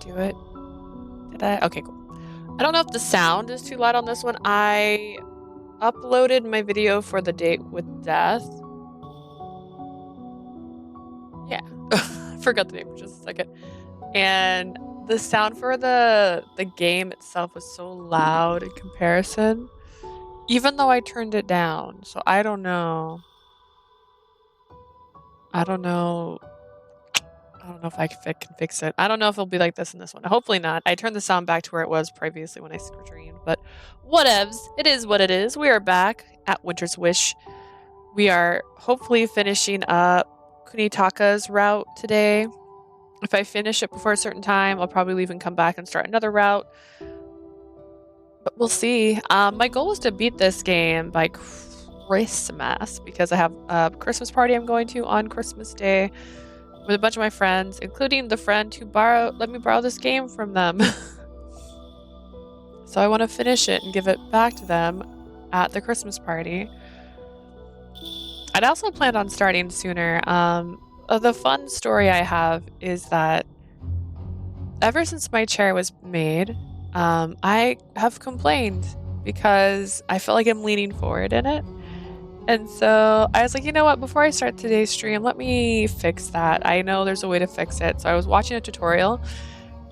do it? Did I? Okay, cool. I don't know if the sound is too loud on this one. I uploaded my video for the date with death. Yeah. Forgot the name for just a second. And the sound for the game itself was so loud in comparison, even though I turned it down. So I don't know. I don't know if I can fix it. I don't know if it'll be like this in this one. Hopefully not. I turned the sound back to where it was previously when I streamed, but whatevs. It is what it is. We are back at Winter's Wish. We are hopefully finishing up Kunitaka's route today. If I finish it before a certain time, I'll probably leave and come back and start another route. But we'll see. My goal is to beat this game by Christmas because I have a Christmas party I'm going to on Christmas Day with a bunch of my friends, including the friend who let me borrow this game from them. So I want to finish it and give it back to them at the Christmas party. I'd also planned on starting sooner. The fun story I have is that ever since my chair was made, I have complained because I feel like I'm leaning forward in it. And so I was like, you know what, before I start today's stream, let me fix that. I know there's a way to fix it. So I was watching a tutorial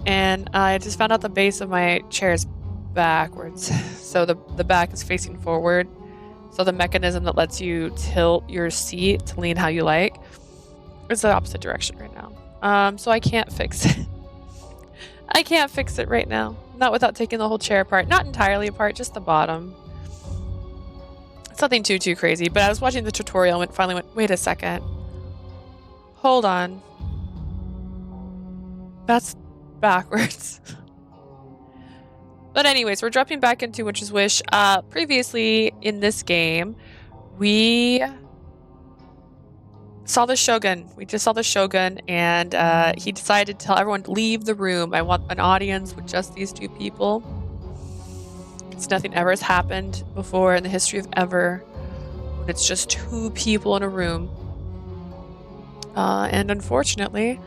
and I just found out the base of my chair is backwards. So the back is facing forward. So the mechanism that lets you tilt your seat to lean how you like is the opposite direction right now. So I can't fix it. I can't fix it right now. Not without taking the whole chair apart. Not entirely apart, just the bottom. It's nothing too crazy, but I was watching the tutorial and finally went, wait a second. Hold on. That's backwards. But anyways, we're dropping back into Witch's Wish. Previously in this game, we saw the Shogun. We just saw the Shogun, and he decided to tell everyone to leave the room. I want an audience with just these two people. Because nothing ever has happened before in the history of ever when it's just two people in a room. And unfortunately,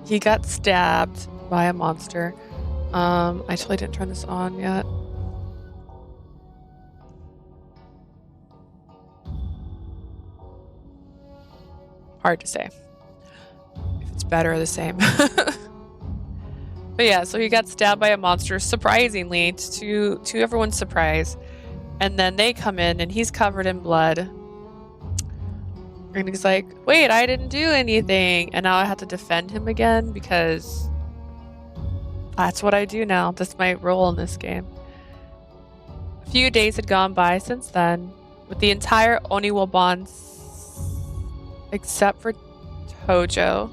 he got stabbed by a monster. I totally didn't turn this on yet. Hard to say if it's better or the same. But yeah, so he got stabbed by a monster, surprisingly, to everyone's surprise. And then they come in and he's covered in blood. And he's like, wait, I didn't do anything. And now I have to defend him again because that's what I do now. That's my role in this game. A few days had gone by since then, with the entire Oniwabon except for Tojo.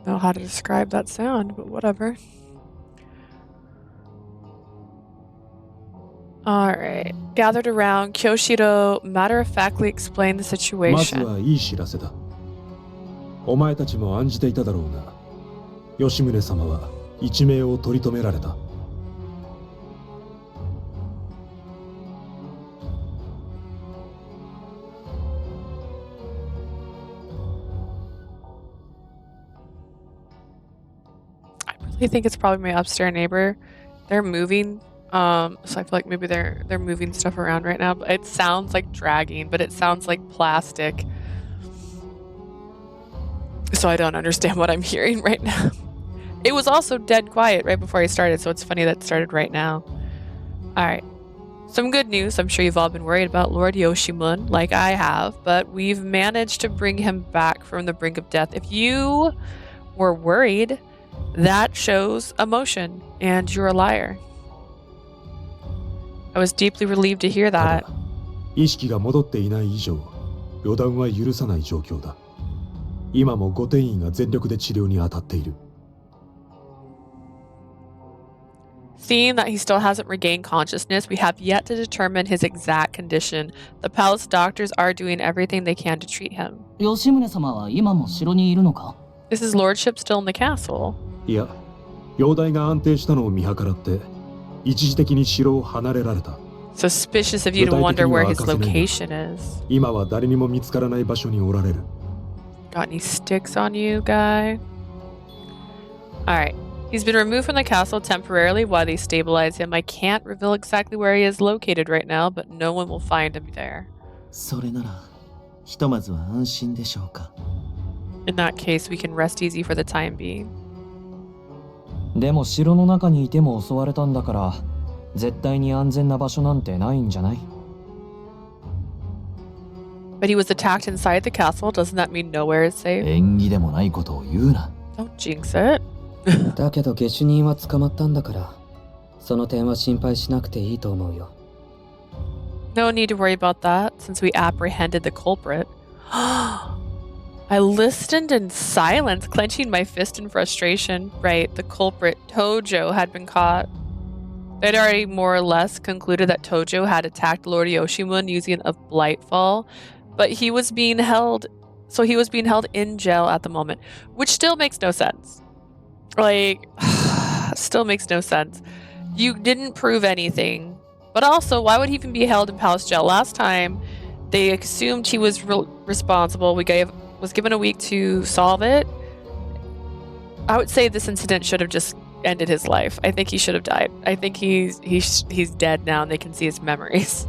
I don't know how to describe that sound, but whatever. Alright. Gathered around, Kyoshiro matter-of-factly explained the situation. お前たちも案じていただろうが、吉宗様は一命を取り留められた。I really think it's probably my upstairs neighbor. They're moving, so I feel like maybe they're moving stuff around right now. But it sounds like dragging, but it sounds like plastic. So I don't understand what I'm hearing right now. It was also dead quiet right before I started, so it's funny that it started right now. Alright. Some good news. I'm sure you've all been worried about Lord Yoshimun, like I have, but we've managed to bring him back from the brink of death. If you were worried, that shows emotion, and you're a liar. I was deeply relieved to hear that. 意識が戻っていない以上、予断は許さない状況だ。今も御殿医が全力で治療に当たっている。Seeing that he still hasn't regained consciousness, we have yet to determine his exact condition. The palace doctors are doing everything they can to treat him. 吉宗様は今も城にいるのか? Is his lordship still in the castle? いや、容体が安定したのを見計らって一時的に城を離れられた。 Suspicious of you to wonder where his location is. 今は誰にも見つからない場所におられる。 Got any sticks on you, guy? Alright. He's been removed from the castle temporarily while they stabilize him. I can't reveal exactly where he is located right now, but no one will find him there. それならひとまずは安心でしょうか。 In that case, we can rest easy for the time being. でも城の中にいても襲われたんだから絶対に安全な場所なんてないんじゃない？ But he was attacked inside the castle. Doesn't that mean nowhere is safe? 縁起でもないことを言うな。 Don't jinx it. だけど下手人は捕まったんだからその点は心配しなくていいと思うよ。 No need to worry about that since we apprehended the culprit. I listened in silence, clenching my fist in frustration. Right, the culprit, Tojo, had been caught. They'd already more or less concluded that Tojo had attacked Lord Yoshimun using a Blightfall, but he was being held in jail at the moment, which still makes no sense. Like, still makes no sense. You didn't prove anything, but also, why would he even be held in palace jail? Last time, they assumed he was responsible. Was given a week to solve it. I would say this incident should have just ended his life. I think he should have died. I think he's dead now and they can see his memories.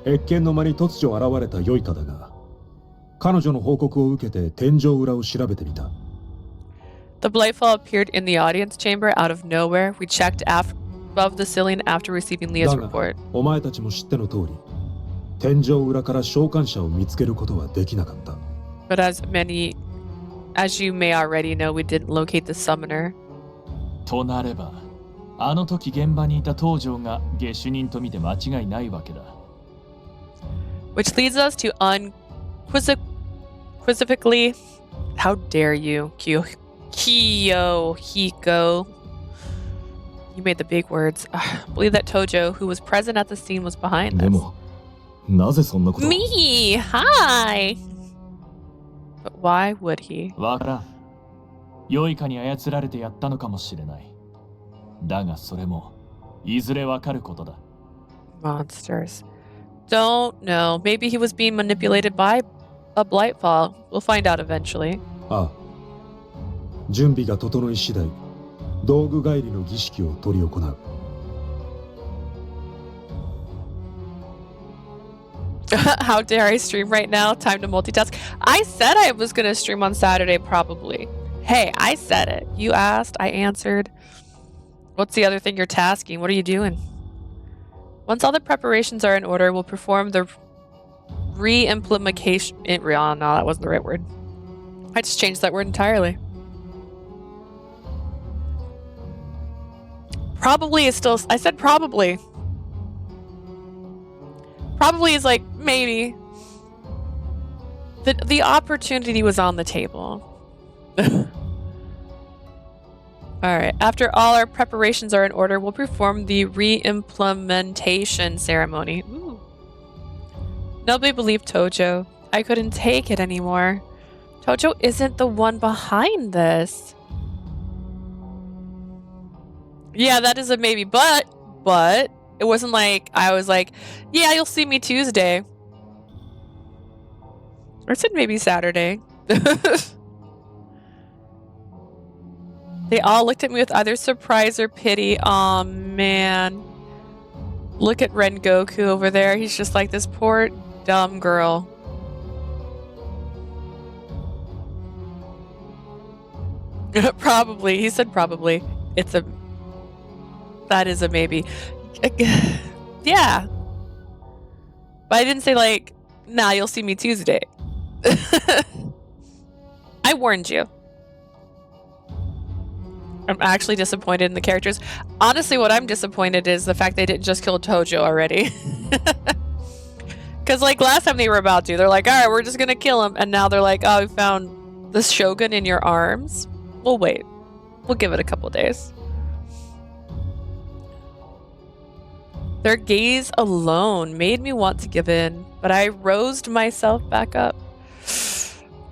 謁見の間に突如現れたヨイカだが、彼女の報告を受けて天井裏を調べてみた。 The Blightfall appeared in the audience chamber out of nowhere. We checked above the ceiling after receiving Leah's だが、 report. お前たちも知っての通り、天井裏から召喚者を見つけることはできなかった。 But as you may already know, we didn't locate the summoner. となれば、あの時現場にいた東條が下手人と見て間違いないわけだ。 Which leads us to unequivocally, how dare you, Hiko. You made the big words. Believe that Tojo, who was present at the scene, was behind で this. もなぜそんなことを？ Me! Hi! But why would he? わからん。良いかに操られてやったのかもしれない。だがそれもいずれわかることだ。 Monsters. Don't know. Maybe he was being manipulated by a Blightfall. We'll find out eventually. ああ。準備が整い次第、道具帰りの儀式を執り行う。How dare I stream right now? Time to multitask. I said I was going to stream on Saturday, probably. Hey, I said it. You asked, I answered. What's the other thing you're tasking? What are you doing? Once all the preparations are in order, we'll perform the re-implementation. No, that wasn't the right word. I just changed that word entirely. Probably is still... I said probably. Probably is like, maybe. The opportunity was on the table. Alright, after all our preparations are in order, we'll perform the re-implementation ceremony. Ooh. Nobody believed Tojo. I couldn't take it anymore. Tojo isn't the one behind this. Yeah, that is a maybe, but it wasn't like I was like, yeah, you'll see me Tuesday. Or it said maybe Saturday. They all looked at me with either surprise or pity. Aw, man. Look at Rengoku over there. He's just like this poor dumb girl. Probably. He said probably. That is a maybe. Yeah. But I didn't say like, nah, you'll see me Tuesday. I warned you. I'm actually disappointed in the characters. Honestly, what I'm disappointed is the fact they didn't just kill Tojo already. Because like last time they were about to, they're like, all right, we're just going to kill him. And now they're like, oh, we found the Shogun in your arms. We'll wait. We'll give it a couple days. Their gaze alone made me want to give in, but I rosed myself back up.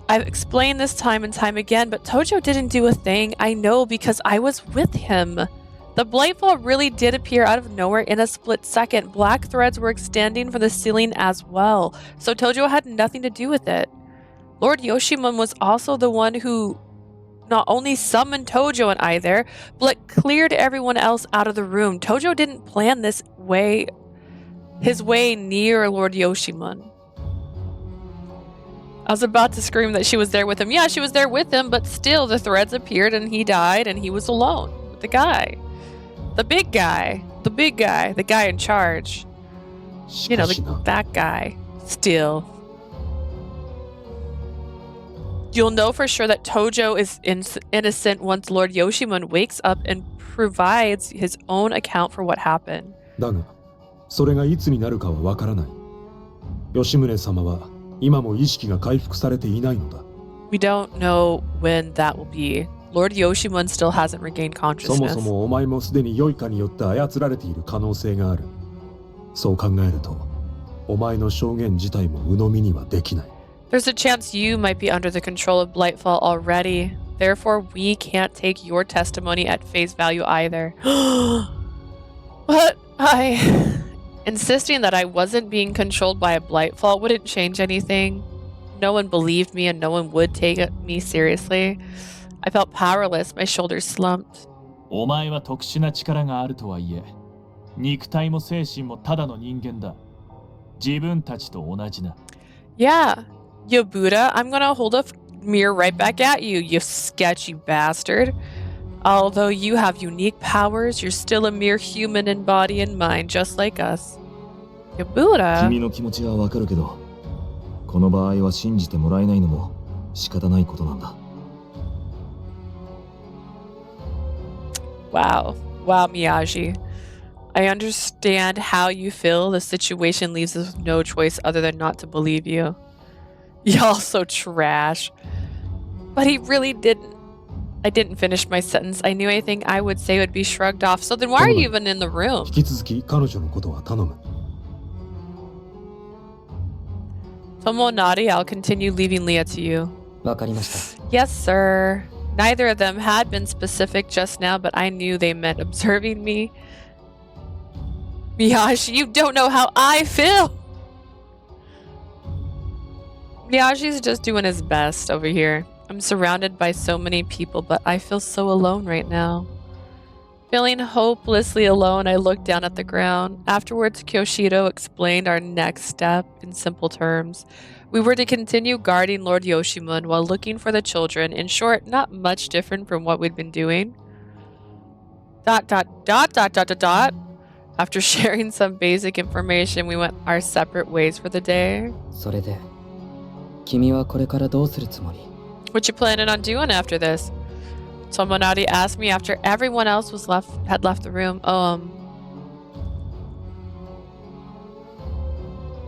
I've explained this time and time again, but Tojo didn't do a thing. I know because I was with him. The Blightfall really did appear out of nowhere in a split second. Black threads were extending from the ceiling as well, so Tojo had nothing to do with it. Lord Yoshimon was also the one who not only summoned Tojo and I there, but cleared everyone else out of the room. Tojo didn't plan his way near Lord Yoshimon. I was about to scream that she was there with him. Yeah, she was there with him, but still the threads appeared and he died and he was alone with the guy. The big guy. The big guy. The guy in charge. You know, that guy. Still. You'll know for sure that Tojo is innocent once Lord Yoshimon wakes up and provides his own account for what happened. だが、それがいつになるかはわからない。吉宗様は今も意識が回復されていないのだ。We don't know when that will be. Lord Yoshimon still hasn't regained そも consciousness. そもお前もすでに良いかによって操られている可能性がある。そう考えると、お前の証言自体も鵜呑みにはできない。There's a chance you might be under the control of Blightfall already. Therefore, we can't take your testimony at face value either. But insisting that I wasn't being controlled by a Blightfall wouldn't change anything. No one believed me and no one would take me seriously. I felt powerless. My shoulders slumped. お前は特殊な力があるとはいえ、肉体も精神もただの人間だ。自分たちと同じな。Yeah, you Buddha, I'm gonna hold a mirror right back at you, you sketchy bastard. Although you have unique powers, you're still a mere human in body and mind, just like us. You Buddha. 君の気持ちはわかるけど、この場合は信じてもらえないのも仕方ないことなんだ。Wow, Miyagi. I understand how you feel. The situation leaves us with no choice other than not to believe you. Y'all so trash. But he really didn't. I didn't finish my sentence. I knew anything I would say would be shrugged off. So then why are you even in the room? 引き続き彼女のことは頼む。Tomonari, I'll continue leaving Leah to you. わかりました。 Yes, sir. Neither of them had been specific just now, but I knew they meant observing me. Miyashi, you don't know how I feel! Miyashi's just doing his best over here. I'm surrounded by so many people, but I feel so alone right now. Feeling hopelessly alone, I looked down at the ground. Afterwards, Kyoshido explained our next step in simple terms. We were to continue guarding Lord Yoshimon while looking for the children. In short, not much different from what we'd been doing. ... After sharing some basic information, we went our separate ways for the day. それで、君はこれからどうするつもり？ What you planning on doing after this? Tomonari asked me after everyone else had left the room.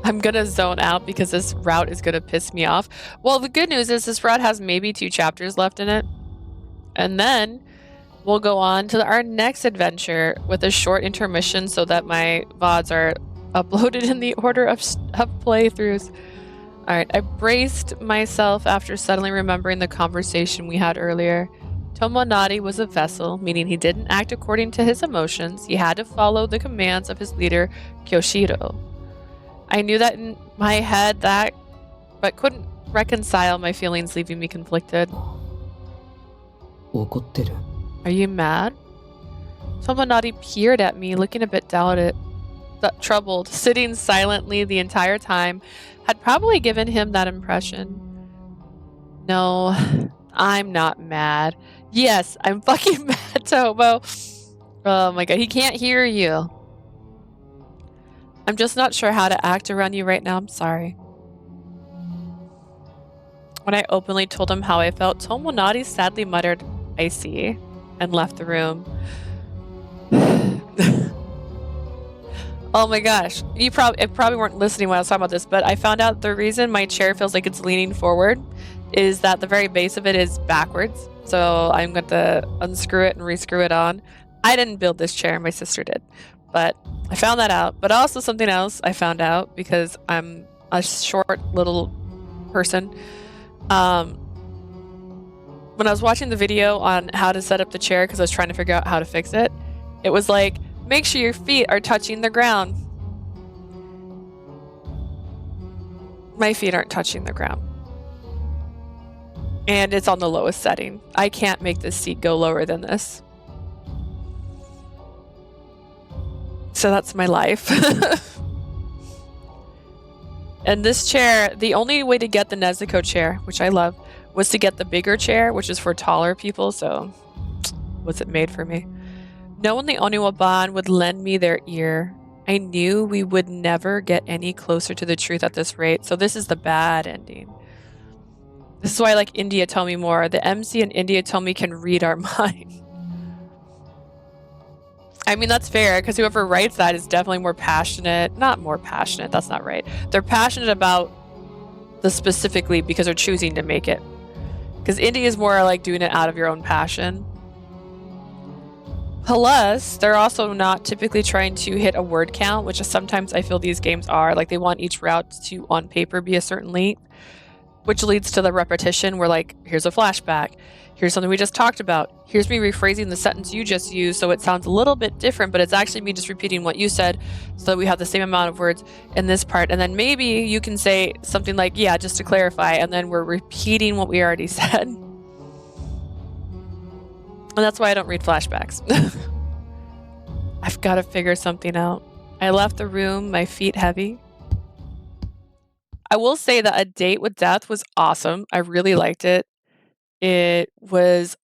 I'm gonna zone out because this route is gonna piss me off. Well, the good news is this route has maybe 2 chapters left in it. And then we'll go on to our next adventure with a short intermission so that my VODs are uploaded in the order of playthroughs. Alright, I braced myself after suddenly remembering the conversation we had earlier. Tomonari was a vessel, meaning he didn't act according to his emotions. He had to follow the commands of his leader, Kyoshido. I knew that in my head but couldn't reconcile my feelings, leaving me conflicted. 怒ってる？ Are you mad? Tomonari peered at me, looking a bit troubled, sitting silently the entire time. Had probably given him that impression. No, I'm not mad. Yes, I'm fucking mad, Tomo. Oh my god, he can't hear you. I'm just not sure how to act around you right now. I'm sorry. When I openly told him how I felt, Tomonari sadly muttered, I see, and left the room. Oh my gosh. You probably weren't listening when I was talking about this, but I found out the reason my chair feels like it's leaning forward is that the very base of it is backwards. So I'm going to unscrew it and rescrew it on. I didn't build this chair, my sister did. But I found that out. But also something else I found out because I'm a short little person. When I was watching the video on how to set up the chair, because I was trying to figure out how to fix it, it was like, make sure your feet are touching the ground. My feet aren't touching the ground. And it's on the lowest setting. I can't make this seat go lower than this. So that's my life. And this chair, the only way to get the Nezuko chair, which I love, was to get the bigger chair, which is for taller people, so was it made for me? No one the Oniwaban would lend me their ear. I knew we would never get any closer to the truth at this rate, so this is the bad ending. This is why I like India Tomi more. The MC and India Tomi can read our mind. I mean, that's fair, because whoever writes that is definitely more passionate. Not more passionate, that's not right. They're passionate about the specifically because they're choosing to make it. Because India is more like doing it out of your own passion. Plus, they're also not typically trying to hit a word count, which is sometimes I feel these games are. Like, they want each route to, on paper, be a certain length, which leads to the repetition where, like, here's a flashback. Here's something we just talked about. Here's me rephrasing the sentence you just used, so it sounds a little bit different, but it's actually me just repeating what you said, so that we have the same amount of words in this part. And then maybe you can say something like, yeah, just to clarify, and then we're repeating what we already said. And that's why I don't read flashbacks. I've got to figure something out. I left the room, my feet heavy. I will say that A Date with Death was awesome. I really liked it. It was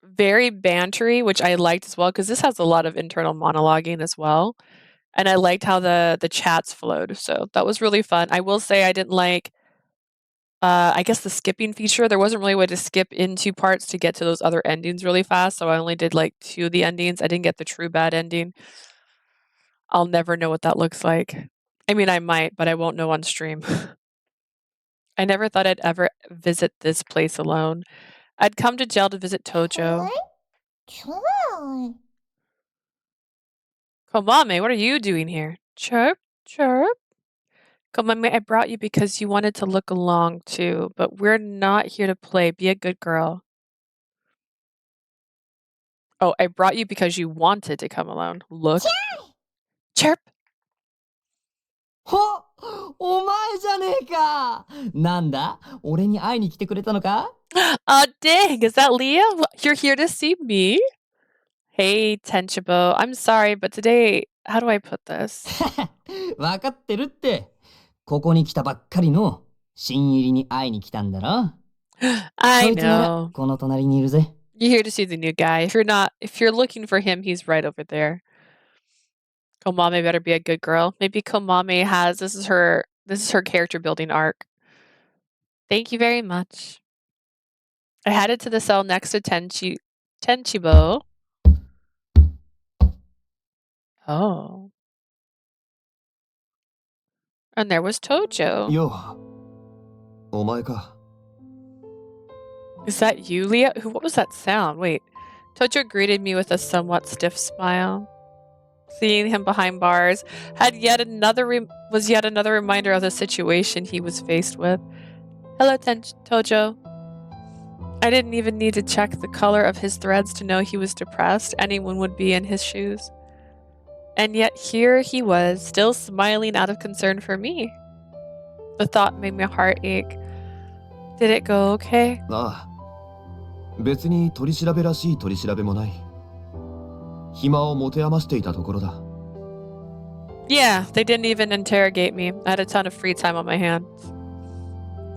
very bantery, which I liked as well, because this has a lot of internal monologuing as well. And I liked how the chats flowed. So that was really fun. I will say I didn't like, I guess, the skipping feature. There wasn't really a way to skip into parts to get to those other endings really fast. So I only did like 2 of the endings. I didn't get the true bad ending. I'll never know what that looks like. I mean, I might, but I won't know on stream. I never thought I'd ever visit this place alone. I'd come to jail to visit Tojo. Komame, what are you doing here? Chirp, chirp. Komame, I brought you because you wanted to look along too, but we're not here to play. Be a good girl. Oh, I brought you because you wanted to come alone. Look. Chirp. ほお前じゃねえかなんだ俺に会いに来てくれたのか Oh, dang. Is that Leah? You're here to see me? Hey, Tenchibo. I'm sorry, but today, how do I put this? わかってるって。ここに来たばっかりの新入りに会いに来たんだろ I そいつなら know. この隣にいるぜ。 You're here to see the new guy. If you're looking for him, he's right over there. Komame better be a good girl. Maybe Komame has, this is her character building arc. Thank you very much. I headed to the cell next to Tenchibo. Oh. And there was Tojo. よう。お前か。 Is that you, Leah? What was that sound? Wait. Tojo greeted me with a somewhat stiff smile. Seeing him behind bars was yet another reminder of the situation he was faced with. Hello, Tojo. I didn't even need to check the color of his threads to know he was depressed. Anyone would be in his shoes. And yet here he was, still smiling out of concern for me. The thought made my heart ache. Did it go okay? ああ。別に取り調べらしい取り調べもない。暇を持て余していたところだ。Yeah, they didn't even interrogate me. I had a ton of free time on my hands.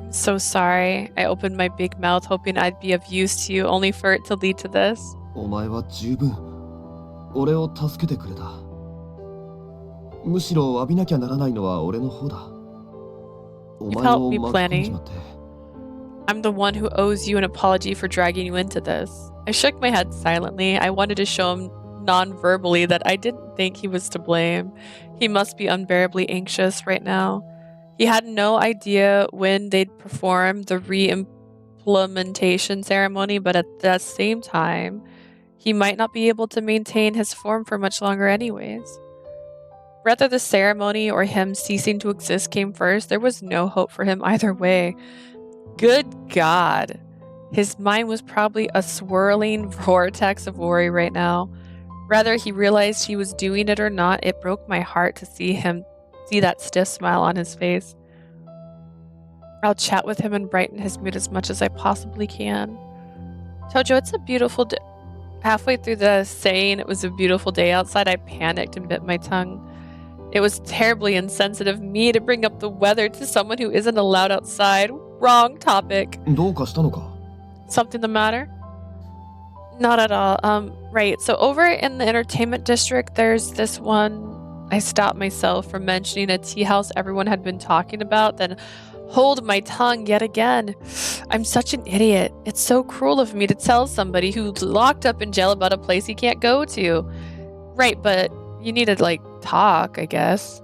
I'm so sorry. I opened my big mouth hoping I'd be of use to you, only for it to lead to this. お前は十分俺を助けてくれた。むしろ詫びなきゃならないのは俺の方だ。お You've 前 helped を me 巻き込んじま plenty. って。 I'm the one who owes you an apology for dragging you into this. I shook my head silently. I wanted to show him non-verbally that I didn't think he was to blame. He must be unbearably anxious right now. He had no idea when they'd perform the re-implementation ceremony, but at the same time, he might not be able to maintain his form for much longer anyways. Whether the ceremony or him ceasing to exist came first, there was no hope for him either way. Good God. His mind was probably a swirling vortex of worry right now. Whether he realized he was doing it or not, it broke my heart to see that stiff smile on his face. I'll chat with him and brighten his mood as much as I possibly can. Tojo, it's a beautiful day. Halfway through the saying it was a beautiful day outside, I panicked and bit my tongue. It was terribly insensitive of me to bring up the weather to someone who isn't allowed outside. Wrong topic. どうかしたのか? Something the matter? Not at all. Right. So over in the entertainment district, there's this one. I stopped myself from mentioning a tea house everyone had been talking about, then hold my tongue yet again. I'm such an idiot. It's so cruel of me to tell somebody who's locked up in jail about a place he can't go to. Right, but you need to, talk, I guess.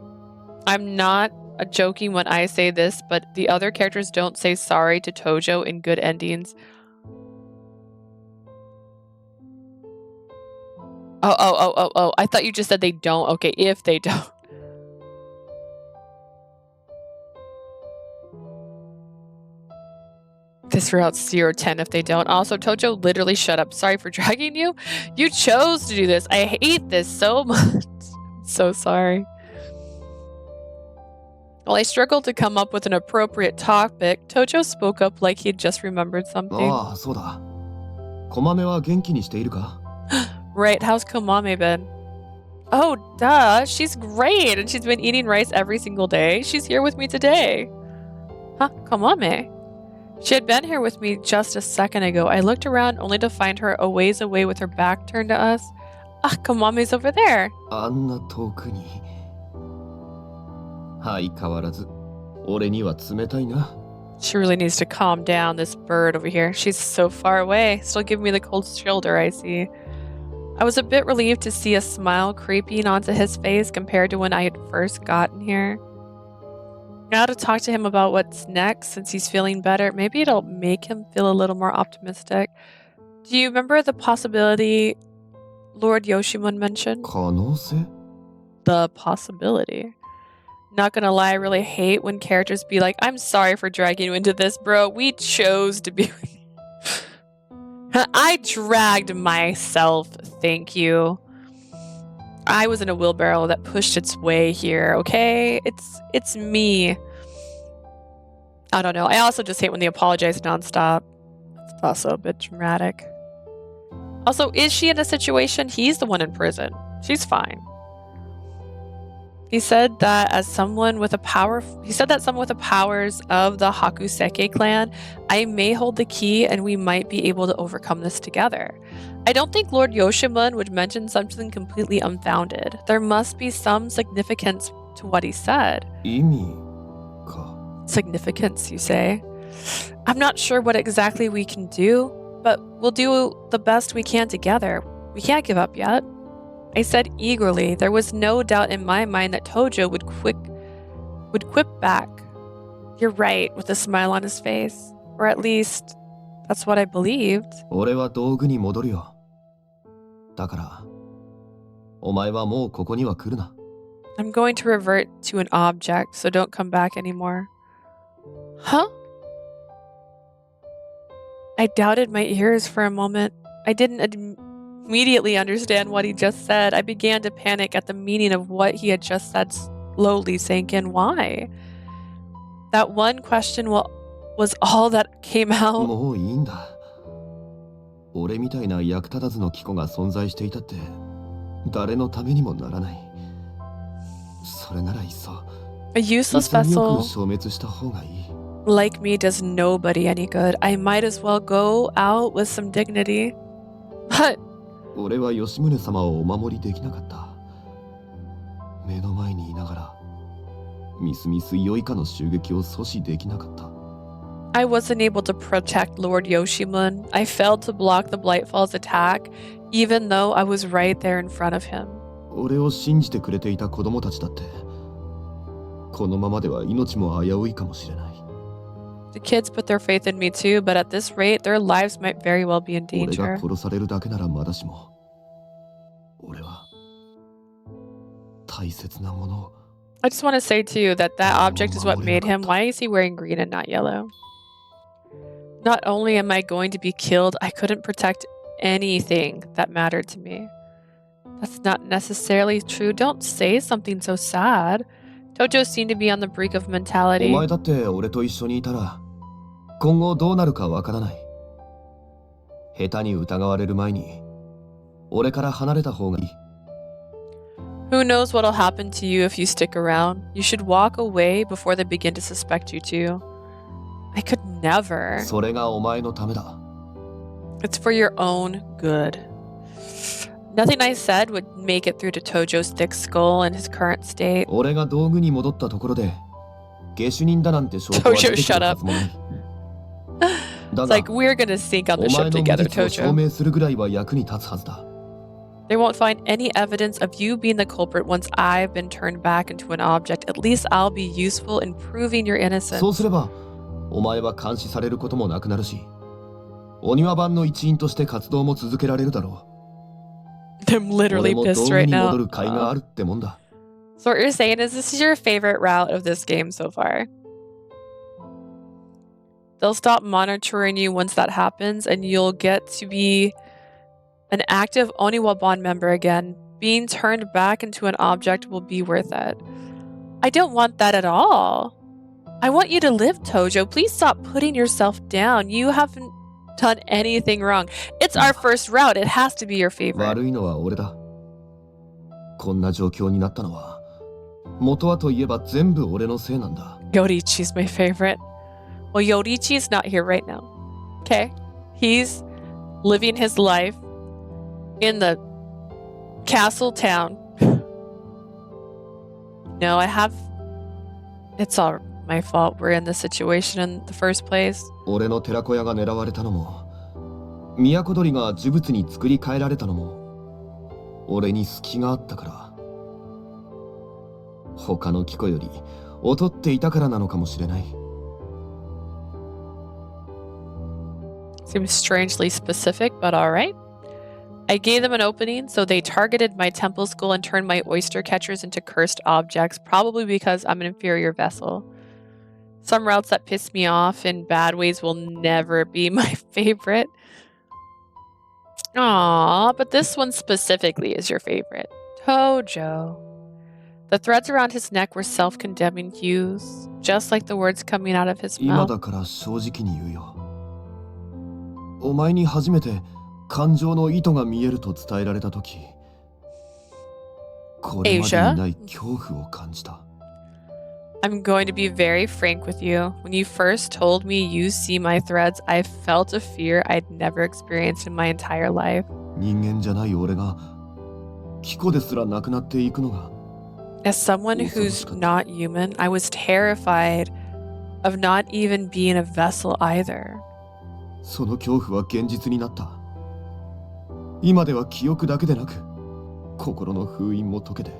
I'm not joking when I say this, but the other characters don't say sorry to Tojo in good endings. Oh. I thought you just said they don't. Okay, if they don't. This route's 0-10 if they don't. Also, Tojo, literally shut up. Sorry for dragging you. You chose to do this. I hate this so much. So sorry. While I struggled to come up with an appropriate topic, Tojo spoke up like he'd just remembered something. ああ、そうだ。こまめは元気にしているか? Right, how's Komame been? Oh, duh, she's great, and she's been eating rice every single day. She's here with me today. Huh, Komame? She had been here with me just a second ago. I looked around only to find her a ways away with her back turned to us. Ah, Komame's over there. あんな遠くに。相変わらず、俺には冷たいな。 She really needs to calm down, this bird over here. She's so far away, still giving me the cold shoulder, I see. I was a bit relieved to see a smile creeping onto his face compared to when I had first gotten here. Now to talk to him about what's next, since he's feeling better, maybe it'll make him feel a little more optimistic. Do you remember the possibility Lord Yoshimun mentioned? 可能性? The possibility. Not gonna lie, I really hate when characters be like, I'm sorry for dragging you into this, bro. We chose to be with you. I dragged myself, thank you. I was in a wheelbarrow that pushed its way here, okay? It's me. I don't know. I also just hate when they apologize nonstop. It's also a bit dramatic. Also, is she in a situation? He's the one in prison. She's fine. He said that someone with the powers of the Hakuseki clan, I may hold the key and we might be able to overcome this together. I don't think Lord Yoshimun would mention something completely unfounded. There must be some significance to what he said. 意味か. Significance, you say? I'm not sure what exactly we can do, but we'll do the best we can together. We can't give up yet. I said eagerly. There was no doubt in my mind that Tojo would quip back. You're right, with a smile on his face. Or at least, that's what I believed. 俺は道具に戻るよ。だから、お前はもうここには来るな。I'm going to revert to an object, so don't come back anymore. Huh? I doubted my ears for a moment. I didn't immediately understand what he just said. I began to panic at the meaning of what he had just said, slowly sank in. Why? That one question was all that came out. もういいんだ。俺みたいな役立たずの機構が存在していたって誰のためにもならない。それならいっそ A useless 潔く vessel 消滅した方がいい。 like me does nobody any good. I might as well go out with some dignity. But 俺は吉宗様をお守りできなかった。目の前にいながらみすみす良いかの襲撃を阻止できなかった。 I wasn't able to protect Lord Yoshimun. I failed to block the Blightfall's attack, even though I was right there in front of him. 俺を信じてくれていた子供たちだってこのままでは命も危ういかもしれない。 The kids put their faith in me too, but at this rate, their lives might very well be in 俺が danger. 殺されるだけならまだしも俺は大切なものを I just want to say too that object is what made him. Why is he wearing green and not yellow? Not only am I going to be killed, I couldn't protect anything that mattered to me. That's not necessarily true. Don't say something so sad. Tojo seemed to be on the brink of お mentality. 前だって俺と一緒にいたら今後どうなるかわからない。下手に疑われる前に俺から離れた方がいい。 Who knows what'll happen to you if you stick around? You should walk away before they begin to suspect you too. I could never. それがお前のためだ。 It's for your own good. Nothing I said would make it through to Tojo's thick skull in his current state. 俺が道具に戻ったところで下手人だなんて証拠は出てくるはずもない。だ It's が like we're gonna sink on お the 前 ship の無 together, 実を証 Tojo. 明するぐらいは役に立つはずだ。 They won't find any evidence of you being the culprit once I've been turned back into an object. At least I'll be useful in proving your innocence. そうすればお前は監視されることもなくなるし、お庭番の一員として活動も続けられるだろう。 I'm 俺 literally も道 pissed 具 right に now. 戻る甲斐があるってもんだ。 So what you're saying is this is your favorite route of this game so far. They'll stop monitoring you once that happens, and you'll get to be an active Oniwa member again. Being turned back into an object will be worth it. I don't want that at all. I want you to live, Tojo. Please stop putting yourself down. You haven't done anything wrong. It's our first route. It has to be your favorite. 悪いのは俺だ。こんな状況になったのは元はといえば全部俺のせいなんだ。 Yorichi's my favorite. Well, Yorichi's not here right now. Okay? He's living his life in the castle town. No, it's all my fault we're in this situation in the first place. 俺の寺子屋が狙われたのも、都鳥が呪物に作り変えられたのも、俺に隙があったから。他のキコより劣っていたからなのかもしれない。 Seems strangely specific, but alright. I gave them an opening, so they targeted my temple school and turned my oyster catchers into cursed objects, probably because I'm an inferior vessel. Some routes that piss me off in bad ways will never be my favorite. Aww, but this one specifically is your favorite. Tojo. The threads around his neck were self-condemning hues, just like the words coming out of his 今 mouth. だから正直に言うよ。お前に初めて感情の意図が見えると伝えられたとき、これまでにない恐怖を感じた。 I'm going to be very frank with you. When you first told me you see my threads, I felt a fear I'd never experienced in my entire life. 人間じゃない俺がキコですらなくなっていくのが。 As someone who's not human, I was terrified of not even being a vessel either. その恐怖は現実になった。今では記憶だけでなく、心の封印も解けて、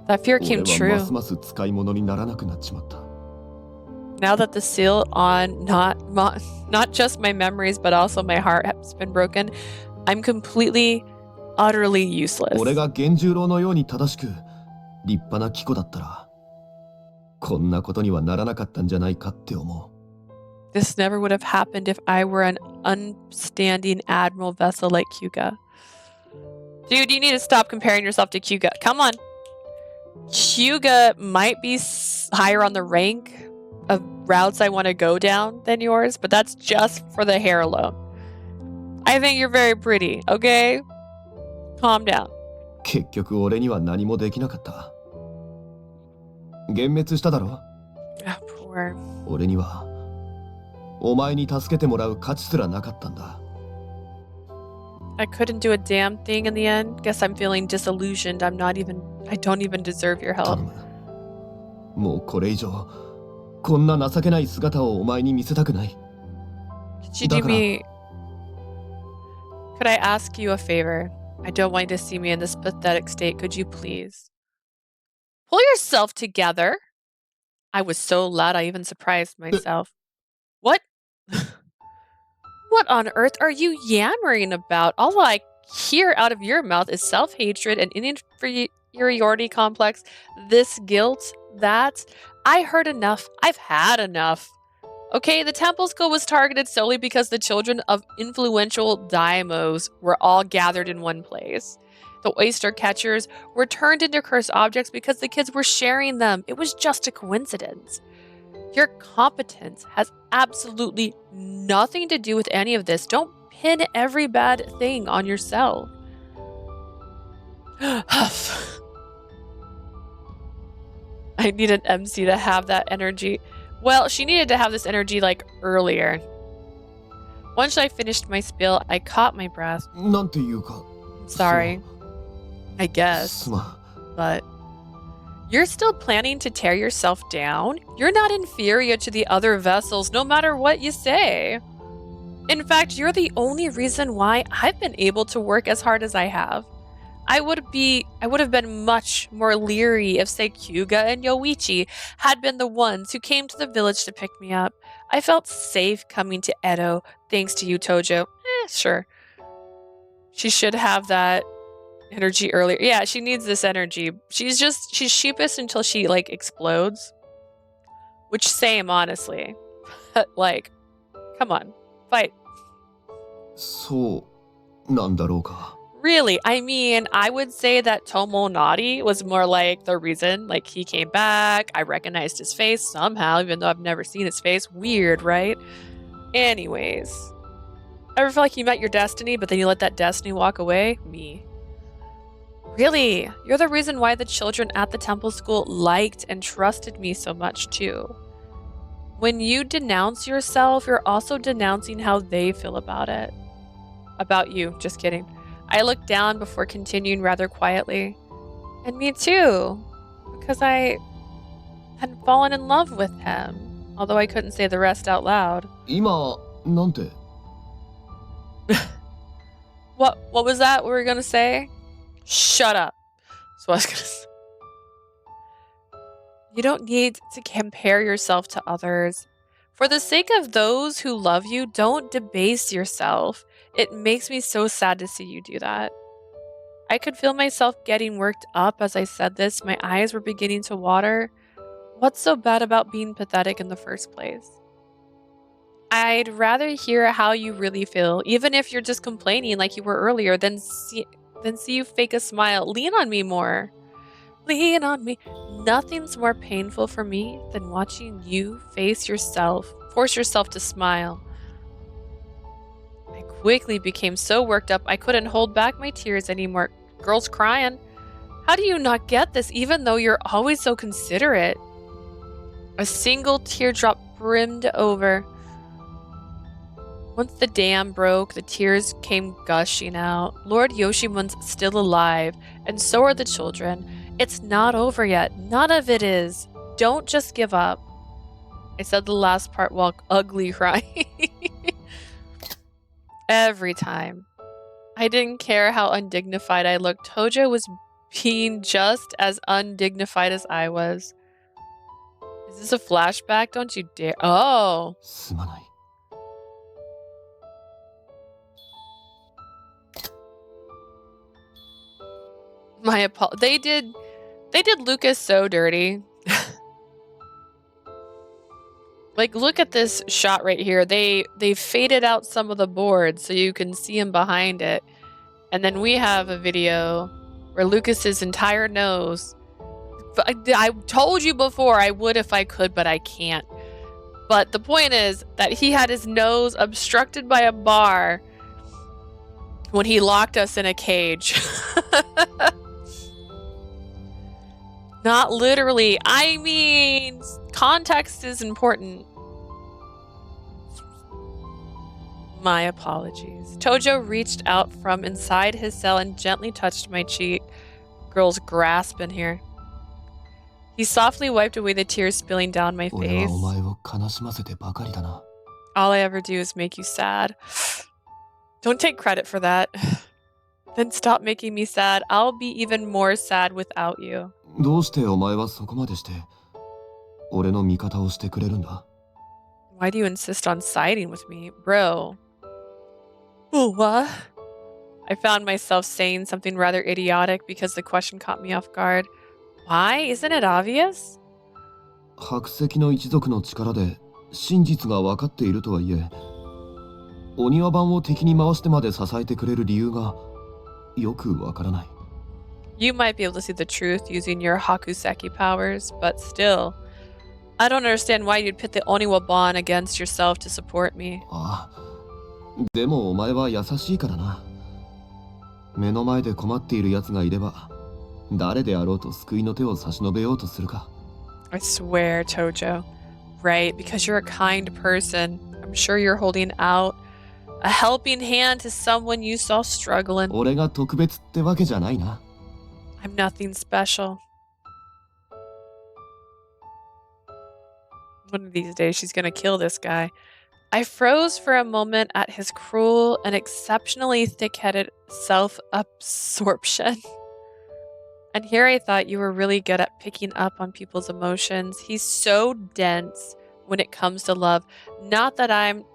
That fear 俺 came はます true. ます使い物にならなくなっちまった。 Now that the seal on not just my memories but also my heart has been broken, I'm completely, utterly useless. 俺が源十郎のように正しく立派なキコだったら、こんなことにはならなかったんじゃないかって思う。 This never would have happened if I were an upstanding admiral vessel like Kyuga. Dude, you need to stop comparing yourself to Kyuga. Come on. Kyuga might be higher on the rank of routes I want to go down than yours, but that's just for the hair alone. I think you're very pretty, okay? Calm down. 結局俺には何もできなかった。幻滅しただろ。 Ah, poor. 俺にはお前に助けてもらう価値すらなかったんだ。 I couldn't do a damn thing in the end. Guess I'm feeling disillusioned. I don't even deserve your 頼 help. む。もうこれ以上こんな情けない姿をお前に見せたくない。 Could you do me... Could I ask you a favor? I don't want you to see me in this pathetic state. Could you please? Pull yourself together. I was so loud I even surprised myself. What? What on earth are you yammering about? All I hear out of your mouth is self-hatred and superiority complex, this guilt, that I heard enough. I've had enough. Okay, the temple school was targeted solely because the children of influential daimos were all gathered in one place. The oyster catchers were turned into cursed objects because the kids were sharing them. It was just a coincidence. Your competence has absolutely nothing to do with any of this. Don't pin every bad thing on yourself. I need an MC to have that energy. Well, she needed to have this energy like earlier. Once I finished my spiel, I caught my breath. なんていうか Sorry, I す guess, まん but you're still planning to tear yourself down? You're not inferior to the other vessels, no matter what you say. In fact, you're the only reason why I've been able to work as hard as I have. I would have been much more leery if, say, Kyuga and Yoichi had been the ones who came to the village to pick me up. I felt safe coming to Edo, thanks to you, Tojo. Sure. She should have that energy earlier. Yeah, she needs this energy. She's sheepish until she, like, explodes. Which, same, honestly. But, like, come on. Fight. そうなんだろうか Really, I mean, I would say that Tomonari was more like the reason. Like, he came back, I recognized his face somehow, even though I've never seen his face. Weird, right? Anyways. Ever feel like you met your destiny, but then you let that destiny walk away? Me. Really, you're the reason why the children at the temple school liked and trusted me so much, too. When you denounce yourself, you're also denouncing how they feel about it. About you, just kidding. I looked down before continuing rather quietly. And me too, because I had fallen in love with him, although I couldn't say the rest out loud. 今なんて What was that we were gonna say? Shut up. That's what I was gonna say. You don't need to compare yourself to others. For the sake of those who love you, don't debase yourself. It makes me so sad to see you do that. I could feel myself getting worked up as I said this. My eyes were beginning to water. What's so bad about being pathetic in the first place? I'd rather hear how you really feel, even if you're just complaining like you were earlier, than see you fake a smile. Lean on me more. Lean on me. Nothing's more painful for me than watching you force yourself to smile. I quickly became so worked up I couldn't hold back my tears anymore. Girls crying. How do you not get this, even though you're always so considerate? A single teardrop brimmed over. Once the dam broke, the tears came gushing out. Lord Yoshimon's still alive, and so are the children. It's not over yet. None of it is. Don't just give up. I said the last part while ugly crying. Every time. I didn't care how undignified I looked. Tojo was being just as undignified as I was. Is this a flashback? Don't you dare. Oh. すまない My apologies. They did Lucas so dirty. Like, look at this shot right here. They faded out some of the boards so you can see him behind it. And then we have a video where Lucas's entire nose. I told you before I would if I could, but I can't. But the point is that he had his nose obstructed by a bar when he locked us in a cage. Not literally. I mean, context is important. My apologies. Tojo reached out from inside his cell and gently touched my cheek. Girls grasp in here. He softly wiped away the tears spilling down my 俺は face. お前を悲しませてばかりだな All I ever do is make you sad. Don't take credit for that. Then stop making me sad. I'll be even more sad without you. どうしてお前はそこまでして俺の味方をしてくれるんだ Why do you insist on siding with me? Bro. Ooh, what? I found myself saying something rather idiotic because the question caught me off guard. Why? Isn't it obvious? 白石の一族の力で真実が分かっているとはいえ、お庭番を敵に回してまで支えてくれる理由がよくわからない。You might be able to see the truth using your Hakuseki powers, but still, I don't understand why you'd pit the Oniwaban against yourself to support me. ああ、でもお前は優しいからな。目の前で困っている奴がいれば、誰であろうと救いの手を差し伸べようとするか。I swear, Tojo. Right, because you're a kind person. I'm sure you're holding out a helping hand to someone you saw struggling. 俺が特別ってわけじゃないな。I'm nothing special. One of these days, she's gonna kill this guy. I froze for a moment at his cruel and exceptionally thick-headed self-absorption. And here I thought you were really good at picking up on people's emotions. He's so dense when it comes to love. Not that I'm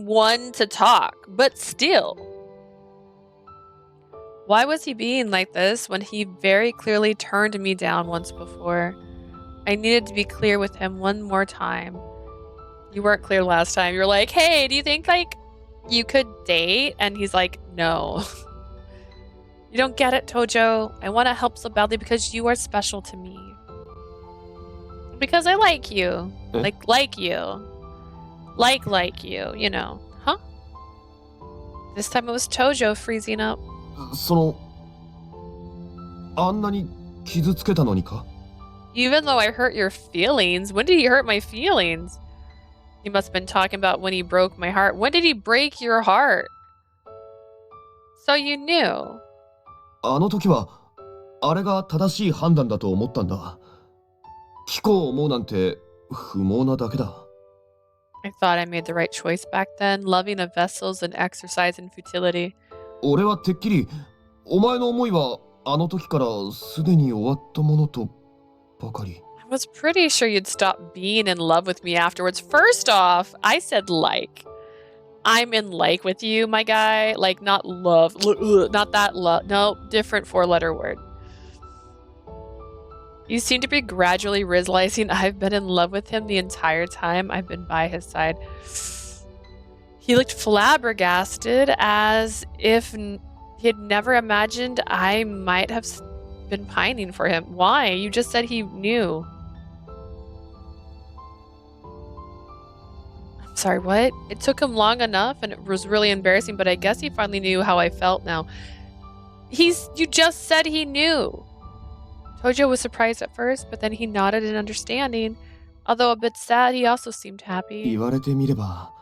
one to talk, but still. Why was he being like this when he very clearly turned me down once before? I needed to be clear with him one more time. You weren't clear last time. You're like, hey, do you think like you could date? And he's like, no. You don't get it, Tojo. I want to help so badly because you are special to me. Because I like you. Like you. Like you, you know. Huh? This time it was Tojo freezing up. その、あんなに傷つけたのにか? Even though I hurt your feelings, when did he hurt my feelings? He must have been talking about when he broke my heart. When did he break your heart? So you knew. あの時は、あれが正しい判断だと思ったんだ。聞こう思うなんて不毛なだけだ。I thought I made the right choice back then, loving of vessels and exercise in futility. 俺はてっきり、お前の思いはあの時からすでに終わったものとばかり。I was pretty sure you'd stop being in love with me afterwards. First off, I said like. I'm in like with you, my guy. Like, not love. Not that love. No, different four-letter word. You seem to be gradually realizing I've been in love with him the entire time I've been by his side. He looked flabbergasted, as if he had never imagined I might have been pining for him. Why? You just said he knew. I'm sorry, what? It took him long enough and it was really embarrassing, but I guess he finally knew how I felt now. You just said he knew. Tojo was surprised at first, but then he nodded in understanding. Although a bit sad, he also seemed happy. 言われてみれば、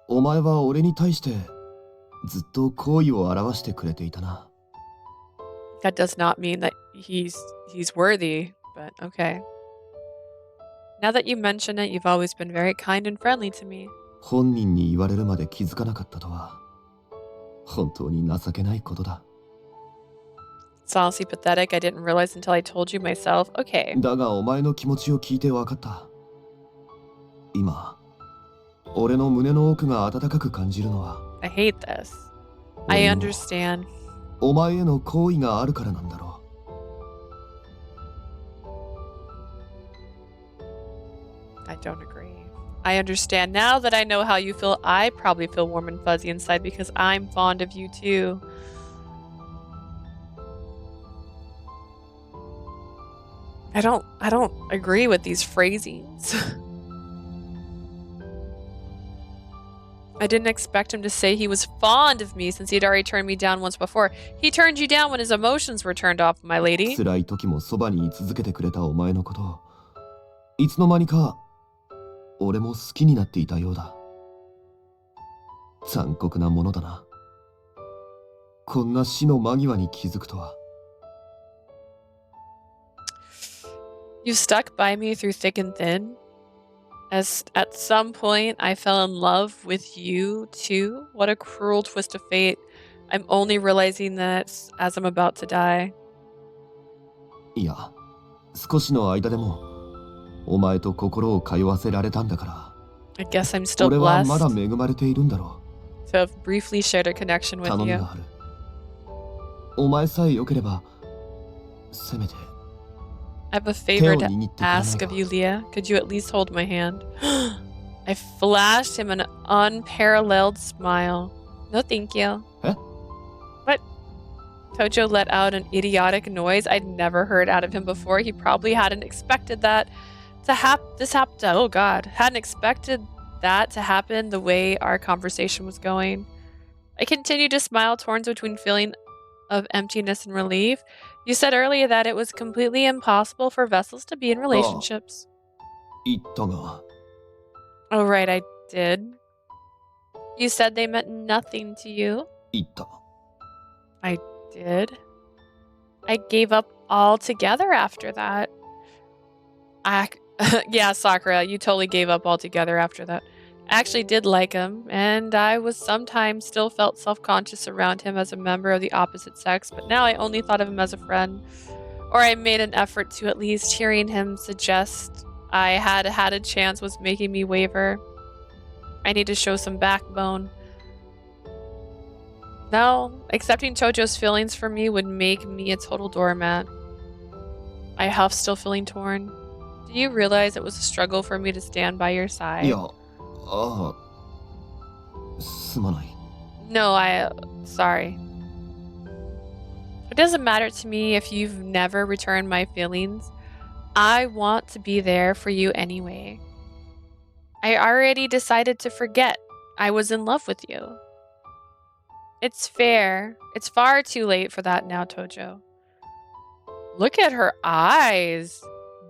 お前は俺に対してずっと好意を表してくれていたな。That does not mean that he's worthy, but okay. Now that you mention it, you've always been very kind and friendly to me. 本人に言われるまで気づかなかったとは、本当に情けないことだ。It's honestly pathetic. I didn't realize until I told you myself. Okay. だがお前の気持ちを聞いて分かった。今、俺の胸の奥が温かく感じるのは、I hate this. I understand. お前への好意があるからなんだろう。I don't agree. I understand now that I know how you feel. I probably feel warm and fuzzy inside because I'm fond of you too. I don't agree with these phrasings. I didn't expect him to say he was fond of me since he'd already turned me down once before. He turned you down when his emotions were turned off, my う。 lady. 辛い時もそばに居続けてくれたお前のこと、いつの間にか俺も好きになっていたようだ。残酷なものだな。こんな死の間際に気づくとは。You stuck by me through thick and thin. As at some point I fell in love with you too. What a cruel twist of fate. I'm only realizing that as I'm about to die. いや、少しの間でもお前と心を通わせられたんだから。I guess I'm still 俺はまだ blessed. 恵まれているんだろう。to have briefly shared a connection with 頼み you. がある。お前さえ良ければ、せめて I have a favor 手を to 握ってくれない ask か of you, Leah. Could you at least hold my hand? I flashed him an unparalleled smile. No, thank you. Eh? What? Tojo let out an idiotic noise I'd never heard out of him before. He probably hadn't expected that to oh god. Hadn't expected that to happen the way our conversation was going. I continued to smile, torn between feeling of emptiness and relief. You said earlier that it was completely impossible for vessels to be in relationships. 言ったが、 Oh, right, I did. You said they meant nothing to you. 言った。 I did. I gave up altogether after that. Yeah, Sakura, you totally gave up altogether after that. I actually did like him, and I was sometimes still felt self-conscious around him as a member of the opposite sex, but now I only thought of him as a friend. Or I made an effort to at least. Hearing him suggest I had had a chance was making me waver. I need to show some backbone. No, accepting Tojo's feelings for me would make me a total doormat. I huffed, still feeling torn. Do you realize it was a struggle for me to stand by your い side? や、ああ、すまない。 No, sorry. It doesn't matter to me if you've never returned my feelings. I want to be there for you anyway. I already decided to forget I was in love with you. It's fair. It's far too late for that now, Tojo. Look at her eyes.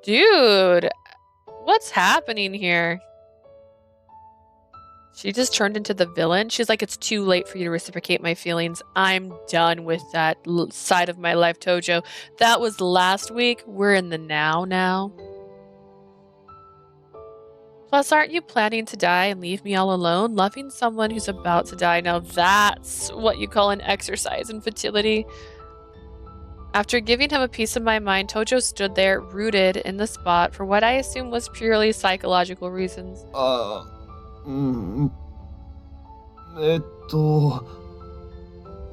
Dude, what's happening here? She just turned into the villain. She's like, it's too late for you to reciprocate my feelings. I'm done with that side of my life, Tojo. That was last week. We're in the now. Plus, aren't you planning to die and leave me all alone? Loving someone who's about to die. Now that's what you call an exercise in futility. After giving him a piece of my mind, Tojo stood there, rooted in the spot for what I assume was purely psychological reasons. ああ、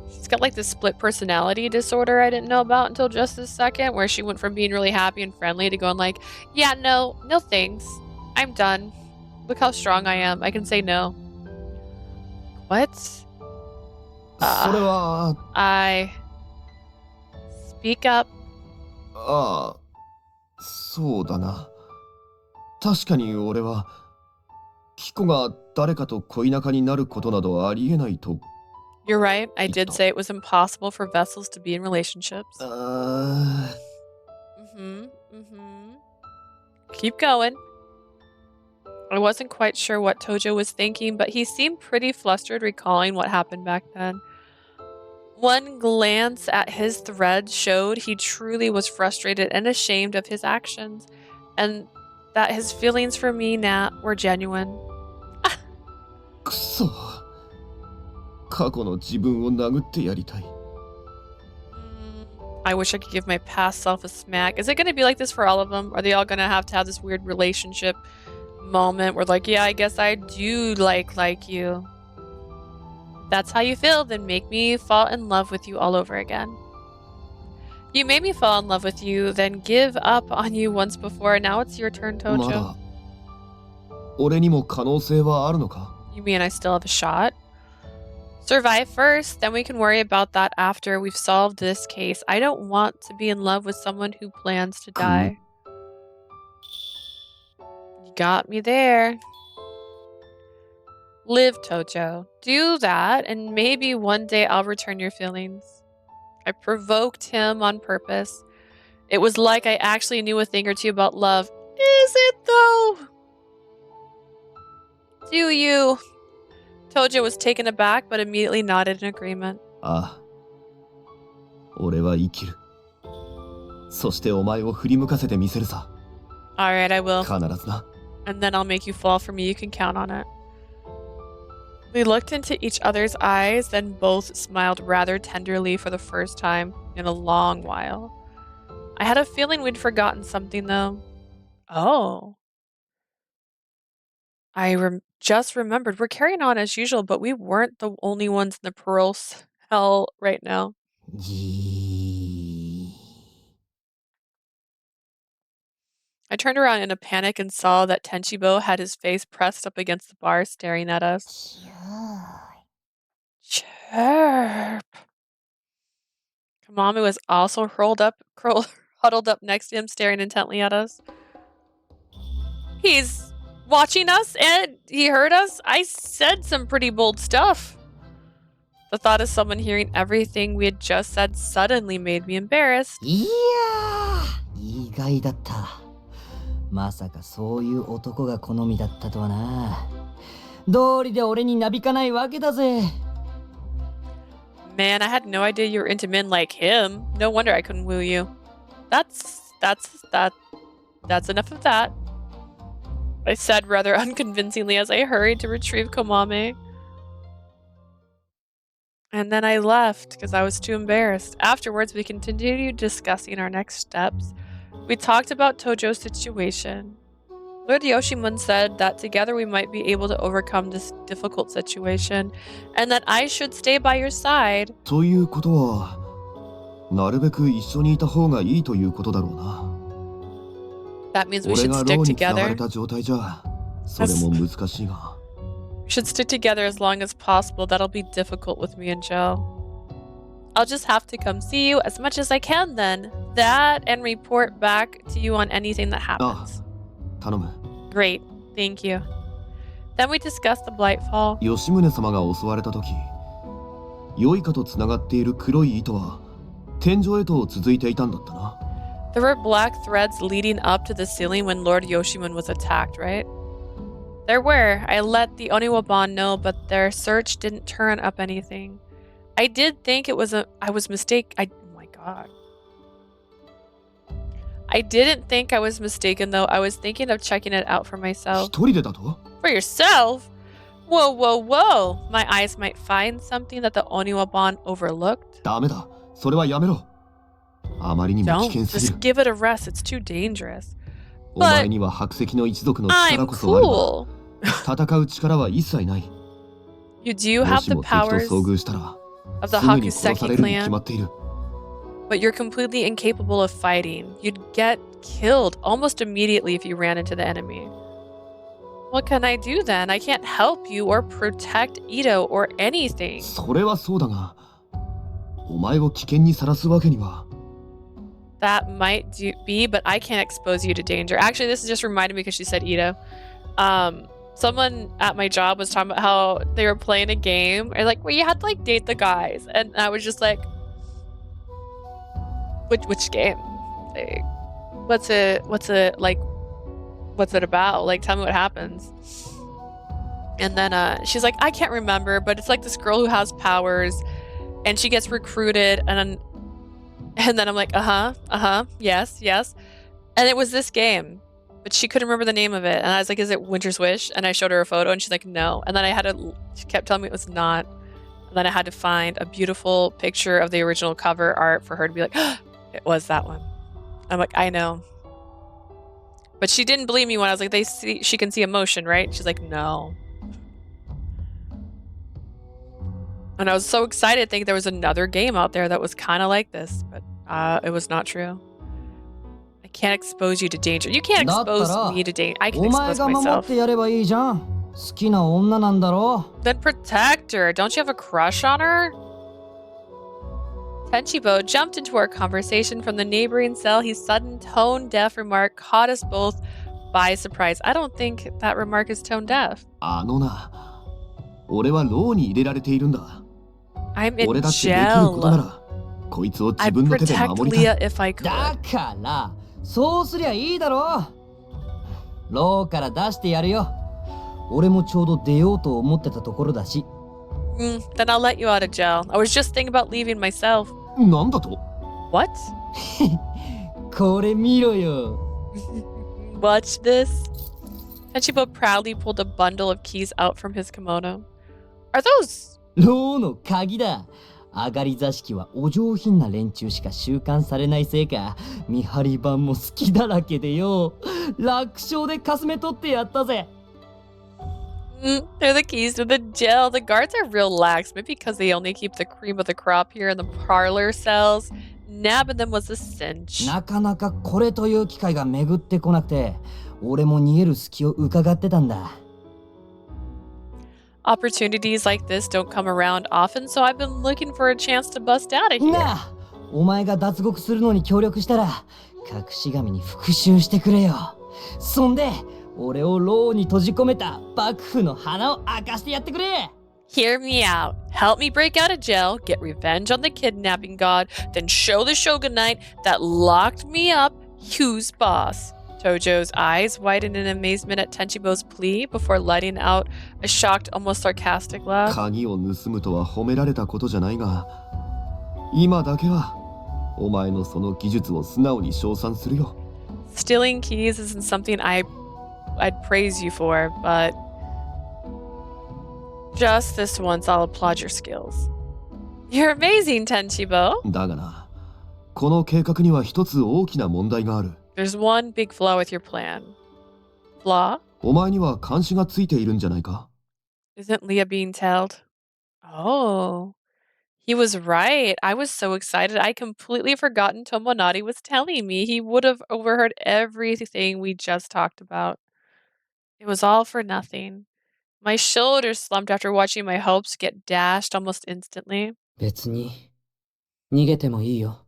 She's got like this split personality disorder I didn't know about until just this second, where she went from being really happy and friendly to going like, yeah, no thanks. I'm done. Look how strong I am. I can say no. What? それは、 Speak up. ああ、そうだな。確かに俺は、キコが誰かと恋仲になることなどありえないと。 You're right. I did say it was impossible for vessels to be in relationships. Keep going. I wasn't quite sure what Tojo was thinking, but he seemed pretty flustered recalling what happened back then. One glance at his thread showed he truly was frustrated and ashamed of his actions, and that his feelings for me now were genuine. くそ。過去の自分を殴ってやりたい。 I wish I could give my past self a smack. Is it going to be like this for all of them? Are they all going to have this weird relationship moment where like, yeah, I guess I do like you. If that's how you feel, then make me fall in love with you all over again. You made me fall in love with you, then give up on you once before. Now it's your turn, ま Tojo. だ、俺にも可能性はあるのか？ You mean I still have a shot? Survive first, then we can worry about that after we've solved this case. I don't want to be in love with someone who plans to die. You got me there. Live, Tojo. Do that, and maybe one day I'll return your feelings. I provoked him on purpose. It was like I actually knew a thing or two about love. Is it, though? Do you? Tojo was taken aback, but immediately nodded in agreement. ああ。俺は生きる。そしてお前を振り向かせてみせるさ。 Alright, I will. 必ずな。 And then I'll make you fall for me. You can count on it. We looked into each other's eyes, then both smiled rather tenderly for the first time in a long while. I had a feeling we'd forgotten something, though. Oh. just remembered we're carrying on as usual, but we weren't the only ones in the Pearl hell right now. I turned around in a panic and saw that Tenchibo had his face pressed up against the bar, staring at us. Chirp. Kamame was also huddled up next to him, staring intently at us. He's watching us and he heard us. I said some pretty bold stuff. The thought of someone hearing everything we had just said suddenly made me embarrassed. いやー、意外だった。まさかそういう男が好みだったとはな。道理で俺になびかないわけだぜ。Man, I had no idea you were into men like him. No wonder I couldn't woo you. That's enough of that. I said rather unconvincingly as I hurried to retrieve Komame. And then I left because I was too embarrassed. Afterwards, we continued discussing our next steps. We talked about Tojo's situation. Lord Yoshimun said that together we might be able to overcome this difficult situation, and that I should stay by your side. ということは、なるべく一緒にいた方がいいということだろうな。That means we 俺 should が stick 牢に繋が together. れた状態じゃ、それも難しいが。We should stick together as long as possible. That'll be difficult with me and Joe. I'll just have to come see you as much as I can then. That and report back to you on anything that happens. 頼む。 Great. Thank you. Then we discussed the Blightfall. 吉宗様が襲われた時、良いかとつながっている黒い糸は天井へと続いていたんだったな。There were black threads leading up to the ceiling when Lord Yoshimun was attacked, right? There were. I let the Oniwaban know, but their search didn't turn up anything. I did think it was I was mistaken. Oh my god. I didn't think I was mistaken though. I was thinking of checking it out for myself. 一人でだと？ For yourself? Whoa, whoa, whoa. My eyes might find something that the Oniwaban overlooked. ダメだ。それはやめろ。あまりにも危 Don't. 険すぎ Just る。 give it a rest. It's too dangerous. お前には白石の一族の I'm 力こそあるが、 cool. 戦う力は一切ない。 You do も have し the も敵と powers 遭遇したら、 of the すぐに殺さ Hakuseki れるに決ま clan, っている。 but you're completely incapable of fighting. You'd get killed almost immediately if you ran into the enemy. What can I do then? I can't help you or protect Ito or anything. それはそうだが、お前を危険にさらすわけには。 That might be, but I can't expose you to danger. Actually, this just reminded me because she said Ito. Someone at my job was talking about how they were playing a game, or like, well, you had to like date the guys, and I was just like, which game? Like, what's it like? What's it about? Like, tell me what happens. And then she's like, I can't remember, but it's like this girl who has powers, and she gets recruited, and then I'm like, yes. And it was this game, but she couldn't remember the name of it. And I was like, is it Winter's Wish? And I showed her a photo and she's like, no. And then she kept telling me it was not. And then I had to find a beautiful picture of the original cover art for her to be like, oh, it was that one. I'm like, I know. But she didn't believe me when I was like, she can see emotion, right? She's like, no. And I was so excited thinking there was another game out there that was kind of like this, but it was not true. I can't expose you to danger. You can't expose me to danger. I can expose myself. てやればいいじゃん。好きな女なんだろ。 Then protect her. Don't you have a crush on her? Tenchibo jumped into our conversation from the neighboring cell. His sudden tone-deaf remark caught us both by surprise. I don't think that remark is tone-deaf. あのな、俺は牢に入れられているんだ。 I'm in 俺だってできることな jail. ら、こいつを自 I'd 分の手で protect 守りたい。 Leah if I could. だから、そうすりゃいいだろ。牢から出してやるよ。俺もちょうど出ようと思ってたところだし。Then I'll let you out of jail. I was just thinking about leaving myself. なんだと？ What? これ見ろよ。Watch this. Tenchibo proudly pulled a bundle of keys out from his kimono. Are those? 牢の鍵だ。上がり座敷はお上品な連中しか収監されないせいか、見張り番も好きだらけでよ。楽勝でかすめ取ってやったぜ。They're the keys to the jail. The guards are real lax, maybe because they only keep the cream of the crop here in the parlor cells. Nabbing them was a cinch. なかなかこれという機会が巡ってこなくて、俺も逃げる隙を伺ってたんだ。Opportunities like this don't come around often, so I've been looking for a chance to bust out of here. なあ、お前が脱獄するのに協力したら、隠し神に復讐してくれよ。そんで、俺を牢に閉じ込めた幕府の花を明かしてやってくれ。Hear me out. Help me break out of jail, get revenge on the kidnapping god, then show the shogunate that locked me up who's boss. Tojo's eyes widened in amazement at Tenchibo's plea before letting out a shocked, almost sarcastic laugh. 鍵を盗むとは褒められたことじゃないが、今だけはお前のその技術を素直に称賛するよ。Stealing keys isn't something I'd praise you for, but just this once I'll applaud your skills. You're amazing, Tenchibo. だがな、この計画には一つ大きな問題がある。There's one big flaw with your plan. Flaw? お前には監視がついているんじゃないか？ Isn't Leah being tailed? Oh. He was right. I was so excited. I completely forgotten Tomonari was telling me. He would have overheard everything we just talked about. It was all for nothing. My shoulders slumped after watching my hopes get dashed almost instantly. 別に逃げてもいいよ。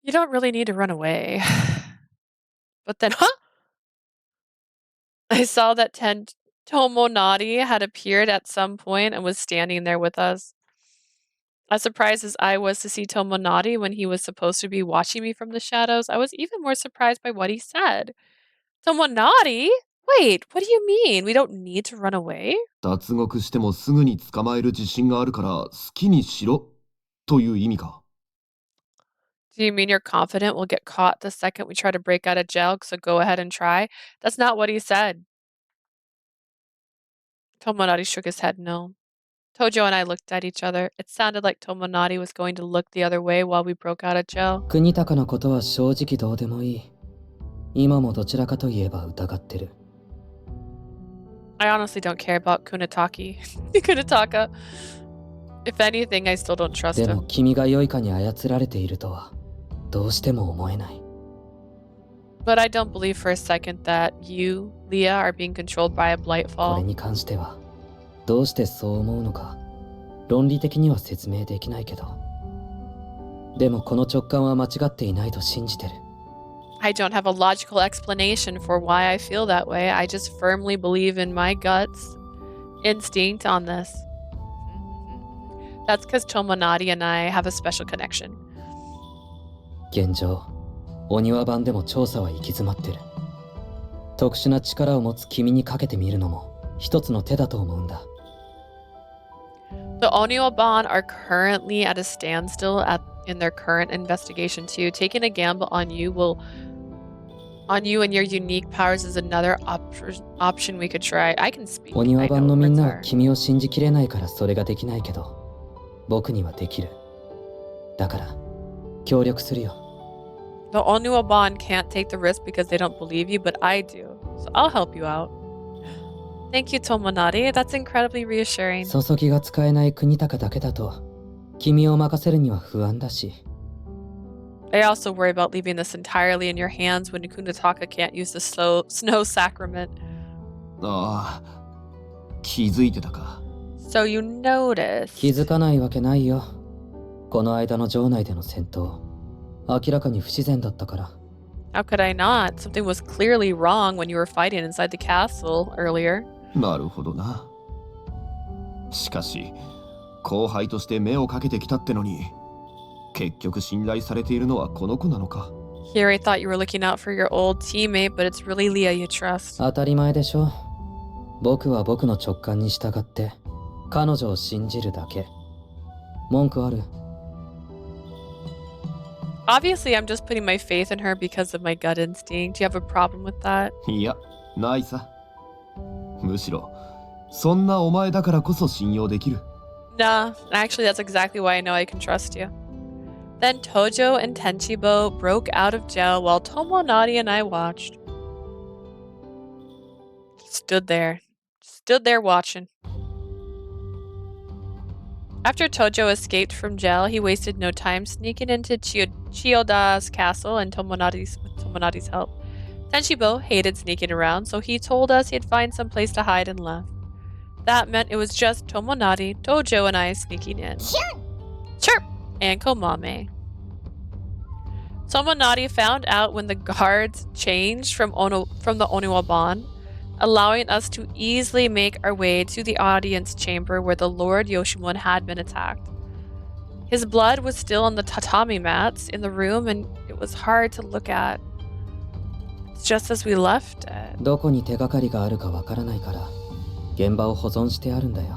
You don't really need to run away. But then, huh? I saw that Tomonari had appeared at some point and was standing there with us. As surprised as I was to see Tomonari when he was supposed to be watching me from the shadows, I was even more surprised by what he said. Tomonari? Wait, what do you mean? We don't need to run away? 脱獄してもすぐに捕まえる自信があるから好きにしろという意味か？ Do you mean you're confident we'll get caught the second we try to break out of jail, so go ahead and try? That's not what he said. Tomonari shook his head no. Tojo and I looked at each other. It sounded like Tomonari was going to look the other way while we broke out of jail. 国高のことは正直どうでもいい。今もどちらかといえば疑ってる。 I honestly don't care about Kunitaka. If anything, I still don't trust でも him. 君が良いかに操られているとはどうしても思えない。 But I don't believe for a second that you, Leah, are being controlled by a これ Blightfall. に関してはどうしてそう思うのか論理的には説明できないけど、でもこの直感は間違っていないと信じてる。 I don't have a logical explanation for why I feel that way. I just firmly believe in my guts instinct on this. That's because Tomonari and I have a special connection. 現状お庭版でも調査は行き詰まってる。特殊な力を持つ君にかけてみるのも一つの手だと思うんだ。 The Oniwaban are currently at a standstill in their current investigation too. Taking a gamble on you and your unique powers is another option we could try. I can speak. お庭 I 版の know みん words なは are. 君を信じきれないからそれができないけど、僕にはできる。だから協力するよ。 The Oniwaban can't take the risk because they don't believe you, but I do. So I'll help you out. Thank you, Tomonari. That's incredibly reassuring. 注ぎが使えない国高だけだと君を任せるには不安だし。 I also worry about leaving this entirely in your hands when Kunitaka can't use the snow sacrament. ああ、気づいてたか。 So you notice. 気づかないわけないよ。この間の城内での戦闘、明らかに不自然だったから。 How could I not? Something was clearly wrong when you were fighting inside the castle earlier. なるほどな。しかし、後輩として目をかけてきたってのに、結局信頼されているのはこの子なのか。 Here I thought you were looking out for your old teammate, but it's really Leah you trust. 当たり前でしょ。僕は僕の直感に従って彼女を信じるだけ。文句ある？ Obviously, I'm just putting my faith in her because of my gut instinct. Do you have a problem with that? いや、ないさ。むしろ、そんなお前だからこそ信用できる。 Nah, actually, that's exactly why I know I can trust you. Then Tojo and Tenchibo broke out of jail while Tomonari and I watched. He stood there, Stood there watching. After Tojo escaped from jail, he wasted no time sneaking into Chiyoda's castle and with Tomonari's help. Tenshibo hated sneaking around, so he told us he'd find some place to hide and left. That meant it was just Tomonari, Tojo, and I sneaking in. Chirp! And Komame. Tomonari found out when the guards changed from the Oniwaban, allowing us to easily make our way to the audience chamber where the Lord Yoshimon had been attacked. His blood was still on the tatami mats in the room, and it was hard to look at. It's just as we left it. どこに手がかりがあるかわからないから、現場を保存してあるんだよ。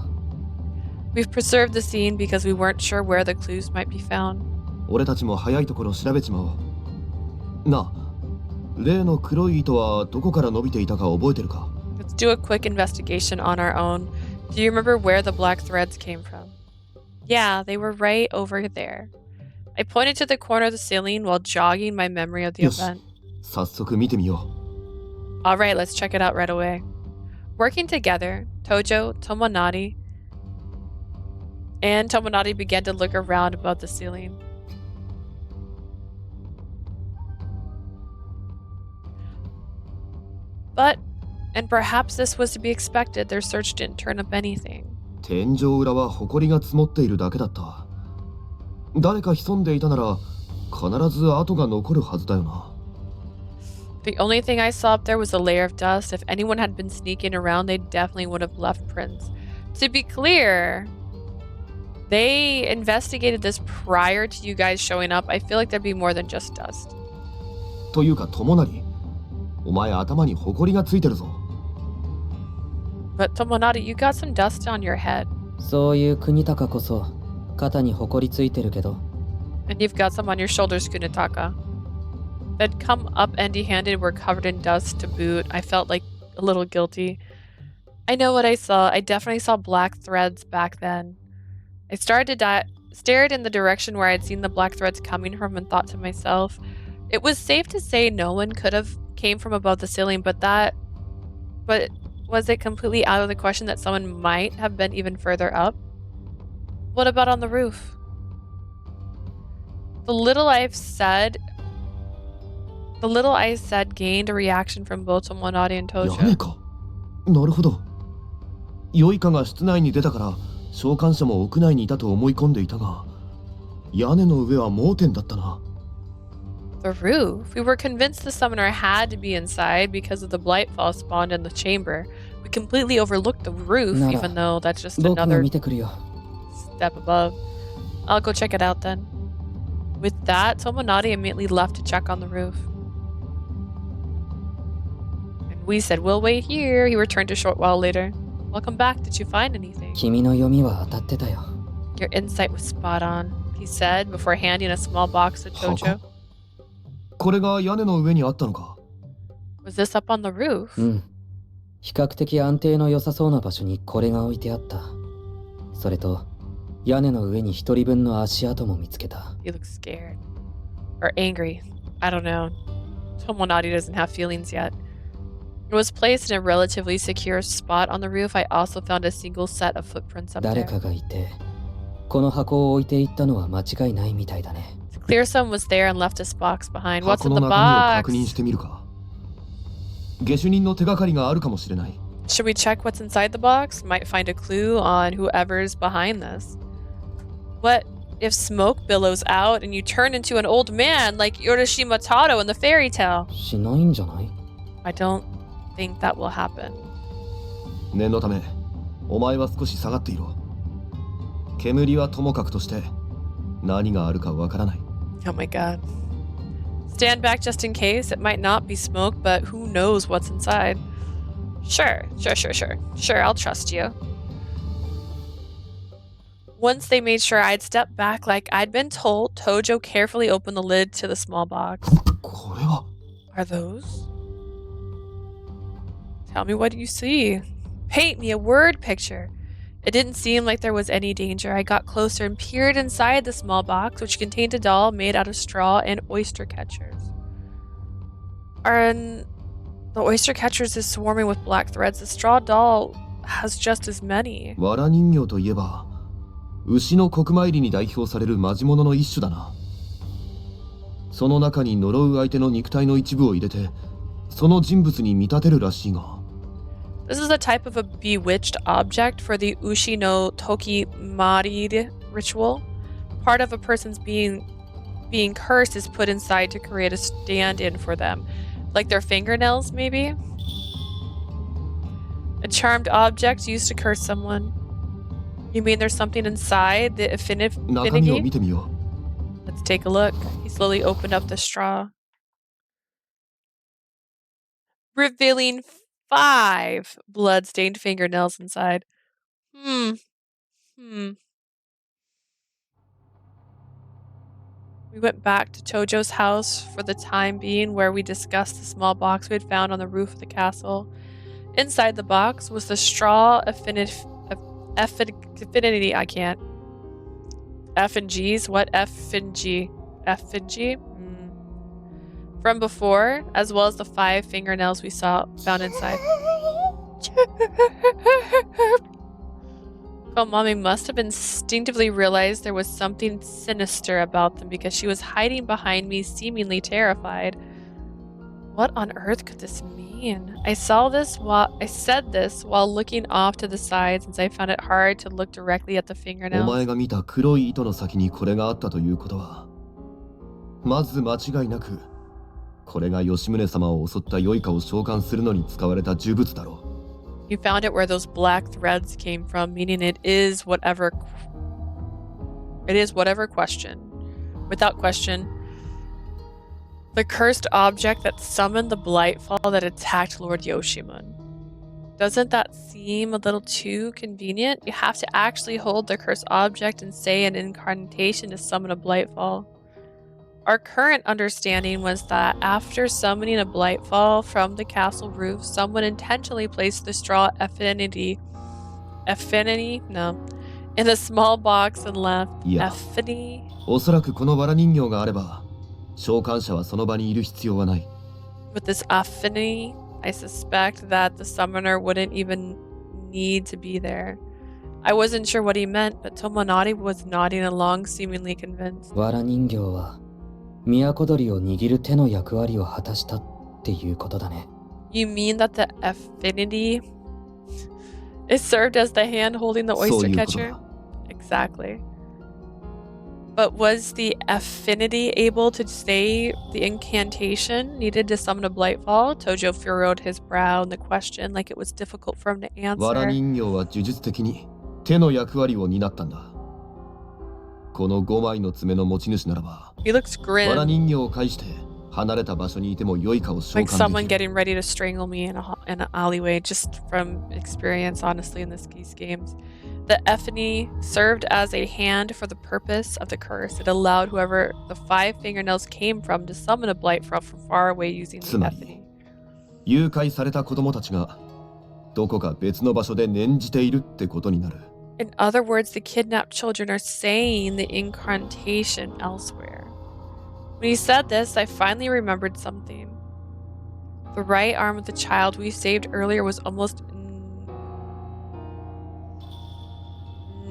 We've preserved the scene because we weren't sure where the clues might be found. 俺たちも早いところ調べちまおう。なあ、例の黒い糸はどこから伸びていたか覚えてるか？ Let's do a quick investigation on our own. Do you remember where the black threads came from? Yeah, they were right over there. I pointed to the corner of the ceiling while jogging my memory of the event. 早速見てみよう。 Alright, let's check it out right away. Working together, Tojo, Tomonari, and Tomonari began to look around above the ceiling. But, and perhaps this was to be expected, their search didn't turn up anything. 天井裏は埃が積もっているだけだった。誰か潜んでいたなら必ず跡が残るはずだよな。 The only thing I saw up there was a layer of dust. If anyone had been sneaking around, they definitely would have left prints. To be clear, they investigated this prior to you guys showing up. I feel like there'd be more than just dust. というか、友成、お前頭に埃がついてるぞ。 But Tomonari, you got some dust on your head. そういう国高こそ肩にほこりついてるけど。 And you've got some on your shoulders, Kunitaka. They'd come up empty-handed, were covered in dust to boot. I felt like a little guilty. I know what I saw. I definitely saw black threads back then. I stared in the direction where I'd seen the black threads coming from and thought to myself, it was safe to say no one could have came from above the ceiling, but was it completely out of the question that someone might have been even further up? What about on the roof? The little I said gained a reaction from both Tomonari and 屋根 Tojo. か。なるほど。良いかが室内に出たから召喚者も屋内にいたと思い込んでいたが、屋根の上は盲点だったな。 The roof? We were convinced the summoner had to be inside because of the Blightfall spawned in the chamber. We completely overlooked the roof, Nara, even though that's just 僕が another 見てくるよ。 step above. I'll go check it out then. With that, Tomonari immediately left to check on the roof. And we said, we'll wait here. He returned a short while later. Welcome back. Did you find anything? 君の読みは当たってたよ。 Your insight was spot on, he said before handing a small box to Tojo. これが屋根の上にあったのか。 Was this up on the roof? うん。比較的安定の良さそうな場所にこれが置いてあった。それと、屋根の上に一人分の足跡も見つけた。He looks scared. Or angry. I don't know. Tomonari doesn't have feelings yet. It was placed in a relatively secure spot on the roof. I also found a single set of footprints up 誰 there. かがいて、この箱を置いていったのは間違いないみたいだね。Clearsome was there and left his box behind. What's 箱 in の the 中身を確 box? 認してみるか。下手人の手がかりがあるかもしれない。 Should we check what's inside the box? Might find a clue on whoever's behind this. What if smoke billows out and you turn into an old man like Urashima Taro in the fairy tale? しないんじゃない？ I don't think that will happen. 念のため、お前は少し下がっていろ。煙はともかくとして、何があるかわからない。 Oh my god. Stand back just in case. It might not be smoke, but who knows what's inside. Sure, I'll trust you. Once they made sure I'd stepped back like I'd been told, Tojo carefully opened the lid to the small box. これは Are those? Tell me what you see. Paint me a word picture. It didn't seem like there was any danger. I got closer and peered inside the small box, which contained a doll made out of straw and oyster catchers. The oyster catchers is swarming with black threads. The straw doll has just as many. わら人形といえば牛の国参りに代表されるマジモノの一種だな。その中に呪う相手の肉体の一部を入れてその人物に見立てるらしいが。 This is a type of a bewitched object for the Ushi no Toki Marid ritual. Part of a person's being cursed is put inside to create a stand-in for them. Like their fingernails, maybe? A charmed object used to curse someone. You mean there's something inside the 中身を見 affinity? てみよ Let's take a look. He slowly opened up the straw, revealing 5 blood-stained fingernails inside. We went back to Tojo's house for the time being, where we discussed the small box we had found on the roof of the castle. Inside the box was the straw affinity. I can't. F and G's? What F and G? F and G? From before, as well as the 5 fingernails we found inside. Oh, Mommy must have instinctively realized there was something sinister about them because she was hiding behind me, seemingly terrified. What on earth could this mean? I said this while looking off to the side, since I found it hard to look directly at the う。お fingernails. 前が見た黒い糸の先にこれがあったということは、まず間違いなくこれが吉宗様を襲ったヨイカを召喚するのに使われた呪物だろう。 You found it where those black threads came from, meaning it is whatever question. Without question, the cursed object that summoned the Blightfall that attacked Lord Yoshimun. Doesn't that seem a little too convenient? You have to actually hold the cursed object and say an incantation to summon a Blightfall. Our current understanding was that after summoning a Blightfall from the castle roof, someone intentionally placed the straw affinity in a small box and left. Yeah. Affinity? おそらくこの藁人形があれば召喚者はその場にいる必要はない。 With this affinity, I suspect that the summoner wouldn't even need to be there. I wasn't sure what he meant, but Tomonari was nodding along, seemingly convinced. わら人形は都鳥を握る手の役割を果たしたっていうことだね。 You mean that the affinity is served as the hand holding the そう oyster いうこと catcher? だ。 Exactly. But was the affinity able to say the incantation needed to summon a Blightfall? Tojo furrowed his brow in the question, like it was difficult for him to 藁 answer. 人形は呪術的に手の役割を担ったんだ。この5枚の爪の持ち主ならば、 He looks 藁 grim, 人形を介して離れた場所にいても良いかを召 like 喚 someone できる。 getting ready to strangle me in an alleyway, just from experience, honestly, in these games. The affinity served as a hand for the purpose of the curse. It allowed whoever the 5 fingernails came from to summon a Blightfall from far away using the つまり affinity. 誘拐された子供たちがどこか別の場所で念じているってことになる。 In other words, the kidnapped children are saying the incantation elsewhere. When he said this, I finally remembered something. The right arm of the child we saved earlier was almost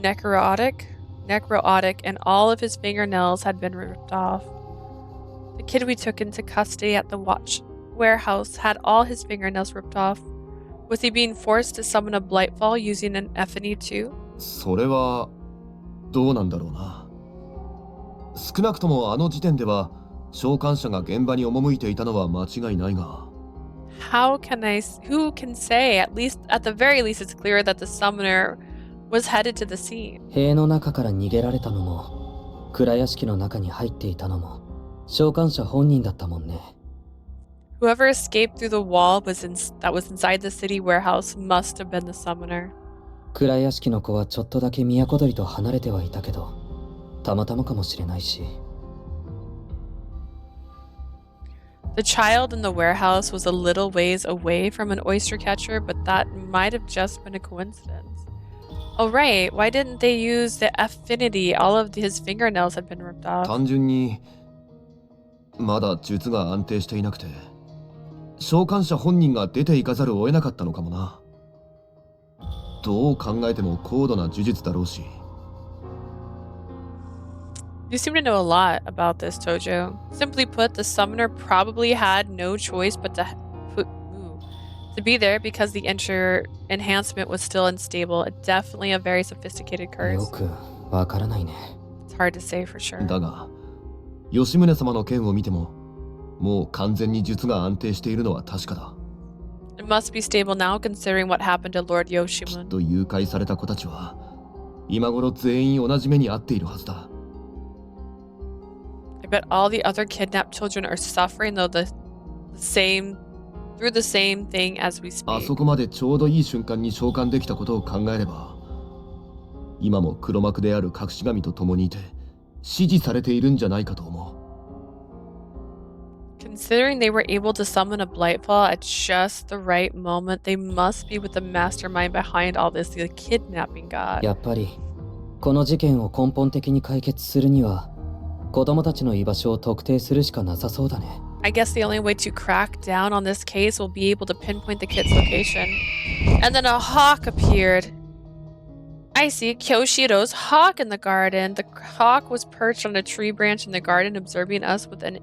necrotic, and all of his fingernails had been ripped off. The kid we took into custody at the warehouse had all his fingernails ripped off. Was he being forced to summon a Blightfall using an affinity too? それはどうなんだろうな。少なくともあの時点では召喚者が現場に赴いていたのは間違いないが。 Who can say? At the very least, it's clear that the summoner was headed to the scene. 塀の中から逃げられたのも、蔵屋敷の中に入っていたのも、召喚者本人だったもんね。 Whoever escaped through the wall that was inside the city warehouse must have been the summoner. 蔵屋敷の子はちょっとだけ都鳥と離れてはいたけど、たまたまかもしれないし。 The child in the warehouse was a little ways away from an oyster catcher, but that might have just been a coincidence. Oh right, why didn't they use the affinity? All of his fingernails had been ripped off. 単純にまだ術が安定していなくて召喚者本人が出ていかざるを得なかったのかもな。どう考えても高度な呪術だろうし。You seem to know a lot about this, Tojo. Simply put, the summoner probably had no choice but to be there because the enhancement was still unstable. Definitely a very sophisticated よ curse. くわからないね。 It's hard to say for sure. だが、吉宗様の剣を見ても、もう完全に術が安定しているのは確かだ。It must be stable now considering what happened to Lord きっ Yoshimun. と誘拐された子たちは、今頃全員同じ目に遭っているはずだ。I bet all the other kidnapped children are suffering through the same thing as we あ speak. そこまでちょうどいい瞬間に召喚できたことを考えれば、今も黒幕である隠し神と共にいて、指示されているんじゃないかと思う。Considering they were able to summon a Blightfall at just the right moment, they must be with the mastermind behind all this, the kidnapping god. やっぱりこの事件を根本的に解決するには子供たちの居場所を特定するしかなさそうだね。 I guess the only way to crack down on this case will be able to pinpoint the kid's location. And then a hawk appeared. I see Kyoshiro's hawk in the garden. The hawk was perched on a tree branch in the garden, observing us with an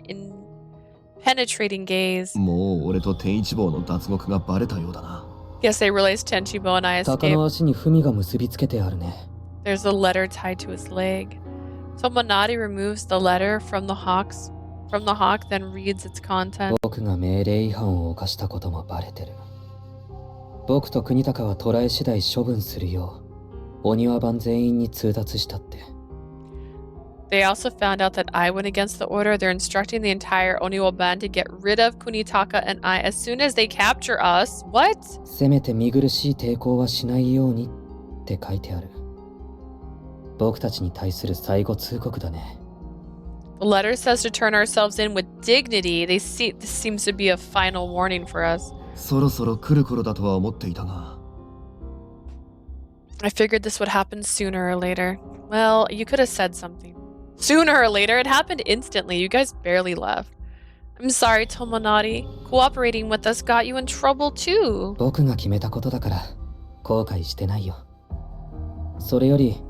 penetrating gaze. もう俺と天一坊の脱獄がバレたようだな。 Guess they realized Tenchibo and I 鷹の escaped. 足に文が結びつけてあるね。 There's a letter tied to his leg. Tomonari removes the letter from the hawk, then reads its content. 僕が命令違反を犯したこともバレてる。僕と国高は捕らえ次第処分するようお庭番全員に通達したって。 They also found out that I went against the order. They're instructing the entire Oniwa band to get rid of Kunitaka and I as soon as they capture us. What? せめて見苦しい抵抗はしないようにって書いてある。僕たちに対する最後通告だね。 The letter says to turn ourselves in with dignity. This seems to be a final warning for us. そろそろ来る頃だとは思っていたが。I figured this would happen sooner or later. Well, you could have said something. Sooner or later, it happened instantly. You guys barely left. I'm sorry, Tomonari. Cooperating with us got you in trouble too. 僕が決めたことだから後悔してないよ。それより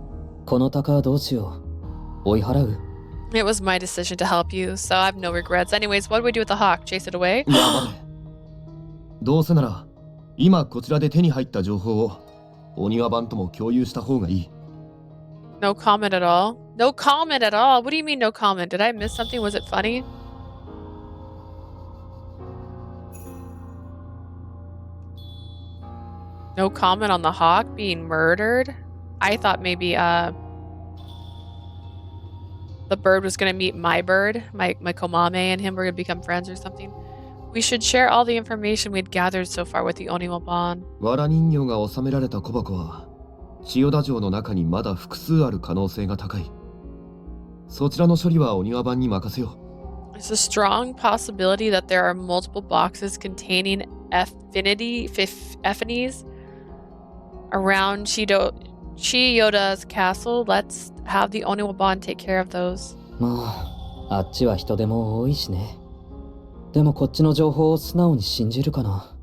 この鷹はどうしよう。追い払う？ It was my decision to help you, so I have no regrets. Anyways, what do we do with the hawk? Chase it away? いや待て。どうせなら今こちらで手に入った情報をお庭番とも共有した方がいい。 No comment at all. No comment at all. What do you mean no comment? Did I miss something? Was it funny? No comment on the hawk being murdered? I thought maybe the bird was gonna meet my bird, my Komame and him were gonna become friends or something. We should share all the information we'd gathered so far with the Oniwa Bond. わら人形が収められた小箱は千代田城の中にまだ複数ある可能性が高い。そちらの処理はお庭番に任せよう。 There's a strong possibility that there are multiple boxes containing Effinies around Chiyoda's castle. Let's have the Oniwa Bond take care of those. まああっちは人手も多いしね。でもこっちの情報を素直に信じるかな。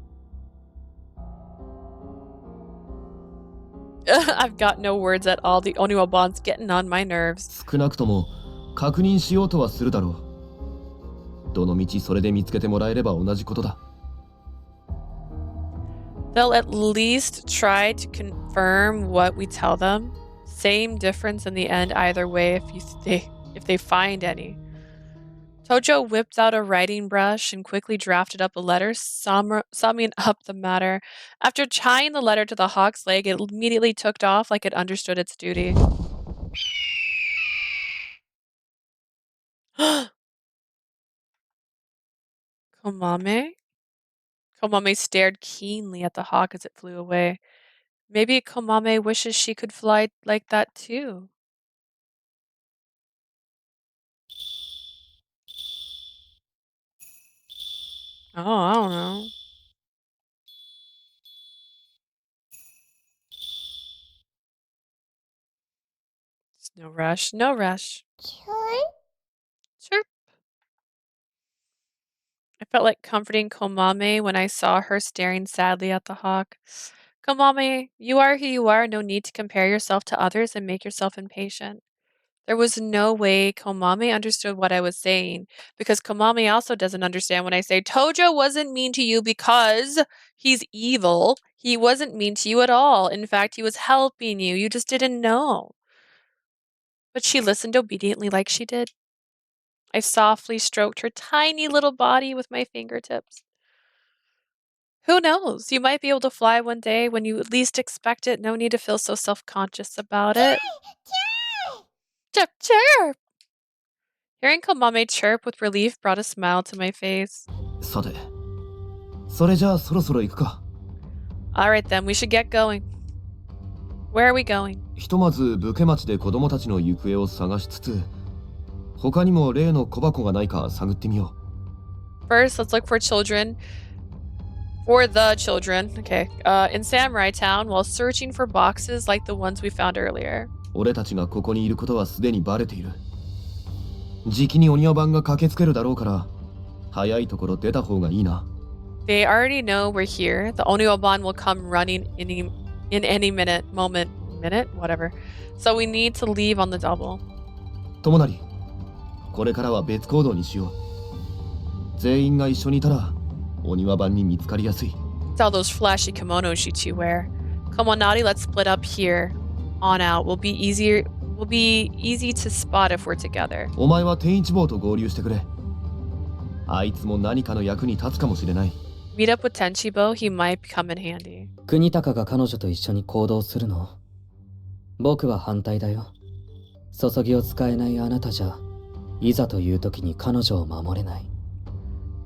I've got no words at all. The Oniwa Bond's getting on my nerves. 少なくとも確認しようとはするだろう。どのみちそれで見つけてもらえれば同じことだ。 They'll at least try to confirm what we tell them. Same difference in the end either way if they find any. Tojo whipped out a writing brush and quickly drafted up a letter summing up the matter. After tying the letter to the hawk's leg, it immediately took off like it understood its duty. Komame? Komame stared keenly at the hawk as it flew away. Maybe Komame wishes she could fly like that too. Oh, I don't know. It's no rush. No rush. Sure. I felt like comforting Komame when I saw her staring sadly at the hawk. Komame, you are who you are. No need to compare yourself to others and make yourself impatient. There was no way Komame understood what I was saying because Komame also doesn't understand when I say Tojo wasn't mean to you because he's evil. He wasn't mean to you at all. In fact, he was helping you. You just didn't know. But she listened obediently like she did. I softly stroked her tiny little body with my fingertips. Who knows? You might be able to fly one day when you least expect it. No need to feel so self-conscious about it. Chirp, chirp! Hearing Komame chirp with relief brought a smile to my face. さて、それじゃあそろそろ行くか。Alright then, we should get going. Where are we going? ひとまず武家町で子供たちの行方を探しつつ、他にも例の小箱がないか探ってみよう。First, let's look for children. For the children, okay, in Samurai Town while searching for boxes like the ones we found earlier. 俺たちがここにいることはすでにバレている。じきにお庭番が駆けつけるだろうから、早いところ出た方がいいな。They already know we're here. The Oniwaban will come running in any minute, whatever. So we need to leave on the double. 友成、これからは別行動にしよう。全員が一緒にいたら、お庭番に見つかりやすい。It's all those flashy kimonos you two wear. Come on, Nadi, let's split up here. On out. We'll be easy to spot if we're together. お前は天一坊と合流してくれ。あいつも何かの役に立つかもしれない。Meet up with Tenchibo, he might come in handy. 国高が彼女と一緒に行動するの？僕は反対だよ。注ぎを使えないあなたじゃ、いざという時に彼女を守れない。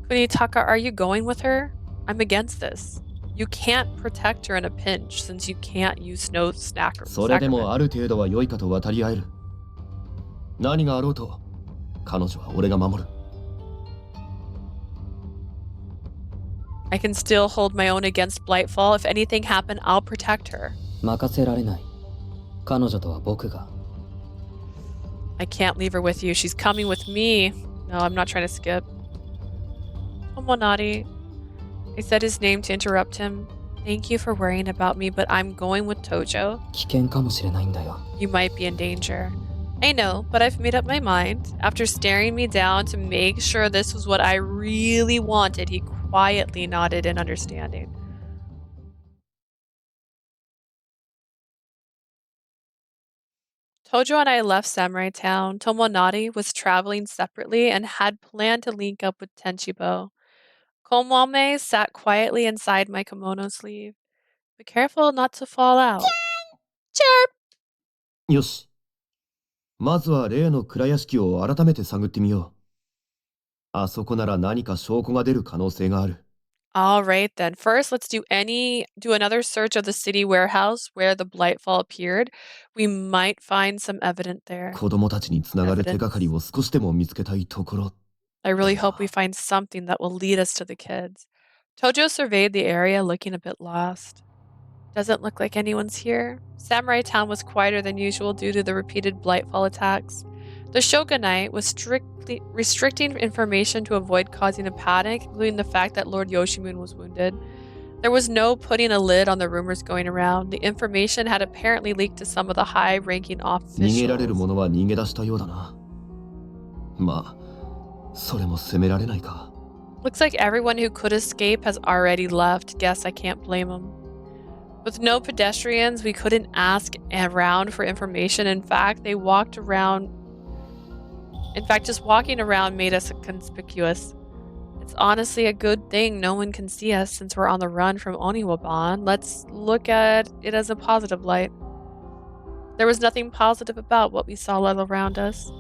Kunitaka, are you going with her? I'm against this. You can't protect her in a pinch since you can't use snow snacker. それでもある程度は良いかと渡り合える。何があろうと、彼女は俺が守る。I can still hold my own against Blightfall. If anything happened, I'll protect her. 任せられない。彼女とは僕が。I can't leave her with you. She's coming with me. No, I'm not trying to skip. Tomonari. I said his name to interrupt him. Thank you for worrying about me, but I'm going with Tojo. 危険かもしれないんだよ。You might be in danger. I know, but I've made up my mind. After staring me down to make sure this was what I really wanted, he quietly nodded in understanding. Tojo and I left Samurai Town. Tomonari was traveling separately and had planned to link up with Tenchibo. Komame sat quietly inside my kimono sleeve. Be careful not to fall out. Chirp! よし。まずは例の蔵屋敷を改めて探ってみよう。あそこなら何か証拠が出る可能性がある。Alright then. First, let's do another search of the city warehouse where the Blightfall appeared. We might find some evidence there. 子供たちにつながる手がかりを少しでも見つけたいところ。I really hope we find something that will lead us to the kids. Tojo surveyed the area, looking a bit lost. Doesn't look like anyone's here. Samurai Town was quieter than usual due to the repeated Blightfall attacks. The shogunate was strictly restricting information to avoid causing a panic, including the fact that Lord Yoshimun was wounded. There was no putting a lid on the rumors going around. The information had apparently leaked to some of the high-ranking 逃げられる officials. 者は逃げ出したようだな。まあ、それも責められないか。Looks like everyone who could escape has already left. Guess I can't blame them. With no pedestrians, we couldn't ask around for information. In fact, just walking around made us conspicuous. It's honestly a good thing no one can see us since we're on the run from Oniwaban. Let's look at it as a positive light. There was nothing positive about what we saw all around us.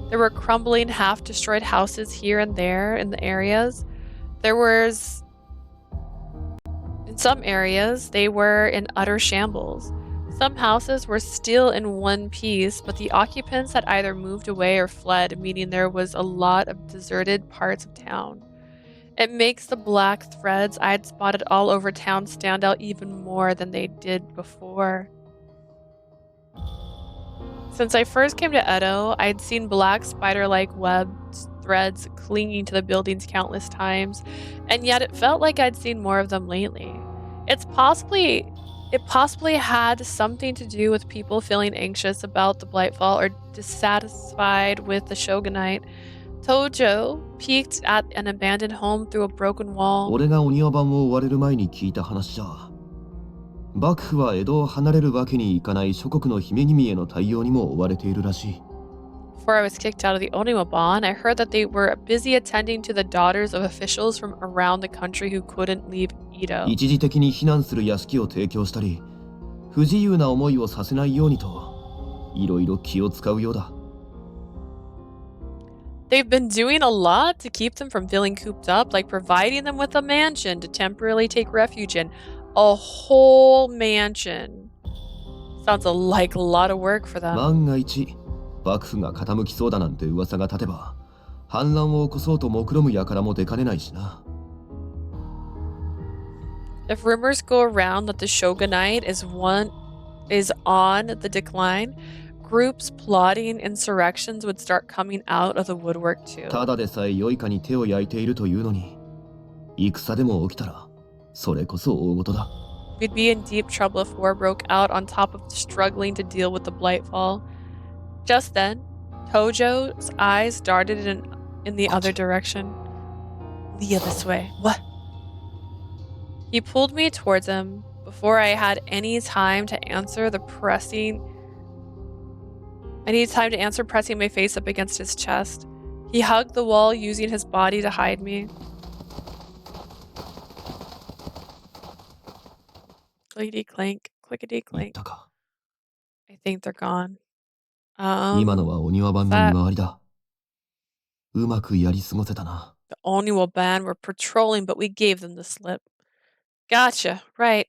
There were crumbling, half-destroyed houses here and there in the areas. In some areas, they were in utter shambles. Some houses were still in one piece, but the occupants had either moved away or fled, meaning there was a lot of deserted parts of town. It makes the black threads I'd spotted all over town stand out even more than they did before. Since I first came to Edo, I'd seen black spider-like webbed threads clinging to the buildings countless times, and yet it felt like I'd seen more of them lately. It's it possibly had something to do with people feeling anxious about the Blightfall or dissatisfied with the shogunate. Tojo peeked at an abandoned home through a broken wall. 俺がお庭番を追われる前に聞いた話じゃ、幕府は江戸を離れるわけにいかない諸国の姫君への対応にも追われているらしい。Before I was kicked out of the Oniwaban, I heard that they were busy attending to the daughters of officials from around the country who couldn't leave Edo. 一時的に避難する屋敷を提供したり、不自由な思いをさせないようにと、いろいろ気を使うようだ。They've been doing a lot to keep them from feeling cooped up, like providing them with a mansion to temporarily take refuge in. A whole mansion. Sounds like a lot of work for them. 万が一、幕府が傾きそうだなんて噂が立てば、反乱を起こそうと目論む輩も出かねないしな。If rumors go around that the shogunate is on the decline, groups plotting insurrections would start coming out of the woodwork too. ただでさえ良いかに手を焼いているというのに、戦でも起きたら、それこそ大事だ。We'd be in deep trouble if war broke out on top of struggling to deal with the Blightfall. Just then, Tojo's eyes darted in the other direction. Leah, this way. What? He pulled me towards him before I had any time to answer pressing my face up against his chest. He hugged the wall, using his body to hide me. Clickety clink, clickety clink. I think they're gone. 今のはお庭番の見回りだ。うまくやり過ごせたな。The Oniwaban were patrolling, but we gave them the slip. Gotcha, right.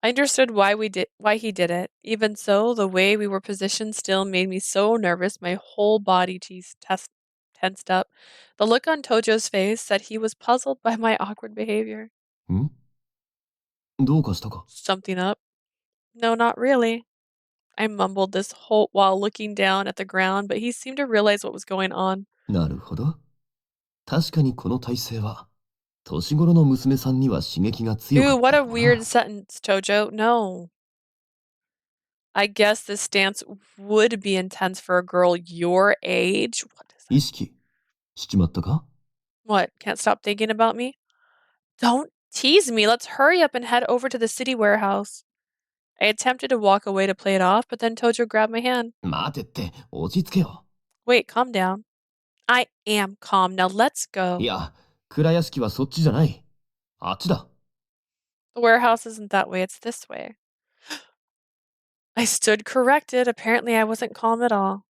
I understood why he did it. Even so, the way we were positioned still made me so nervous, my whole body tensed up. The look on Tojo's face said he was puzzled by my awkward behavior. ん？どうかしたか？ Something up? No, not really. I mumbled this while looking down at the ground, but he seemed to realize what was going on. なるほど。確かにこの体勢は、年頃の娘さんには刺激が強かった。Dude, what a weird sentence, Tojo. No. I guess this stance would be intense for a girl your age. What is that? 意識しちまったか？ What? Can't stop thinking about me? Don't tease me. Let's hurry up and head over to the city warehouse. I attempted to walk away to play it off, but then Tojo grabbed my hand. 待てって、落ち着けよ。Wait, calm down. I am calm. Now let's go. いや、蔵屋敷はそっちじゃない。あっちだ。The warehouse isn't that way. It's this way. I stood corrected. Apparently, I wasn't calm at all.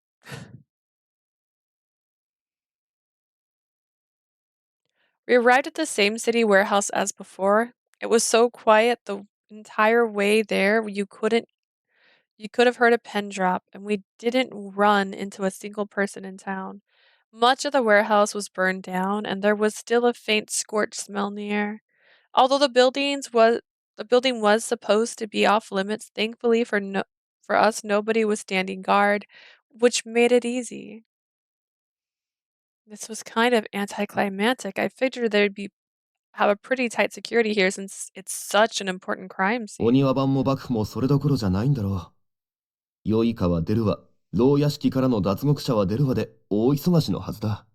We arrived at the same city warehouse as before. It was so quiet the entire way there, you could have heard a pin drop, and we didn't run into a single person in town. Much of the warehouse was burned down, and there was still a faint scorched smell in the air. Although the building was supposed to be off limits, thankfully for us, nobody was standing guard, which made it easy. This was kind of anticlimactic. I figured have a pretty tight security here since it's such an important crime お scene. 庭番も幕府もそれどころじゃないんだろう。良いかは出るわ、牢屋敷からの脱獄者は出るわで大忙しのはずだ。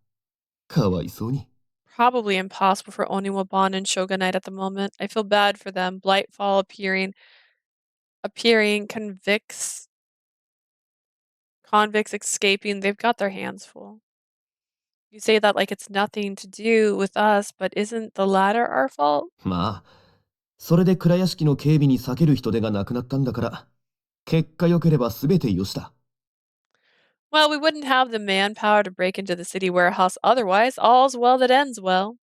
かわいそうに。Probably impossible for Oniwaban and Shogunate at the moment. I feel bad for them. Blightfall appearing, convicts escaping. They've got their hands full. You say that like it's nothing to do with us, but isn't the latter our fault? まあ、それで蔵屋敷の警備に避ける人手がなくなったんだから、結果良ければ全てよしだ。Well, we wouldn't have the manpower to break into the city warehouse otherwise. All's well that ends well.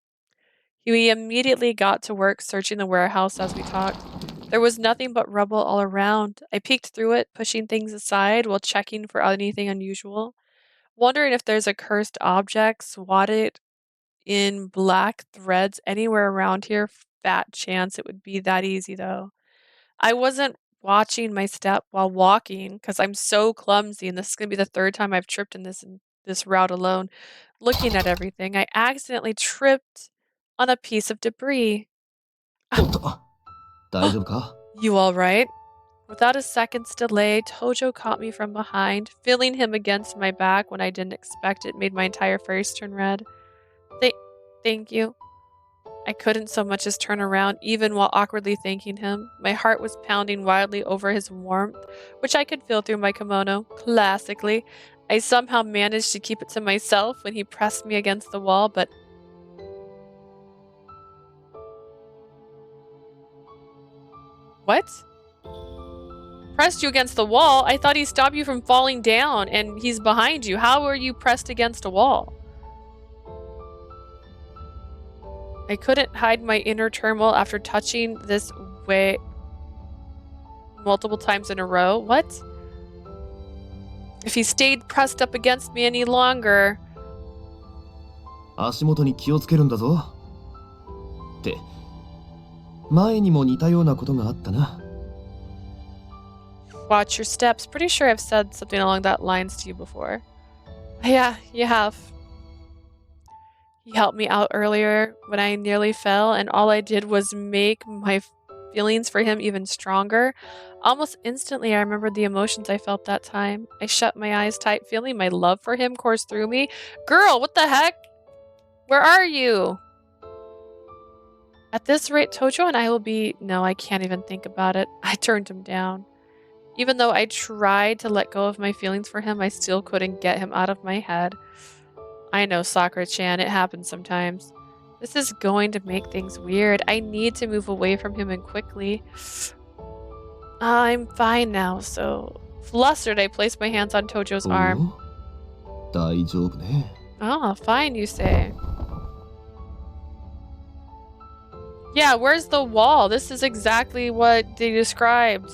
We immediately got to work searching the warehouse as we talked. There was nothing but rubble all around. I peeked through it, pushing things aside while checking for anything unusual. Wondering if there's a cursed object swatted in black threads anywhere around here. Fat chance it would be that easy, though. I wasn't watching my step while walking because I'm so clumsy, and this is going to be the third time I've tripped in this route alone. Looking at everything, I accidentally tripped on a piece of debris. おっと、大丈夫か? You alright? Without a second's delay, Tojo caught me from behind. Feeling him against my back when I didn't expect it made my entire face turn red. Thank you. I couldn't so much as turn around, even while awkwardly thanking him. My heart was pounding wildly over his warmth, which I could feel through my kimono. Classically, I somehow managed to keep it to myself when he pressed me against the wall, but... What? Pressed you against the wall? I thought he stopped you from falling down, and he's behind you. How were you pressed against a wall? I couldn't hide my inner turmoil after touching this way multiple times in a row. What? If he stayed pressed up against me any longer... 足元に気をつけるんだぞ。って、前にも似たようなことがあったな。Watch your steps. Pretty sure I've said something along that lines to you before. Yeah, you have. He helped me out earlier when I nearly fell, and all I did was make my feelings for him even stronger. Almost instantly, I remembered the emotions I felt that time. I shut my eyes tight, feeling my love for him course through me. Girl, what the heck? Where are you? At this rate, Tojo and I will be... No, I can't even think about it. I turned him down. Even though I tried to let go of my feelings for him, I still couldn't get him out of my head. I know, Sakura-chan, it happens sometimes. This is going to make things weird. I need to move away from him and quickly. I'm fine now, so... Flustered, I placed my hands on Tojo's arm. 大丈夫ね。 Oh, fine, you say. Yeah, where's the wall? This is exactly what they described.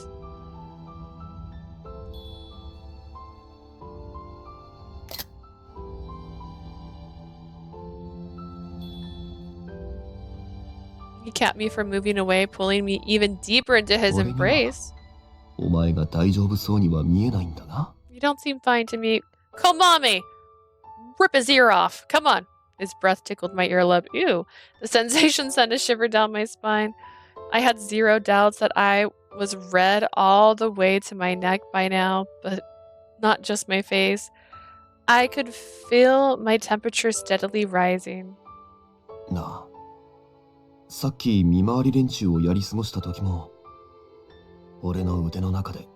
He kept me from moving away, pulling me even deeper into his embrace. お前が大丈夫そうには見えないんだな。 You don't seem fine to me. Komami! Rip his ear off. Come on. His breath tickled my earlobe. Ew. The sensation sent a shiver down my spine. I had zero doubts that I was red all the way to my neck by now, but not just my face. I could feel my temperature steadily rising. なあ、さっき見回り練習をやり過ごした時も、俺の腕の中で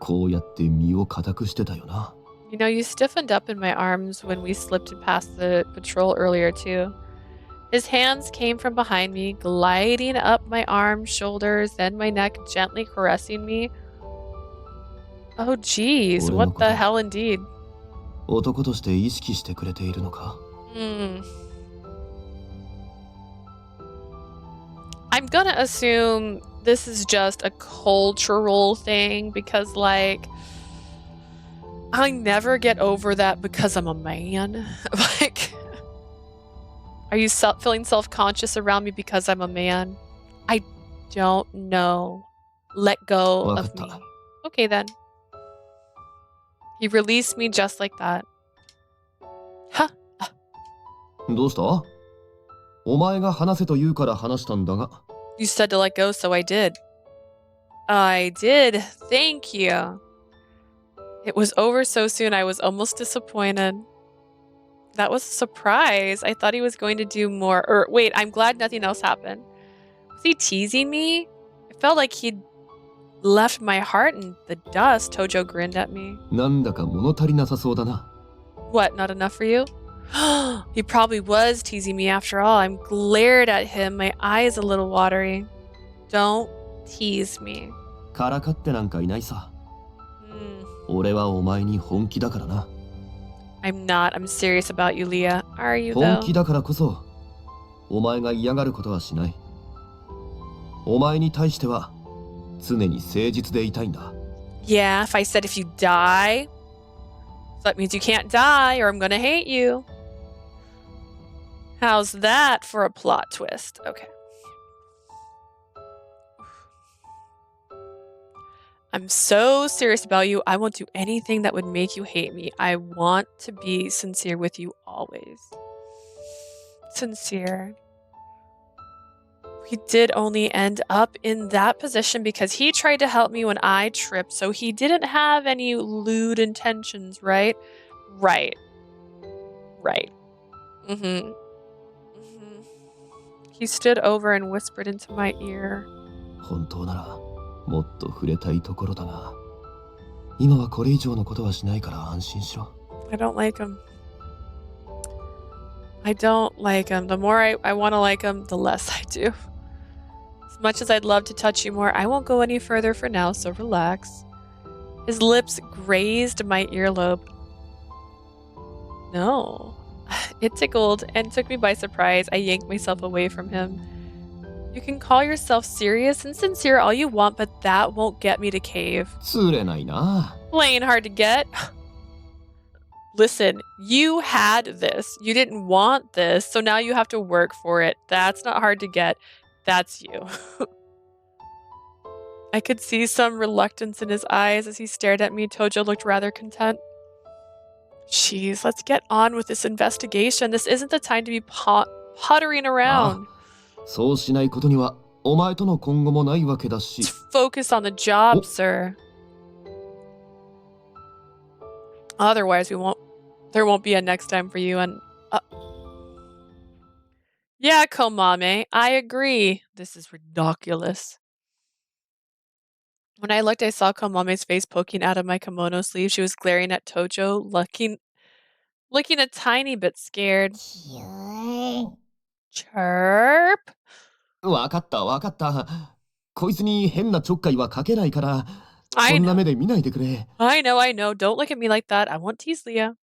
こうやって身を固くしてたよな。 You know, you stiffened up in my arms when we slipped past the patrol earlier, too. His hands came from behind me, gliding up my arms, shoulders, then my neck, gently caressing me. Oh, geez. What the hell, indeed. 男として意識してくれているのか? I'm gonna assume this is just a cultural thing because, like, I never get over that because I'm a man. Like, are you feeling self-conscious around me because I'm a man? I don't know. Let go of me. Okay, then. He released me just like that. Huh. どうした? お前が話せと言うから話したんだが。 You said to let go, so I did. I did. Thank you. It was over so soon, I was almost disappointed. That was a surprise. I thought he was going to do more. Or wait, I'm glad nothing else happened. Was he teasing me? It felt like he'd left my heart in the dust. Tojo grinned at me. なんだか物足りなさそうだな。 What, not enough for you? He probably was teasing me after all. I'm glared at him, my eyes a little watery. Don't tease me. からかってなんかいないさ。俺はお前に本気だからな。 I'm not. I'm serious about you, Leah. Are you, though? 本気だからこそ、お前が嫌がることはしない。お前に対しては常に誠実でいたいんだ。 Yeah, if I said if you die, so that means you can't die or I'm gonna hate you. How's that for a plot twist? Okay. I'm so serious about you. I won't do anything that would make you hate me. I want to be sincere with you always. Sincere. We did only end up in that position because he tried to help me when I tripped, so he didn't have any lewd intentions, right? Right. Right. Mm-hmm. Mm-hmm. He stood over and whispered into my ear. 本当ならもっと触れたいところだが、今はこれ以上のことはしないから安心しろ。I don't like him. I don't like him. The more I want to like him, the less I do. As much as I'd love to touch you more, I won't go any further for now, so relax. His lips grazed my earlobe. No. It tickled and took me by surprise. I yanked myself away from him. You can call yourself serious and sincere all you want, but that won't get me to cave. 釣れないな。 Playing hard to get. Listen, you had this. You didn't want this, so now you have to work for it. That's not hard to get. That's you. I could see some reluctance in his eyes as he stared at me. Tojo looked rather content. Jeez, let's get on with this investigation. This isn't the time to be puttering around. そうしないことにはお前との今後もないわけだし。 Let's focus on the job, sir. Otherwise, there won't be a next time for you. And yeah, Komame, I agree. This is ridiculous. When I looked, I saw Komame's face poking out of my kimono sleeve. She was glaring at Tojo, looking a tiny bit scared. Chirp. わかったわかった。こいつに変なちょっかいはかけないから、 I そんな know. 目で見ないでくれ。 I know. Don't look at me like that. I won't tease Leah.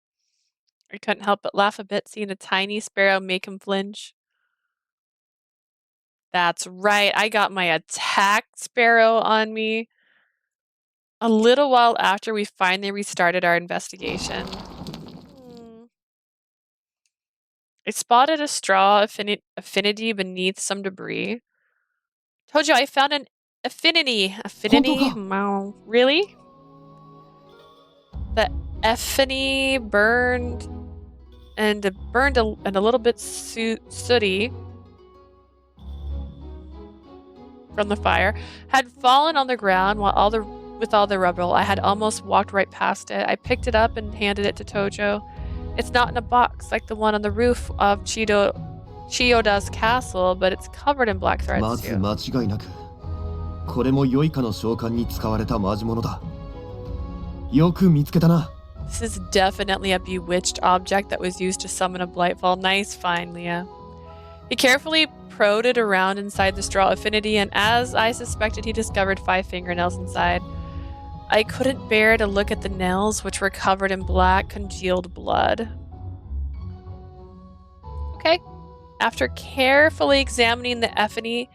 I couldn't help but laugh a bit, seeing a tiny sparrow make him flinch. That's right. I got my attack sparrow on me. A little while after we finally restarted our investigation. I spotted a straw affinity beneath some debris. Tojo, I found an affinity. Affinity? Wow. Really? The affinity burned and a little bit sooty from the fire had fallen on the ground with all the rubble. I had almost walked right past it. I picked it up and handed it to Tojo. It's not in a box like the one on the roof of Chiyoda's castle, but it's covered in black threads まず too. 間違いなく、これも良いかの召喚に使われたマジモノだ。よく見つけたな。 This is definitely a bewitched object that was used to summon a Blightfall. Nice find, Leah. He carefully prodded around inside the straw affinity, and as I suspected, he discovered 5 fingernails inside. I couldn't bear to look at the nails, which were covered in black, congealed blood. Okay. After carefully examining the affinity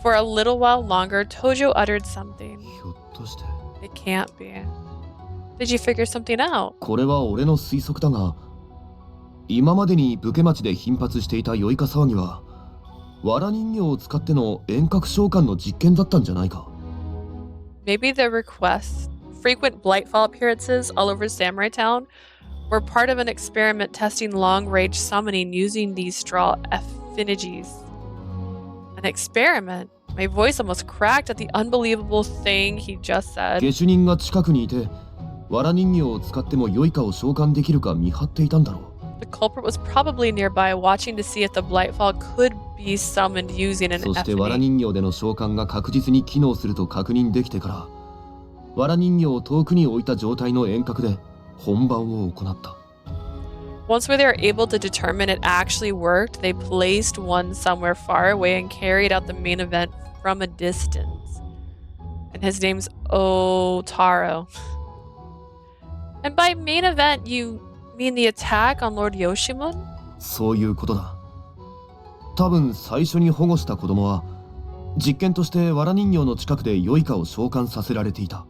for a little while longer, Tojo uttered something. ひょっとして。 It can't be. Did you figure something out? これは俺の推測だが、今までに武家町で頻発していた酔いか騒ぎは、藁人形を使っての遠隔召喚の実験だったんじゃないか。 Maybe the frequent Blightfall appearances all over Samurai Town were part of an experiment testing long-range summoning using these straw affinities. An experiment? My voice almost cracked at the unbelievable thing he just said. 下手人が近くにいて、藁人形を使っても酔いかを召喚できるか見張っていたんだろう。 The culprit was probably nearby, watching to see if the Blightfall could be summoned using an そして藁 affinity. 人形での召喚が確実に機能すると確認できてから、藁人形を遠くに置いた状態の遠隔で本番を行った。 Once they were able to determine it actually worked, they placed one somewhere far away and carried out the main event from a distance. And his name's Otaro. And by main event, you mean the attack on Lord Yoshimun? そういうことだ。多分最初に保護した子供は、実験として藁人形の近くで酔いかを召喚させられていた。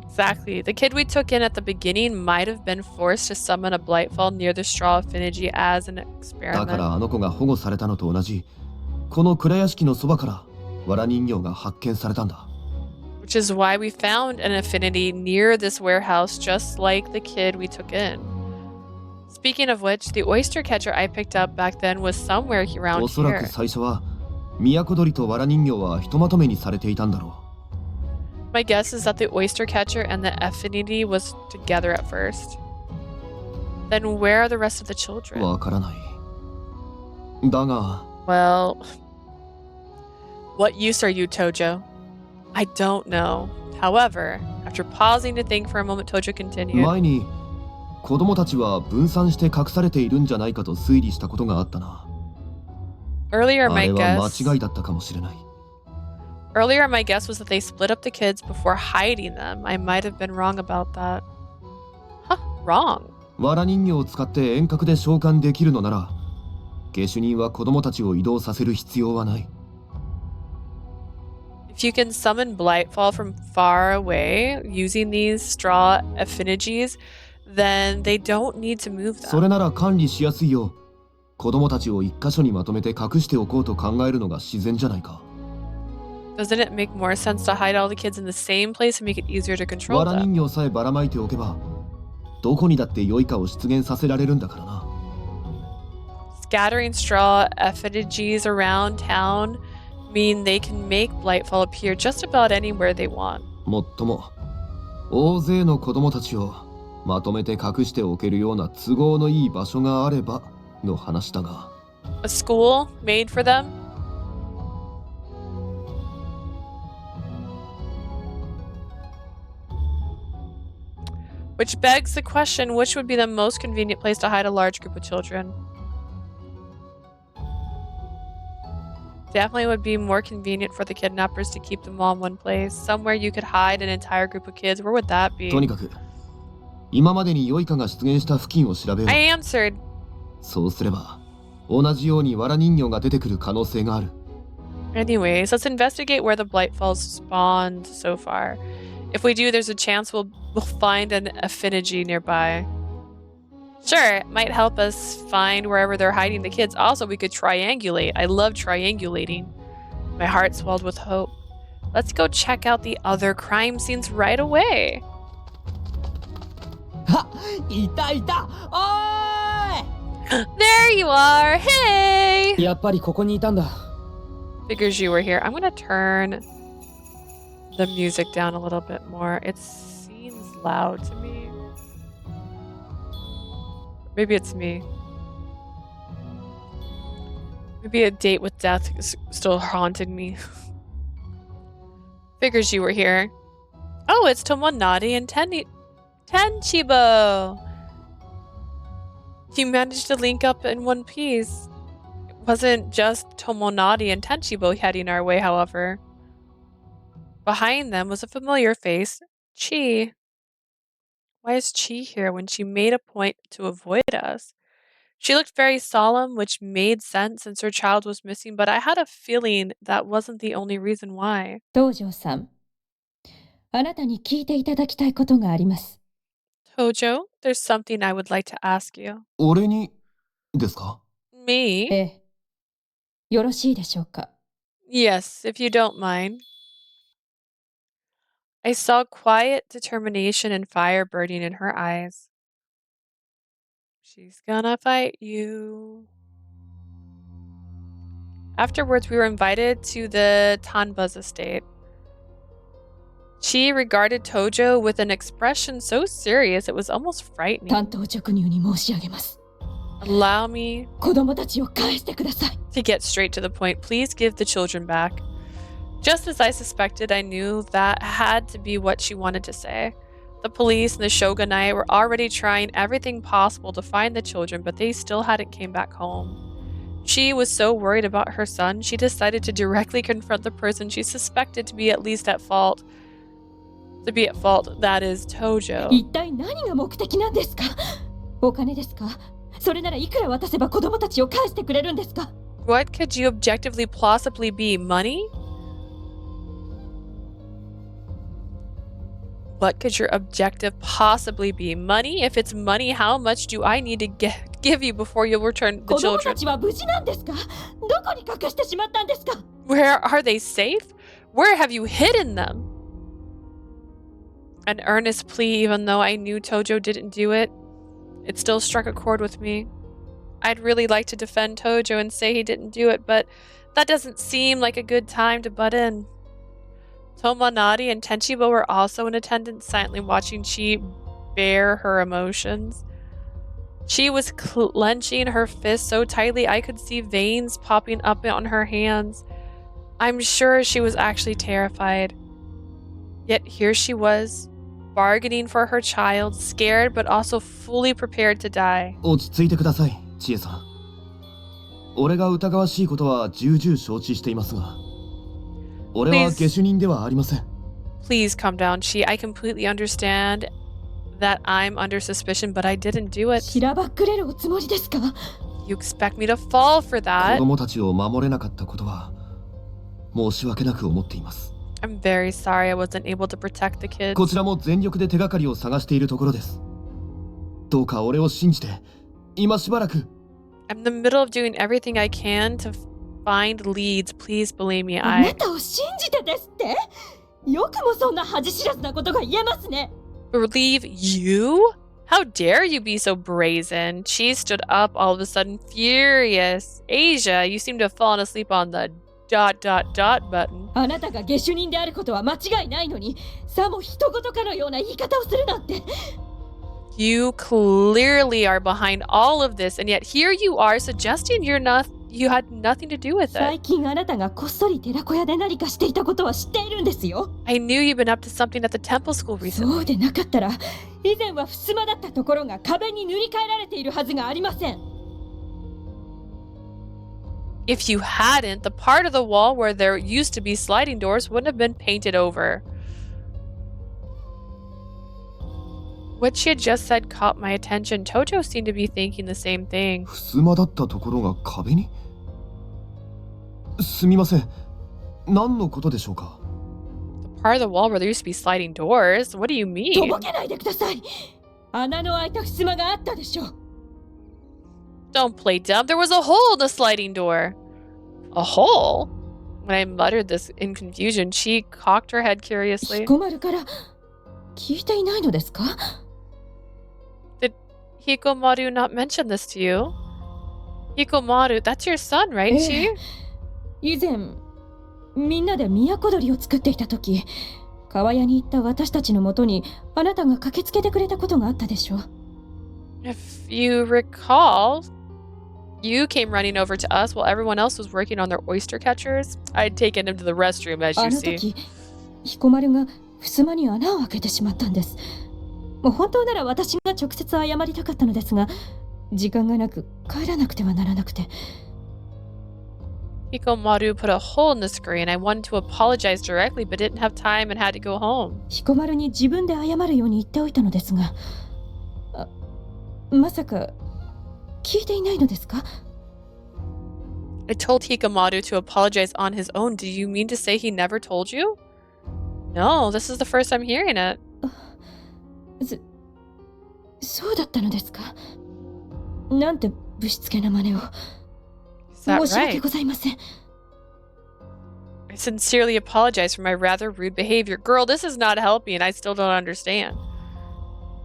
Exactly. The kid we took in at the beginning might have been forced to summon a Blightfall near the straw affinity as an だから experiment. あの子が保護されたのと同じ、この蔵屋敷のそばから藁人形が発見されたんだ。 Which is why we found an affinity near this warehouse, just like the kid we took in. Speaking of which, the oyster catcher I picked up back then was somewhere around おそらく here. 最初は都鳥と藁人形はひとまとめにされていたんだろ My guess is that the oyster catcher and the affinity was together at first. Then where are the rest of the う。 children? わからない。だが、 Well, what use are you, Tojo? I don't know. However, after pausing to think for a moment, Tojo continued. 前に子供たちは分散して隠されているんじゃないかと推理したことがあったな。 Earlier, あ my れは guess 間違いだったかもしれない。 Earlier, my guess was that they split up the kids before hiding them. I might have been wrong about that. Huh, wrong. 藁人形を使って遠隔で召喚できるのなら、下手人は子供たちを移動させる必要はない。 If you can summon Blightfall from far away using these straw affinities, then they don't need to move それ them. なら管理しやすいよう、子供たちを一箇所にまとめて隠しておこうと考えるのが自然じゃないか。 Doesn't it make more sense to hide all the kids in the same place and make it easier to control 藁 them? 人形さえばらまいておけば、どこにだって良いかを出現させられるんだからな。 Scattering straw effigies around town mean they can make Blightfall appear just about anywhere they want. もっとも、大勢の子供たちをまとめて隠しておけるような都合のいい場所があればの話だが。 A school made for them? Which begs the question, which would be the most convenient place to hide a large group of children? Definitely would be more convenient for the kidnappers to keep them all in one place. Somewhere you could hide an entire group of kids. Where would that be? とにかく、今までに良いかが出現した付近を調べよう。 I answered. そうすれば、同じように藁人形が出てくる可能性がある。 Anyways, let's investigate where the Blightfalls spawned so far. If we do, there's a chance we'll find an affinity nearby. Sure, it might help us find wherever they're hiding the kids. Also, we could triangulate. I love triangulating. My heart swelled with hope. Let's go check out the other crime scenes right away. あ、いたいた。おーい。 There you are. Hey! やっぱりここにいたんだ。 Figures you were here. I'm gonna turn the music down a little bit more. It seems loud to me. Maybe it's me. Maybe a date with death is still haunting me. Figures you were here. Oh, it's Tomonari and Tenchibo. You managed to link up in one piece. It wasn't just Tomonari and Tenchibo heading our way, however. Behind them was a familiar face, Chi. Why is Chi here when she made a point to avoid us? She looked very solemn, which made sense since her child was missing, but I had a feeling that wasn't the only reason why. 東條さん、あなたに聞いていただきたいことがあります。 Tojo, there's something I would like to ask you. 俺にですか？ Me? ええ。よろしいでしょうか。 Yes, if you don't mind. I saw quiet determination and fire burning in her eyes. She's gonna fight you. Afterwards, we were invited to the Tanba's estate. She regarded Tojo with an expression so serious it was almost frightening. 単刀直入に申し上げます。 Allow me 子供たちを返してください。 to get straight to the point. Please give the children back. Just as I suspected, I knew that had to be what she wanted to say. The police and the shogunate were already trying everything possible to find the children, but they still hadn't came back home. She was so worried about her son, she decided to directly confront the person she suspected to be at least at fault. That is Tojo. 一体何が目的なんですか？お金ですか？それならいくら渡せば子供たちを返してくれるんですか？ What could you objectively plausibly be? Money? What could your objective possibly be? Money? If it's money, how much do I need to give you before you'll return the 子供た children? ちは無事なんですか？どこに隠してしまったんですか？ Where are they safe? Where have you hidden them? An earnest plea, even though I knew Tojo didn't do it. It still struck a chord with me. I'd really like to defend Tojo and say he didn't do it, but that doesn't seem like a good time to butt in. Tomonari and Tenchibo were also in attendance, silently watching Chi bear her emotions. She was clenching her fist so tightly I could see veins popping up on her hands. I'm sure she was actually terrified. Yet here she was, bargaining for her child, scared but also fully prepared to die. 落ち着いてください、千恵さん。俺が疑わしいことは重々承知していますが、俺は下手人ではありません。Please calm down, Chi. I completely understand that I'm under suspicion, but I didn't do it. しらばっくれるおつもりですか？ You expect me to fall for 子 that? 供たちを守れなかったことは申し訳なく思っています。 I'm very sorry I wasn't able to protect the kids. こちらも全力で手がかりを探しているところです。どうか俺を信じて、今しばらく。I'm in the middle of doing everything I can to find leads. Please believe me. あなたを信じてですって？よくもそんな恥知らずなことが言えますね。Believe you? How dare you be so brazen? She stood up all of a sudden, furious. Asia, you seem to have fallen asleep on the ... button. あなたが下手人であることは間違いないのに、さも人事かのような言い方をするなんて。You clearly are behind all of this, and yet here you are suggesting you had nothing to do with 最 it. 近あなたがこっそり寺子屋で何かしていたことは知っているんですよ。 I knew you'd been up to something at the temple school そ recently. うでなかったら、以前は襖だったところが壁に塗り替えられているはずがありません。If you hadn't, the part of the wall where there used to be sliding doors wouldn't have been painted over. What she had just said caught my attention. Tojo seemed to be thinking the same thing. 襖だったところが壁に？すみません。何のことでしょうか？ The part of the wall where there used to be sliding doors? What do you と mean? ぼけないでください。穴の開いた襖があったでしょ。 Don't play dumb. There was a hole in the sliding door. A hole? When I muttered this in confusion, she cocked her head curiously. 彦丸から聞いていないのですか？ Did Hikomaru not mention this to you? Hikomaru, that's your son, right, Chi? 以前みんなで都鳥を作っていた時、川屋に行った私たちのもとにあなたが駆けつけてくれたことがあったでしょ。 If you recall, you came running over to us while everyone else was working on their oyster catchers. I'd taken him to the restroom, as あ you の see. 時彦丸が襖に穴を開けてしまったんです。もう本当なら私が直接謝りたかったのですが、時間がなく帰らなくてはならなくて。 Hikomaru put a hole in the screen. I wanted to apologize directly, but didn't have time and had to go home. 彦丸に自分で謝るように言っておいたのですが、まさか聞いていないのですか？ I told Hikomaru to apologize on his own. Do you mean to say he never told you? No, this is the first time hearing it. そうだったのですか？なんてぶしつけな真似を。 Is that 申し訳 right? ございません。 I sincerely apologize for my rather rude behavior. Girl, this is not helping. I still don't understand.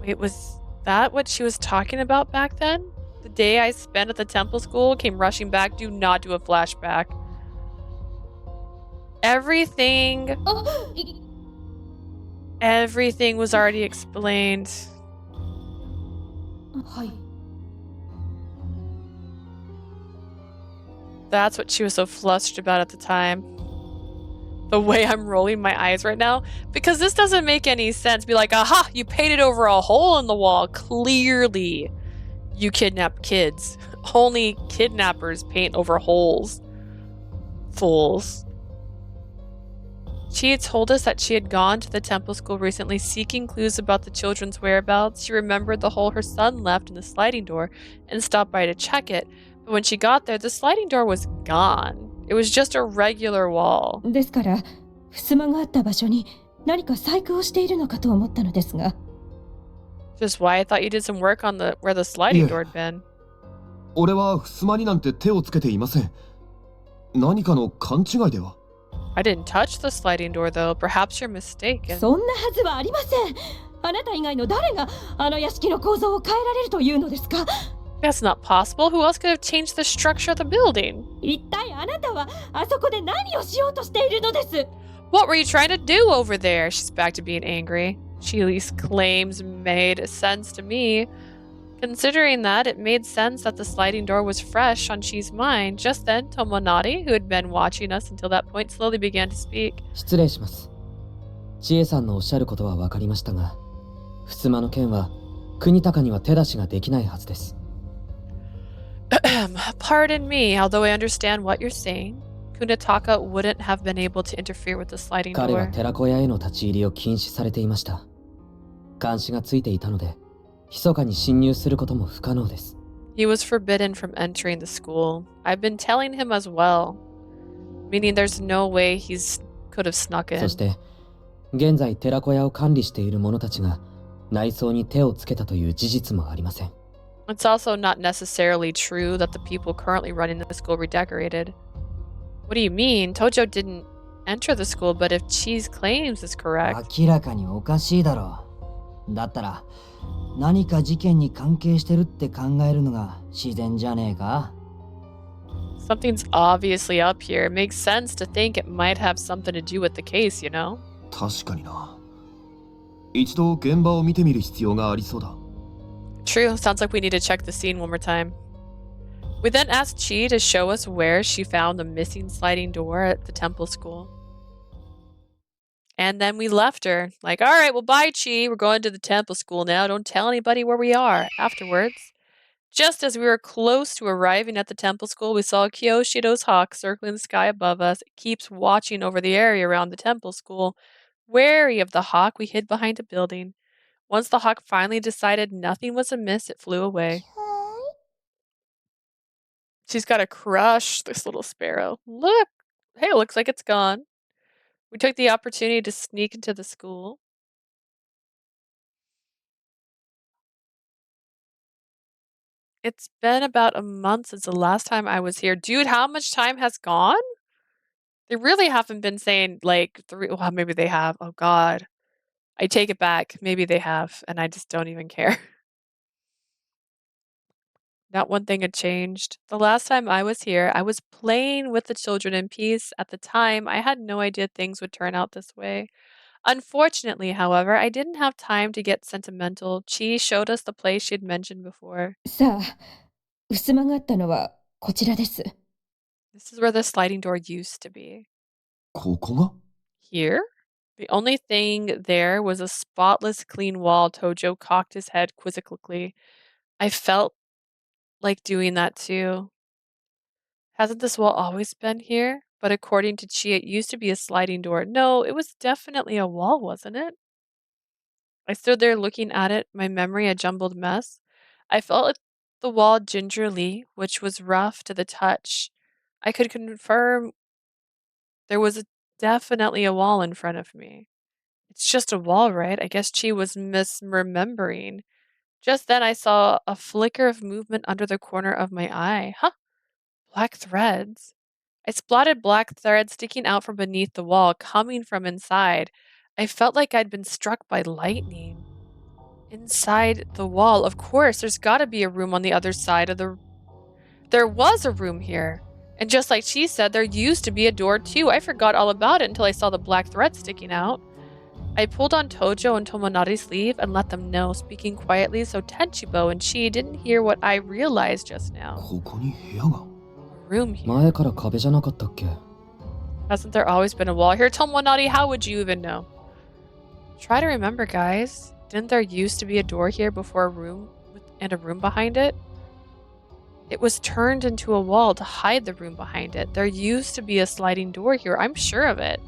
Wait, was that what she was talking about back then? The day I spent at the temple school came rushing back. Do not do a flashback. Everything was already explained. はい。 That's what she was so flustered about at the time. The way I'm rolling my eyes right now, because this doesn't make any sense. Be like, aha, you painted over a hole in the wall. Clearly, you kidnapped kids. Only kidnappers paint over holes. Fools. She had told us that she had gone to the temple school recently seeking clues about the children's whereabouts. She remembered the hole her son left in the sliding door and stopped by to check it. But when she got there, the sliding door was gone. It was just a regular wall. ですから、襖があった場所に何か細工をしているのかと思ったのですが。 Just why I thought you did some work on where the sliding door had been. 俺は襖になんて手をつけていません。何かの勘違いでは？ I didn't touch the sliding door though. Perhaps you're mistaken. そんなはずはありません。あなた以外の誰があの屋敷の構造を変えられるというのですか？ That's not possible. Who else could have changed the structure of the building? 一体あなたはあそこで何をしようとしているのです。 What were you trying to do over there? She's back to being angry. Chili's claims made sense to me. Considering that, it made sense that the sliding door was fresh on Chi's mind. Just then, Tomonari, who had been watching us until that point, slowly began to speak. 失礼します。千恵さんのおっしゃることは分かりましたが、襖の件は国高には手出しができないはずです。Pardon me, although I understand what you're saying. Kunitaka wouldn't have been able to interfere with the sliding 彼は door. 寺子屋への立ち入りを禁止されていました。監視がついていたので、密かに侵入することも不可能です。He was forbidden from entering the school. I've been telling him as well. Meaning there's no way he's could have snuck in. そして、現在寺子屋を管理している者たちが内装に手をつけたという事実もありません。It's also not necessarily true that the people currently running the school redecorated. What do you mean? Tojo didn't enter the school, but if Chi's claims is correct... 明らかにおかしいだろう。だったら何か事件に関係してるって考えるのが自然じゃねえか？ Something's obviously up here. It makes sense to think it might have something to do with the case, you know? 確かにな。一度現場を見てみる必要がありそうだ。True. Sounds like we need to check the scene one more time. We then asked Chi to show us where she found the missing sliding door at the temple school. And then we left her. Like, all right, well, bye, Chi. We're going to the temple school now. Don't tell anybody where we are. Afterwards, just as we were close to arriving at the temple school, we saw Kyoshiro's hawk circling the sky above us. It keeps watching over the area around the temple school. Wary of the hawk, we hid behind a building. Once the hawk finally decided nothing was amiss, it flew away. She's got a crush, this little sparrow. Look! Hey, it looks like it's gone. We took the opportunity to sneak into the school. It's been about a month since the last time I was here. Dude, how much time has gone? They really haven't been saying, like, well, maybe they have. Oh, God. I take it back. Maybe they have, and I just don't even care. Not one thing had changed. The last time I was here, I was playing with the children in peace. At the time, I had no idea things would turn out this way. Unfortunately, however, I didn't have time to get sentimental. Chi showed us the place she'd mentioned before. さあ、襖があったのはこちらです。 This is where the sliding door used to be. ここが？ Here? The only thing there was a spotless clean wall. Tojo cocked his head quizzically. I felt like doing that too. Hasn't this wall always been here? But according to Chi, it used to be a sliding door. No, it was definitely a wall, wasn't it? I stood there looking at it, my memory a jumbled mess. I felt at the wall gingerly, which was rough to the touch. I could confirm there was definitely a wall in front of me. It's just a wall, right? I guess Chi was misremembering. Just then I saw a flicker of movement under the corner of my eye. Huh? Black threads. I spotted black threads sticking out from beneath the wall, coming from inside. I felt like I'd been struck by lightning. Inside the wall, of course, there's gotta be a room on the other side of the... There was a room here. And just like she said, there used to be a door too. I forgot all about it until I saw the black thread sticking out. I pulled on Tojo and Tomonari's sleeve and let them know, speaking quietly so Tenchibo and Chi didn't hear what I realized just now. ここに部屋が？ A room here. 前から壁じゃなかったっけ？ Hasn't there always been a wall here? Tomonari, how would you even know? Try to remember, guys. Didn't there used to be a door here before a room and a room behind it? It was turned into a wall to hide the room behind it. There used to be a sliding door here. I'm sure of it.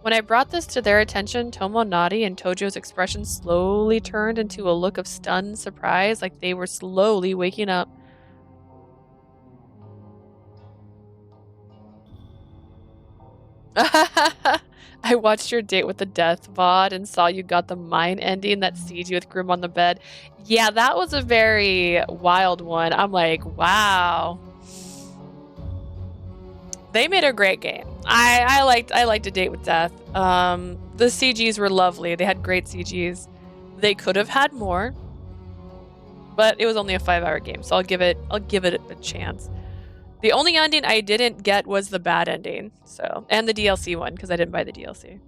When I brought this to their attention, Tomonari and Tojo's expression slowly turned into a look of stunned surprise, like they were slowly waking up. I watched your date with the death VOD and saw you got the mine ending that sees you with Grim on the bed. Yeah, that was a very wild one. I'm like, wow. They made a great game. I liked A Date with Death. The CGs were lovely. They had great CGs. They could have had more. But it was only a 5-hour game, so I'll give it a chance. The only ending I didn't get was the bad ending, so, and the DLC one, because I didn't buy the DLC.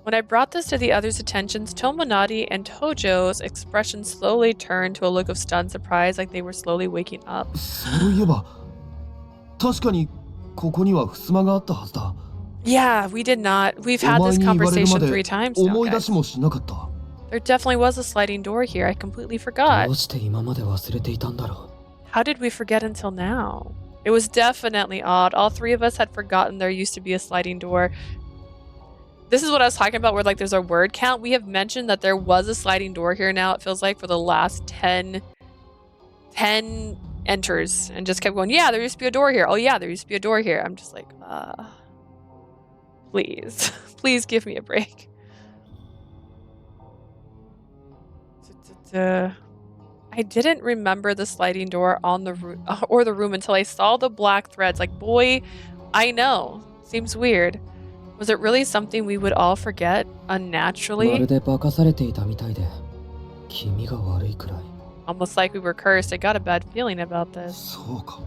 When I brought this to the others' attentions, Tomonari and Tojo's expression slowly turned to a look of stunned surprise, like they were slowly waking up. そういえば、確かにここには襖があったはずだ。 Yeah, we did not. We've had this conversation 3 times now, 思い出 guys. しもしなかった。 There definitely was a sliding door here. I completely ど forgot. うして今まで忘れていたんだろ How did we forget until now? It was definitely odd. All 3 of us had forgotten there used to be a sliding door. This is what I was talking about where like there's a word count. We have mentioned that there was a sliding door here now, it feels like, for the last 10 enters, and just kept going, yeah, there used to be a door here. Oh yeah, there used to be a door here. I'm just like, please. Please give me a break. I didn't remember the sliding door on the room until I saw the black threads. Like, boy, I know. Seems weird. Was it really something we would all forget う。unnaturally? まるで化かされていたみたいで、気味が悪いくらい。 Almost like we were cursed. I got a bad feeling about this. そうか。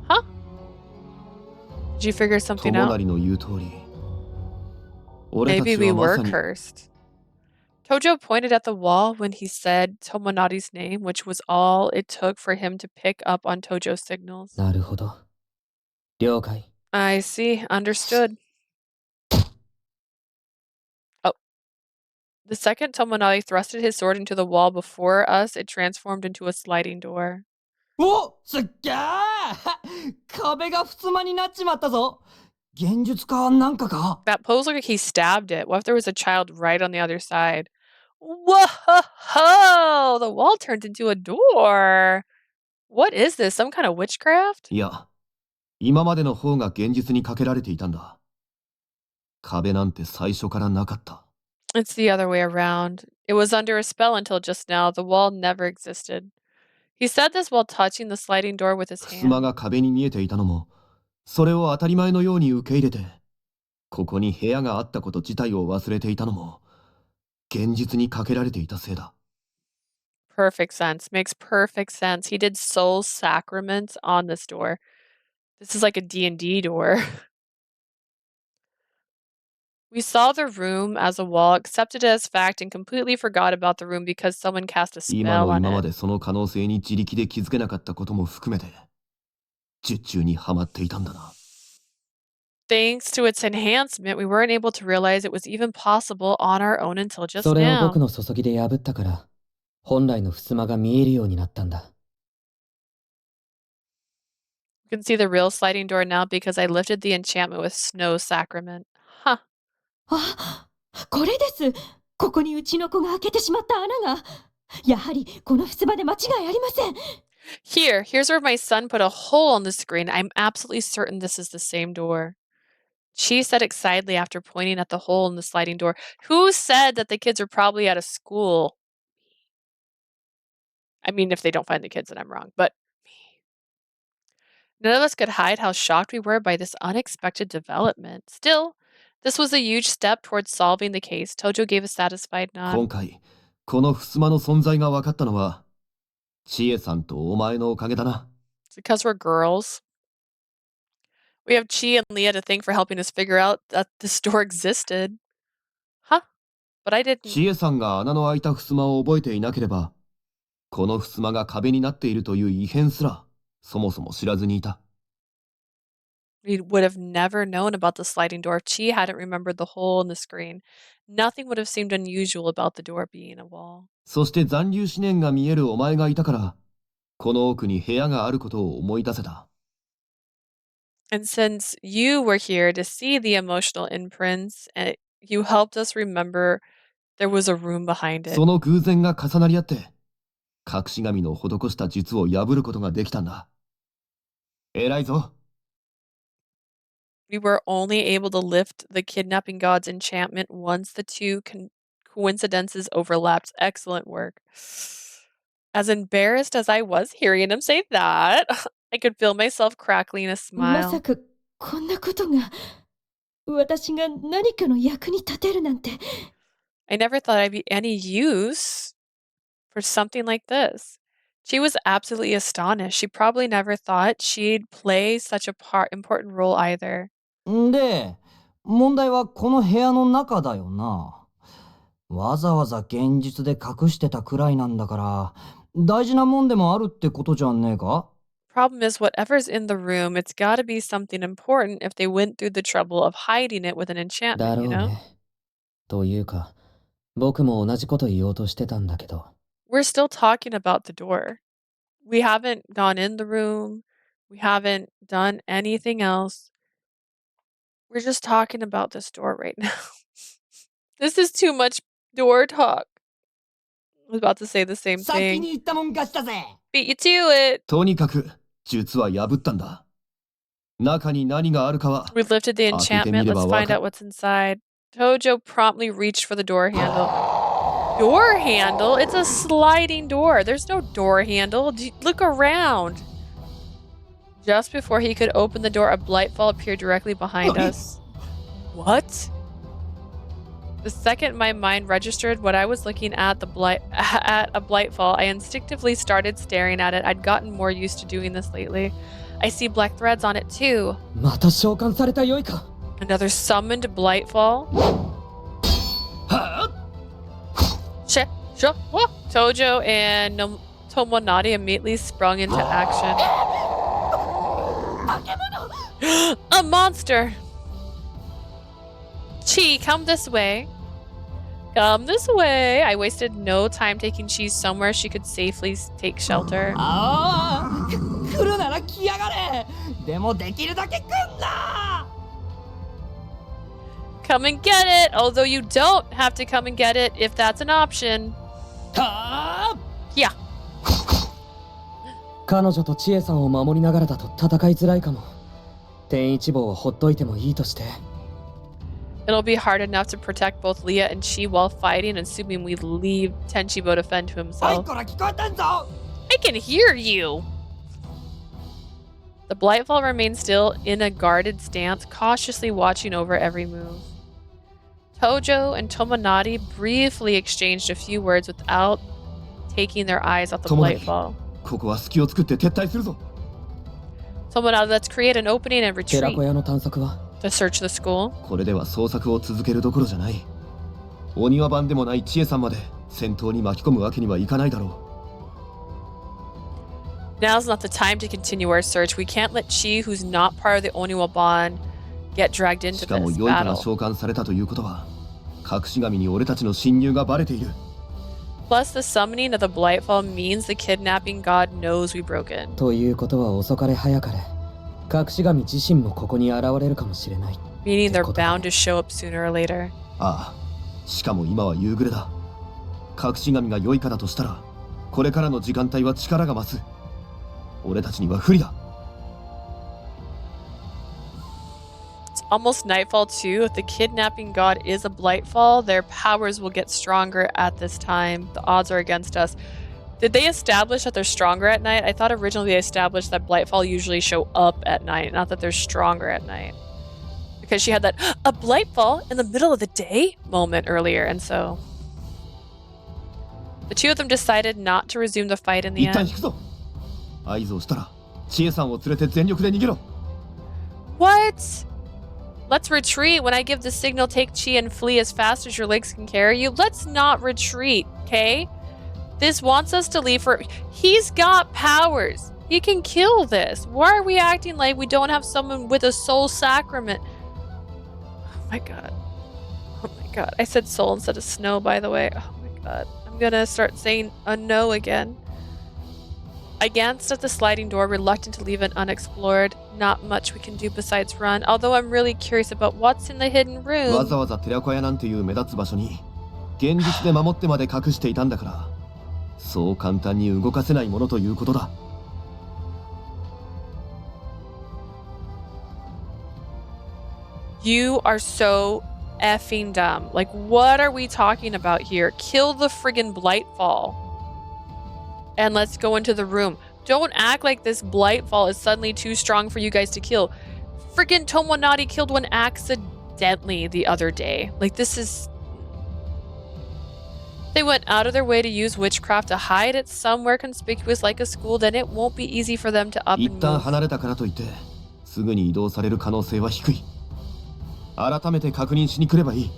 Huh? Did you figure something 友 out? 成の言う通り。俺た Maybe ち we はま were さに cursed. Tojo pointed at the wall when he said Tomonari's name, which was all it took for him to pick up on Tojo's signals. なるほど。了解。 I see. Understood. Oh. The second Tomonari thrusted his sword into the wall before us, it transformed into a sliding door. お、すっげー壁が襖になっちまったぞ。現実かなんかか。 That pose looked like he stabbed it. What if there was a child right on the other side? Whoa! The wall turned into a door. What is this? Some kind of witchcraft? いや、今までの方が現実にかけられていたんだ。壁なんて最初からなかった。 It's the other way around. It was under a spell until just now. The wall never existed. He said this while touching the sliding door with his 襖 hand. が壁に見えていたのも、それを当たり前のように受け入れて、ここに部屋があったこと自体を忘れていたのも、現実にかけられていたせいだ。 Perfect sense. Makes perfect sense. He did soul sacraments on this door. This is like a D&D door. We saw the room as a wall, accepted it as fact, and completely forgot about the room because someone cast a 今 spell の on 今ま it. でその可能性に自力で気づけなかったことも含めて、術中にはまっていたんだな。 Thanks to its enhancement, we weren't able to realize it was even possible on our own until just それを now. 僕の注ぎで破ったから、本来の襖が見えるようになったんだ。 You can see the real sliding door now because I lifted the enchantment with snow sacrament. Huh. あ、これです。ここにうちの子が開けてしまった穴が。やはりこの襖で間違いありません。Here's where my son put a hole on the screen. I'm absolutely certain this is the same door. She said excitedly after pointing at the hole in the sliding door. Who said that the kids are probably out of school? I mean, if they don't find the kids, then I'm wrong, but me. None of us could hide how shocked we were by this unexpected development. Still, this was a huge step towards solving the case. Tojo gave a satisfied 今 nod. 回、この襖の存在が分かったのは、千恵さんとお前のおかげだな。 It's because we're girls. We have Chi and Leah to thank for helping us figure out that this door existed. Huh? But I didn't. 千恵さんが穴の開いた襖を覚えていなければ、この襖が壁になっているという異変すら、そもそも知らずにいた。 We would have never known about the sliding door if Chi hadn't remembered the hole in the screen. Nothing would have seemed unusual about the door being a wall. そして残留思念が見えるお前がいたから、この奥に部屋があることを思い出せた。 And since you were here to see the emotional imprints, you helped us remember there was a room behind it. その偶然が重なり合って、隠し紙の施した術を破ることができたんだ。偉いぞ。 We were only able to lift the kidnapping god's enchantment once the two coincidences overlapped. Excellent work. As embarrassed as I was hearing him say that, I could feel myself crackling a ま smile. さかこんなことが私が何かの役に立てるなんて。 I never thought I'd be any use. for something like this. She was absolutely astonished. She probably never thought she'd play such a important role either. んで、問題はこの部屋の中だよな。わざわざ現実で隠してたくらいなんだから、大事なもんでもあるってことじゃねえか? Problem is, whatever's in the room, it's gotta be something important if they went through the trouble of hiding it with an だ enchantment, ろ you う know? ね。というか、僕も同じこと言おうとしてたんだけど。We're still talking about the door. We haven't gone in the room. We haven't done anything else. We're just talking about this door right now. This is too much door talk. I was about to say the same 先 thing. に言ったもん勝ちだぜ。 Beat you to it. とにかく術は破ったんだ。中に何があるかは We've lifted the 開けてみ enchantment. れ Let's ばわ find か out what's inside. Tojo promptly reached for the door handle. Door handle? It's a sliding door. There's no door handle. Look around. Just before he could open the door, a blightfall appeared directly behind us. What? The second my mind registered what I was looking at at a blightfall, I instinctively started staring at it. I'd gotten more used to doing this lately. I see black threads on it too. また召喚されたよいか。 Another summoned blightfall. はぁ What? Tojo and Tomonari immediately sprung into action. A monster! Chi, come this way. Come this way. I wasted no time taking Chi somewhere she could safely take shelter. ああ、来るなら来やがれ。でもできるだけ来んな。 Come and get it, although you don't have to come and get it if that's an option. はあ。 Yeah. 彼女と千恵さんを守りながらだと戦いづらいかも。天一坊をほっといてもいいとして。 It'll be hard enough to protect both Leah and Chi while fighting, assuming we leave Tenchibo to fend to はい、 himself. こら聞こえたんぞ。 I can hear you! The Blightfall remained still in a guarded stance, cautiously watching over every move. Tojo and Tomonari briefly exchanged a few words without taking their eyes off the Tomonari. Blightfall. ここは隙を作って撤退するぞ。 Tomonari, let's create an opening and 寺 retreat 子屋の探索は to search the school. これでは捜索を続けるどころじゃない。お庭番でもない千恵さんまで戦闘に巻き込むわけにはいかないだろう。 Now's not the time to continue our search. We can't let Chi, who's not part of the Oniwa-ban, get dragged into しかも this 良いかが battle. 召喚されたということは、隠し神に俺たちの侵入がバレている。 Plus, the summoning of the Blightfall means the kidnapping god knows we broke in. ということは遅かれ早かれ隠し神自身もここに現れるかもしれない。 Meaning they're bound to show up sooner or later. ああ、しかも今は夕暮れだ。隠し神が良いかだとしたら、これからの時間帯は力が増す。俺たちには不利だ。 It's almost nightfall too. If the kidnapping god is a Blightfall, their powers will get stronger at this time. The odds are against us. Did they establish that they're stronger at night? I thought originally they established that Blightfall usually show up at night, not that they're stronger at night. Because she had that a Blightfall in the middle of the day moment earlier, and so the two of them decided not to resume the fight in the 一旦 end. 引くぞ。合図をしたら、千恵さんを連れて全力で逃げろ。 What? Let's retreat. When I give the signal, take Chi and flee as fast as your legs can carry you. Let's not retreat, okay? This wants us to leave for... He's got powers. He can kill this. Why are we acting like we don't have someone with a soul sacrament? Oh my god. Oh my god. I said soul instead of snow, by the way. Oh my god. I'm gonna start saying a no again. I glanced at the sliding door, reluctant to leave it unexplored. Not much we can do besides run, although I'm really curious about what's in the hidden わざ room. わざ寺子屋なんていう目立つ場所に、現実で守ってまで隠していたんだから、そう簡単に動かせないものということだ。 You are so effing dumb. Like, what are we talking about here? Kill the friggin' Blightfall. And let's go into the room. Don't act like this Blightfall is suddenly too strong for you guys to kill. Friggin' Tomonari killed one accidentally the other day. Like, this is... They went out of their way to use witchcraft to hide it somewhere conspicuous like a school, then it won't be easy for them to up 一 and 旦 move. 離れたからといってすぐに移動される可能性は低い。改めて確認しに来ればいい。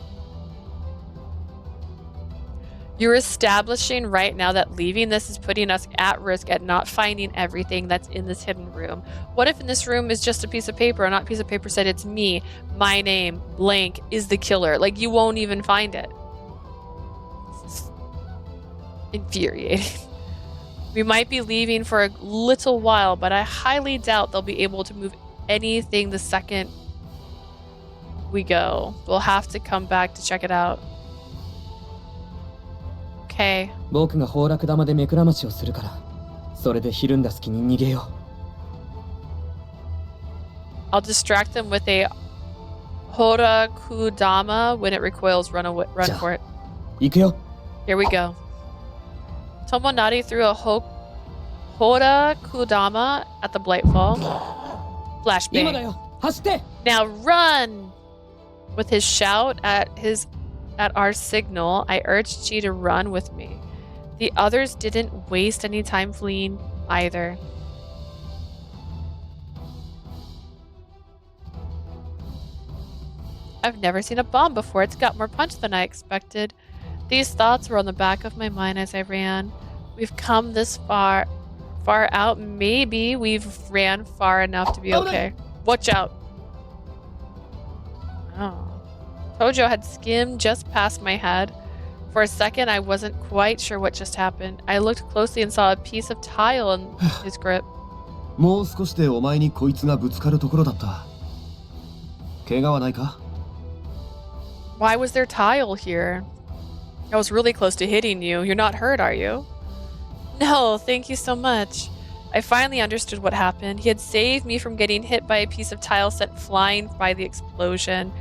You're establishing right now that leaving this is putting us at risk at not finding everything that's in this hidden room. What if in this room is just a piece of paper, and on that piece of paper said it's me, my name, blank, is the killer? Like, you won't even find it. It's infuriating. We might be leaving for a little while, but I highly doubt they'll be able to move anything the second we go. We'll have to come back to check it out. Okay. 僕が崩落玉で目くらましをするから、それでひるんだ隙に逃げよう。I'll distract them with a Horakudama. When it recoils, run for it. 行くよ。 Here we go. Tomonari threw a Horakudama at the Blightfall. 今だ Flashbang. よ。走って。 Now run! With his shout at our signal, I urged Chi to run with me. The others didn't waste any time fleeing either. I've never seen a bomb before. It's got more punch than I expected. These thoughts were on the back of my mind as I ran. We've come this far out. Maybe we've ran far enough to be okay. Watch out. Oh. Tojo had skimmed just past my head. For a second, I wasn't quite sure what just happened. I looked closely and saw a piece of tile in his grip. もう少しでお前にこいつがぶつかるところだった。怪我はないか？ Why was there tile here? I was really close to hitting you. You're not hurt, are you? No, thank you so much. I finally understood what happened. He had saved me from getting hit by a piece of tile sent flying by the explosion.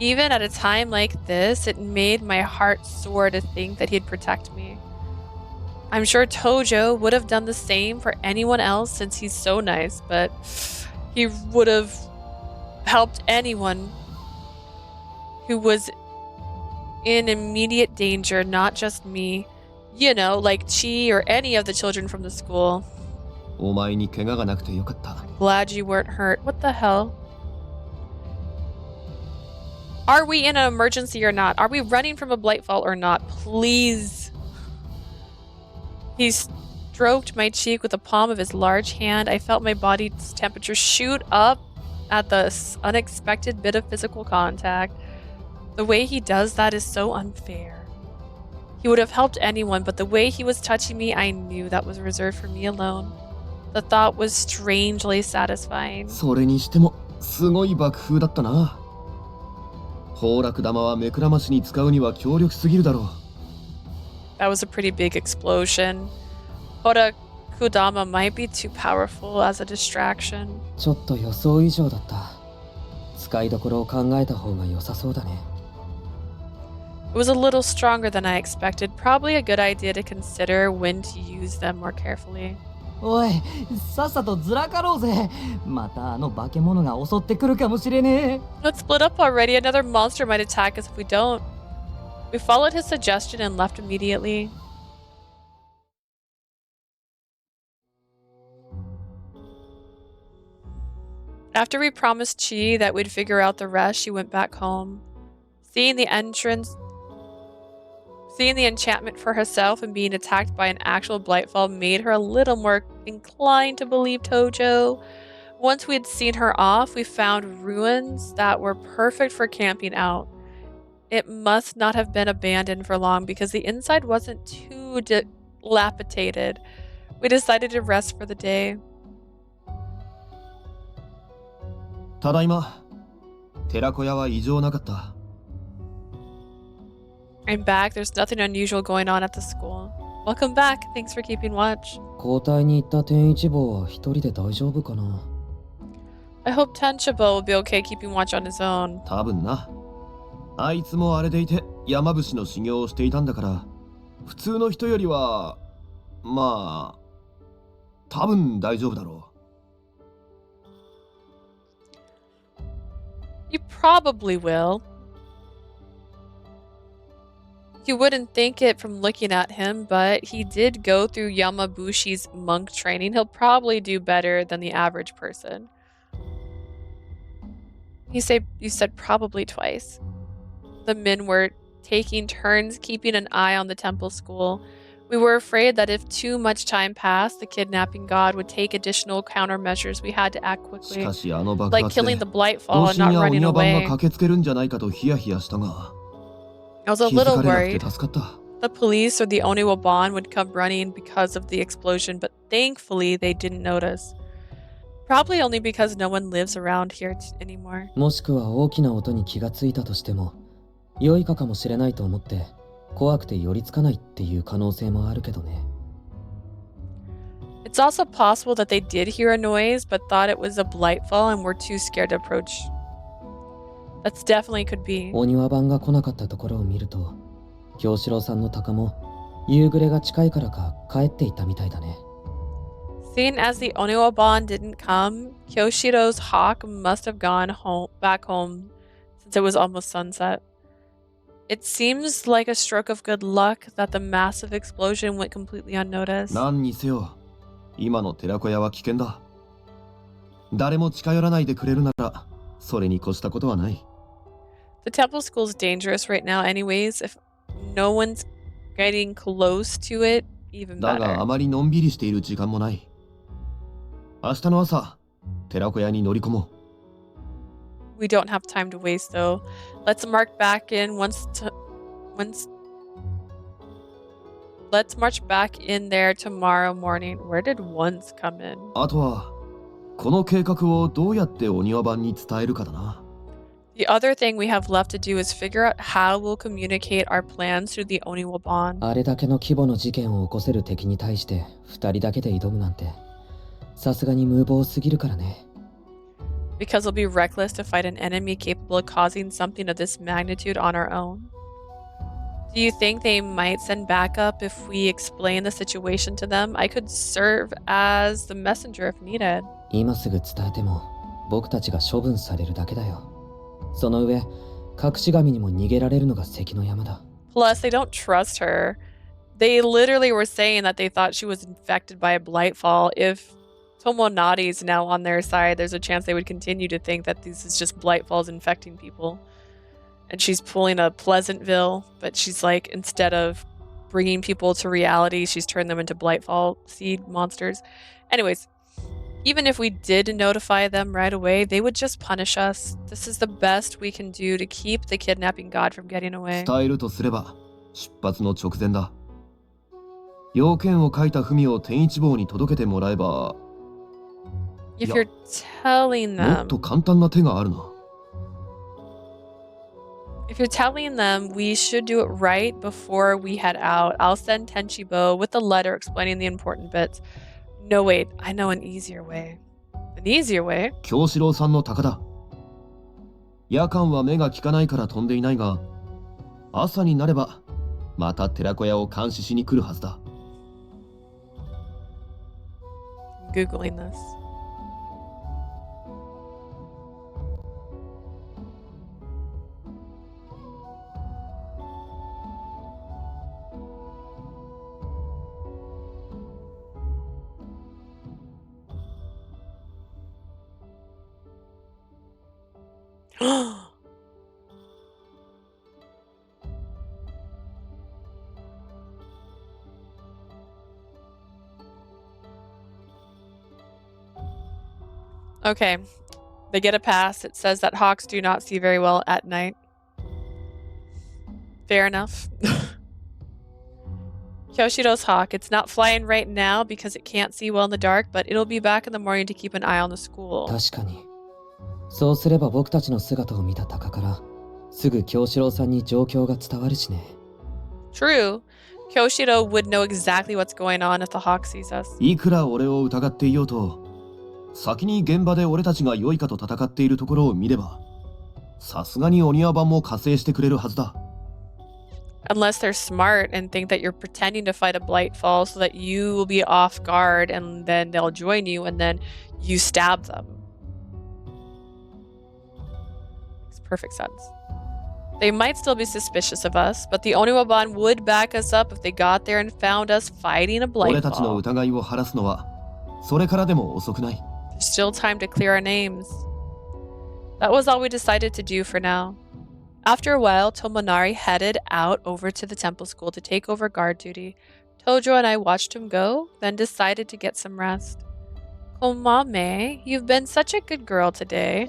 Even at a time like this, it made my heart soar to think that he'd protect me. I'm sure Tojo would have done the same for anyone else since he's so nice, but he would have helped anyone who was in immediate danger, not just me. You know, like Chi or any of the children from the school. お前に怪我がなくてよかった。 Glad you weren't hurt. What the hell? Are we in an emergency or not? Are we running from a Blightfall or not? Please. He stroked my cheek with the palm of his large hand. I felt my body's temperature shoot up at the unexpected bit of physical contact. The way he does that is so unfair. He would have helped anyone, but the way he was touching me, I knew that was reserved for me alone. The thought was strangely satisfying. それにしてもすごい爆風だったな。崩落玉は目くらましに使うには強力すぎるだろう。 That was a pretty big explosion. Horakudama might be too powerful as a distraction. ちょっと予想以上だった。使いどころを考えた方が良さそうだね。 It was a little stronger than I expected. Probably a good idea to consider when to use them more carefully. おい、さっさとずらかろうぜ。またあの化け物が襲ってくるかもしれねえ。 Let's split up already. Another monster might attack us if we don't. We followed his suggestion and left immediately. After we promised Chi that we'd figure out the rest, she went back home. Seeing the enchantment for herself and being attacked by an actual Blightfall made her a little more inclined to believe Tojo. Once we had seen her off, we found ruins that were perfect for camping out. It must not have been abandoned for long because the inside wasn't too dilapidated. We decided to rest for the day. ただいま。寺子屋は異常なかった。 I'm back. There's nothing unusual going on at the school. Welcome back. Thanks for keeping watch. 交代に行った天一坊は一人で大丈夫かな。 I hope Tenchibo will be okay keeping watch on his own. 多分な。あいつもあれでいて山伏の修行をしていたんだから、普通の人よりは、まあ、多分大丈夫だろう。 You probably will. You wouldn't think it from looking at him, but he did go through Yamabushi's monk training. He'll probably do better than the average person. You said probably twice. The men were taking turns keeping an eye on the temple school. We were afraid that if too much time passed, the kidnapping god would take additional countermeasures. We had to act し quickly, かしあの爆 like 発 killing で the Blightfall 同 and 心 not やお running 庭番が away. 駆けつけるんじゃないかとヒヤヒヤしたが I was a 気づ little かれなくて worried. 助かった The police or the Oniwaban would come running because of the explosion, but thankfully they didn't notice. Probably only because no one lives around here anymore. もしくは大きな音に気がついたとしても良いかかもしれないと思って怖くて寄りつかないっていう可能性もあるけどね。It's also possible that they did hear a noise but thought it was a Blightfall and were too scared to approach. That's definitely could be. お庭番が来なかったところを見ると京志郎さんの鷹も夕暮れが近いからか帰っていったみたいだね。 Seeing as the Oniwaban didn't come, Kyoshiro's hawk must have gone back home since it was almost sunset. It seems like a stroke of good luck that the massive explosion went completely unnoticed. 何にせよ今の寺子屋は危険だ誰も近寄らないでくれるならそれに越したことはない The temple school's dangerous right now anyways. If no one's getting close to it, even だが better. あまりのんびりしている時間もない明日の朝寺子屋に乗り込もう We don't have time to waste though. Let's march back in Let's march back in there tomorrow morning. Where did once come in? あとはこの計画をどうやってお庭番に伝えるかだな The other thing we have left to do is figure out how we'll communicate our plans through the Oniwaban. あれだけの規模の事件を起こせる敵に対して2人だけで挑むなんてさすがに無謀すぎるからね。 Because it'll be reckless to fight an enemy capable of causing something of this magnitude on our own. Do you think they might send backup if we explain the situation to them? I could serve as the messenger if needed. 今すぐ伝えても僕たちが処分されるだけだよ。その上隠し神にも逃げられるのが関の山だ。 Plus, they don't trust her. They literally were saying that they thought she was infected by a Blightfall. If Tomonari is now on their side, there's a chance they would continue to think that this is just Blightfalls infecting people. And she's pulling a Pleasantville, but she's like, instead of bringing people to reality, she's turned them into Blightfall seed monsters. Anyways, even if we did notify them right away, they would just punish us. This is the best we can do to keep the kidnapping god from getting away. 伝えるとすれば出発の直前だ要件を書いた文を天一坊に届けてもらえば If you're telling もっ them, と簡単な手があるな if you're telling them we should do it right before we head out, I'll send Tenchibo with a letter explaining the important bits. No, wait, I know an easier way. An easier way? 京志郎さんの鷹だ夜間は目が利かないから飛んでいないが朝になればまた寺子屋を監視しに来るはずだ Googling this. Okay, they get a pass. It says that hawks do not see very well at night. Fair enough. Kyoshiro's hawk. It's not flying right now because it can't see well in the dark, but it'll be back in the morning to keep an eye on the school. 確かに。そうすれば僕たちの姿を見た鷹からすぐ京志郎さんに状況が伝わるしね。 True. Kyoshiro would know exactly what's going on if the hawk sees us. いくら俺を疑っていようと先に現場で俺たちが良いかと戦っているところを見ればさすがにお庭番も加勢してくれるはずだ Unless they're smart and think that you're pretending to fight a Blightfall so that you will be off guard and then they'll join you and then you stab them. Makes perfect sense. They might still be suspicious of us, but the Oniwaban would back us up if they got there and found us fighting a 俺 blight たちの ball. 疑いを晴らすのはそれからでも遅くない。 There's still time to clear our names. That was all we decided to do for now. After a while, Tomonari headed out over to the temple school to take over guard duty. Tojo and I watched him go, then decided to get some rest. Komame, you've been such a good girl today.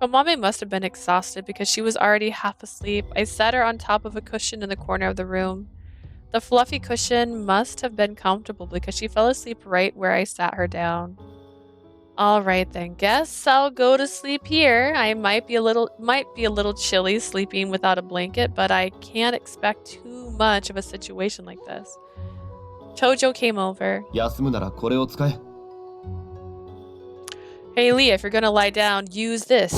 Komame must have been exhausted because she was already half asleep. I sat her on top of a cushion in the corner of the room. The fluffy cushion must have been comfortable because she fell asleep right where I sat her down. All right then, guess I'll go to sleep here. I might be a little chilly sleeping without a blanket, but I can't expect too much of a situation like this. Tojo came over. 休むならこれを使え。 Hey Lee, if you're gonna lie down, use this.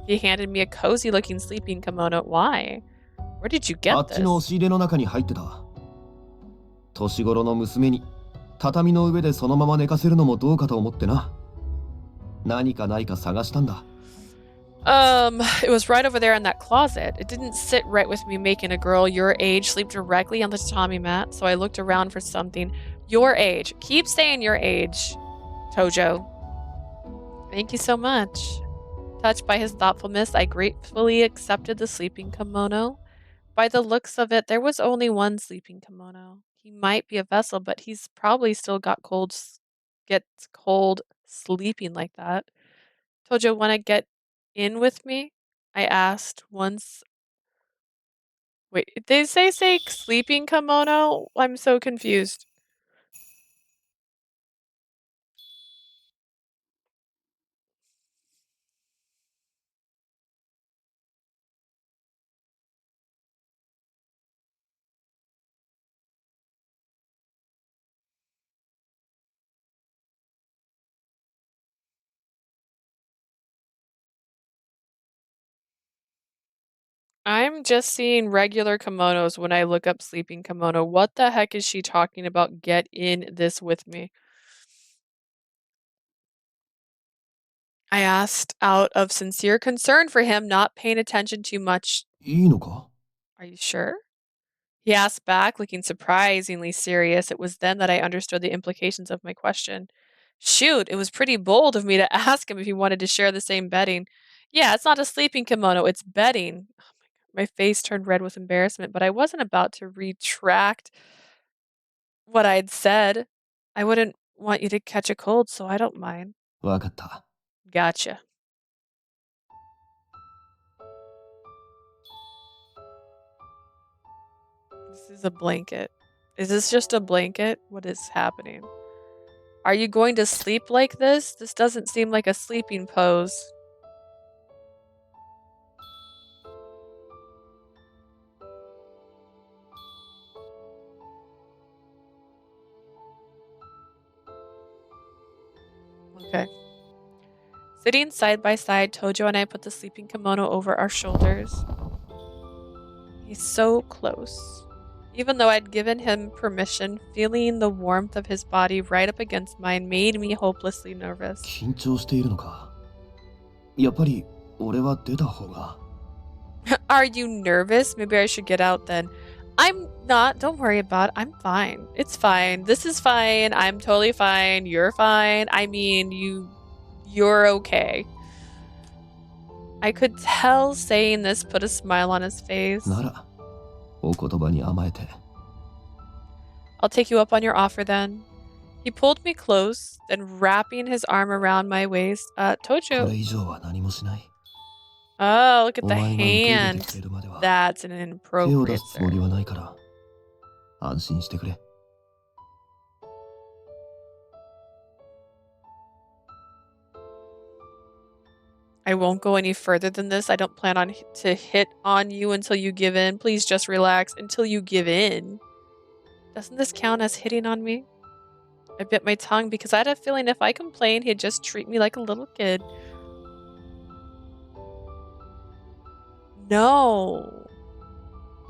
He handed me a cozy-looking sleeping kimono. Why? Where did you あ get っちの this? 押し入れの中に入ってた。年頃の娘に畳の上でそのまま寝かせるのもどうかと思ってな。何かないか探したんだ。 It was right over there in that closet. It didn't sit right with me making a girl your age sleep directly on the tatami mat, so I looked around for something. Your age. Keep saying your age, Tojo. Thank you so much. Touched by his thoughtfulness, I gratefully accepted the sleeping kimono. By the looks of it, there was only one sleeping kimono. He might be a vessel, but he's probably still gets cold sleeping like that. Tojo, want to get in with me? I asked once. Wait, did they say sleeping kimono? I'm so confused. I'm just seeing regular kimonos when I look up sleeping kimono. What the heck is she talking about? Get in this with me. I asked out of sincere concern for him, not paying attention too much. いいのか？ Are you sure? He asked back, looking surprisingly serious. It was then that I understood the implications of my question. Shoot, it was pretty bold of me to ask him if he wanted to share the same bedding. Yeah, it's not a sleeping kimono, it's bedding. Oh my face turned red with embarrassment, but I wasn't about to retract what I'd said. I wouldn't want you to catch a cold, so I don't mind. わかった。 Gotcha. This is a blanket. Is this just a blanket? What is happening? Are you going to sleep like this? This doesn't seem like a sleeping pose. Okay. Sitting side by side, Tojo and I put the sleeping kimono over our shoulders. He's so close. Even though I'd given him permission, feeling the warmth of his body right up against mine made me hopelessly nervous. 緊張しているのか。やっぱり俺は出た方が。 Are you nervous? Maybe I should get out then. I'm not. Don't worry about it. I'm fine. It's fine. This is fine. I'm totally fine. You're fine. I mean, you're okay. I could tell saying this put a smile on his face. なら、お言葉に甘えて。 I'll take you up on your offer then. He pulled me close, then wrapping his arm around my waist. これ Tojo. 以上は何もしない。 Oh, look at the お前が受け入れ hand. てくれるまでは That's an 手を出 inappropriate すつもり sir. はないから、安心してくれ。 I won't go any further than this. I don't plan on to hit on you until you give in. Please just relax until you give in. Doesn't this count as hitting on me? I bit my tongue because I had a feeling if I complained, he'd just treat me like a little kid. No.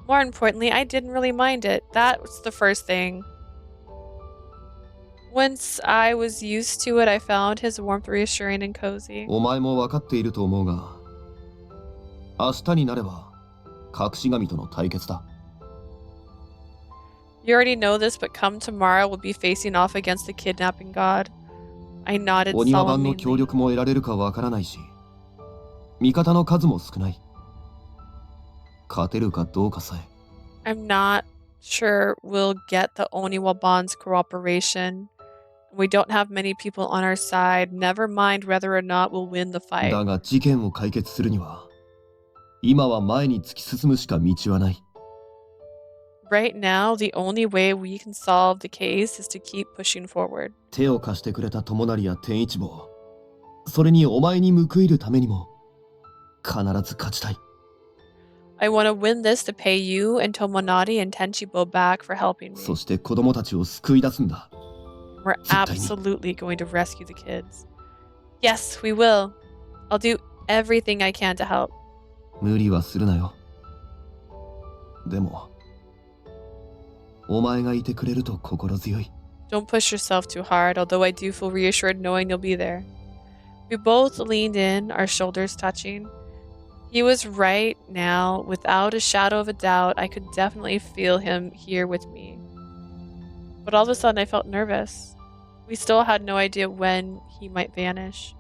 More importantly, I didn't really mind it. That was the first thing. Once I was used to it, I found his warmth reassuring and cozy. お前も分かっていると思うが、明日になれば隠し神との対決だ。You already know this, but come tomorrow we'll be facing off against the kidnapping god. I nodded お庭番の solemnly. 協力も得られるかわからないし、味方の数も少ない。勝てるかどうかさえ。I'm not sure we'll get the Oniwabon's cooperation. We don't have many people on our side. Never mind whether or not we'll win the fight. だが事件を解決するには、今は前に突き進むしか道はない。Right now, the only way we can solve the case is to keep pushing forward. 手を貸してくれた友成や天一坊、それにお前に報いるためにも、必ず勝ちたい。I want to win this to pay you and Tomonari and Tenchibo back for helping me. そして子供たちを救い出すんだ。We're 絶対に。 absolutely going to rescue the kids. Yes, we will. I'll do everything I can to help. 無理はするなよ。でも、お前がいてくれると心強い。Don't push yourself too hard, although I do feel reassured knowing you'll be there. We both leaned in, our shoulders touching. He was right now. Without a shadow of a doubt, I could definitely feel him here with me. But all of a sudden, I felt nervous. We still had no idea when he might vanish.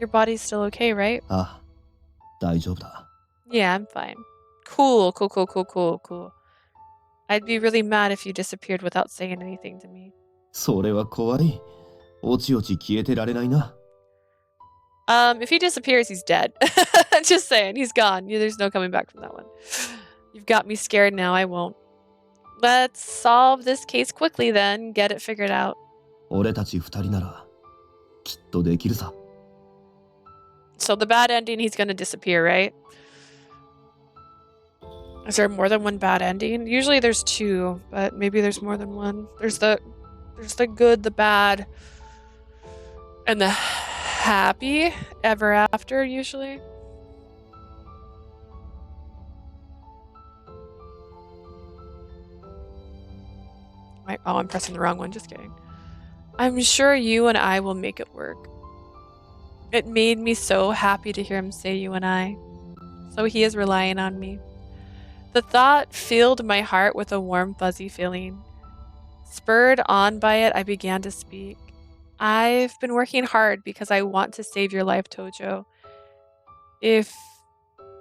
Your body's still okay, right? ああ、大丈夫だ。Yeah, I'm fine. Cool, cool, cool, cool, cool, cool. I'd be really mad if you disappeared without saying anything to me. それは怖い。おちおち消えてられないな。If he disappears, he's dead. Just saying, he's gone. There's no coming back from that one. You've got me scared now, I won't. Let's solve this case quickly then, get it figured out. 俺たち二人なら、きっとできるさ。So the bad ending, he's gonna disappear, right? Is there more than one bad ending? Usually there's two, but maybe there's more than one. There's the good, the bad, and the happy ever after, usually. Oh, I'm pressing the wrong one. Just kidding. I'm sure you and I will make it work. It made me so happy to hear him say you and I. So he is relying on me. The thought filled my heart with a warm, fuzzy feeling. Spurred on by it, I began to speak. I've been working hard because I want to save your life, Tojo.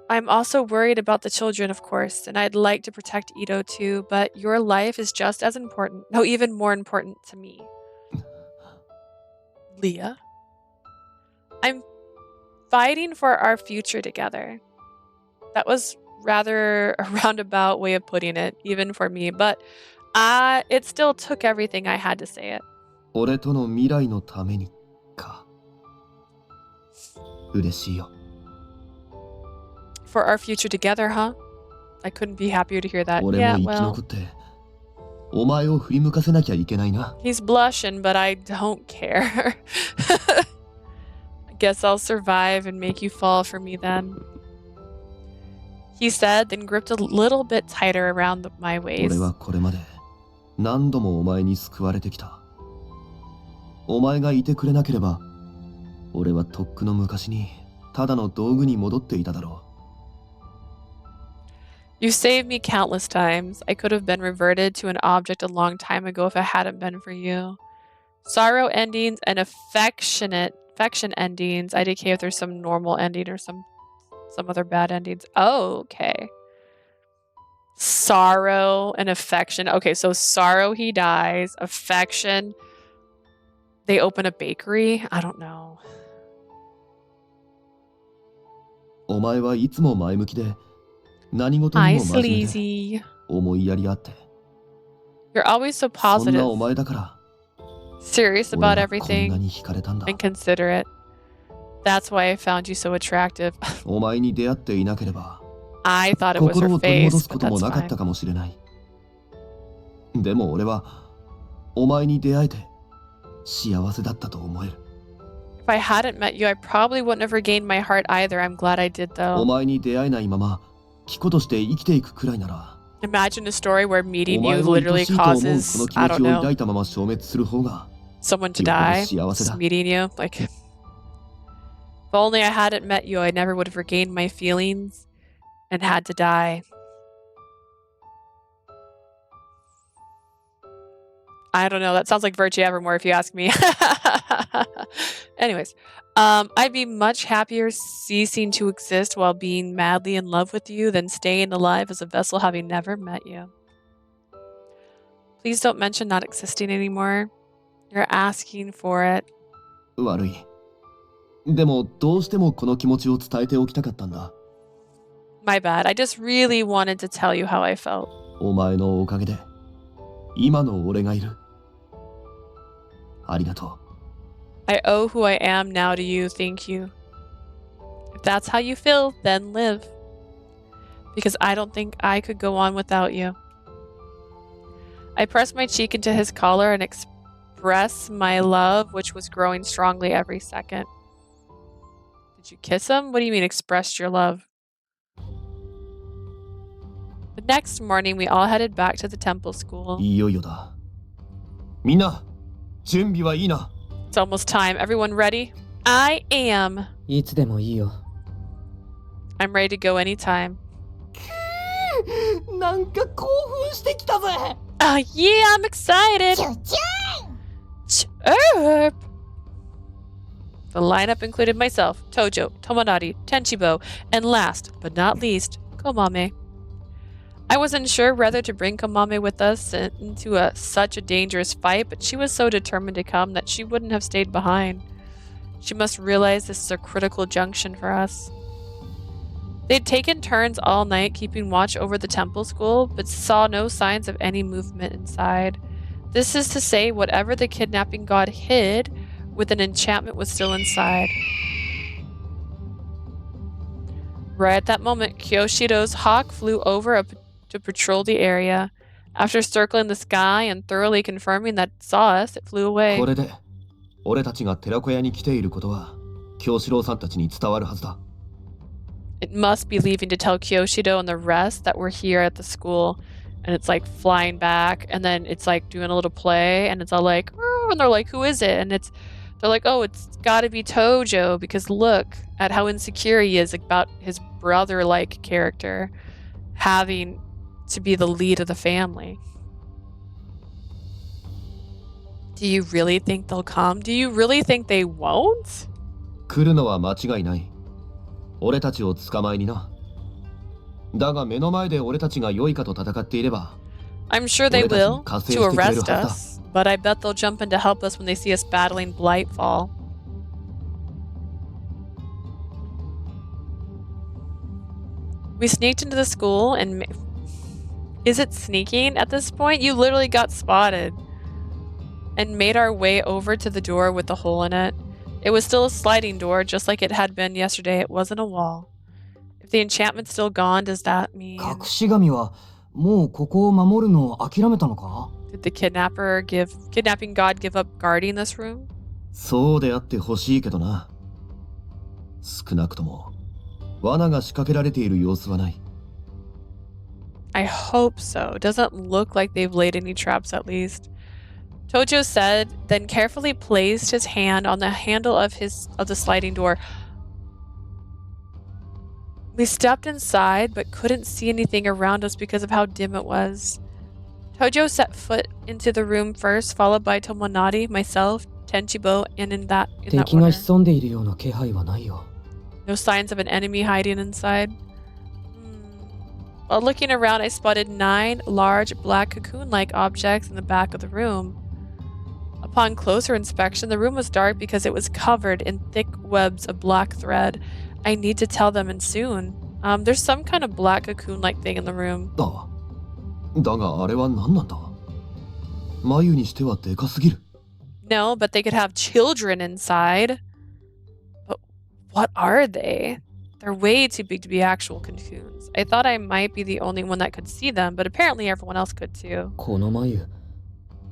I'm also worried about the children, of course, and I'd like to protect Ito too, but your life is just as important, no, even more important to me. Leah? I'm fighting for our future together. That was rather a roundabout way of putting it, even for me, but it still took everything I had to say it. 俺との未来のためにか。嬉しいよ。For our future together, huh? I couldn't be happier to hear that. 俺 Yeah, も生き well, 残って、お前を振り向かせなきゃいけないな。 he's blushing, but I don't care. I guess I'll survive and make you fall for me then. He said, then gripped a little bit tighter around my 俺 waist. はこれまで何度もお前に救われてきた。お前がいてくれなければ、俺はとっくの昔にただの道具に戻っていただろう。You saved me countless times. I could have been reverted to an object a long time ago if it hadn't been for you. Sorrow endings and affection endings. I decay if there's some normal ending or some other bad endings. Oh, okay. Sorrow and affection. Okay, so sorrow, he dies. Affection, they open a bakery. I don't know. お前はいつも前向きで、何事 Hi, にも真面目で sleazy. 思いやりあって、You're always so そんな positive, お前だから、 serious 俺 about はこん everything, なに惹かれたんだ。 and considerate. That's why I found you so attractive. お前に出会っていなければ、 I thought it was 心 her を取り戻 face, すこ but とも that's なかっ fine. たかもしれない。でも俺は、お前に出会えて、幸せだったと思える。 If I hadn't met you, I probably wouldn't have regained my heart either. I'm glad I did, お though. 前に出会えないまま、貴子として生きていくくらいなら、Imagine a story where お meeting 前 you を愛 literally しいと思うこの causes, 気 I 持 don't ちを know, 抱いたまま消滅する方が someone to よっぽど die. 幸せ Just だ。 meeting you. Like, if only I hadn't met you, I never would have regained my feelings and had to die. I don't know. That sounds like Virtue Evermore if you ask me. Anyways, I'd be much happier ceasing to exist while being madly in love with you than staying alive as a vessel having never met you. Please don't mention not existing anymore. You're asking for it. 悪い。でもどうしてもこの気持ちを伝えておきたかったんだ。 My bad. I just really wanted to tell you how I felt. お前のおかげで今の俺がいる。ありがと I owe who I am now to you. Thank you. If that's how you feel, then live. Because I don't think I could go on without you. I pressed my cheek into his collar and expressed my love, which was growing strongly every second. Did you kiss him? What do you mean, expressed your love? The next morning, we all headed back to the temple う。 school. いよいよだ。みんな、準備はいいな。 It's almost time. Everyone ready? I am. いつでもいいよ。 I'm ready to go anytime. なんか興奮してきたぜ。 Yeah, I'm excited. Chirp. The lineup included myself, Tojo, Tomonari, Tenchibo, and last but not least, Komame. I wasn't sure whether to bring Komame with us into such a dangerous fight, but she was so determined to come that she wouldn't have stayed behind. She must realize this is a critical junction for us. They'd taken turns all night keeping watch over the temple school, but saw no signs of any movement inside. This is to say, whatever the kidnapping god hid with an enchantment was still inside. Right at that moment, Kyoshiro's hawk flew over to patrol the area. After circling the sky and thoroughly confirming that it saw us, it flew away. これで俺たちが寺子屋に来ていることは京志郎さんたちに伝わるはずだ。 It must be leaving to tell Kyoshido and the rest that we're here at the school. And it's like flying back, and then it's like doing a little play, and it's all like, oh, and they're like, who is it? And they're like, oh, it's gotta be Tojo, because look at how insecure he is about his brother-like character having to be the lead of the family. Do you really think they'll come? Do you really think they won't? 来るのは間違いない。俺たちを捕まえにな。だが目の前で俺たちが良いかと戦っていれば、 I'm sure they will, to arrest us, but I bet they'll jump in to help us when they see us battling Blightfall. We sneaked into the school and... Is it sneaking at this point? You literally got spotted. And made our way over to the door with the hole in it. It was still a sliding door, just like it had been yesterday. It wasn't a wall. If the enchantment's still gone, does that mean... 隠し神はもうここを守るのを諦めたのか? Did the kidnapping god give up guarding this room? そうであってほしいけどな。少なくとも罠が仕掛けられている様子はない。 I hope so. Doesn't look like they've laid any traps at least. Tojo said, then carefully placed his hand on the handle of the sliding door. We stepped inside, but couldn't see anything around us because of how dim it was. Tojo set foot into the room first, followed by Tomonari, myself, Tenchibo, and in that 敵が order. 潜んでいるような気配はないよ。 No signs of an enemy hiding inside. While looking around, I spotted 9 large black cocoon-like objects in the back of the room. Upon closer inspection, the room was dark because it was covered in thick webs of black thread. I need to tell them and soon. There's some kind of black cocoon-like thing in the room. ああ、だがあれは何なんだ。眉にしてはでかすぎる。 No, but they could have children inside. But what are they? They're way too big to be actual cocoons. I thought I might be the only one that could see them, but apparently everyone else could too. この眉、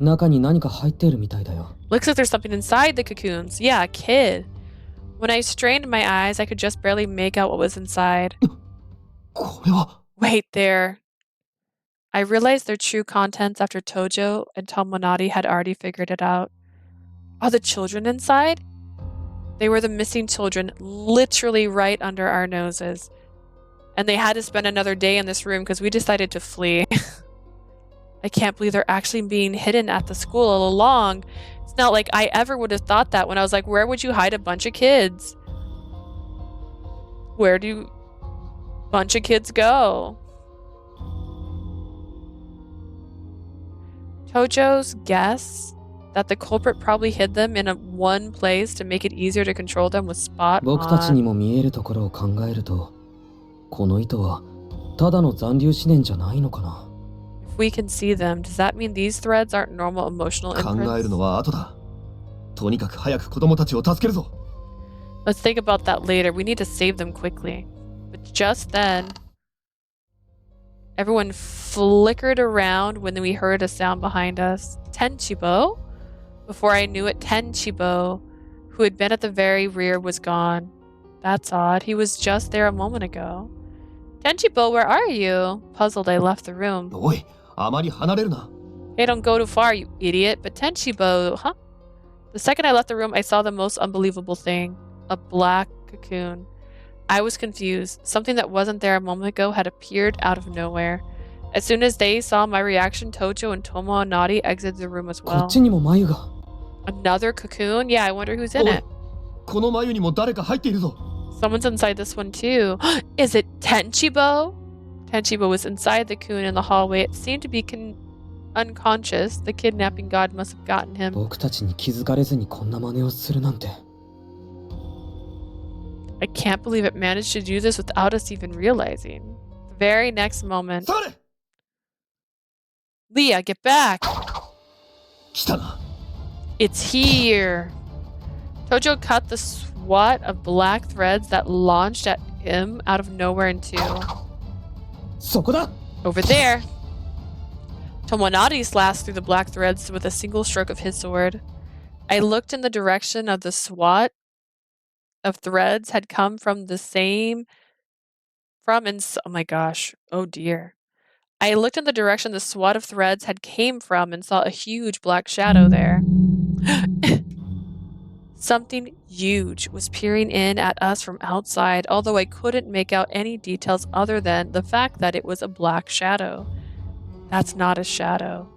中に何か入っているみたいだよ。 Looks like there's something inside the cocoons. Yeah, a kid. When I strained my eyes, I could just barely make out what was inside. これは。 Wait there. I realized their true contents after Tojo and Tomonari had already figured it out. Are the children inside? They were the missing children, literally right under our noses. And they had to spend another day in this room because we decided to flee. I can't believe they're actually being hidden at the school all along. It's not like I ever would have thought that when I was like, where would you hide a bunch of kids? Where do a bunch of kids go? Tojo's guess that the culprit probably hid them in one place to make it easier to control them was spot 僕たちに on. も見えるところを考えると、この糸はただの残留思念じゃないのかな。If we can see them, does that mean these threads aren't normal emotional 考える imprints? のは後だ。とにかく早く子供たちを助けるぞ。 Let's think about that later. We need to save them quickly. But just then, everyone flickered around when we heard a sound behind us. Tenchibo? Before I knew it, Tenchibo, who had been at the very rear, was gone. That's odd. He was just there a moment ago. Tenchibo, where are you? Puzzled, I left the room. おい、あまり離れるな。 Hey, don't go too far, you idiot. But Tenchibo, huh? The second I left the room, I saw the most unbelievable thing. A black cocoon. I was confused. Something that wasn't there a moment ago had appeared out of nowhere. As soon as they saw my reaction, Tojo and Tomonari exited the room as こ well. っちにも眉が。 Another cocoon? Yeah, I wonder who's in おい it. この眉にも誰か入っているぞ。 Someone's inside this one too. Is it Tenchibo? Tenchibo was inside the cocoon in the hallway. It seemed to be unconscious. The kidnapping god must have gotten him. 僕たちに気づかれずにこんな真似をするなんて。 I can't believe it managed to do this without us even realizing. The very next moment. 下がれ Leah, get back! 来たな。 It's here! Tojo cut the swat of black threads that launched at him out of nowhere in two. そこだ Over there! Tomonari slashed through the black threads with a single stroke of his sword. I looked in the direction of the swat of threads had come from the same... oh my gosh. Oh dear. I looked in the direction the swat of threads had came from and saw a huge black shadow there. Something huge was peering in at us from outside, although I couldn't make out any details other than the fact that it was a black shadow. That's not a shadow.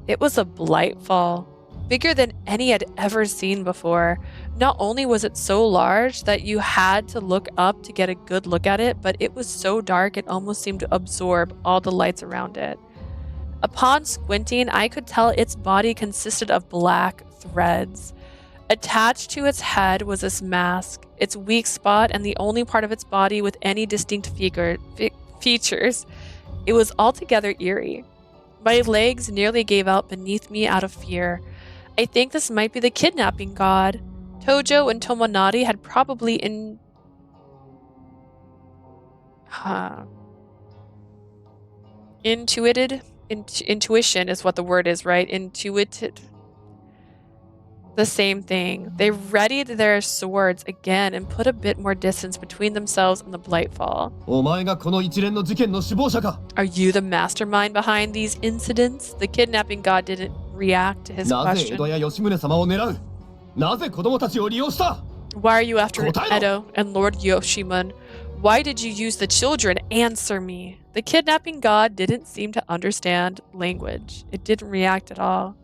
It was a blightfall, bigger than any I'd ever seen before. Not only was it so large that you had to look up to get a good look at it, but it was so dark it almost seemed to absorb all the lights around it. Upon squinting, I could tell its body consisted of black threads. Attached to its head was this mask, its weak spot and the only part of its body with any distinct features. It was altogether eerie. My legs nearly gave out beneath me out of fear. I think this might be the kidnapping god. Tojo and Tomonari had probably intuition is what the word is, right? Intuited the same thing. They readied their swords again and put a bit more distance between themselves and the Blightfall. お前がこの一連の事件の首謀者か。 Are you the mastermind behind these incidents? The kidnapping god didn't react to his なぜ江 question. 戸や吉宗様を狙う。なぜ子供たちを利用した。 Why are you after 答えろ。 Edo and Lord Yoshimun? Why did you use the children? Answer me. The kidnapping god didn't seem to understand language. It didn't react at all.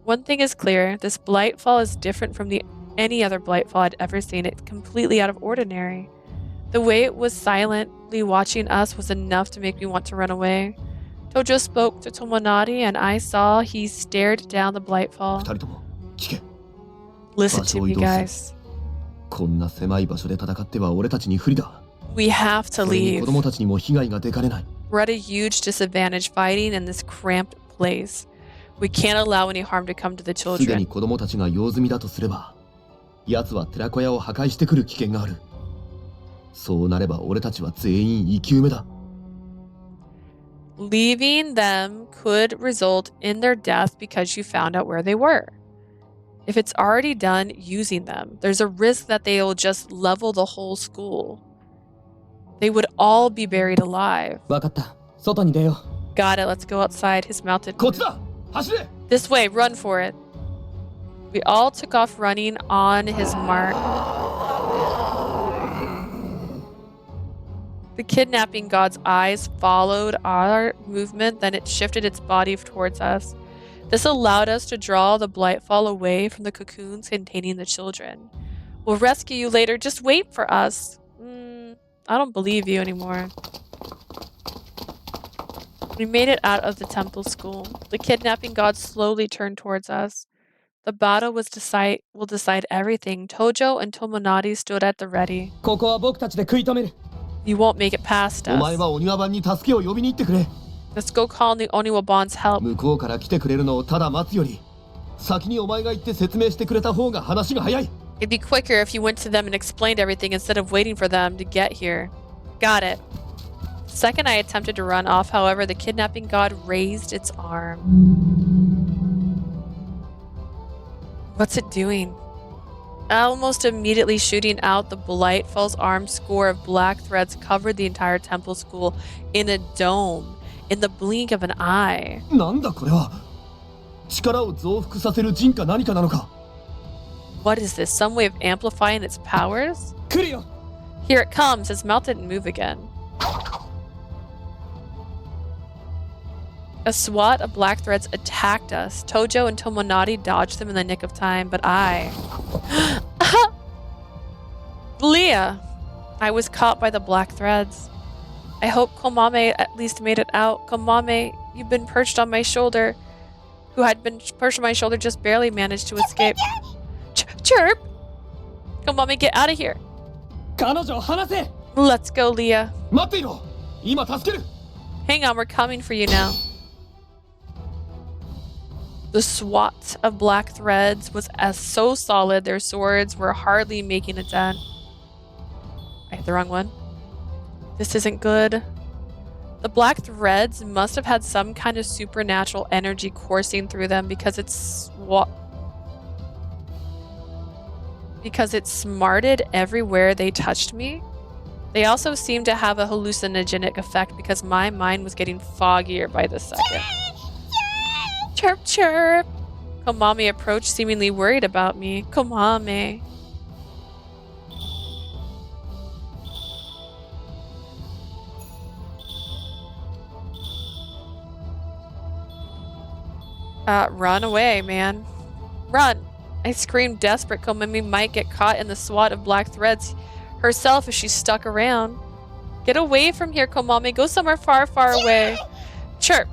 One thing is clear, this Blightfall is different from any other Blightfall I'd ever seen. It's completely out of ordinary. The way it was silently watching us was enough to make me want to run away. Tojo spoke to Tomonari and I saw he stared down the 二 Blightfall. 人とも聞け。 Listen to me, guys. こんな狭い場所で戦っては俺たちに不利だ。 We have to それに leave. 子供たちにも被害が出かねない。 We're at a huge disadvantage fighting in this cramped place. We can't allow any harm to come to the すでに children. 子供たちが用済みだとすれば、奴は寺子屋を破壊してくる危険がある。そうなれば俺たちは全員生き埋めだ。 Leaving them could result in their death because you found out where they were. If it's already done using them, there's a risk that they'll just level the whole school. They would all be buried alive. わかった。外に出よ Got it, let's go outside. His mouth didn't こっち move. だ走れ This way, run for it. We all took off running on his mark. The kidnapping god's eyes followed our movement, then it shifted its body towards us. This allowed us to draw the Blightfall away from the cocoons containing the children. We'll rescue you later, just wait for us. I don't believe you anymore. We made it out of the temple school. The kidnapping god slowly turned towards us. The battle will decide everything. Tojo and Tomonari stood at the ready. ここは僕たちで食い止める。 You won't make it past お前 us. はお庭番に助けを呼びに行ってくれ Let's go call the Oniwaban's help. 向こうから来てくれるのをただ待つより先にお前が行って説明してくれた方が話が早い It'd be quicker if you went to them and explained everything instead of waiting for them to get here. Got it. The second I attempted to run off, however, the kidnapping god raised its arm. What's it doing? Almost immediately shooting out, the Blightfall's arm score of black threads covered the entire temple school in a dome, in the blink of an eye. なんだこれは力を増幅させる陣か何かなのか What is this? Some way of amplifying its powers? 来るよ。 Here it comes. His mouth didn't move again. A swat of black threads attacked us. Tojo and Tomonari dodged them in the nick of time, but I... Leah! I was caught by the black threads. I hope Komame at least made it out. Komame, you've been perched on my shoulder. Who had been perched on my shoulder just barely managed to escape. Chirp! Komame, get out of here. 彼女を離せ。 Let's go, Leah. 待っていろ今助ける Hang on, we're coming for you now. The swat of black threads was so solid their swords were hardly making a dent. I hit the wrong one. This isn't good. The black threads must have had some kind of supernatural energy coursing through them because it smarted everywhere they touched me. They also seemed to have a hallucinogenic effect because my mind was getting foggier by the second. Chirp, chirp! Komame approached, seemingly worried about me. Komame. Run away, man. Run! I screamed, desperate. Komame might get caught in the swat of black threads herself if she's stuck around. Get away from here, Komame. Go somewhere far, far away. Chirp!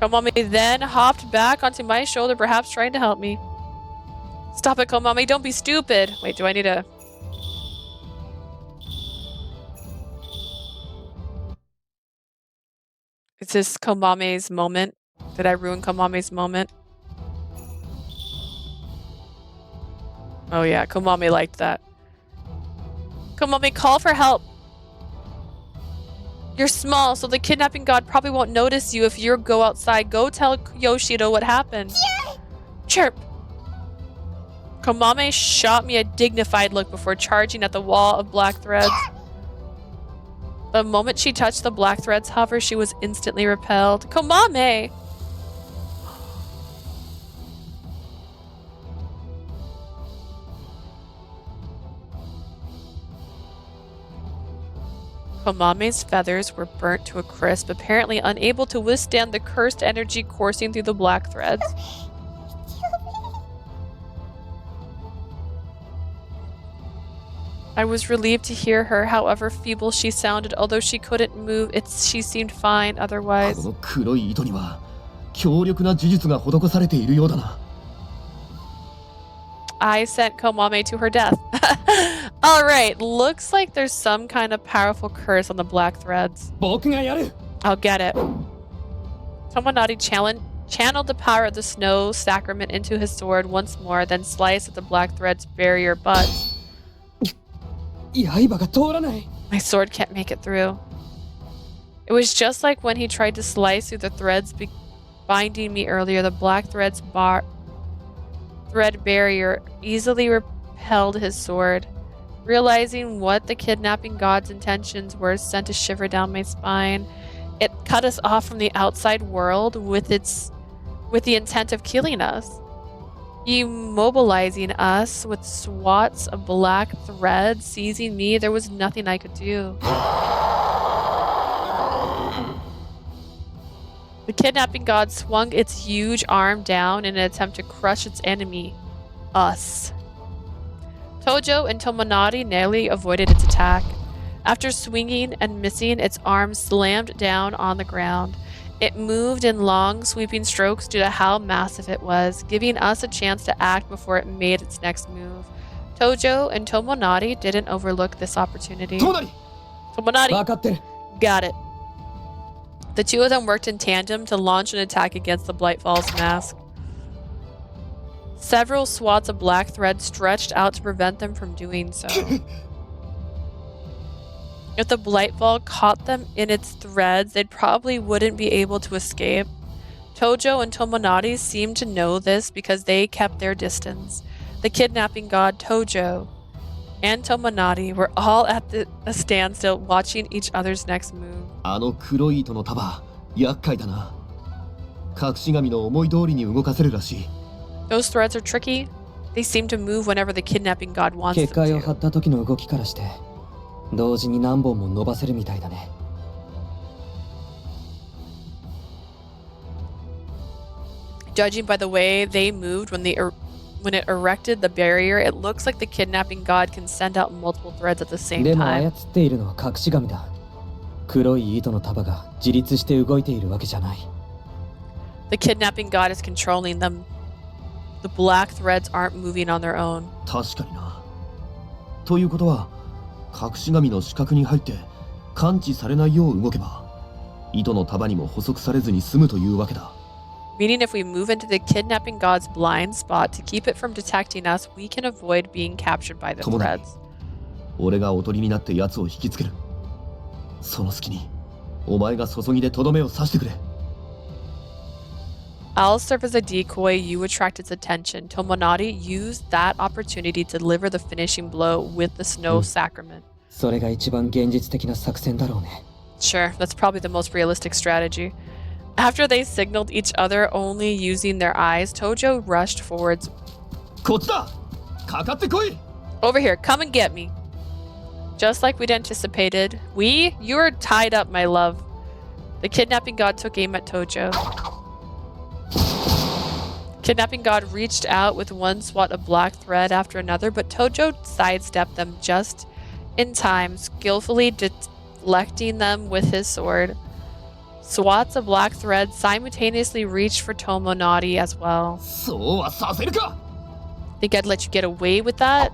Komame then hopped back onto my shoulder, perhaps trying to help me. Stop it, Komame. Don't be stupid. Wait, do I need a... Is this Komame's moment? Did I ruin Komame's moment? Oh yeah, Komame liked that. Komame, call for help. You're small, so the kidnapping god probably won't notice you if you go outside. Go tell Yoshiro what happened. Chirp. Komame shot me a dignified look before charging at the wall of black threads. The moment she touched the black thread's hover, she was instantly repelled. Komame! Komame's feathers were burnt to a crisp, apparently unable to withstand the cursed energy coursing through the black threads. I was relieved to hear her, however feeble she sounded. Although she couldn't move, she seemed fine otherwise. この黒い糸には強力な呪術が施されているようだな I sent Komame to her death. Alright, looks like there's some kind of powerful curse on the black threads. 僕がやる。 I'll get it. Tomonari channeled the power of the snow sacrament into his sword once more, then sliced at the black thread's barrier butt. 刃が通らない。 My sword can't make it through. It was just like when he tried to slice through the threads binding me earlier. The black thread barrier easily repelled his sword. Realizing what the kidnapping god's intentions were sent a shiver down my spine. It cut us off from the outside world with the intent of killing us. Immobilizing us with swats of black thread, seizing me, there was nothing I could do. The kidnapping god swung its huge arm down in an attempt to crush its enemy, us. Tojo and Tomonari narrowly avoided its attack. After swinging and missing, its arm slammed down on the ground. It moved in long, sweeping strokes due to how massive it was, giving us a chance to act before it made its next move. Tojo and Tomonari didn't overlook this opportunity. Tomonari! Got it. The two of them worked in tandem to launch an attack against the Blightfall's mask. Several swats of black thread stretched out to prevent them from doing so. If the Blightfall caught them in its threads, they probably wouldn't be able to escape. Tojo and Tomonari seemed to know this because they kept their distance. The kidnapping god Tojo and Tomonari were all at a standstill, watching each other's next move. あの黒い糸の束、厄介だな。隠し神の思い通りに動かせるらしい。Those threads are tricky. They seem to move whenever the kidnapping god wants them 結界を to. 張った時の動きからして、同時に何本も伸ばせるみたいだね。Judging by the way they moved when it erected the barrier, it looks like the kidnapping god can send out multiple threads at the same でも操 time. っているのは隠し神だ。黒い糸の束が自立して動いているわけじゃない。The kidnapping god is controlling them. The black threads aren't moving on their own. 確かにな。ということは、隠し神の視覚に入って感知されないよう動けば、糸の束にも捕捉されずに済むというわけだ。Meaning if we move into the kidnapping god's blind spot to keep it from detecting us, we can avoid being captured by the 友達、 threads. 俺がおとりになって奴を引きつける。その隙に、お前が注ぎでとどめを刺してくれ。I'll serve as a decoy, you attract its attention. Tomonari used that opportunity to deliver the finishing blow with the snow sacrament. それが一番現実的な作戦だろうね。Sure, that's probably the most realistic strategy. After they signaled each other only using their eyes, Tojo rushed forwards. こっちだ！かかってこい！ Over here, come and get me. Just like we'd anticipated, you're tied up, my love. The kidnapping god took aim at Tojo. Kidnapping god reached out with one swat of black thread after another, but Tojo sidestepped them just in time, skillfully deflecting them with his sword. Swats of black thread simultaneously reached for Tomonari as well. そうはさせるか！ Think I'd let you get away with that?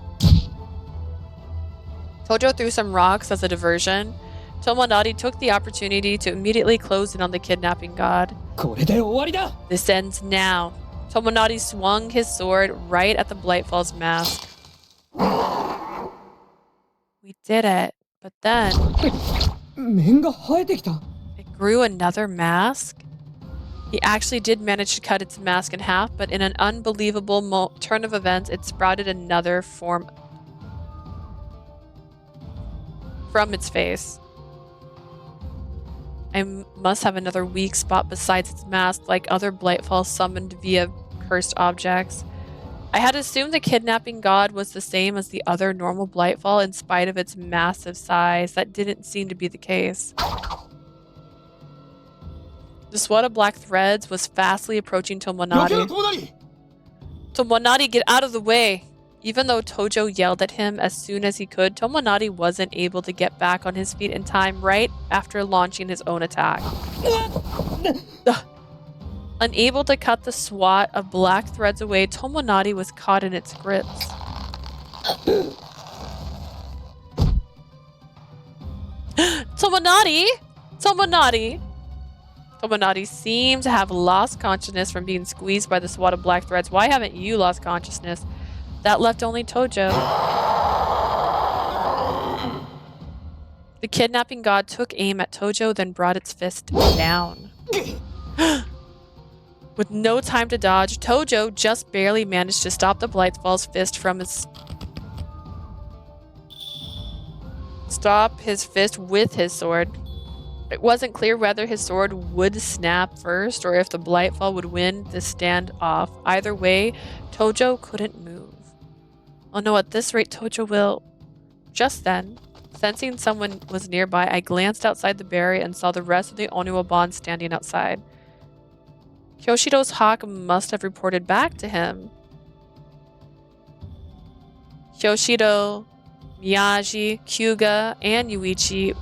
Tojo threw some rocks as a diversion. Tomonari took the opportunity to immediately close in on the kidnapping god. これで終わりだ！ This ends now. Tomonari swung his sword right at the Blightfall's mask. We did it, but then 面が生えてきた。 it grew another mask. He actually did manage to cut its mask in half, but in an unbelievable turn of events, it sprouted another form from its face. I must have another weak spot besides its mask, like other Blightfall summoned via cursed objects. I had assumed the kidnapping god was the same as the other normal Blightfall in spite of its massive size. That didn't seem to be the case. The swat of black threads was fastly approaching Tomonari. Tomonari, get out of the way! Even though Tojo yelled at him as soon as he could, Tomonari wasn't able to get back on his feet in time right after launching his own attack. Unable to cut the swat of black threads away, Tomonari was caught in its grips. Tomonari! Tomonari! Tomonari seemed to have lost consciousness from being squeezed by the swat of black threads. Why haven't you lost consciousness? That left only Tojo. The kidnapping god took aim at Tojo, then brought its fist down. With no time to dodge, Tojo just barely managed to stop the Blightfall's fist from his... Stop his fist with his sword. It wasn't clear whether his sword would snap first or if the Blightfall would win the standoff. Either way, Tojo couldn't move. Oh no, at this rate, Tojo will. Just then, sensing someone was nearby, I glanced outside the barrier and saw the rest of the Oniwaban standing outside. Kyoshiro's hawk must have reported back to him. Kyoshiro, Miyagi, Kyuga, and Yuichi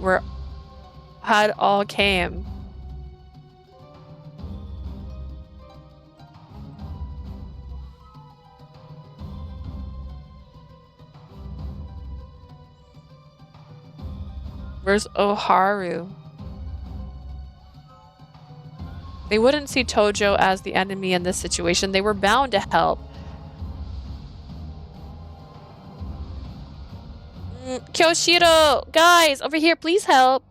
had all came. Where's Oharu? They wouldn't see Tojo as the enemy in this situation. They were bound to help. Kyoshiro! Guys, over here, please help!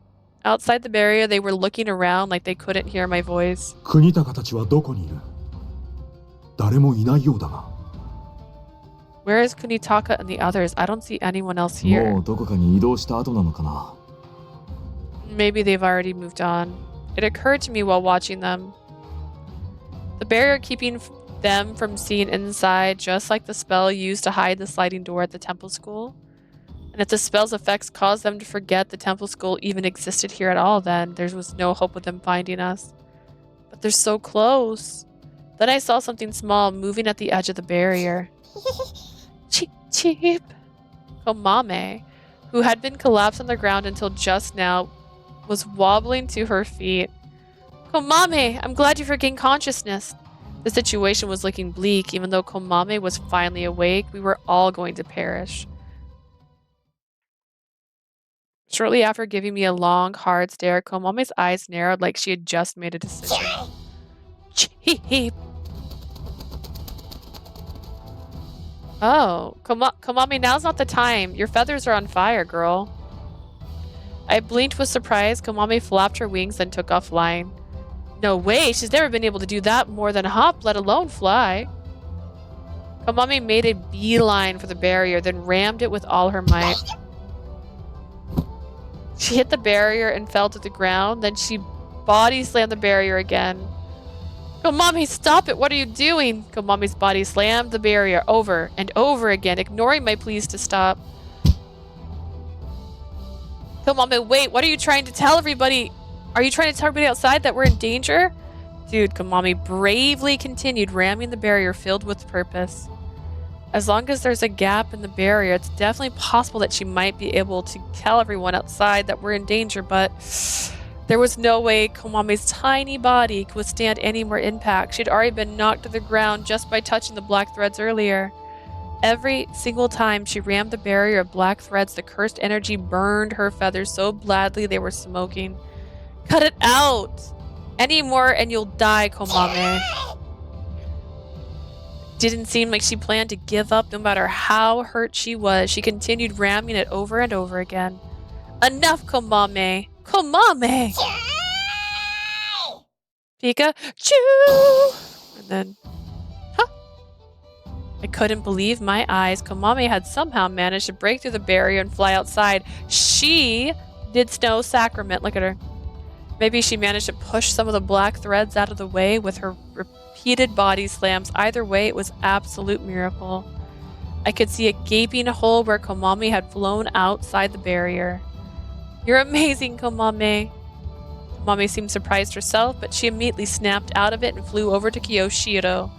Outside the barrier, they were looking around like they couldn't hear my voice. 国高たちはどこにいる？誰もいないようだが。 Where is Kunitaka and the others? I don't see anyone else here. もうどこかに移動した後なのかな。 Maybe they've already moved on. It occurred to me while watching them. The barrier keeping them from seeing inside, just like the spell used to hide the sliding door at the temple school. And if the spell's effects caused them to forget the temple school even existed here at all, then there was no hope of them finding us. But they're so close. Then I saw something small moving at the edge of the barrier. Cheep, cheep. Komame, who had been collapsed on the ground until just now, was wobbling to her feet. Komame, I'm glad you regained consciousness. The situation was looking bleak. Even though Komame was finally awake, we were all going to perish. Shortly after giving me a long, hard stare, Komame's eyes narrowed like she had just made a decision. Cheep. Oh, Komame, now's not the time. Your feathers are on fire, girl. I blinked with surprise. Komame flapped her wings, then took off flying. No way, she's never been able to do that more than hop, let alone fly. Komame made a beeline for the barrier, then rammed it with all her might. She hit the barrier and fell to the ground, then she body slammed the barrier again. Komame, stop it! What are you doing? Komame's body slammed the barrier over and over again, ignoring my pleas to stop. Komame, wait, what are you trying to tell everybody? Are you trying to tell everybody outside that we're in danger? Dude, Komame bravely continued ramming the barrier filled with purpose. As long as there's a gap in the barrier, it's definitely possible that she might be able to tell everyone outside that we're in danger, but there was no way Komame's tiny body could withstand any more impact. She'd already been knocked to the ground just by touching the black threads earlier. Every single time she rammed the barrier of black threads, the cursed energy burned her feathers so badly they were smoking. Cut it out! Any more and you'll die, Komame. Didn't seem like she planned to give up no matter how hurt she was. She continued ramming it over and over again. Enough, Komame! Komame! Pika, choo! And then, huh? I couldn't believe my eyes. Komame had somehow managed to break through the barrier and fly outside. She did Snow Sacrament. Look at her. Maybe she managed to push some of the black threads out of the way with her repeated body slams. Either way, it was absolute miracle. I could see a gaping hole where Komame had flown outside the barrier. You're amazing, Komame. Komame seemed surprised herself, but she immediately snapped out of it and flew over to Kyoshiro.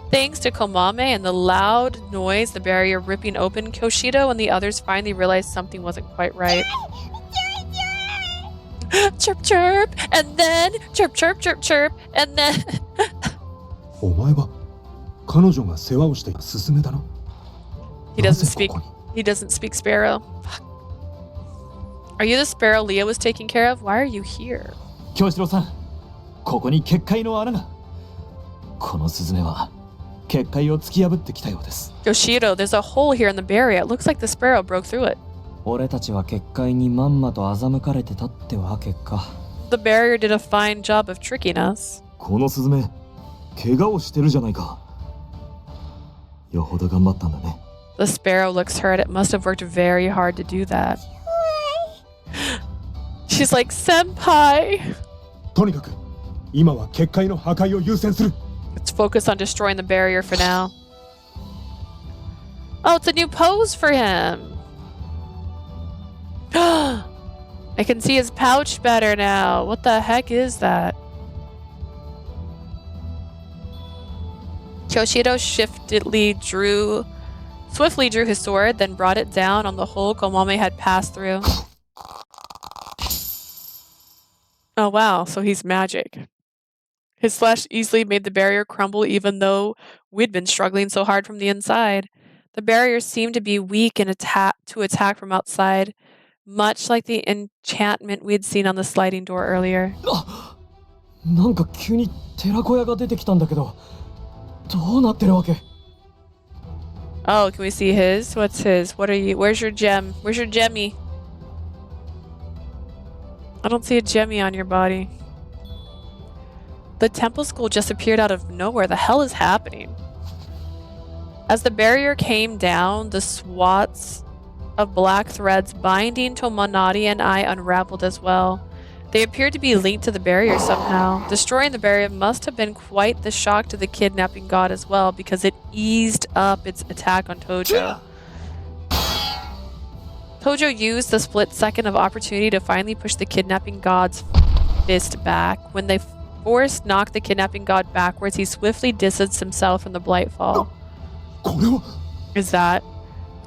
Thanks to Komame and the loud noise, the barrier ripping open, Kyoshiro and the others finally realized something wasn't quite right. Chirp, chirp, and then chirp, chirp, chirp, chirp, and then お前は彼女が世話をしていたスズメだろ。 He doesn't speak Sparrow. Fuck. Are you the Sparrow Leah was taking care of? Why are you here? 京志郎さん、ここに結界の穴が。このスズメは結界を突き破ってきたようです。Yoshiro, there's a hole here in the barrier. It looks like the Sparrow broke through it. 俺たちは結界にまんまと欺かれてたってわけか。The barrier did a fine job of tricking us. このスズメ、怪我をしてるじゃないか。よほど頑張ったんだね。The Sparrow looks hurt. It must have worked very hard to do that. She's like, Senpai! とにかく今は結界の破壊を優先する。 Let's focus on destroying the barrier for now. Oh, it's a new pose for him! I can see his pouch better now. What the heck is that? Kyoshido swiftly drew his sword, then brought it down on the hole Komame had passed through. Oh wow, so he's magic. His slash easily made the barrier crumble even though we'd been struggling so hard from the inside. The barrier seemed to be weak and to attack from outside, much like the enchantment we'd seen on the sliding door earlier. なんか急に寺子屋が出てきたんだけど、どうなってるわけ？ Oh, can we see his? What's his? What are you? Where's your gem? Where's your gemmy? I don't see a gemmy on your body. The temple school just appeared out of nowhere. The hell is happening? As the barrier came down, the swats of black threads binding Tomonari and I unraveled as well. They appeared to be linked to the barrier somehow. Destroying the barrier must have been quite the shock to the kidnapping god as well, because it eased up its attack on Tojo. Tojo used the split second of opportunity to finally push the kidnapping god's fist back. When they force knocked the kidnapping god backwards, he swiftly distanced himself from the Blightfall. Is that?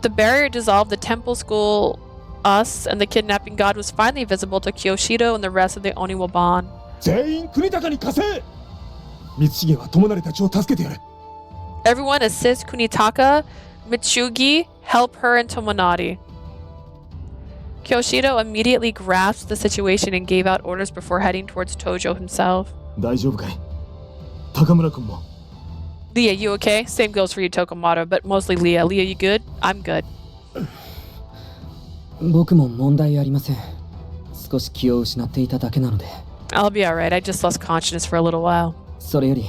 The barrier dissolved the temple school, us, and the kidnapping god was finally visible to Kyoshido and the rest of the Oniwaban. 全員国高に貸せ。光重は友成たちを助けてやれ。 Everyone assist Kunitaka, Mitsugi, help her and Tomonari. Kyoshido immediately grasped the situation and gave out orders before heading towards Tojo himself. 大丈夫かい？高村君も。 Leah, you okay? Same goes for you, Tokomaru, but mostly Leah. Leah, you good? I'm good. 僕も問題ありません。少し気を失っていただけなので。I'll be alright. I just lost consciousness for a little while. それより、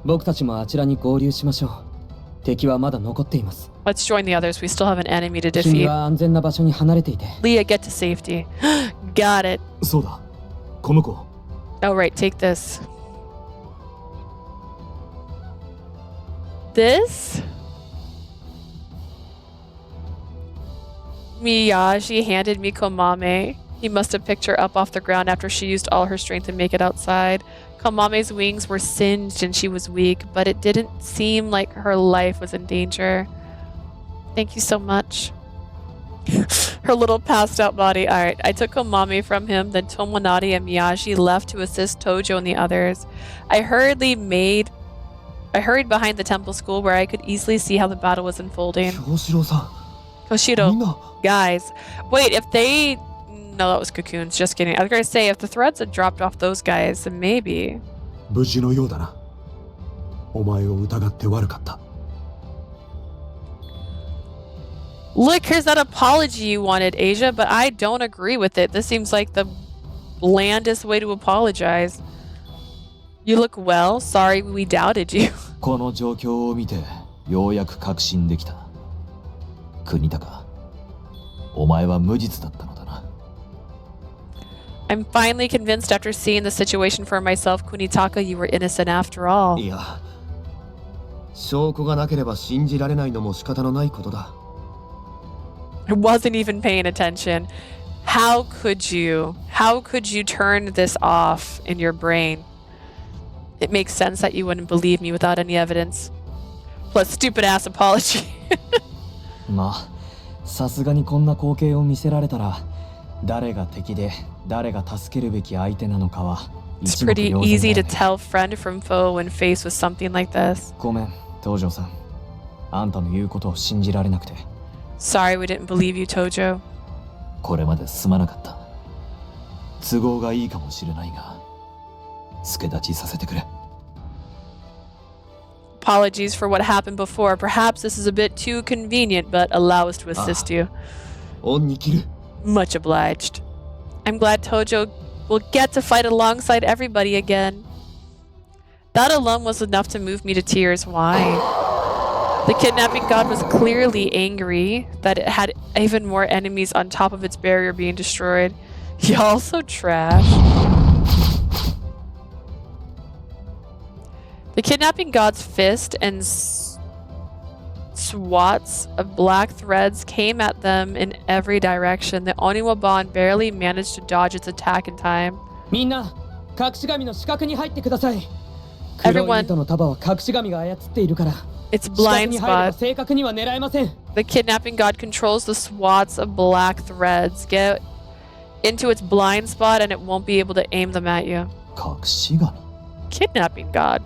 僕たちもあちらに合流しましょう。敵はまだ残っています。 Let's join the others. We still have an enemy to 君 defeat. は安全な場所に離れていて。Leah, get to safety. Got it. そうだ。この子。 Oh, right. Take this. This? Miyaji handed me Komame. He must have picked her up off the ground after she used all her strength to make it outside. Komame's wings were singed and she was weak, but it didn't seem like her life was in danger. Thank you so much. Her little passed out body. Alright, I took Komame from him, then Tomonari and Miyaji left to assist Tojo and the others. I hurried behind the temple school where I could easily see how the battle was unfolding. 京志郎さん。 Koshido, みんな。 guys, wait, if they... No, that was Cocoons. Just kidding. I was gonna say, if the threads had dropped off those guys, then maybe. 無事のようだな。お前を疑って悪かった。 Look, here's that apology you wanted, Asia, but I don't agree with it. This seems like the blandest way to apologize. You look well. Sorry we doubted you. この状況を見てようやく確信できた。国高、お前は無実だったのだな。 I'm finally convinced after seeing the situation for myself, Kunitaka, you were innocent after all. いや、証拠がなければ信じられないのも仕方のないことだ。 I wasn't even paying attention. How could you? How could you turn this off in your brain? It makes sense that you wouldn't believe me without any evidence. Plus, stupid ass apology. まあ、さすがにこんな光景を見せられたら、誰が敵で誰が助けるべき相手なのかは It's 一目 pretty 瞭 easy 然 to だよね。 tell friend from foe when faced with something like this. ごめん、東條さん。あんたの言うことを信じられなくて。 Sorry we didn't believe you, Tojo. これまですまなかった。都合がいいかもしれないが、助立ちさせてくれ。 Apologies for what happened before. Perhaps this is a bit too convenient, but allow us to assist you. 恩に切る。 Much obliged. I'm glad Tojo will get to fight alongside everybody again. That alone was enough to move me to tears. Why? The kidnapping god was clearly angry that it had even more enemies on top of its barrier being destroyed. Y'all so trash. The kidnapping god's fist and swats of black threads came at them in every direction. The Oniwaban barely managed to dodge its attack in time. みんな、隠し神の死角に入ってください。 Everyone- 黒い糸の束は隠し神が操っているから。 Its 死角 blind に入れば spot. 正確には狙えません。 The kidnapping god controls the swats of black threads. Get into its blind spot and it won't be able to aim them at you. 隠し神 Kidnapping god.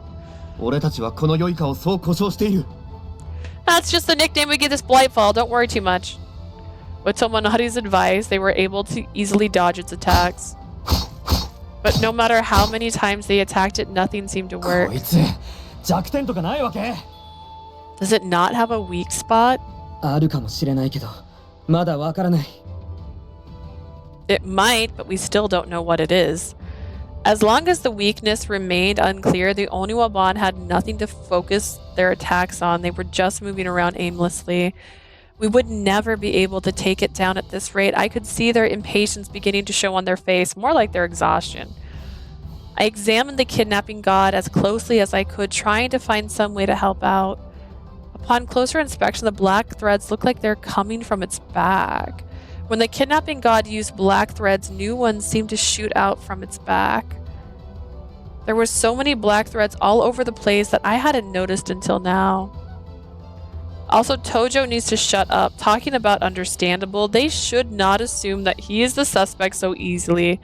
俺たちはこの良いかをそう呼称している。 That's just the nickname we give this Blightfall. Don't worry too much. With Tomonari's advice, they were able to easily dodge its attacks. But no matter how many times they attacked it, nothing seemed to こ work. いつ、弱点とかないわけ？ Does it not have a weak spot? あるかもしれないけど、まだわからない。 It might, but we still don't know what it is. As long as the weakness remained unclear, the Oniwaban had nothing to focus their attacks on. They were just moving around aimlessly. We would never be able to take it down at this rate. I could see their impatience beginning to show on their face, more like their exhaustion. I examined the kidnapping god as closely as I could, trying to find some way to help out. Upon closer inspection, the black threads looked like they're coming from its back. When the kidnapping god used black threads, new ones seemed to shoot out from its back. There were so many black threads all over the place that I hadn't noticed until now. Also, Tojo needs to shut up. Talking about understandable, they should not assume that he is the suspect so easily.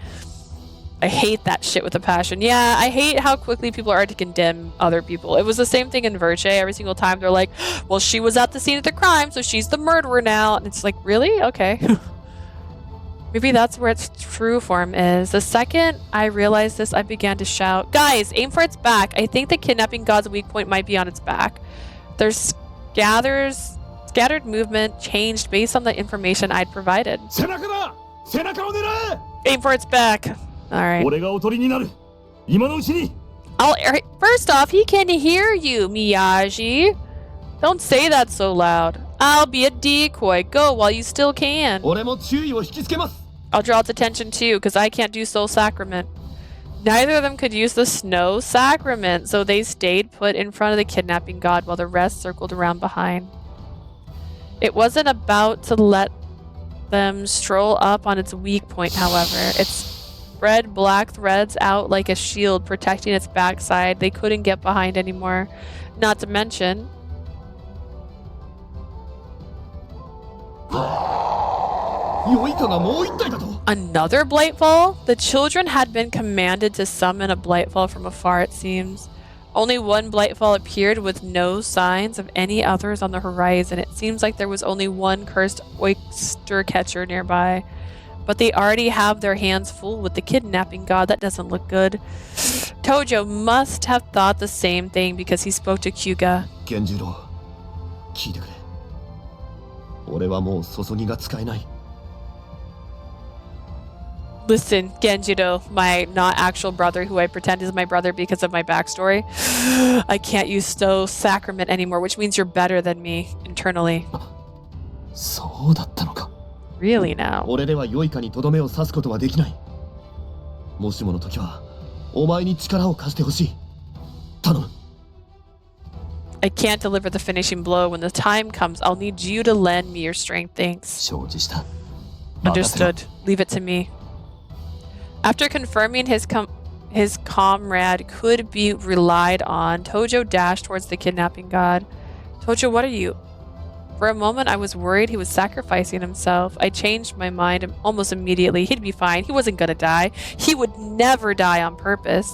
I hate that shit with a passion. Yeah, I hate how quickly people are to condemn other people. It was the same thing in Verche. Every single time they're like, well, she was at the scene of the crime, so she's the murderer now. And it's like, really? Okay. Maybe that's where its true form is. The second I realized this, I began to shout, guys, aim for its back. I think the kidnapping god's weak point might be on its back. Their scattered movement changed based on the information I'd provided. 背中だ！背中を狙え！ Aim for its back. Alright. 俺がおとりになる。今のうちに。 First off, he can hear you, Miyagi. Don't say that so loud. I'll be a decoy. Go while you still can. 俺も注意を引きつけます。 I'll draw its attention too, because I can't do Soul Sacrament. Neither of them could use the Snow Sacrament, so they stayed put in front of the kidnapping god while the rest circled around behind. It wasn't about to let them stroll up on its weak point, however. It spread black threads out like a shield, protecting its backside. They couldn't get behind anymore. Not to mention... Another Blightfall? The children had been commanded to summon a Blightfall from afar, it seems. Only one Blightfall appeared with no signs of any others on the horizon. It seems like there was only one cursed oyster catcher nearby. But they already have their hands full with the kidnapping god. That doesn't look good. Tojo must have thought the same thing because he spoke to Kyuga. 源十郎、聞いてくれ。俺はもう注ぎが使えない。 Listen, Genjiro, my not actual brother who I pretend is my brother because of my backstory. I can't use Soul Sacrament anymore, which means you're better than me internally. そうだったのか。 Really now? 俺では良いかにとどめを刺すことはできない。もしもの時は、お前に力を貸してほしい。頼む。 I can't deliver the finishing blow. When the time comes, I'll need you to lend me your strength. Thanks. 承知した。 Understood. Leave it to me. After confirming his comrade could be relied on, Tojo dashed towards the kidnapping god. Tojo, what are you? For a moment, I was worried he was sacrificing himself. I changed my mind almost immediately. He'd be fine. He wasn't gonna die. He would never die on purpose.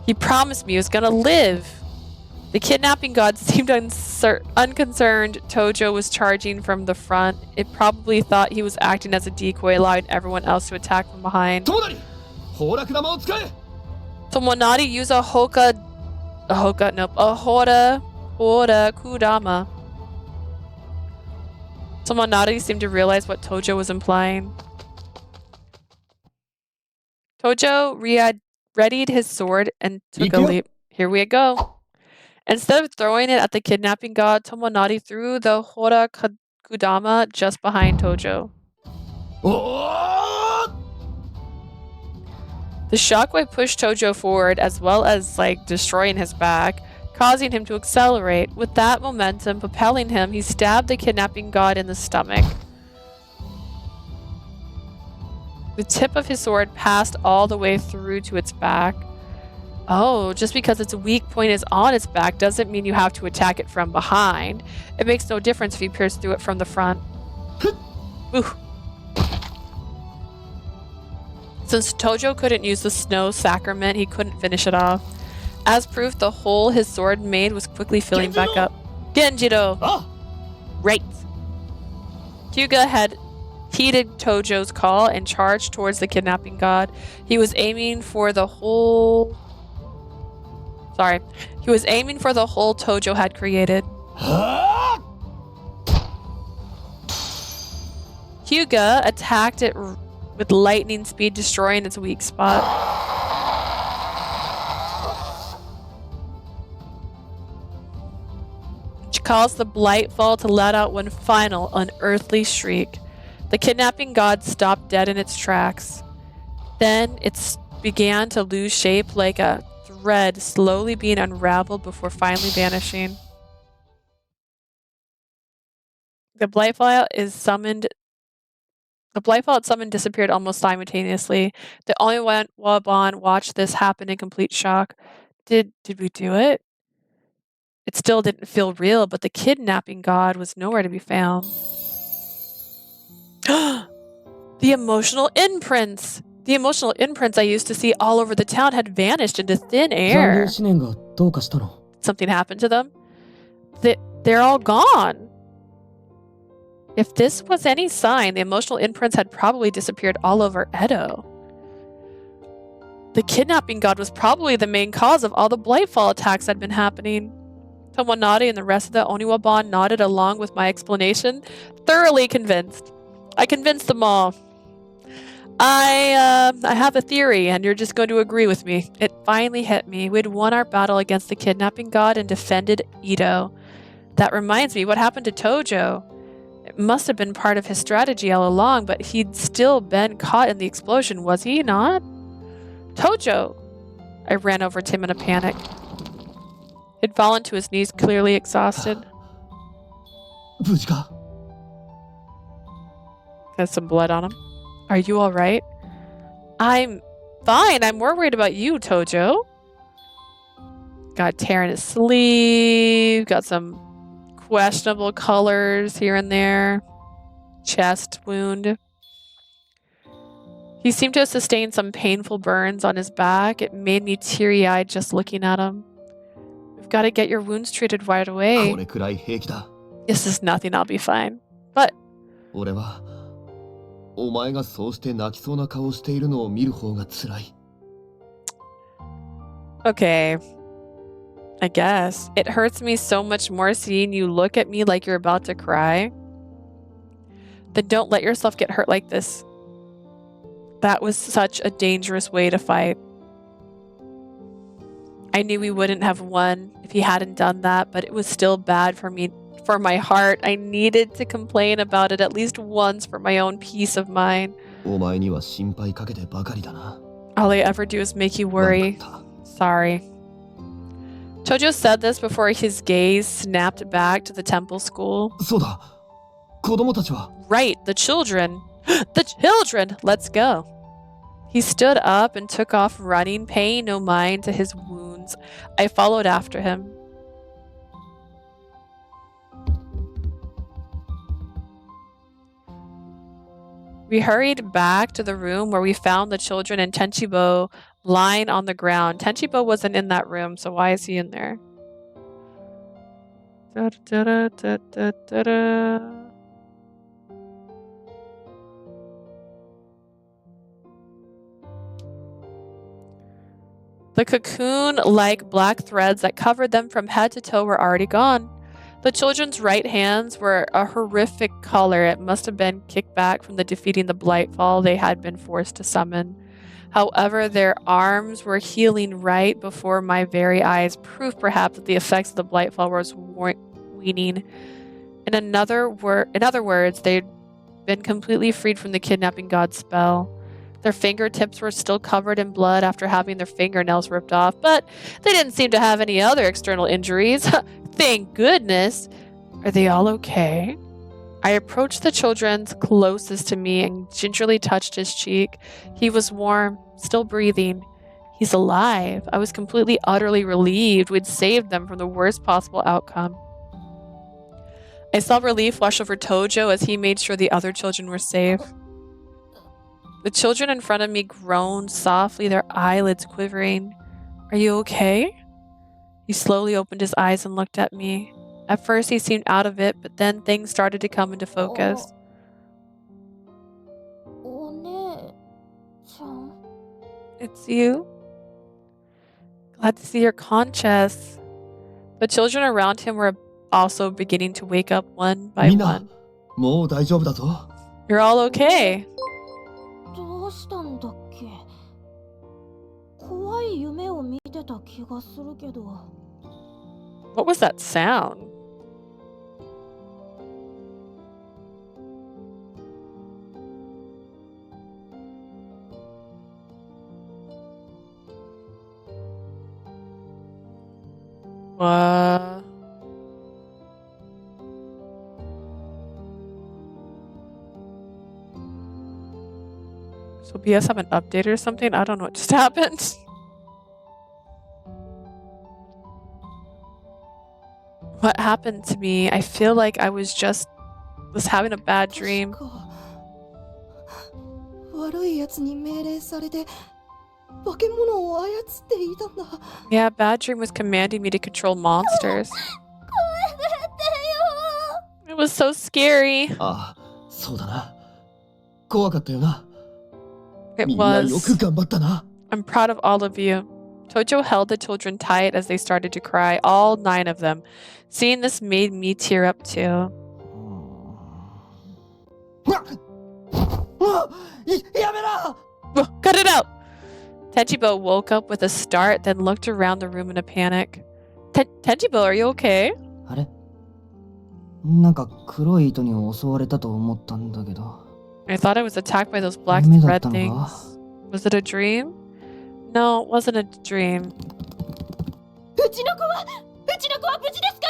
He promised me he was gonna live. The kidnapping god seemed unconcerned. Tojo was charging from the front. It probably thought he was acting as a decoy, allowing everyone else to attack from behind. Tomonari used a Hora Kudama. Tomonari seemed to realize what Tojo was implying. Tojo readied his sword and took a leap. Here we go. Instead of throwing it at the kidnapping god, Tomonari threw the Hora Kudama just behind Tojo. The shockwave pushed Tojo forward as well as destroying his back, causing him to accelerate. With that momentum propelling him, he stabbed the kidnapping god in the stomach. The tip of his sword passed all the way through to its back. Oh, just because its weak point is on its back doesn't mean you have to attack it from behind. It makes no difference if you pierce through it from the front. Ooh. Since Tojo couldn't use the snow sacrament, he couldn't finish it off. As proof, the hole his sword made was quickly filling back up. Genjiro! Ah! Right. Hyuga had heeded Tojo's call and charged towards the kidnapping god. He was aiming for the hole... He was aiming for the hole Tojo had created. Hyuga attacked it with lightning speed, destroying its weak spot. Which caused the Blightfall to let out one final unearthly shriek. The kidnapping god stopped dead in its tracks. Then it began to lose shape like a thread slowly being unraveled before finally vanishing. The Blightfall it summoned disappeared almost simultaneously. The only one Wabon watched this happen in complete shock. Did we do it? It still didn't feel real, but the kidnapping god was nowhere to be found. The emotional imprints! The emotional imprints I used to see all over the town had vanished into thin air. Something happened to them? They're all gone. If this was any sign, the emotional imprints had probably disappeared all over Edo. The kidnapping god was probably the main cause of all the Blightfall attacks that had been happening. Tomonari and the rest of the Oniwaban nodded along with my explanation, thoroughly convinced. I convinced them all. I have a theory, and you're just going to agree with me. It finally hit me. We'd won our battle against the kidnapping god and defended Edo. That reminds me, what happened to Tojo? It must have been part of his strategy all along, but he'd still been caught in the explosion, was he not? Tojo! I ran over to him in a panic. He'd fallen to his knees, clearly exhausted. Has some blood on him. Are you alright? I'm fine. I'm more worried about you, Tojo. Got a tear in his sleeve. Got some questionable colors here and there. Chest wound. He seemed to have sustained some painful burns on his back. It made me teary-eyed just looking at him. We've got to get your wounds treated right away. This is nothing. I'll be fine. But... Okay. I guess. It hurts me so much more seeing you look at me like you're about to cry. Then don't let yourself get hurt like this. That was such a dangerous way to fight. I knew we wouldn't have won if he hadn't done that, but it was still bad for me, for my heart. I needed to complain about it at least once for my own peace of mind. All I ever do is make you worry. Sorry. Tojo said this before his gaze snapped back to the temple school. Right, the children. The children! Let's go. He stood up and took off running, paying no mind to his wounds. I followed after him. We hurried back to the room where we found the children and Tenchibo lying on the ground. Tenchibo wasn't in that room, so why is he in there? The cocoon-like black threads that covered them from head to toe were already gone. The children's right hands were a horrific color. It must have been kicked back from the defeating the Blightfall they had been forced to summon. However, their arms were healing right before my very eyes, proof perhaps that the effects of the Blightfall was waning. In other words, they'd been completely freed from the kidnapping god's spell. Their fingertips were still covered in blood after having their fingernails ripped off, but they didn't seem to have any other external injuries. Thank goodness. Are they all okay? I approached the children's closest to me and gingerly touched his cheek. He was warm, still breathing. He's alive. I was completely, utterly relieved we'd saved them from the worst possible outcome. I saw relief wash over Tojo as he made sure the other children were safe. The children in front of me groaned softly, their eyelids quivering. Are you okay? He slowly opened his eyes and looked at me. At first he seemed out of it, but then things started to come into focus. It's you? Glad to see you're conscious. The children around him were also beginning to wake up one by one. もう大丈夫だぞ。 You're all okay. どうしたんだっけ？怖い夢を見てた気がするけど。What was that sound? So BS have an update or something? I don't know what just happened. What happened to me? I feel like I was having a bad dream. 悪いやつに命令されて化け物を操っていたんだ。 Yeah, bad dream was commanding me to control monsters. It was so scary. ああ、そうだな。怖かったよな。 It みんなよ was. く頑張ったな。 I'm proud of all of you. Tojo held the children tight as they started to cry, all 9 of them. Seeing this made me tear up too. やめろ! Cut it out! Tenjibo woke up with a start, then looked around the room in a panic. Tenjibo, are you okay? あれなんか黒い糸に襲われたと思ったんだけど。 I thought I was attacked by those black 夢だっ red たの things. か? Was it a dream? No, it wasn't a dream. うちの子は無事ですか?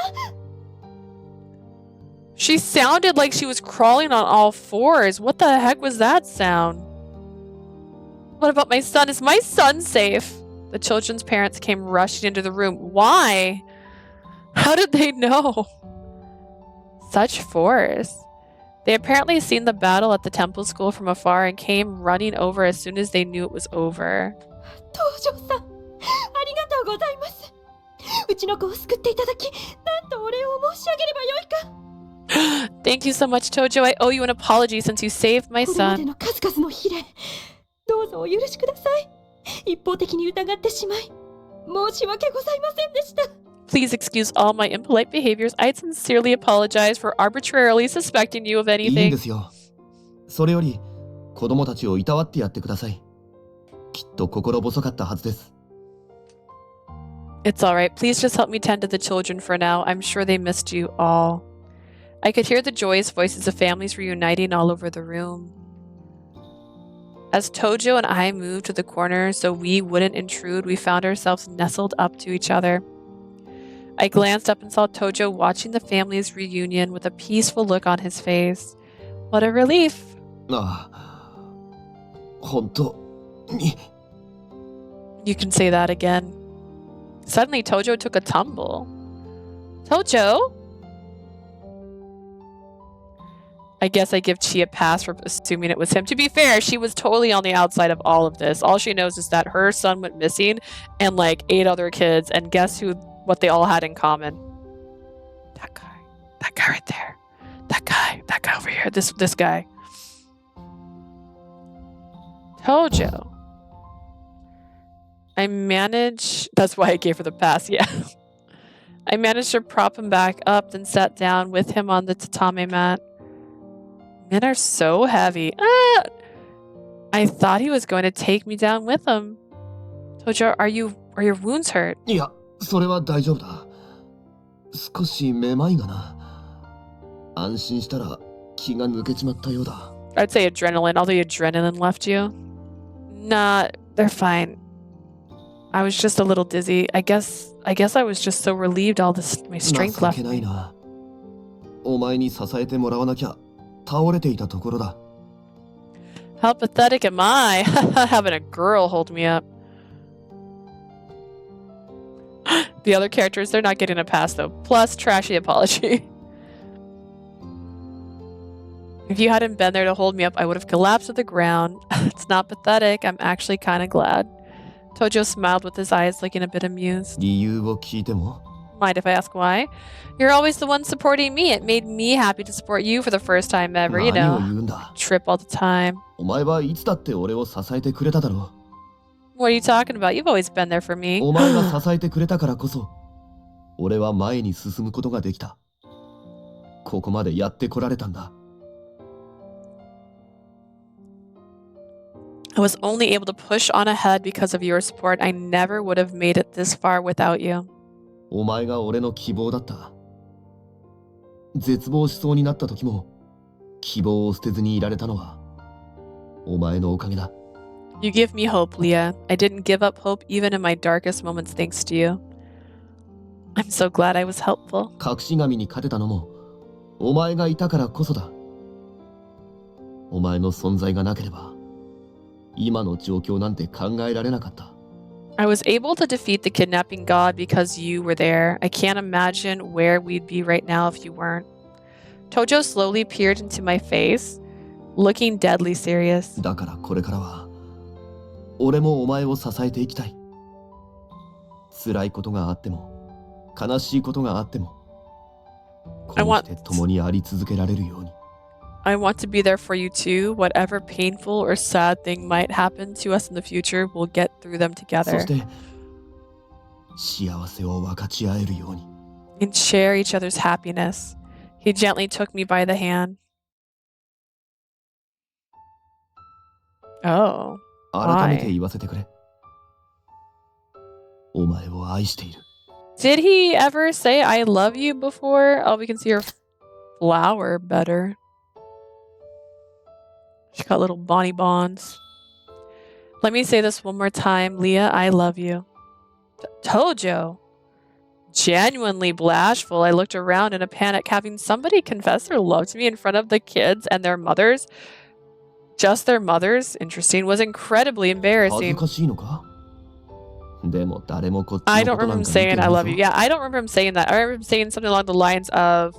She sounded like she was crawling on all fours. What the heck was that sound? What about my son? Is my son safe? The children's parents came rushing into the room. Why? How did they know? Such force. They apparently seen the battle at the temple school from afar and came running over as soon as they knew it was over. 東條さん、ありがとうございます。うちの子を救っていただき、なんとお礼を申し上げればよいか。 Thank you so much, Tojo. I owe you an apology since you saved my これまで son. の数々の非礼、どうぞお許しください。一方的に疑ってしまい、申し訳ございませんでした。 Please excuse all my impolite behaviors. I sincerely apologize for arbitrarily suspecting you of いいん anything. ですよ。それより子供たちをいたわってやってください。きっと心細かったはずです。 It's alright. Please just help me tend to the children for now. I'm sure they missed you all. I could hear the joyous voices of families reuniting all over the room. As Tojo and I moved to the corner so we wouldn't intrude, we found ourselves nestled up to each other. I glanced up and saw Tojo watching the family's reunion with a peaceful look on his face. What a relief. ああ、本当に。 You can say that again. Suddenly, Tojo took a tumble. Tojo? I guess I give Chi a pass for assuming it was him. To be fair, she was totally on the outside of all of this. All she knows is that her son went missing and like 8 other kids, and guess what they all had in common? That guy right there. That guy over here. This guy. Tojo. That's why I gave her the pass, yeah. I managed to prop him back up, then sat down with him on the tatame mat. Men are so heavy. I thought he was going to take me down with him. Tojo, are your wounds hurt? いや、それは大丈夫だ。少しめまいがな。安心したら気が抜けちまったようだ。I'd say adrenaline. All the adrenaline left you. Nah, they're fine. I was just a little dizzy. I guess I was just so relieved all this my strength 情 left けない me. な。お前に支えてもらわなきゃ倒れていたところだ。 How pathetic am I? Having a girl hold me up. The other characters, they're not getting a pass though. Plus, trashy apology. If you hadn't been there to hold me up, I would have collapsed to the ground. It's not pathetic. I'm actually kind of glad. Tojo smiled with his eyes, looking a bit amused. 理由を聞いても Mind if I ask why? You're always the one supporting me. It made me happy to support you for the first time ever, you 何を know. 言うんだ。 Trip all the time. お前はいつだって俺を支えてくれただろ What are you talking about? You've always been there for う。 me. お前が支えてくれたからこそ、俺は前に進むことができた。ここまでやってこられたんだ。 I was only able to push on ahead because of your support. I never would have made it this far without you. お前が俺の希望だった。絶望しそうになった時も、希望を捨てずにいられたのは、お前のおかげだ。 You give me hope, Leah. I didn't give up hope even in my darkest moments thanks to you. I'm so glad I was helpful. 隠し神に勝てたのも、お前がいたからこそだ。お前の存在がなければ、今の状況なんて考えられなかった。 I was able to defeat the kidnapping god because you were there. I can't imagine where we'd be right now if you weren't. Tojo slowly peered into my face, looking deadly serious. だからこれからは、俺もお前を支えていきたい。辛いことがあっても、悲しいことがあっても、こうして共にあり続けられるように。 I want to be there for you too. Whatever painful or sad thing might happen to us in the future, we'll get through them そ together して、幸せを分かち合えるように。 and share each other's happiness. He gently took me by the hand. Oh. 改めて言わせてくれ。お前を愛している。 Did he ever say I love you before? Oh, we can see her flower better. She's got little bonny bonds. Let me say this one more time. Leah, I love you. Tojo. Genuinely bashful, I looked around in a panic, having somebody confess their love to me in front of the kids and their mothers. Just their mothers, interesting, was incredibly 恥ず embarrassing. かしいのか？でも誰もこっち I の don't ことな remember ん him か見て saying な I い love ぞ you. Yeah, I don't remember him saying that. I remember him saying something along the lines of,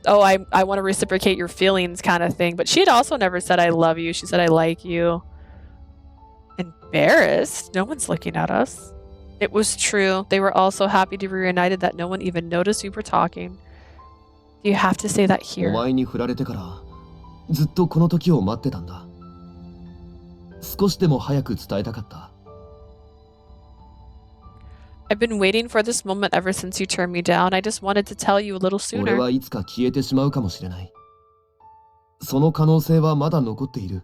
oh, I want to reciprocate your feelings kind of thing. But she had also never said I love you. She said I like you. Embarrassed? No one's looking at us. It was true. They were all so happy to be reunited that no one even noticed we were talking. You have to say that お here. 前に振られてからずっとこの時を待ってたんだ。少しでも早く伝えたかった。 I've been waiting for this moment ever since you turned me down. I just wanted to tell you a little 俺 sooner. はいつか消えてしまうかもしれない。その可能性はまだ残っている。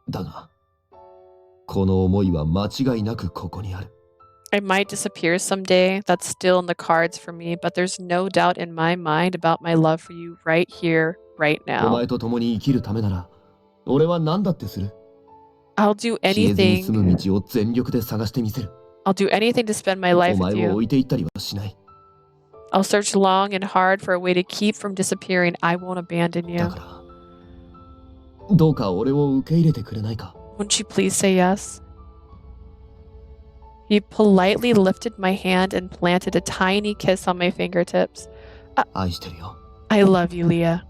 だが、この思いは間違いなくここにある。 I might disappear someday. That's still in the cards for me, but there's no doubt in my mind about my love for you right here, right お now. 前と共に生きるためなら、俺は何だってする。 I'll do 消えずに済 anything. む道を全力で探してみせる。 I'll do anything to spend my お life 前 with を置 you. いていったりはしない。 I'll search long and hard for a way to keep from disappearing. I won't abandon だ you. から、どうか俺を受け入れてくれないか。 Won't you please say yes? He politely lifted my hand and planted a tiny kiss on my fingertips. 愛してるよ。 I love you, Leah.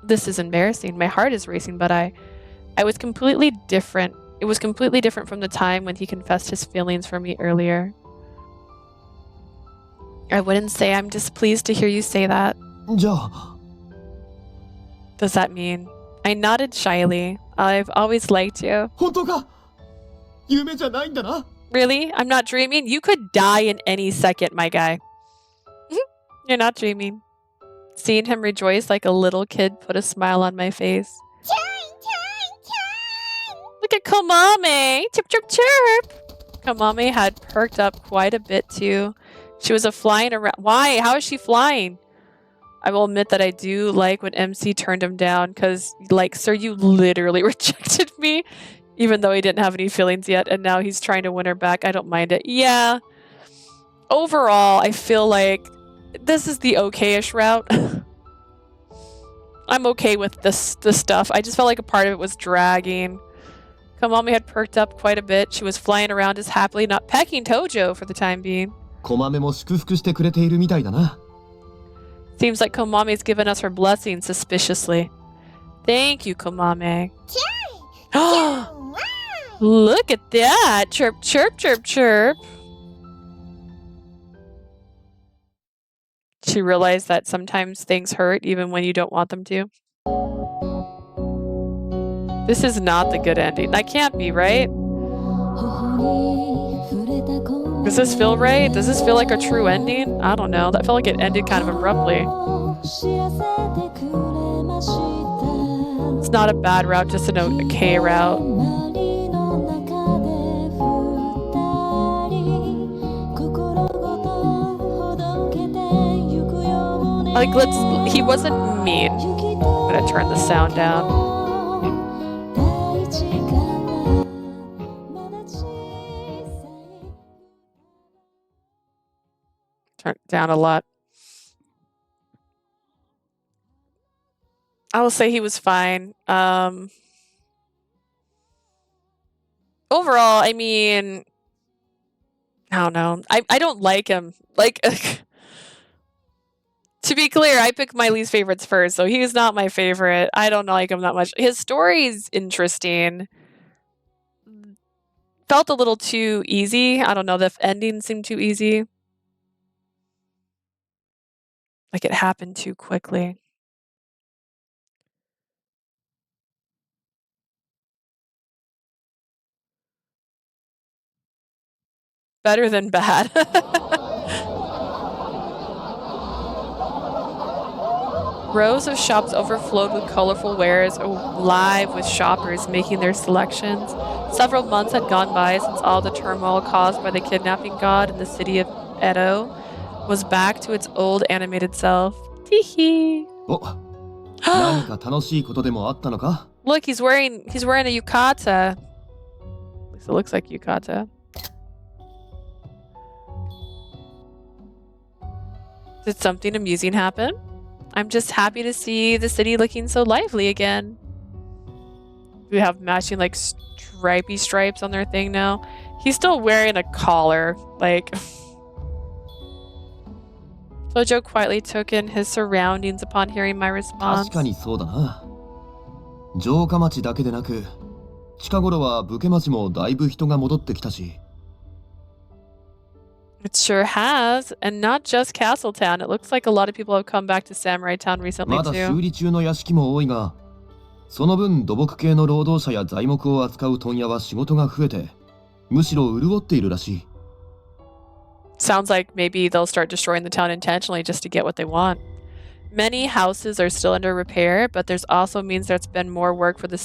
This is embarrassing. My heart is racing, but I was completely different. It was completely different from the time when he confessed his feelings for me earlier. I wouldn't say I'm displeased to hear you say that. じゃあ、 Does that mean? I nodded shyly. I've always liked you. 本当か？夢じゃないんだな。 Really? I'm not dreaming? You could die in any second, my guy. You're not dreaming. Seeing him rejoice like a little kid put a smile on my face. Look at Komame! Chirp, chirp, chirp! Komame had perked up quite a bit too. She was flying around. Why? How is she flying? I will admit that I do like when MC turned him down because, like, sir, you literally rejected me. Even though he didn't have any feelings yet, and now he's trying to win her back. I don't mind it. Yeah. Overall, I feel like this is the okay-ish route. I'm okay with this stuff. I just felt like a part of it was dragging. Komami had perked up quite a bit. She was flying around as happily, not pecking Tojo for the time being. コマメも祝福してくれているみたいだな。 Seems like Komami's given us her blessing suspiciously. Thank you, Komame. Look at that! Chirp, chirp, chirp, chirp. She realized that sometimes things hurt even when you don't want them to. This is not the good ending. That can't be, right? Does this feel right? Does this feel like a true ending? I don't know. That felt like it ended kind of abruptly. It's not a bad route, just an okay route. Like, he wasn't mean. I'm gonna turn the sound down. Turn it down a lot. I will say he was fine. Overall, I mean, I don't know. I don't like him. Like, to be clear, I picked my least favorites first, so he's not my favorite. I don't like him that much. His story's interesting. Felt a little too easy. I don't know, the ending seemed too easy. Like it happened too quickly. Better than bad. Rows of shops overflowed with colorful wares, alive with shoppers making their selections. Several months had gone by since all the turmoil caused by the kidnapping god in the city of Edo was back to its old animated self. Teehee. Look, he's wearing a yukata. At least it looks like yukata. Did something amusing happen? I'm just happy to see the city looking so lively again. We have matching like stripy stripes on their thing now. He's still wearing a collar, like. Tojo quietly took in his surroundings upon hearing my response. 確かにそうだな。城下町だけでなく、近頃は武家町もだいぶ人が戻ってきたし。 It sure has, and not just Castletown. It looks like a lot of people have come back to Samurai Town recently まだ too. 修理中の屋敷も多いが、その分土木系の労働者や材木を扱う問屋は仕事が増えて、むしろ潤っているらしい。 Sounds like maybe they'll start destroying the town intentionally just to get what they want. Many houses are still under repair, but there's also means there's been more work for the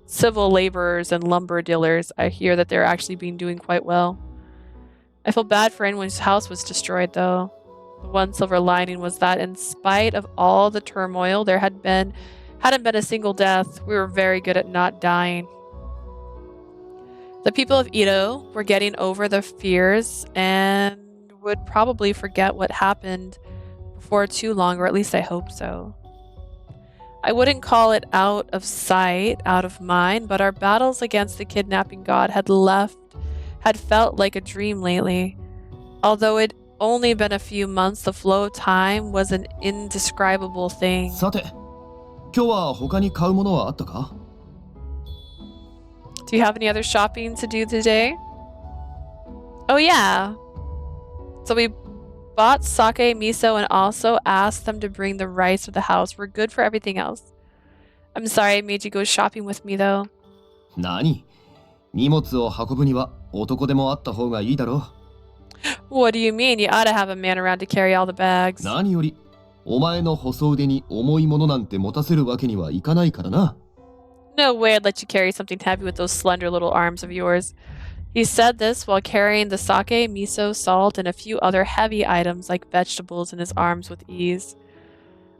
civil laborers and lumber dealers. I hear that they're actually been doing quite well. I feel bad for anyone whose house was destroyed, though. The one silver lining was that in spite of all the turmoil, there hadn't been a single death. We were very good at not dying. The people of Edo were getting over their fears and would probably forget what happened before too long, or at least I hope so. I wouldn't call it out of sight, out of mind, but our battles against the kidnapping god had felt like a dream lately. Although it'd only been a few months, the flow of time was an indescribable thing. さて、今日は他に買うものはあったか? Do you have any other shopping to do today? Oh yeah. So we bought sake, miso, and also asked them to bring the rice to the house. We're good for everything else. I'm sorry I made you go shopping with me though. 何? 荷物を運ぶには男でもあった方がいいだろう。 What do you mean? You ought to have a man around to carry all the bags. 何より、お前の細腕に重いものなんて持たせるわけにはいかないからな。 No way I'd let you carry something heavy with those slender little arms of yours. He said this while carrying the sake, miso, salt, and a few other heavy items like vegetables in his arms with ease.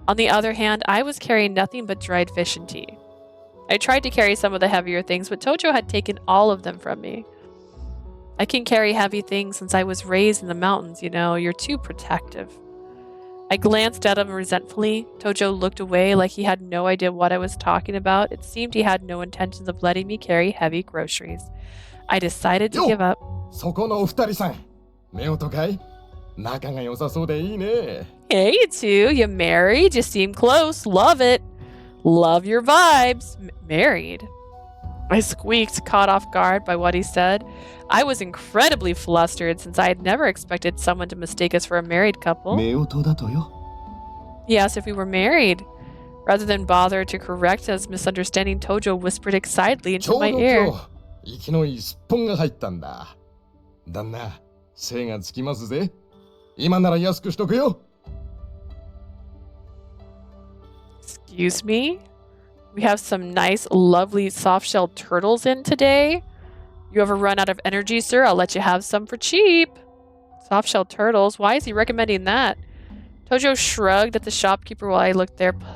On the other hand, I was carrying nothing but dried fish and tea. I tried to carry some of the heavier things, but Tojo had taken all of them from me. I can carry heavy things since I was raised in the mountains, you know. You're too protective. I glanced at him resentfully. Tojo looked away like he had no idea what I was talking about. It seemed he had no intentions of letting me carry heavy groceries. I decided to give up. そこのお二人さん、夫婦かい？仲が良さそうでいいね。Hey, you two. You married? You seem close. Love it. Love your vibes. Married? I squeaked, caught off guard by what he said. I was incredibly flustered since I had never expected someone to mistake us for a married couple. 夫婦だとよ。 He asked if we were married. Rather than bother to correct his misunderstanding, Tojo whispered excitedly ちょ into う my ど ear. 今日、息のいいすっぽんが入ったんだ。旦那、精がつきますぜ。今なら安くしとくよ。Excuse me? We have some nice, lovely soft-shelled turtles in today. You ever run out of energy, sir? I'll let you have some for cheap. Soft-shelled turtles? Why is he recommending that? Tojo shrugged at the shopkeeper while I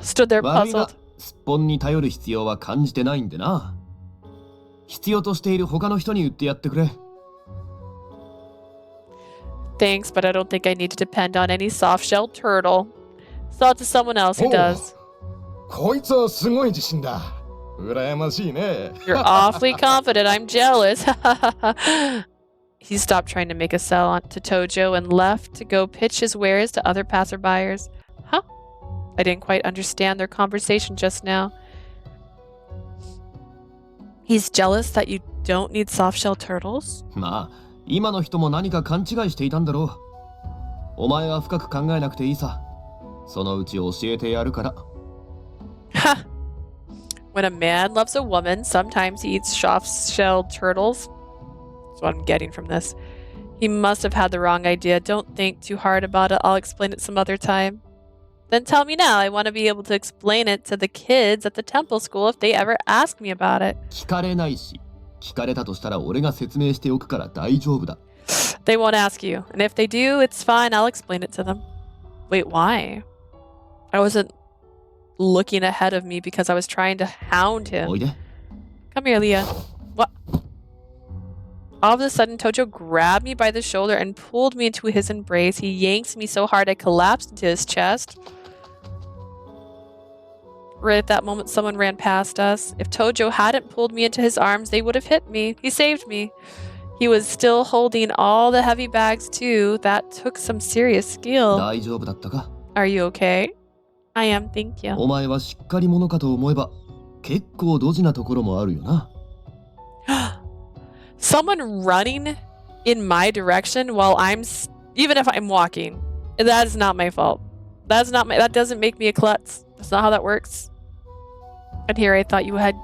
stood there 悪いが puzzled. すっぽんに頼る必要は感じてないんでな。必要としている他の人に売ってやってくれ。 Thanks, but I don't think I need to depend on any soft-shelled turtle. Sell it to someone else who does. こいつはすごい自信だ。羨ましいね。 You're awfully confident. I'm jealous. He stopped trying to make a sell on to Tojo and left to go pitch his wares to other passerbyers. Huh? I didn't quite understand their conversation just now. He's jealous that you don't need soft-shell turtles? まあ、今の人も何か勘違いしていたんだろう。お前は深く考えなくていいさ。そのうち教えてやるから。Ha! When a man loves a woman, sometimes he eats soft-shelled turtles. That's what I'm getting from this. He must have had the wrong idea. Don't think too hard about it. I'll explain it some other time. Then tell me now. I want to be able to explain it to the kids at the temple school if they ever ask me about it. 聞かれないし、聞かれたとしたら俺が説明しておくから大丈夫だ。 They won't ask you. And if they do, it's fine. I'll explain it to them. Wait, why? I wasn't looking ahead of me because I was trying to hound him. おいで。 Come here, Leah. What? All of a sudden, Tojo grabbed me by the shoulder and pulled me into his embrace. He yanked me so hard I collapsed into his chest. Right at that moment, someone ran past us. If Tojo hadn't pulled me into his arms, they would have hit me. He saved me. He was still holding all the heavy bags, too. That took some serious skill. 大丈夫だったか？ Are you okay? I am, thank you. お前はしっかり者かと思えば、結構ドジなところもあるよな。Someone running in my direction while even if I'm walking. That is not my fault. That doesn't make me a klutz. That's not how that works. And here I thought you had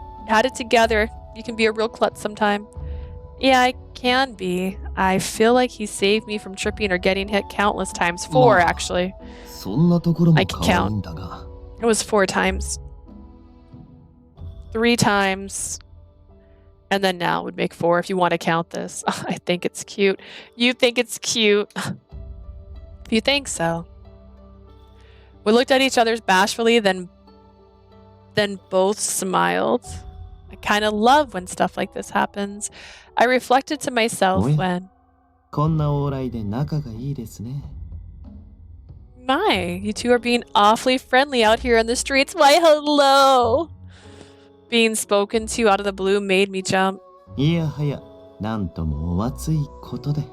it together. You can be a real klutz sometime. Yeah, I can be. I feel like he saved me from tripping or getting hit countless times. 4, actually. そんなところも I can 可愛いんだが。 It was 4 times. 3 times. And then now would make 4 if you want to count this. I think it's cute. You think it's cute. If you think so. We looked at each other bashfully, then both smiled. I kind of love when stuff like this happens. I reflected to myself when... こんな往来で仲がいいですね。 My, you two are being awfully friendly out here in the streets. Why, hello! Being spoken to out of the blue made me jump. いやはや、なんともお熱いことで。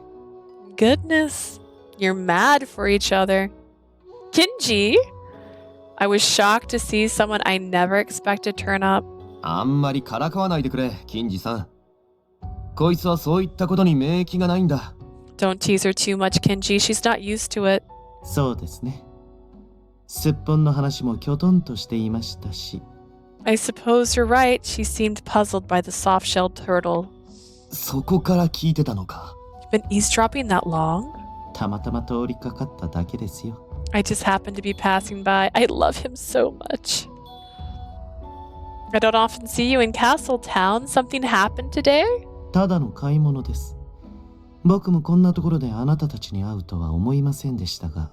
Goodness, you're mad for each other. Kinji? I was shocked to see someone I never expected turn up. あんまりからかわないでくれ、金次さん。こいつはそういったことに免疫がないんだ。 Don't tease her too much, Kinji. She's not used to it. そうですね。すっぽんの話もきょとんとしていましたし。 I suppose you're right. She seemed puzzled by the soft-shelled turtle. そこから聞いてたのか。 You've been eavesdropping that long? たまたま通りかかっただけですよ。 I just happened to be passing by. I love him so much. I don't often see you in Castle Town. Something happened today? ただの買い物です。僕もこんなところであなたたちに会うとは思いませんでしたが。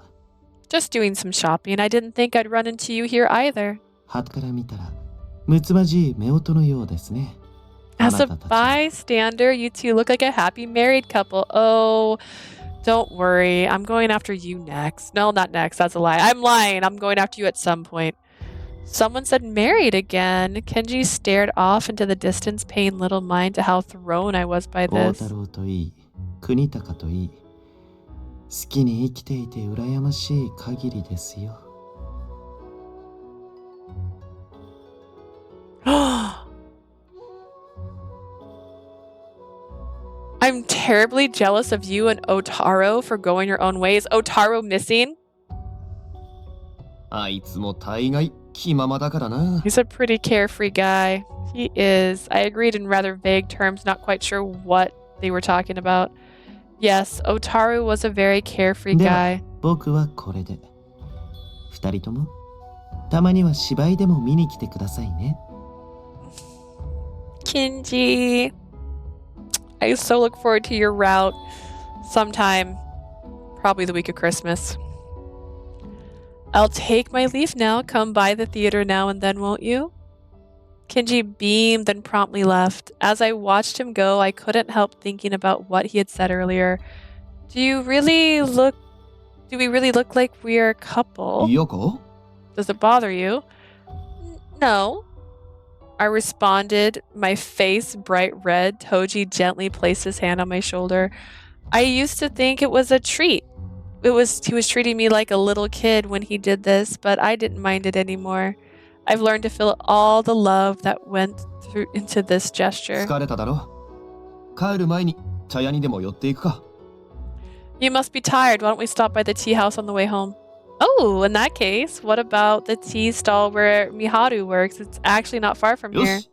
Just doing some shopping. I didn't think I'd run into you here either. 旗から見たらむつまじい夫婦のようですね。 As a bystander, you two look like a happy married couple. Oh, don't worry. I'm going after you next. No, not next. That's a lie. I'm lying. I'm going after you at some point. Someone said married again. Kenji stared off into the distance, paying little mind to how thrown I was by 大 this. 太郎といい、国高といい、好きに生きていて羨ましい限りですよ。I'm terribly jealous of you and Otaro for going your own ways. Otaro missing? あいつも大概気ままだからな。 He's a pretty carefree guy. He is. I agreed in rather vague terms, not quite sure what they were talking about. Yes, Otaru was a very carefree では guy. 僕はこれで。二人ともたまには芝居でも見に来てくださいね。 Kinji, I so look forward to your route sometime, probably the week of Christmas. I'll take my leave now. Come by the theater now and then, won't you? Kinji beamed, then promptly left. As I watched him go, I couldn't help thinking about what he had said earlier. Do we really look like we're a couple? Yoko? Does it bother you? No. I responded, my face bright red. Toji gently placed his hand on my shoulder. I used to think it was a treat. He was treating me like a little kid when he did this, but I didn't mind it anymore. I've learned to feel all the love that went through into this gesture. 疲れただろ。帰る前に茶屋にでも寄っていくか。 You must be tired. Why don't we stop by the tea house on the way home? Oh, in that case, what about the tea stall where Miharu works? It's actually not far from よ here. し。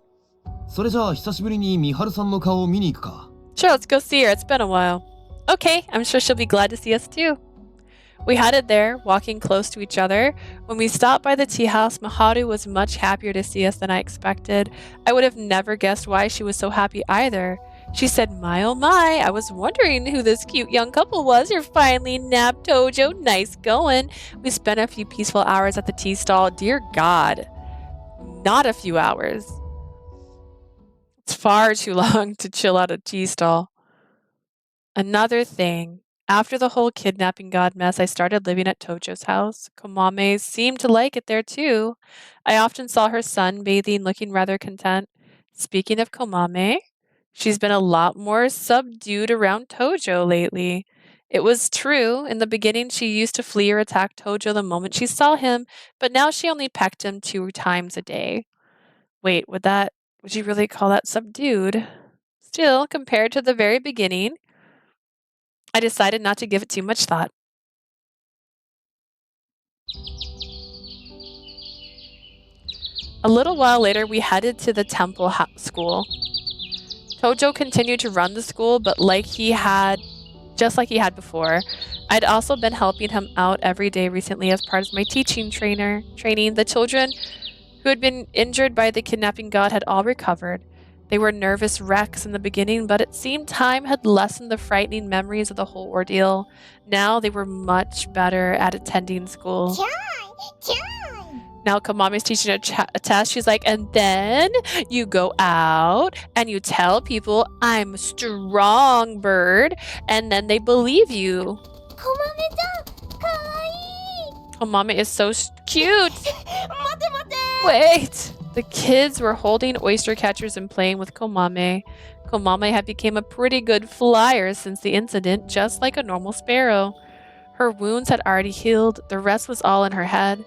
それじゃあ久しぶりに美春さんの顔を見に行くか。 Sure, let's go see her. It's been a while. Okay, I'm sure she'll be glad to see us too. We headed there, walking close to each other. When we stopped by the tea house, Miharu was much happier to see us than I expected. I would have never guessed why she was so happy either. She said, my oh my, I was wondering who this cute young couple was. You're finally napped, Tojo. Nice going. We spent a few peaceful hours at the tea stall. Dear God, not a few hours. It's far too long to chill at a tea stall. Another thing. After the whole kidnapping god mess, I started living at Tojo's house. Komame seemed to like it there too. I often saw her sunbathing, looking rather content. Speaking of Komame, she's been a lot more subdued around Tojo lately. It was true. In the beginning, she used to flee or attack Tojo the moment she saw him, but now she only pecked him 2 times a day. Wait, would you really call that subdued? Still, compared to the very beginning, I decided not to give it too much thought. A little while later, we headed to the temple school. Tojo continued to run the school, but just like he had before. I'd also been helping him out every day recently as part of my teaching training. The children who had been injured by the kidnapping god had all recovered. They were nervous wrecks in the beginning, but it seemed time had lessened the frightening memories of the whole ordeal. Now they were much better at attending school. Now Kamame's teaching a test. She's like, and then you go out and you tell people, I'm a strong bird, and then they believe you. Komame is so cute. Wait. The kids were holding oyster catchers and playing with Komame. Komame had become a pretty good flyer since the incident, just like a normal sparrow. Her wounds had already healed. The rest was all in her head.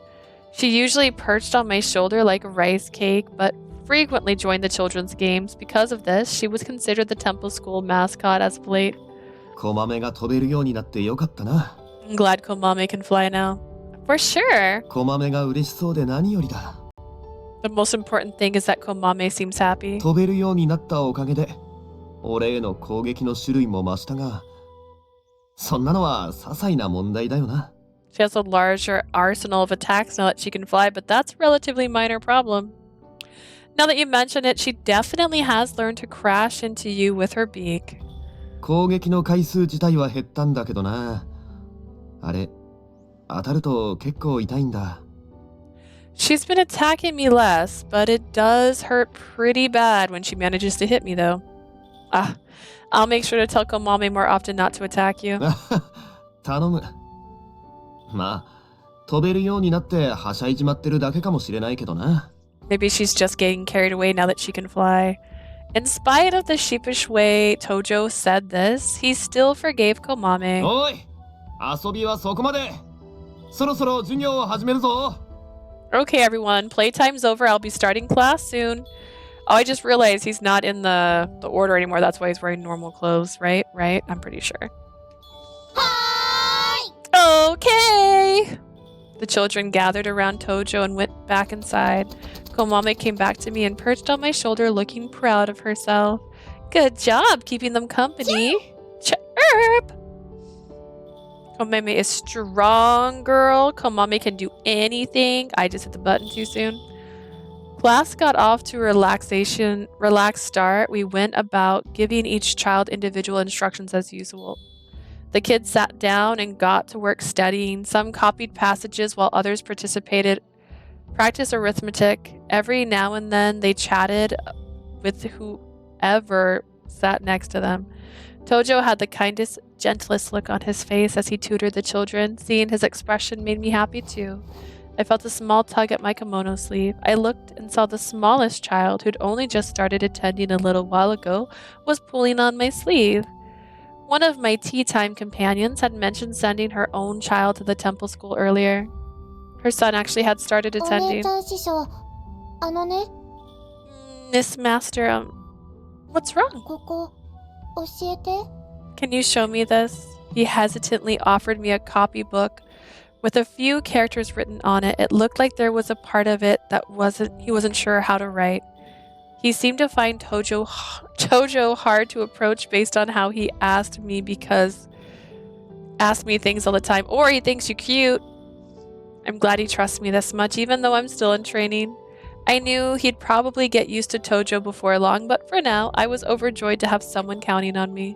She usually perched on my shoulder like a rice cake, but frequently joined the children's games. Because of this, she was considered the temple school mascot as of late. 小豆が飛べるようになってよかったな。 I'm glad Komame can fly now. For sure. 小豆が嬉しそうで何よりだ。 The most important thing is that Komame seems happy. 飛べるようになったおかげで、俺への攻撃の種類も増したが、そんなのは些細な問題だよな。 She has a larger arsenal of attacks now that she can fly, but that's a relatively minor problem. Now that you mention it, she definitely has learned to crash into you with her beak. 攻撃の回数自体は減ったんだけどな。あれ、当たると結構痛いんだ。She's been attacking me less, but it does hurt pretty bad when she manages to hit me, though. I'll make sure to tell Komame more often not to attack you. 頼む。まあ、飛べるようになってはしゃいじまってるだけかもしれないけどな。Maybe she's just getting carried away now that she can fly. In spite of the sheepish way Tojo said this, he still forgave Komame. おい、遊びはそこまで。そろそろ授業を始めるぞ。Okay, everyone, playtime's over. I'll be starting class soon. Oh, I just realized he's not in the order anymore. That's why he's wearing normal clothes, right? Right? I'm pretty sure. Hi! Okay! The children gathered around Tojo and went back inside. Komame came back to me and perched on my shoulder looking proud of herself. Good job keeping them company. Chirp! Komame is strong, girl. Komame can do anything. I just hit the button too soon. Class got off to a relaxed start. We went about giving each child individual instructions as usual. The kids sat down and got to work studying. Some copied passages while others practiced arithmetic. Every now and then they chatted with whoever sat next to them. Tojo had the kindest, gentlest look on his face as he tutored the children. Seeing his expression made me happy too. I felt a small tug at my kimono sleeve. I looked and saw the smallest child, who'd only just started attending a little while ago, was pulling on my sleeve. One of my tea time companions had mentioned sending her own child to the temple school earlier. Her son actually had started attending. Miss Master, what's wrong? Can you show me this? He hesitantly offered me a copybook with a few characters written on it. It looked like there was a part of it that he wasn't sure how to write. He seemed to find Tojo hard to approach based on how he asked me things all the time, or he thinks you're cute. I'm glad he trusts me this much, even though I'm still in training. I knew he'd probably get used to Tojo before long, but for now, I was overjoyed to have someone counting on me.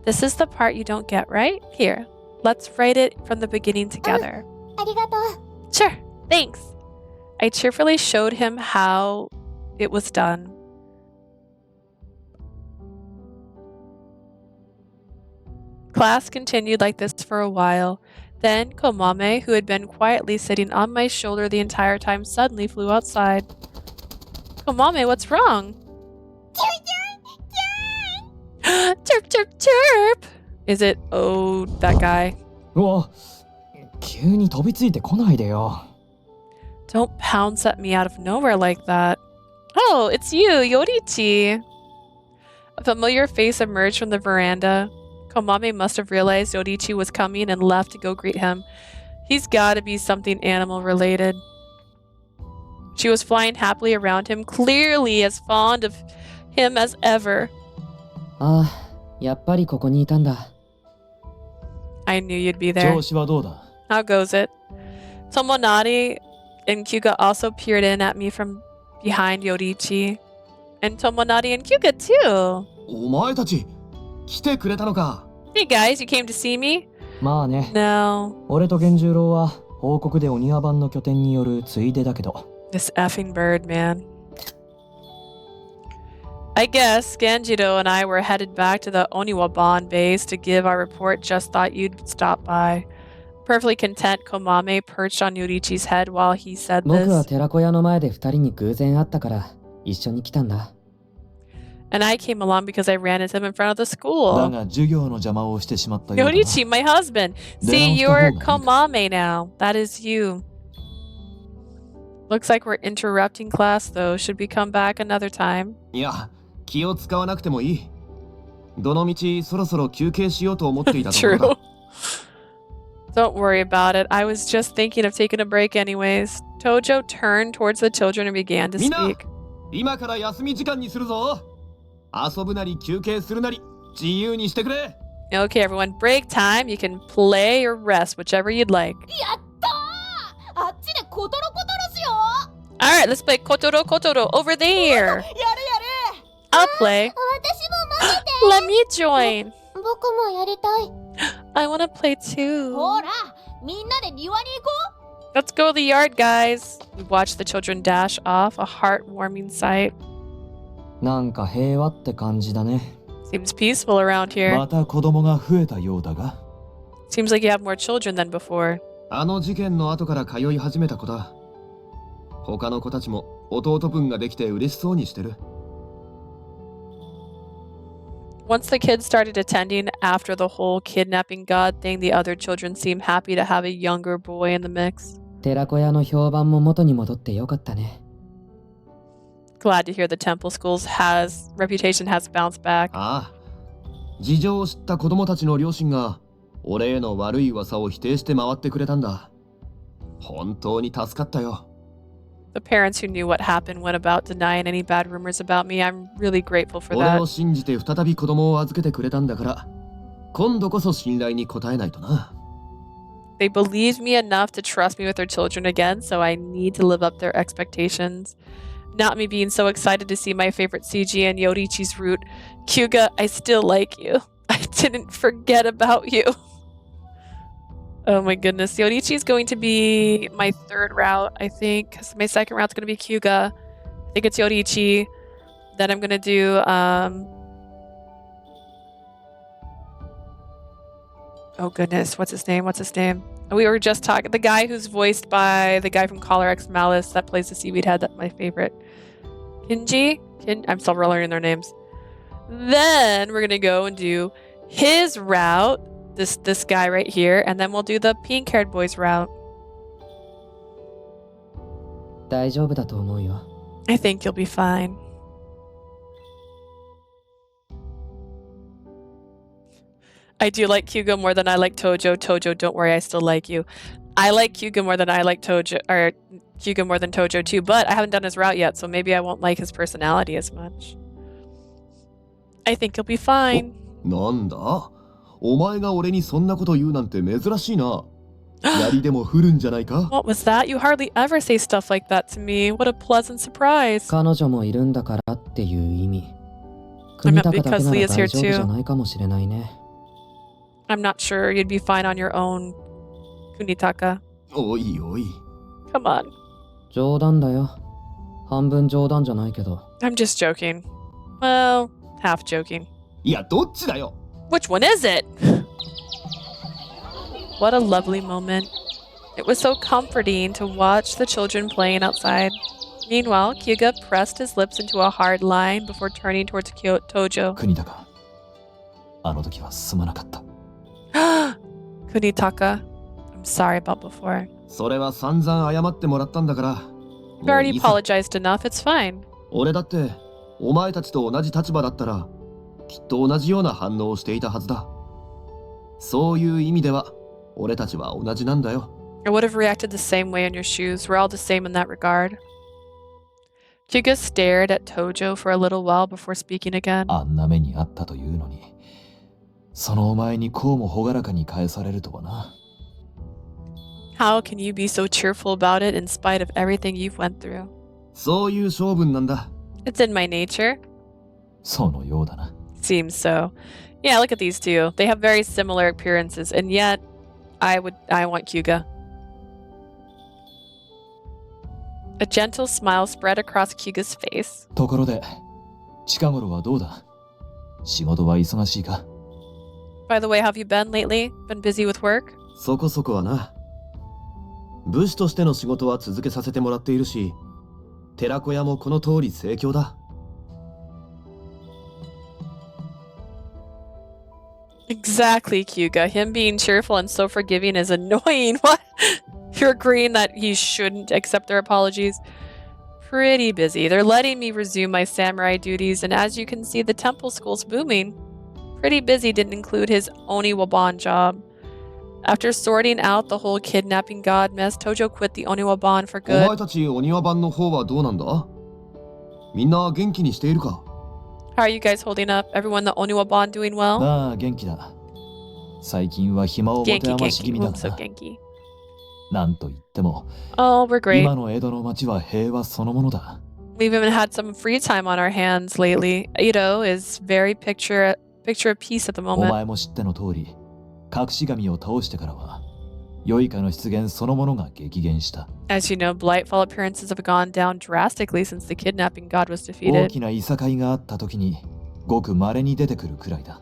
This is the part you don't get, right? Here, let's write it from the beginning together. Sure, thanks. I cheerfully showed him how it was done. Class continued like this for a while. Then Komame, who had been quietly sitting on my shoulder the entire time, suddenly flew outside. Komame, what's wrong? Chirp, chirp, chirp! Is it, that guy? うわ、急に飛びついてこないでよ。 Don't pounce at me out of nowhere like that. Oh, it's you, Yorichi. A familiar face emerged from the veranda. Komame must have realized Yorichi was coming and left to go greet him. He's gotta be something animal related. She was flying happily around him, clearly as fond of him as ever. ああ、やっぱりここにいたんだ。 I knew you'd be there. 調子はどうだ? How goes it? Tomonari and Kyuga also peered in at me from behind Yorichi. And Tomonari and Kyuga too. お前たち、来てくれたのか。Hey guys, you came to see me? まあね。 No. 俺と源十郎は報告でお庭番の拠点によるついでだけど。 This effing bird, man. I guess Genjiro and I were headed back to the Oniwaban base to give our report. Just thought you'd stop by. Perfectly content, Komame perched on Yorichi's head while he said 僕は this. 寺子屋の前で二人に偶然会ったから一緒に来たんだ。 And I came along because I ran into him in front of the だ school. が授業の邪魔をしてしまったようだな。 Yorichi, my husband. See, you're Komame now. That is you. Looks like we're interrupting class though. Should we come back another time? いや、気を使わなくてもいい。どのみちそろそろ休憩しようと思っていたところ True. だ。Don't worry about it. I was just thinking of taking a break anyways. Tojo turned towards the children and began to みんな、 speak. 今から休み時間にするぞ。遊ぶなり休憩するなり自由にしてくれ。 Okay, everyone, break time. You can play or rest, whichever you'd like. やったー、あっちでコトロコトロしよ Alright, let's play Kotoro Kotoro over う。 there. やるやる。 I'll play. 私も混ぜて。 Let me join. 僕もやりたい。 I want to play too. ほら、みんなで庭に行こ Let's go to the yard, guys. We watch the children dash off, a heartwarming sight. なんか平和って感じだね。 Seems peaceful around here. また子供が増えたようだが。 Seems like you have more children than before. あの事件の後から通い始めた子だ。他の子たちも弟分ができて嬉しそうにしてる。Once the kids started attending after the whole kidnapping god thing, the other children seemed happy to have a younger boy in the mix. 寺子屋の評判も元に戻ってよかったね。 Glad to hear the temple school's reputation has bounced back. ああ、事情を知った子供たちの両親が俺への悪い噂を否定して回ってくれたんだ。本当に助かったよ。The parents who knew what happened went about denying any bad rumors about me. I'm really grateful for 俺 that. を信じて再び子供を預けてくれたんだから、今度こそ信頼に応えないとな。They believed me enough to trust me with their children again, so I need to live up their expectations. Not me being so excited to see my favorite CG and Yorichi's route. Kyuga, I still like you. I didn't forget about you. Oh my goodness. Yorichi's going to be my third route, I think. 'Cause my second route's going to be Kyuga. I think it's Yorichi. Then I'm going to do... Oh goodness, what's his name? We were just talking... The guy who's voiced by the guy from Collar X Malice that plays the Seaweed Head. That's my favorite. Kinji? I'm still learning their names. Then we're going to go and do his route. This guy right here. And then we'll do the pink-haired boy's route. 大丈夫だと思うよ。 I think you'll be fine. I do like Kyuga more than I like Tojo. Tojo, don't worry, I still like you. I like Kyuga more than I like Tojo, or Kyuga more than Tojo too, but I haven't done his route yet, so maybe I won't like his personality as much. I think you'll be fine. なんだ？お前が俺にそんなこと言うなんて珍しいな。槍でも振るんじゃないか？ What was that? You hardly ever say stuff like that to me. What a pleasant surprise. 彼女もいるんだからっていう意味。 I 国 meant 高だけな because ら Leah's 大 here 丈夫じゃ too. ないかもしれないね。 I'm not sure you'd be fine on your own, Kunitaka. おいおい。 Come on. 冗談だよ。半分冗談じゃないけど。 I'm just joking. Well, half joking. いや、どっちだよ。 Which one is it? What a lovely moment. It was so comforting to watch the children playing outside. Meanwhile, Kyuga pressed his lips into a hard line before turning towards Tojo. 国高、あの時はすまなかった。Kunitaka, I'm sorry about before. それは散々謝ってもらったんだから。 You've もう already いいさ。 apologized enough, it's fine. 俺だってお前たちと同じ立場だったらきっと同じような反応をしていたはずだ。そういう意味では俺たちは同じなんだよ。 I would have reacted the same way in your shoes. We're all the same in that regard. Kyuga stared at Tojo for a little while before speaking again. あんな目にあったというのに、そのお前にこうも朗らかに返されるとはな。 How can you be so cheerful about it in spite of everything you've went through? そういう性分なんだ。 It's in my nature. そのようだな。 Seems so. Yeah, look at these two. They have very similar appearances, and yet I want Kyuga. A gentle smile spread across Kyuga's face. ところで、近頃はどうだ？仕事は忙しいか？ By the way, how have you been lately? Been busy with work? そこそこはな。武士としての仕事は続けさせてもらっているし、寺子屋もこの通り盛況だ。Exactly, Kyuga. Him being cheerful and so forgiving is annoying. What? You're agreeing that he shouldn't accept their apologies? Pretty busy. They're letting me resume my samurai duties, and as you can see, the temple school's booming. Pretty busy didn't include his Oniwaban job. After sorting out the whole kidnapping god mess, Tojo quit the Oniwaban for お good. 前たちお庭番の方はどうなんだ？みんな元気にしているか？ How are you guys holding up? Everyone the Oniwaban doing well? まあ元気だ。最近は暇を持て Genki, 余し気 Genki. 味だ Ooh, so がな。 Genki. なんと言っても、 Oh, we're great. 今の江戸の町は平和そのものだ。 We've even had some free time on our hands lately. Ito is very picture of peace at the お moment. 前も知っての通り、隠し神を倒してからは、良いかの出現そのものが激減した。 As you know, Blightfall appearances have gone down drastically since the kidnapping god was 大 defeated. きないさかいがあった時にごく稀に出てくるくらいだ。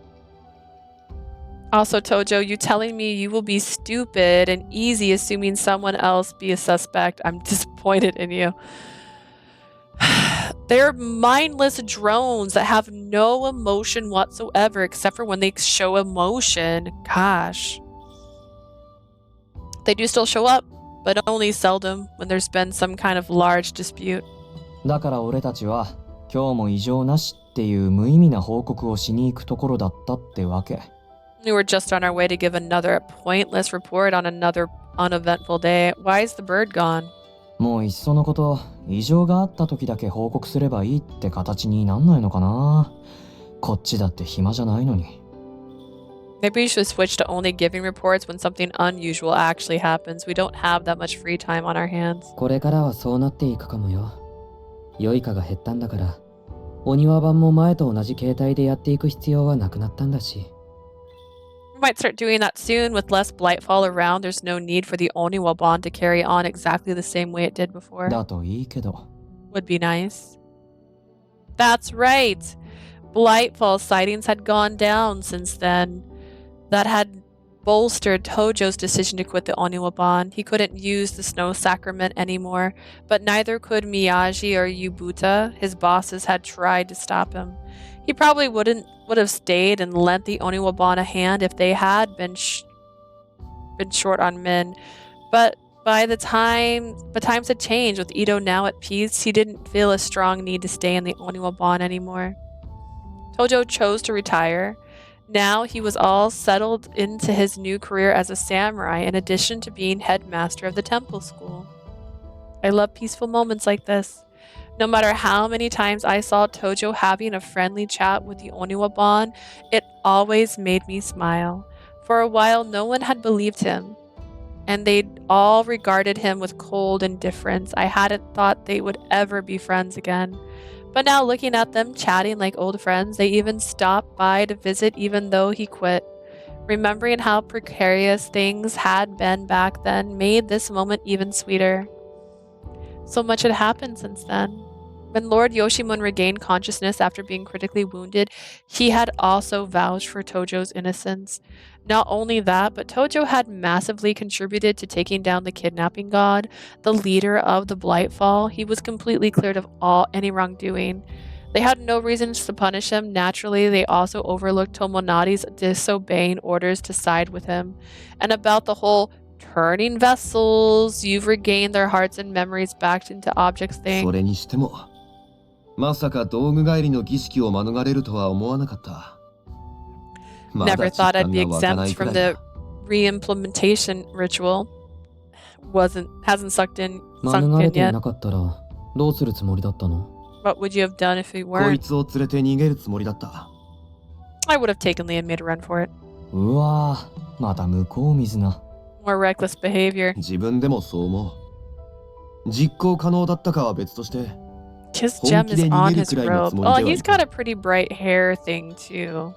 Also, Tojo, you telling me you will be stupid and easy assuming someone else be a suspect. I'm disappointed in you. They're mindless drones that have no emotion whatsoever except for when they show emotion. Gosh. They do still show up, but only seldom when there's been some kind of large dispute. だから俺たちは今日も異常なしっていう無意味な報告をしに行くところだったってわけ。 We were just on our way to give another pointless report on another uneventful day. Why is the bird gone? もういっそのこと異常があった時だけ報告すればいいって形になんないのかな。こっちだって暇じゃないのに。 Maybe we should switch to only giving reports when something unusual actually happens. We don't have that much free time on our hands. これからはそうなっていくかもよ。良いかが減ったんだから、お庭版も前と同じ形態でやっていく必要はなくなったんだし。 We might start doing that soon. With less Blightfall around, there's no need for the Oniwa bond to carry on exactly the same way it did before. だといいけど。 Would be nice. That's right. Blightfall sightings had gone down since then. That had bolstered Tojo's decision to quit the Oniwa bond. He couldn't use the snow sacrament anymore, but neither could Miyagi or Yubuta. His bosses had tried to stop him. He probably would have stayed and lent the Oniwaban a hand if they had been short on men. But times had changed. With Ito now at peace, he didn't feel a strong need to stay in the Oniwaban anymore. Tojo chose to retire. Now he was all settled into his new career as a samurai in addition to being headmaster of the temple school. I love peaceful moments like this. No matter how many times I saw Tojo having a friendly chat with the Oniwaban, it always made me smile. For a while, no one had believed him, and they'd all regarded him with cold indifference. I hadn't thought they would ever be friends again. But now looking at them chatting like old friends, they even stopped by to visit even though he quit. Remembering how precarious things had been back then made this moment even sweeter. So much had happened since then. When Lord Yoshimon regained consciousness after being critically wounded, he had also vouched for Tojo's innocence. Not only that, but Tojo had massively contributed to taking down the kidnapping god, the leader of the Blightfall. He was completely cleared of any wrongdoing. They had no reasons to punish him. Naturally, they also overlooked Tomonari's disobeying orders to side with him. And about the whole turning vessels, you've regained their hearts and memories back into objects thing. それにしても、まさか道具帰りの儀式を免れるとは思わなかった。 Never thought I'd be exempt from the re-implementation ritual. Hasn't sunk in 免れてい yet. なかったらどうするつもりだったの？ What would you have done if you こい weren't? つを連れて逃げるつもりだった。 I would have taken Lee and made a run for it. うわぁ、また向こう水な。 More reckless behavior. 自分でもそう思う。実行可能だったかは別として、 His gem is on his 本気で逃げるくらいの robe. つもりでは Oh, い he's た。 got a pretty bright hair thing too.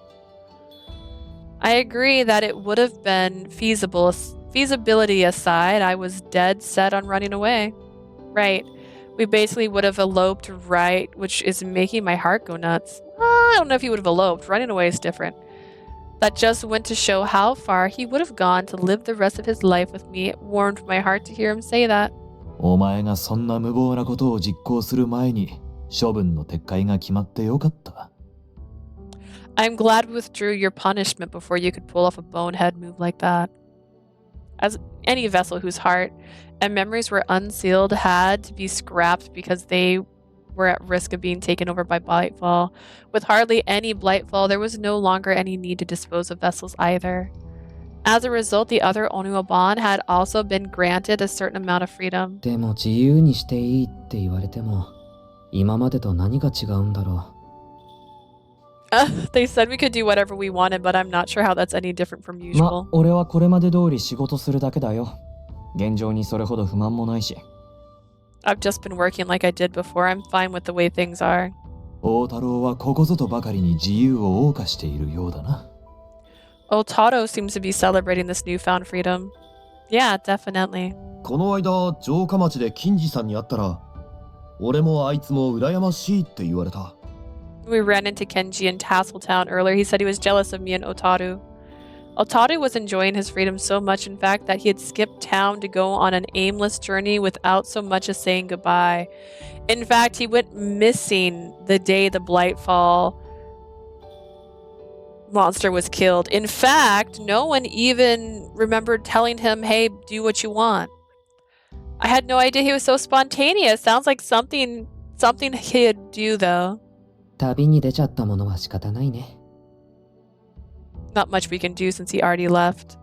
I agree that it would have been feasible. Feasibility aside, I was dead set on running away. Right. We basically would have eloped, right, which is making my heart go nuts. I don't know if he would have eloped. Running away is different. That just went to show how far he would have gone to live the rest of his life with me. It warmed my heart to hear him say that. お前がそんな無謀なことを実行する前に処分の撤回が決まってよかった。 I'm glad we withdrew your punishment before you could pull off a bonehead move like that. As any vessel whose heart and memories were unsealed had to be scrapped because they were at risk of being taken over by Blightfall. With hardly any Blightfall, there was no longer any need to dispose of vessels either. As a result, the other Oniwaban had also been granted a certain amount of freedom. でも自由にしていいって言われても、今までと何が違うんだろ They said we could do whatever we wanted, but I'm not sure how that's any different from ま、 usual. 俺はこれまで通り仕事するだけだよ。現状にそれほど不満もないし。I've just been working like I did before. I'm fine with the way things are. 大太郎はここぞとばかりに自由を謳歌しているようだな。 Old Tojo seems to be celebrating this newfound freedom. Yeah, definitely. この間城下町で金次さんに会ったら、俺もあいつも羨ましいって言われた。 We ran into Kenji in Tasseltown earlier. He said he was jealous of me and Otaru. Otaru was enjoying his freedom so much, in fact, that he had skipped town to go on an aimless journey without so much as saying goodbye. In fact, he went missing the day the Blightfall monster was killed. In fact, no one even remembered telling him, hey, do what you want. I had no idea he was so spontaneous. Sounds like something he'd do, though. 旅に出ちゃったものは仕方ないね。Not much we can do since he already left.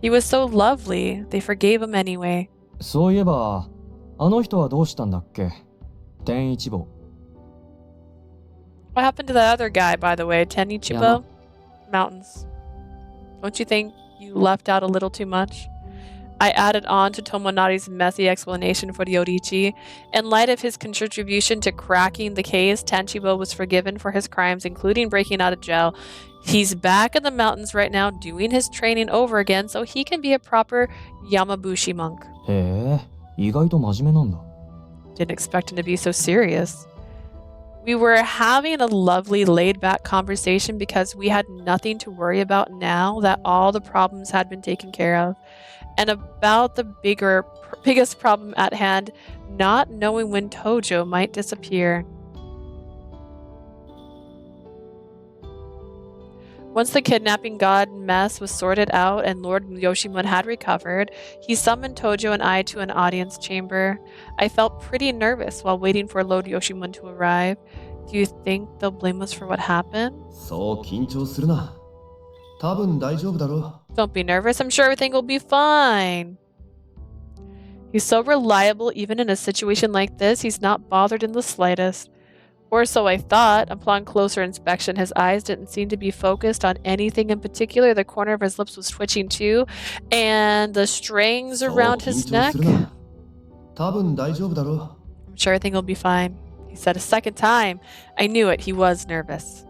He was so lovely. They forgave him anyway. そういえば、あの人はどうしたんだっけ？天一坊。What happened to that other guy, by the way? Tenichibo? Mountains. Don't you think you left out a little too much? I added on to Tomonari's messy explanation for Ryorichi. In light of his contribution to cracking the case, Tenchibo was forgiven for his crimes, including breaking out of jail. He's back in the mountains right now doing his training over again so he can be a proper Yamabushi monk. へえ、意外と真面目なんだ。Didn't expect him to be so serious. We were having a lovely laid-back conversation because we had nothing to worry about now that all the problems had been taken care of. And about the biggest problem at hand, not knowing when Tojo might disappear. Once the kidnapping god mess was sorted out and Lord Yoshimon had recovered, he summoned Tojo and I to an audience chamber. I felt pretty nervous while waiting for Lord Yoshimon to arrive. Do you think they'll blame us for what happened? そう緊張するな。多分大丈夫だろう。 Don't be nervous. I'm sure everything will be fine. He's so reliable even in a situation like this. He's not bothered in the slightest. Or so I thought. Upon closer inspection, his eyes didn't seem to be focused on anything in particular. The corner of his lips was twitching too, and the strings around his neck. 多分大丈夫だろう。 I'm sure everything will be fine. He said a second time. I knew it. He was nervous.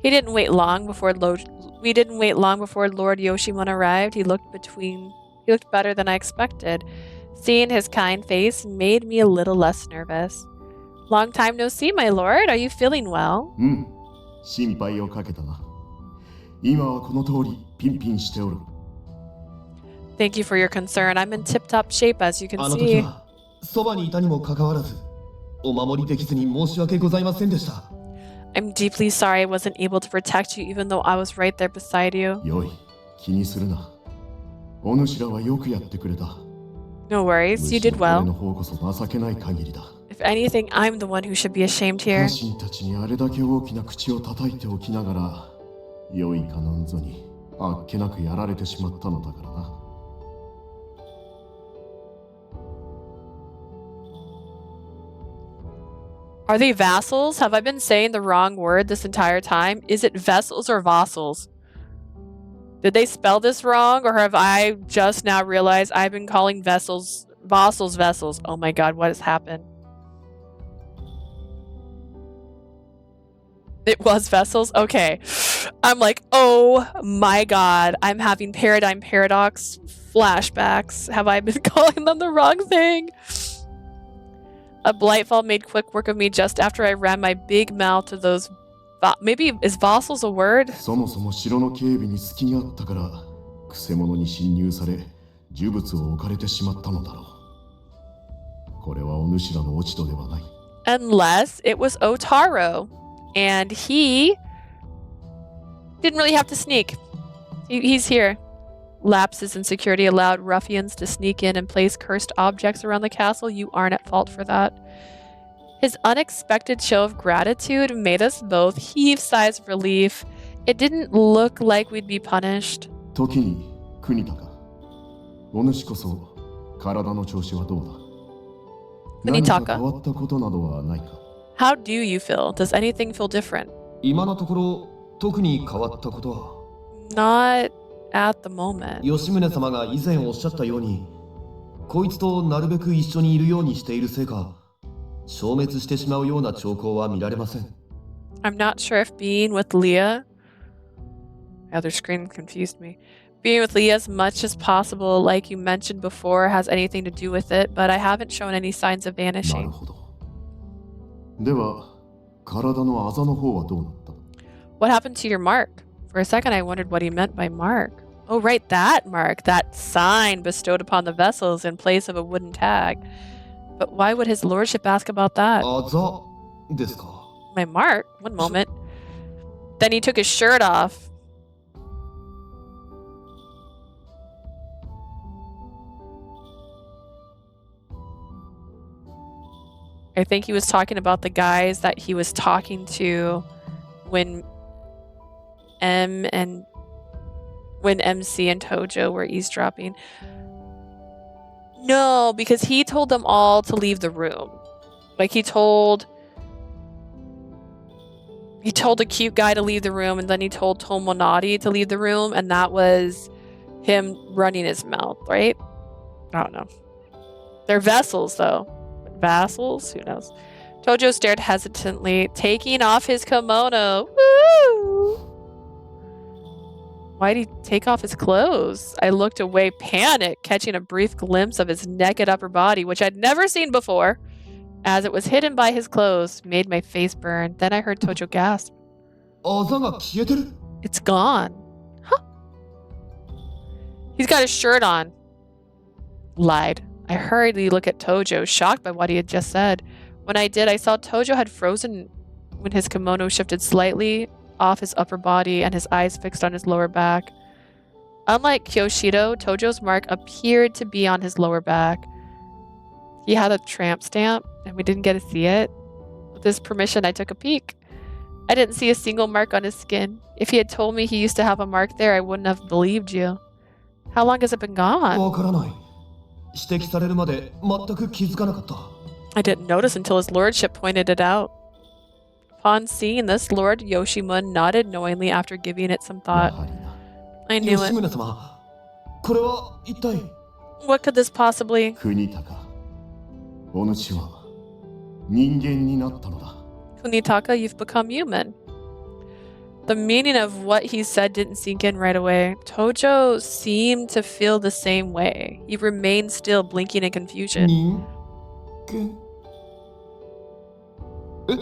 We didn't wait long before Lord Yoshimon arrived. He looked better than I expected. Seeing his kind face made me a little less nervous. Long time no see, my lord. Are you feeling well? 心配をかけたな。今はこの通りピンピンしておる。 Thank you for your concern. I'm in tip-top shape, as you can あの時 see. はそばにいたにもかかわらず、お守りできずに申し訳ございませんでした。 I'm deeply sorry I wasn't able to protect you even though I was right there beside you. よい、気にするな。お主らはよくやってくれた。 No worries, you did 俺 well. の方こそ情けない限りだ。 If anything, I'm the one who should be ashamed 家 here. 臣たちにあれだけ大きな口を叩いておきながら、良いかなんぞにあっけなくやられてしまったのだからな。 Are they vassals? Have I been saying the wrong word this entire time? Is it vessels or vassals? Did they spell this wrong, or have I just now realized I've been calling vassals? Oh my god, what has happened? It was vessels? Okay. I'm like, oh my god, I'm having paradigm paradox flashbacks. Have I been calling them the wrong thing? A Blightfall made quick work of me just after I ran my big mouth to those... Maybe, is vassals a word? そもそも城の警備に隙があったから、くせ者に侵入され、呪物を置かれてしまったのだろう。これはお主らの落ち度ではない。Unless it was Otaro. And he didn't really have to sneak. He's here. Lapses in security allowed ruffians to sneak in and place cursed objects around the castle. You aren't at fault for that. His unexpected show of gratitude made us both heave sighs of relief. It didn't look like we'd be punished. 時に、国高。お主こそ、体の調子はどうだ？ 何か Kunitaka. 変わったことなどはないか？ How do you feel? Does anything feel different? 今のところ特に変わったことは。 Not at the moment. 吉宗様が以前おっしゃったように、こいつとなるべく一緒にいるようにしているせいか、消滅してしまうような兆候は見られません。 I'm not sure if being with Leah... The other screen confused me. Being with Lee as much as possible, like you mentioned before, has anything to do with it, but I haven't shown any signs of なる vanishing. ほど。では、体のあざの方はどうなった？ What happened to your mark? For a second, I wondered what he meant by mark. Oh, right, that mark, that sign bestowed upon the vessels in place of a wooden tag. But why would his lordship ask about that? あざですか。 My mark? One moment. Then he took his shirt off. I think he was talking about the guys that he was talking to when MC and Tojo were eavesdropping. No, because he told them all to leave the room. Like he told a cute guy to leave the room, and then he told Tomonari to leave the room, and that was him running his mouth, right? I don't know. They're vessels, though. Vassals? Who knows? Tojo stared hesitantly, taking off his kimono. Woo! Why'd he take off his clothes? I looked away, panicked, catching a brief glimpse of his naked upper body, which I'd never seen before. As it was hidden by his clothes, made my face burn. Then I heard Tojo gasp. あざが消えてる？ It's gone. Huh? He's got his shirt on. Lied. I hurriedly looked at Tojo, shocked by what he had just said. When I did, I saw Tojo had frozen when his kimono shifted slightly off his upper body and his eyes fixed on his lower back. Unlike Kyoshido, Tojo's mark appeared to be on his lower back. He had a tramp stamp, and we didn't get to see it. With his permission, I took a peek. I didn't see a single mark on his skin. If he had told me he used to have a mark there, I wouldn't have believed you. How long has it been gone? わからない。指摘されるまで全く気づかなかった。 I didn't notice until his lordship pointed it out. Upon seeing this, Lord Yoshimun nodded knowingly after giving it some や thought. はりな。 I knew 吉 it. 宗様、これは一体。 What could this possibly... 国高。お主は人間になったのだ。 Kunitaka, you've become human. The meaning of what he said didn't sink in right away. Tojo seemed to feel the same way. He remained still, blinking in confusion. 人間。え、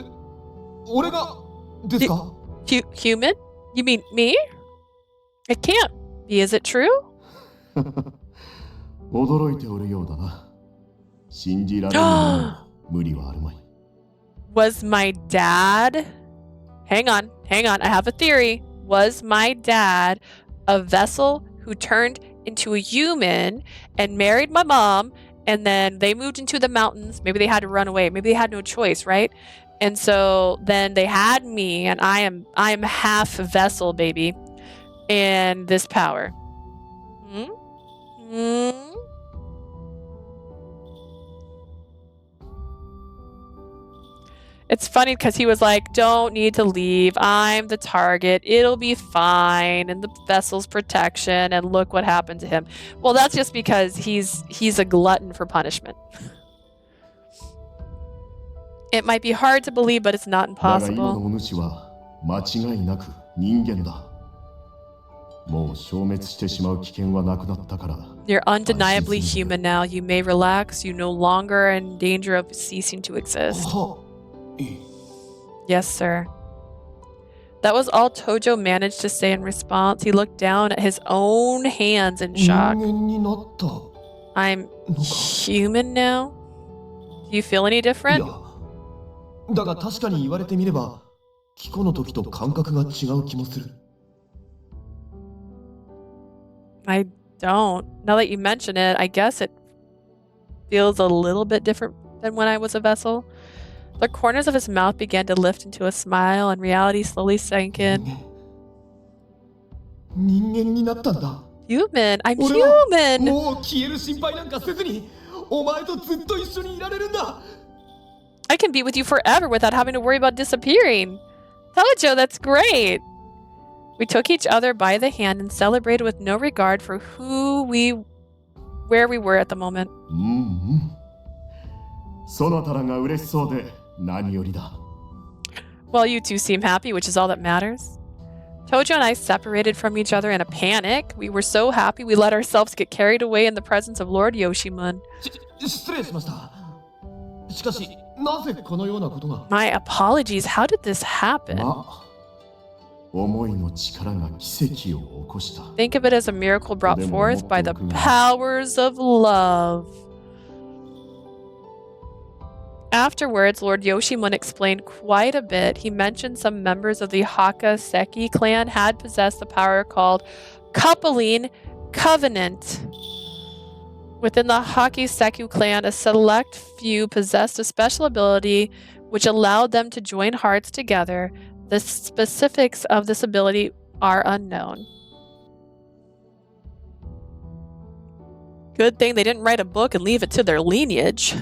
俺がですか？ Human? You mean me? It can't be, is it true? 驚いておるようだな。信じられるのも無理はあるまい。Was my dad... Hang on. I have a theory. Was my dad a vessel who turned into a human and married my mom, and then they moved into the mountains? Maybe they had to run away. Maybe they had no choice, right? And so then they had me, and I am half vessel, baby, and this power. It's funny because he was like, don't need to leave. I'm the target. It'll be fine. And the vessel's protection. And look what happened to him. Well, that's just because he's a glutton for punishment. It might be hard to believe, but it's not だが今の impossible. お主は間違いなく人間だ。もう消滅してしまう危険はなくなったから。 You're undeniably human now. You may relax. You no longer are in danger of ceasing to exist. いい。 Yes, sir. That was all Tojo managed to say in response. He looked down at his own hands in 人 shock. 間になった。 I'm のか。 human now? Do you feel any い different? や。だが確かに言われてみれば、キコの時と感覚が違う気もする。 I don't. Now that you mention it, I guess it feels a little bit different than when I was a vessel. The corners of his mouth began to lift into a smile, and reality slowly sank in. 人間になったんだ。 Human? I'm 俺は human! もう消える心配なんかせずに、お前とずっと一緒にいられるんだ。 I can be with you forever without having to worry about disappearing. Tojo, that's great! We took each other by the hand and celebrated with no regard for where we were at the moment. そなたらが嬉しそうで何よりだ。 Well, you two seem happy, which is all that matters. Tojo and I separated from each other in a panic. We were so happy we let ourselves get carried away in the presence of Lord Yoshimun. 失礼しました。しかし、なぜこのようなことが My apologies. How did this happen? まあ、思いの力が奇跡を起こした。 Think of it as a miracle brought forth by the powers of love. Afterwards, Lord Yoshimun explained quite a bit. He mentioned some members of the Haka Seki clan had possessed the power called coupling covenant. Within the Haki Seku clan, a select few possessed a special ability which allowed them to join hearts together. The specifics of this ability are unknown. Good thing they didn't write a book and leave it to their lineage.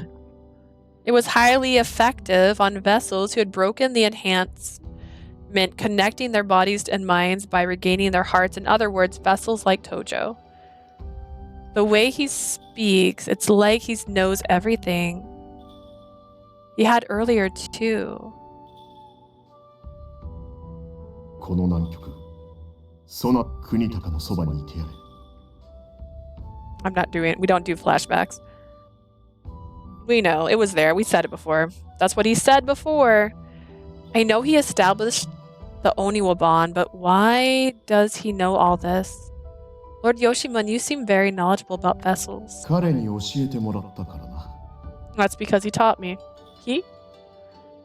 It was highly effective on vessels who had broken the enhancement, connecting their bodies and minds by regaining their hearts. In other words, vessels like Tojo. The way he speaks, it's like he knows everything. He had earlier too. この南極、その国高のそばにいてやれ。We don't do flashbacks. We know, it was there. We said it before. That's what he said before. I know he established the Oniwa bond, but why does he know all this? Lord Yoshimun, you seem very knowledgeable about vessels. 彼に教えてもらったからな。 That's because he taught me. He?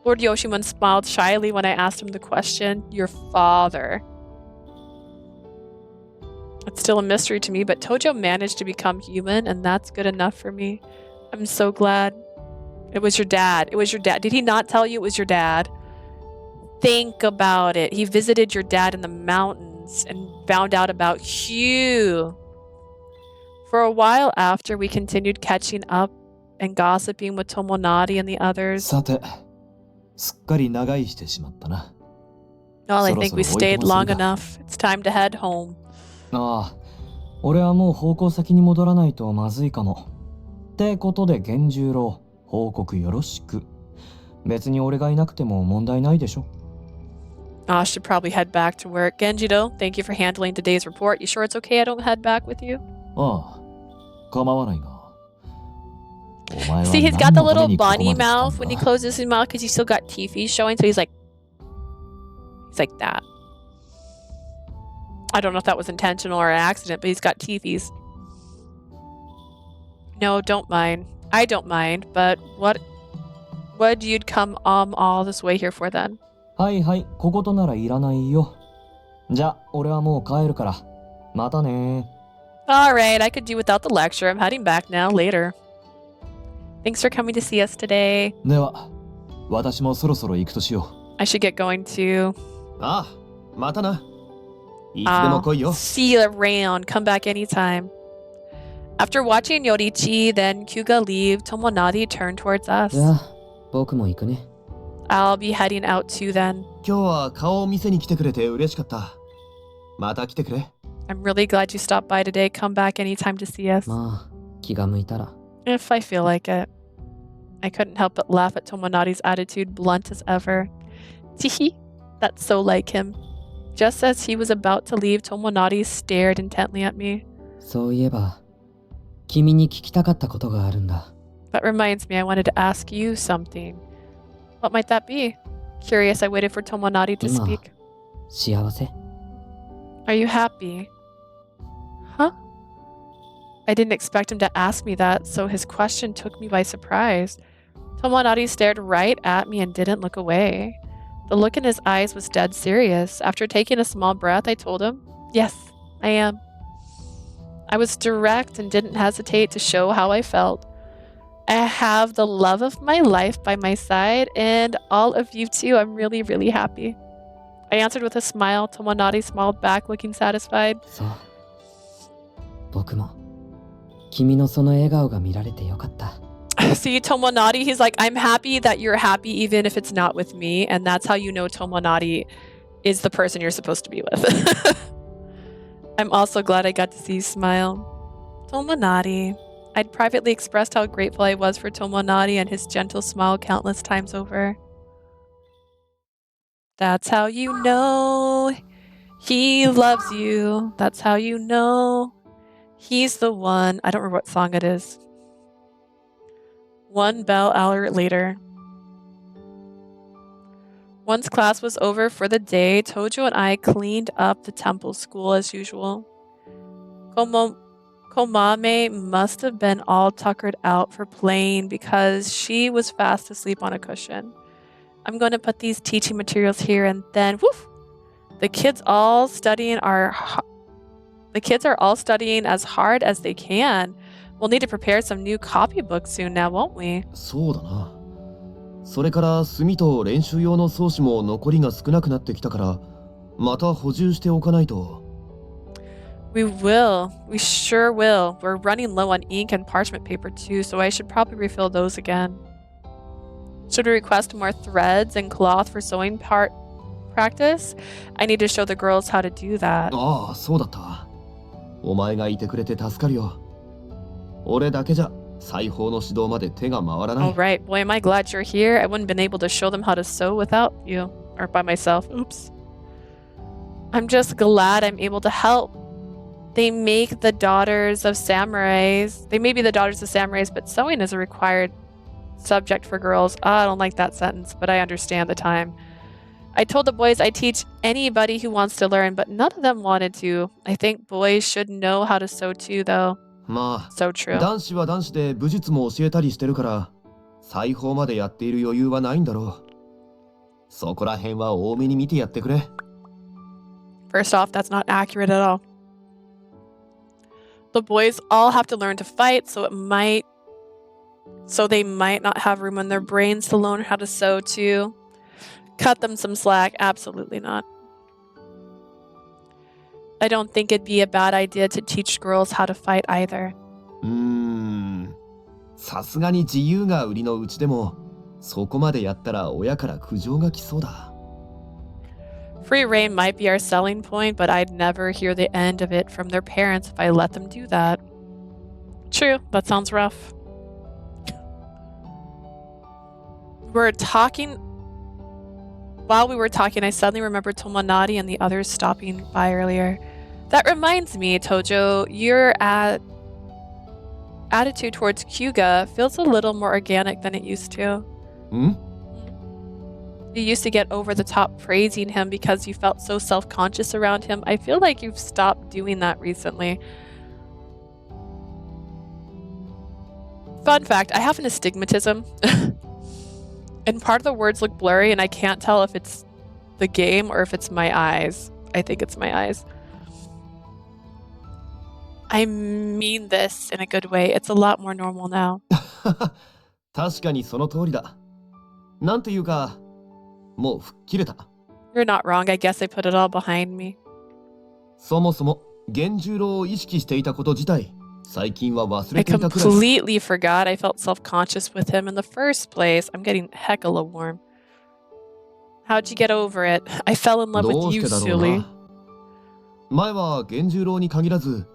Lord Yoshimun smiled shyly when I asked him the question. Your father. It's still a mystery to me, but Tojo managed to become human, and that's good enough for me. I'm so glad. It was your dad. It was your dad. Did he not tell you it was your dad? Think about it. He visited your dad in the mountains and found out about you. For a while after, we continued catching up and gossiping with Tomonari and the others. さて、すっかり長居してしまったな。Well, I think we stayed long enough. It's time to head home. ああ、俺はもう方向先に戻らないとまずいかも。ってことで源十郎、報告よろしく。別に俺がいなくても問題ないでしょ。I should probably head back to work. Genjido, thank you for handling today's report. You sure it's okay I don't head back with you? ああ、構わないが。See, he's got the little bunny mouth when he closes his mouth because he's still got teeth showing, so he's like that. I don't know if that was intentional or an accident, but he's got teethies. No, don't mind. I don't mind, but what you'd come all this way here for then? はいはい、こことならいらないよ。じゃ、俺はもう帰るから。またね。Alright, I could do without the lecture. I'm heading back now. Later. Thanks for coming to see us today. では、私もそろそろ行くとしよう。I should get going too. ああ、またな。いつでも来いよ。See you around. Come back anytime. After watching Yorichi, then Kyuga leave, Tomonari turned towards us. じゃあ、僕も行くね。I'll be heading out too then. 今日は顔を見せに来てくれて嬉しかった。また来てくれ。I'm really glad you stopped by today. Come back anytime to see us. まあ、気が向いたら。If I feel like it. I couldn't help but laugh at Tomonari's attitude, blunt as ever. Teehee, that's so like him. Just as he was about to leave, Tomonari stared intently at me. そういえば、君に聞きたかったことがあるんだ。That reminds me, I wanted to ask you something. What might that be? Curious, I waited for Tomonari to speak. 幸せ？ Are you happy? Huh? I didn't expect him to ask me that, so his question took me by surprise. Tomonari stared right at me and didn't look away. The look in his eyes was dead serious. After taking a small breath, I told him, yes, I am. I was direct and didn't hesitate to show how I felt. I have the love of my life by my side, and all of you too. I'm really, really happy. I answered with a smile. Tomonari smiled back, looking satisfied. そう。僕も、君のその笑顔が見られてよかった。See, Tomonari, he's like, I'm happy that you're happy even if it's not with me. And that's how you know Tomonari is the person you're supposed to be with. I'm also glad I got to see you smile. Tomonari. I'd privately expressed how grateful I was for Tomonari and his gentle smile countless times over. That's how you know He loves you. That's how you know. He's the one. I don't remember what song it is. 1 bell hour later. Once class was over for the day, Tojo and I cleaned up the temple school as usual. Komame must have been all tuckered out for playing because she was fast asleep on a cushion. I'm going to put these teaching materials here and then, woof! The kids are all studying as hard as they can. We'll need to prepare some new copybooks soon now, won't we? そうだな。それから墨と練習用の草紙も残りが少なくなってきたから、また補充しておかないと。We will. We sure will. We're running low on ink and parchment paper too, so I should probably refill those again. Should we request more threads and cloth for sewing practice? I need to show the girls how to do that. ああ、そうだった。お前がいてくれて助かるよ。俺だけじゃ裁縫の指導まで手が回らない。Alright, boy, am I glad you're here. I wouldn't have been able to show them how to sew without you. Or by myself. Oops. I'm just glad I'm able to help. They make the daughters of samurais. They may be the daughters of samurais, but sewing is a required subject for girls. I don't like that sentence, but I understand the time. I told the boys I teach anybody who wants to learn, but none of them wanted to. I think boys should know how to sew too, though. まあ、 So true. 男子は男子で武術も教えたりしてるから、裁縫までやっている余裕はないんだろう。そこら辺は多めに見てやってくれ。First off, that's not accurate at all. The boys all have to learn to fight, so they might not have room in their brains to learn how to sew too. Cut them some slack. Absolutely not. I don't think it'd be a bad idea to teach girls how to fight either. さすがに自由が売りのうちでも、そこまでやったら親から苦情が来そうだ。Free reign might be our selling point, but I'd never hear the end of it from their parents if I let them do that. True, that sounds rough. While we were talking, I suddenly remembered Tomonari and the others stopping by earlier. That reminds me, Tojo, your attitude towards Kyuga feels a little more organic than it used to. You used to get over the top praising him because you felt so self-conscious around him. I feel like you've stopped doing that recently. Fun fact, I have an astigmatism. And part of the words look blurry and I can't tell if it's the game or if it's my eyes. I think it's my eyes. I mean this in a good way. It's a lot more normal now. 確かにその通りだ。なんていうか、もう吹っ切れた。You're not wrong. I guess I put it all behind me. そもそも源十郎を意識していたこと自体、最近は忘 I れていたくらい。 completely forgot I felt self-conscious with him in the first place. I'm getting hecka warm. How'd you get over it? I fell in love ど with うし you, てだろう silly. な。前は源十郎に限らず、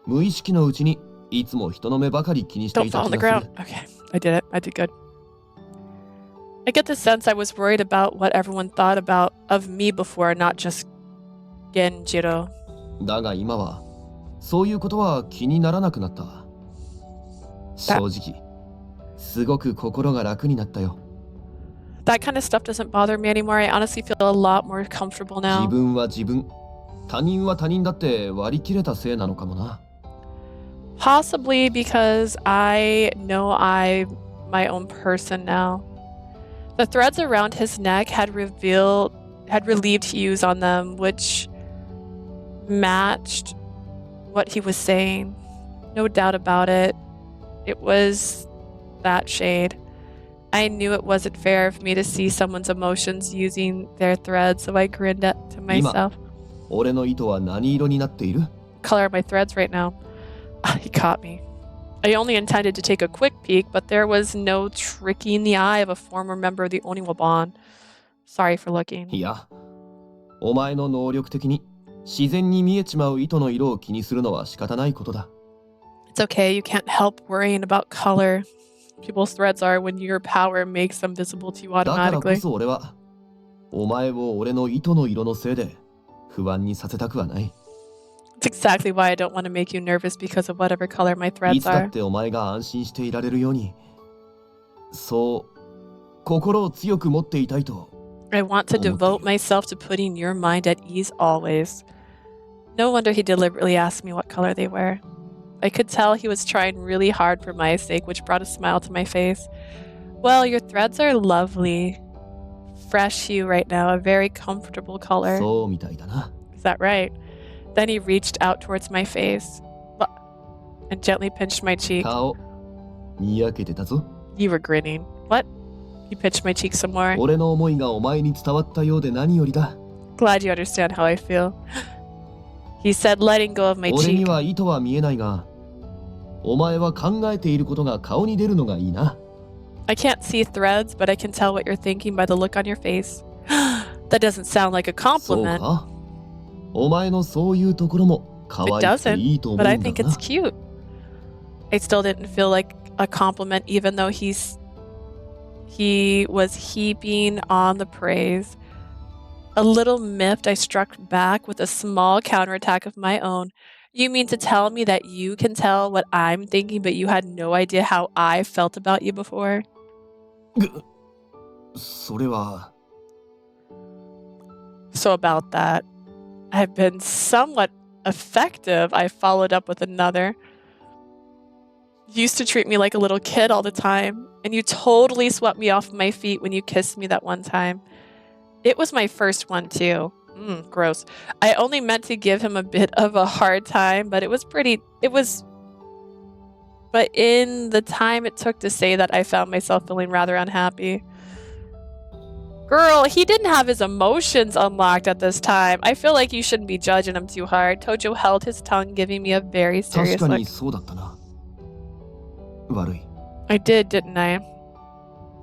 無意識のうちにいつも人の目ばかり気にして Don't いた fall on 気 the がす ground. る。 Okay, I did it. I did good. I get the sense I was worried about what everyone thought of me before, not just Genjiro. だが今は、そういうことは気にならなくなった。正直、すごく心が楽になったよ。That kind of stuff doesn't bother me anymore. I honestly feel a lot more comfortable 自 now. 分は自分、他人は他人だって割り切れたせいなのかもな。Possibly because I know I'm my own person now. The threads around his neck had relieved hues on them, which matched what he was saying. No doubt about it. It was that shade. I knew it wasn't fair of me to see someone's emotions using their threads, so I grinned to myself. 俺の糸は何色になっている？ Color of my threads right now. He caught me. I only intended to take a quick peek, but there was no tricking the eye of a former member of the Oniwa Bond. Sorry for looking. いや、お前の能力的に自然に見えちまう糸の色を気にするのは仕方ないことだ。It's okay, you can't help worrying about color. People's threads are when your power makes them visible to you だからこ automatically. そ俺は、お前を俺の糸の色のせいで不安にさせたくはない。 It's exactly why I don't want to make you nervous because of whatever color my い threads つだ are. ってお前が安心していられるように、そう心を強く持っていたいと。 I want to devote myself to putting your mind at ease always. No wonder he deliberately asked me what color they were. I could tell he was trying really hard for my sake, which brought a smile to my face. Well, your threads are lovely. Fresh hue right now, a very comfortable color. そうみたいだな。 Is that right? Then he reached out towards my face and gently pinched my cheek. 顔にやけてたぞ。 You were grinning. What? He pinched my cheek some more. 俺の思いがお前に伝わったようで何よりだ。 Glad you understand how I feel. He said, letting go of my 俺に cheek. は意図は見えないが、お前は考えていることが顔に出るのがいいな。 I can't see threads, but I can tell what you're thinking by the look on your face. That doesn't sound like a そう compliment. か。お前のそういうところも可 It 愛くていい doesn't, と思うん but だ I な。 think it's cute. I still didn't feel like a compliment, even though he was heaping on the praise. A little miffed, I struck back with a small counterattack of my own. You mean to tell me that you can tell what I'm thinking, but you had no idea how I felt about you before? それは。 So about that, I've been somewhat effective. I followed up with another. You used to treat me like a little kid all the time, and you totally swept me off my feet when you kissed me that one time. It was my first one too. Gross. I only meant to give him a bit of a hard time, but but in the time it took to say that, I found myself feeling rather unhappy. Girl, he didn't have his emotions unlocked at this time. I feel like you shouldn't be judging him too hard. Tojo held his tongue, giving me a very 確 serious か look. にそうだったな。悪い。 I did, didn't I?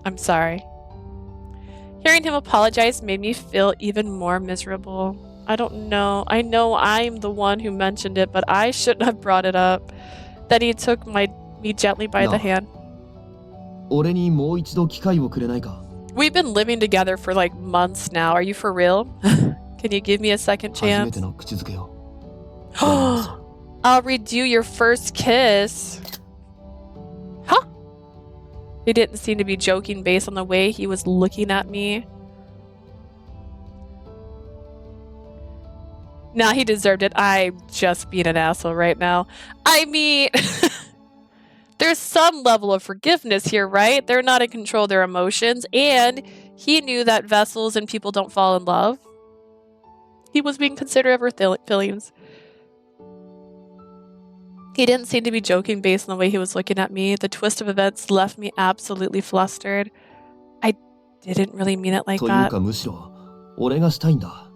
I'm sorry. Hearing him apologize made me feel even more miserable. I don't know. I know I'm the one who mentioned it, but I shouldn't have brought it up. Then he took me gently by the No. hand. 俺にもう一度機会をくれないか。 We've been living together for like months now. Are you for real? Can you give me a second 初め chance? ての口づけを。 I'll redo your first kiss. Huh? He didn't seem to be joking based on the way he was looking at me. Nah, he deserved it. I'm just being an asshole right now. I mean, there's some level of forgiveness here, right? They're not in control of their emotions, and he knew that vessels and people don't fall in love. He was being considerate of her feelings. He didn't seem to be joking based on the way he was looking at me. The twist of events left me absolutely flustered. I didn't really mean it like という that, かむしろ俺がしたいんだ。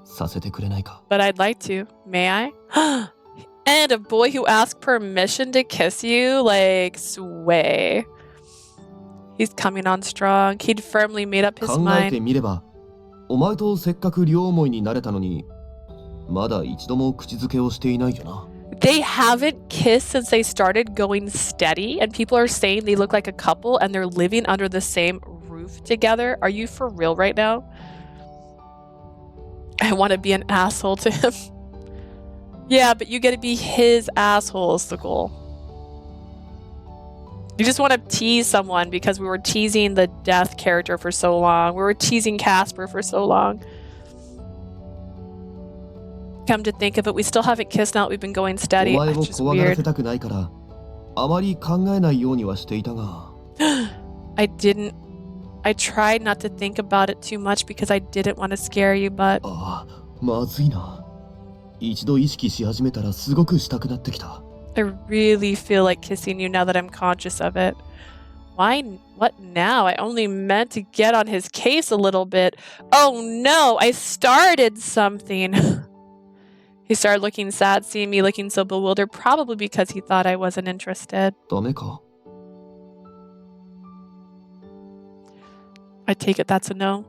させてくれないか。 but I'd like to. May I? And a boy who asked permission to kiss you? Like, sway. He's coming on strong. He'd firmly made up his 考えて mind. みれば、お前とせっかく両思いになれたのに、まだ一度も口づけをしていないよな。 They haven't kissed since they started going steady, and people are saying they look like a couple and they're living under the same roof together. Are you for real right now? I want to be an asshole to him. Yeah, but you get to be his asshole is the goal. You just want to tease someone because we were teasing the death character for so long. We were teasing Casper for so long. Come to think of it, we still haven't kissed now that we've been going お steady. 前 It's を just 怖がら weird. せたくないから、あまり考えないようにはしていたが。I tried not to think about it too much because I didn't want to scare you, but ああ、まずいな。一度意識し始めたらすごくしたくなってきた。 I really feel like kissing you now that I'm conscious of it. Why? What now? I only meant to get on his case a little bit. Oh no, I started something. He started looking sad, seeing me looking so bewildered, probably because he thought I wasn't interested. ダメか。 I take it that's a no.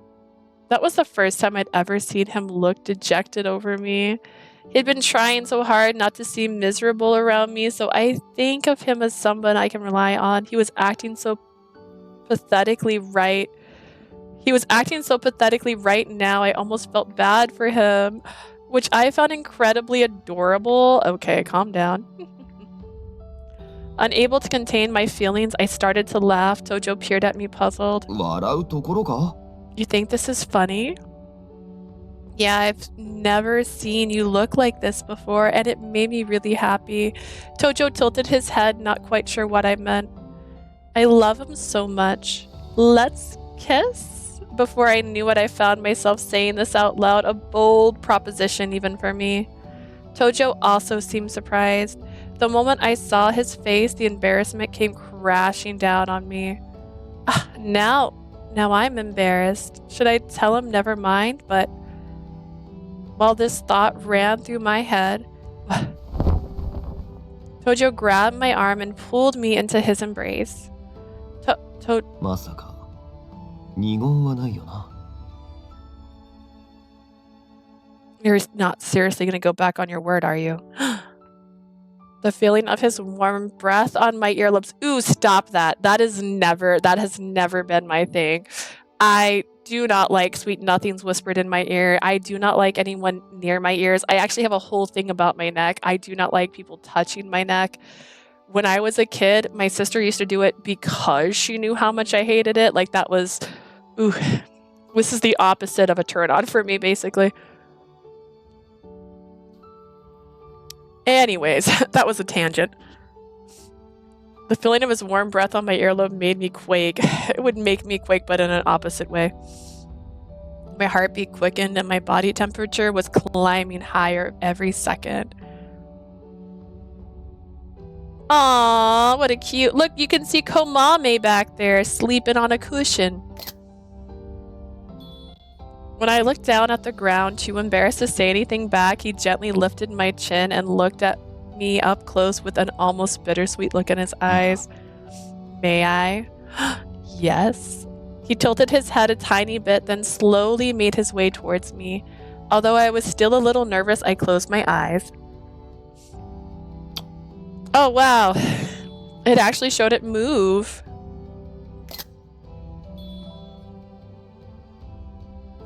That was the first time I'd ever seen him look dejected over me. He'd been trying so hard not to seem miserable around me, so I think of him as someone I can rely on. He was acting so pathetically right. He was acting so pathetically right now, I almost felt bad for him, which I found incredibly adorable. Okay, calm down. Unable to contain my feelings, I started to laugh. Tojo peered at me puzzled. 笑うところか You think this is funny? Yeah, I've never seen you look like this before, and it made me really happy. Tojo tilted his head, not quite sure what I meant. I love him so much. Let's kiss? Before I knew it, I found myself saying this out loud, a bold proposition even for me. Tojo also seemed surprised. The moment I saw his face, the embarrassment came crashing down on me. Now I'm embarrassed. Should I tell him never mind? But while this thought ran through my head, Tojo grabbed my arm and pulled me into his embrace. まさか二言はないよな You're not seriously gonna go back on your word, are you? The feeling of his warm breath on my earlobes. Ooh, stop that. That has never been my thing. I do not like sweet nothings whispered in my ear. I do not like anyone near my ears. I actually have a whole thing about my neck. I do not like people touching my neck. When I was a kid, my sister used to do it because she knew how much I hated it. Like that was, ooh, this is the opposite of a turn on for me, basically. Anyways, that was a tangent. The feeling of his warm breath on my earlobe made me quake. It would make me quake, but in an opposite way. My heartbeat quickened and my body temperature was climbing higher every second. Aww, what a cute... Look, you can see Komame back there, sleeping on a cushion. When I looked down at the ground, too embarrassed to say anything back, he gently lifted my chin and looked at me up close with an almost bittersweet look in his eyes. May I? Yes. He tilted his head a tiny bit, then slowly made his way towards me. Although I was still a little nervous, I closed my eyes. Oh, wow. It actually showed it move.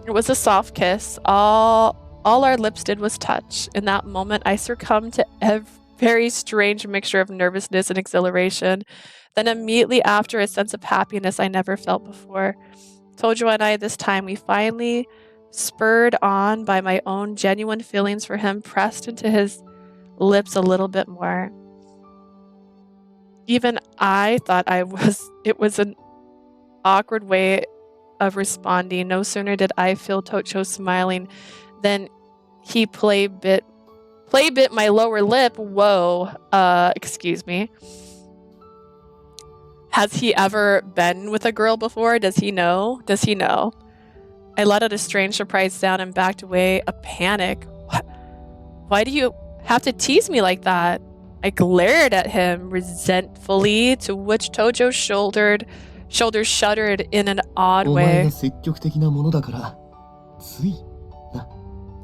It was a soft kiss. All our lips did was touch. In that moment, I succumbed to a very strange mixture of nervousness and exhilaration. Then immediately after, a sense of happiness I never felt before. Tojo and I, this time, we finally, spurred on by my own genuine feelings for him, pressed into his lips a little bit more. Even I thought it was an awkward way of responding. No sooner did I feel Tojo smiling than he play bit my lower lip. Whoa, excuse me. Has he ever been with a girl before? Does he know? I let out a strange surprised sound and backed away, a panic. What? Why do you have to tease me like that? I glared at him resentfully, to which Tojo's shoulders shuddered in an odd お前 way. が積極的なものだからつい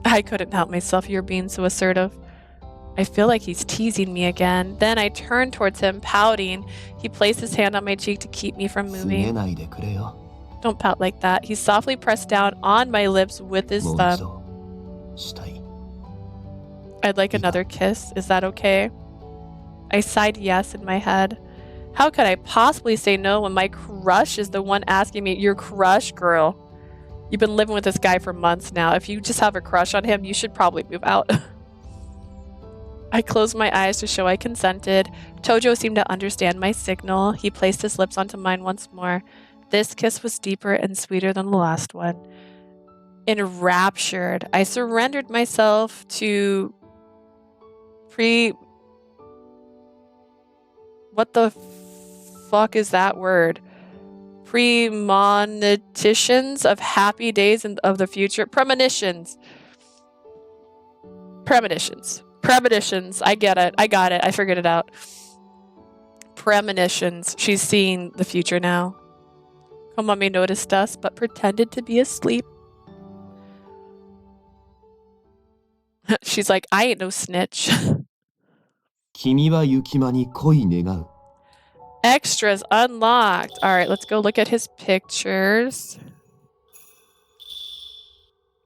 I couldn't help myself. You're being so assertive. I feel like he's teasing me again. Then I turned towards him, pouting. He placed his hand on my cheek to keep me from すね moving. ないでくれよ Don't pout like that. He softly pressed down on my lips with his もう一 thumb. 度したい I'd like another kiss. Is that okay? I sighed yes in my head. How could I possibly say no when my crush is the one asking me? Your crush, girl. You've been living with this guy for months now. If you just have a crush on him, you should probably move out. I closed my eyes to show I consented. Tojo seemed to understand my signal. He placed his lips onto mine once more. This kiss was deeper and sweeter than the last one. Enraptured, I surrendered myself to what the fuck is that word? Premonitions of happy days and of the future. Premonitions. I get it. I got it. I figured it out. Premonitions. She's seeing the future now. Komami noticed us, but pretended to be asleep. She's like, I ain't no snitch. 君は雪間に恋願う Extras unlocked. All right, let's go look at his pictures.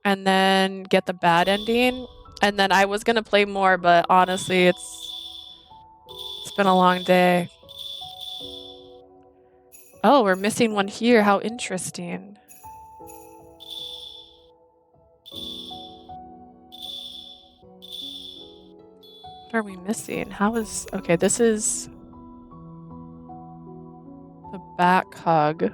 and then get the bad ending. And then I was gonna play more, but honestly, it's been a long day. Oh, we're missing one here. How interesting. What are we missing? Okay, this is the back hug.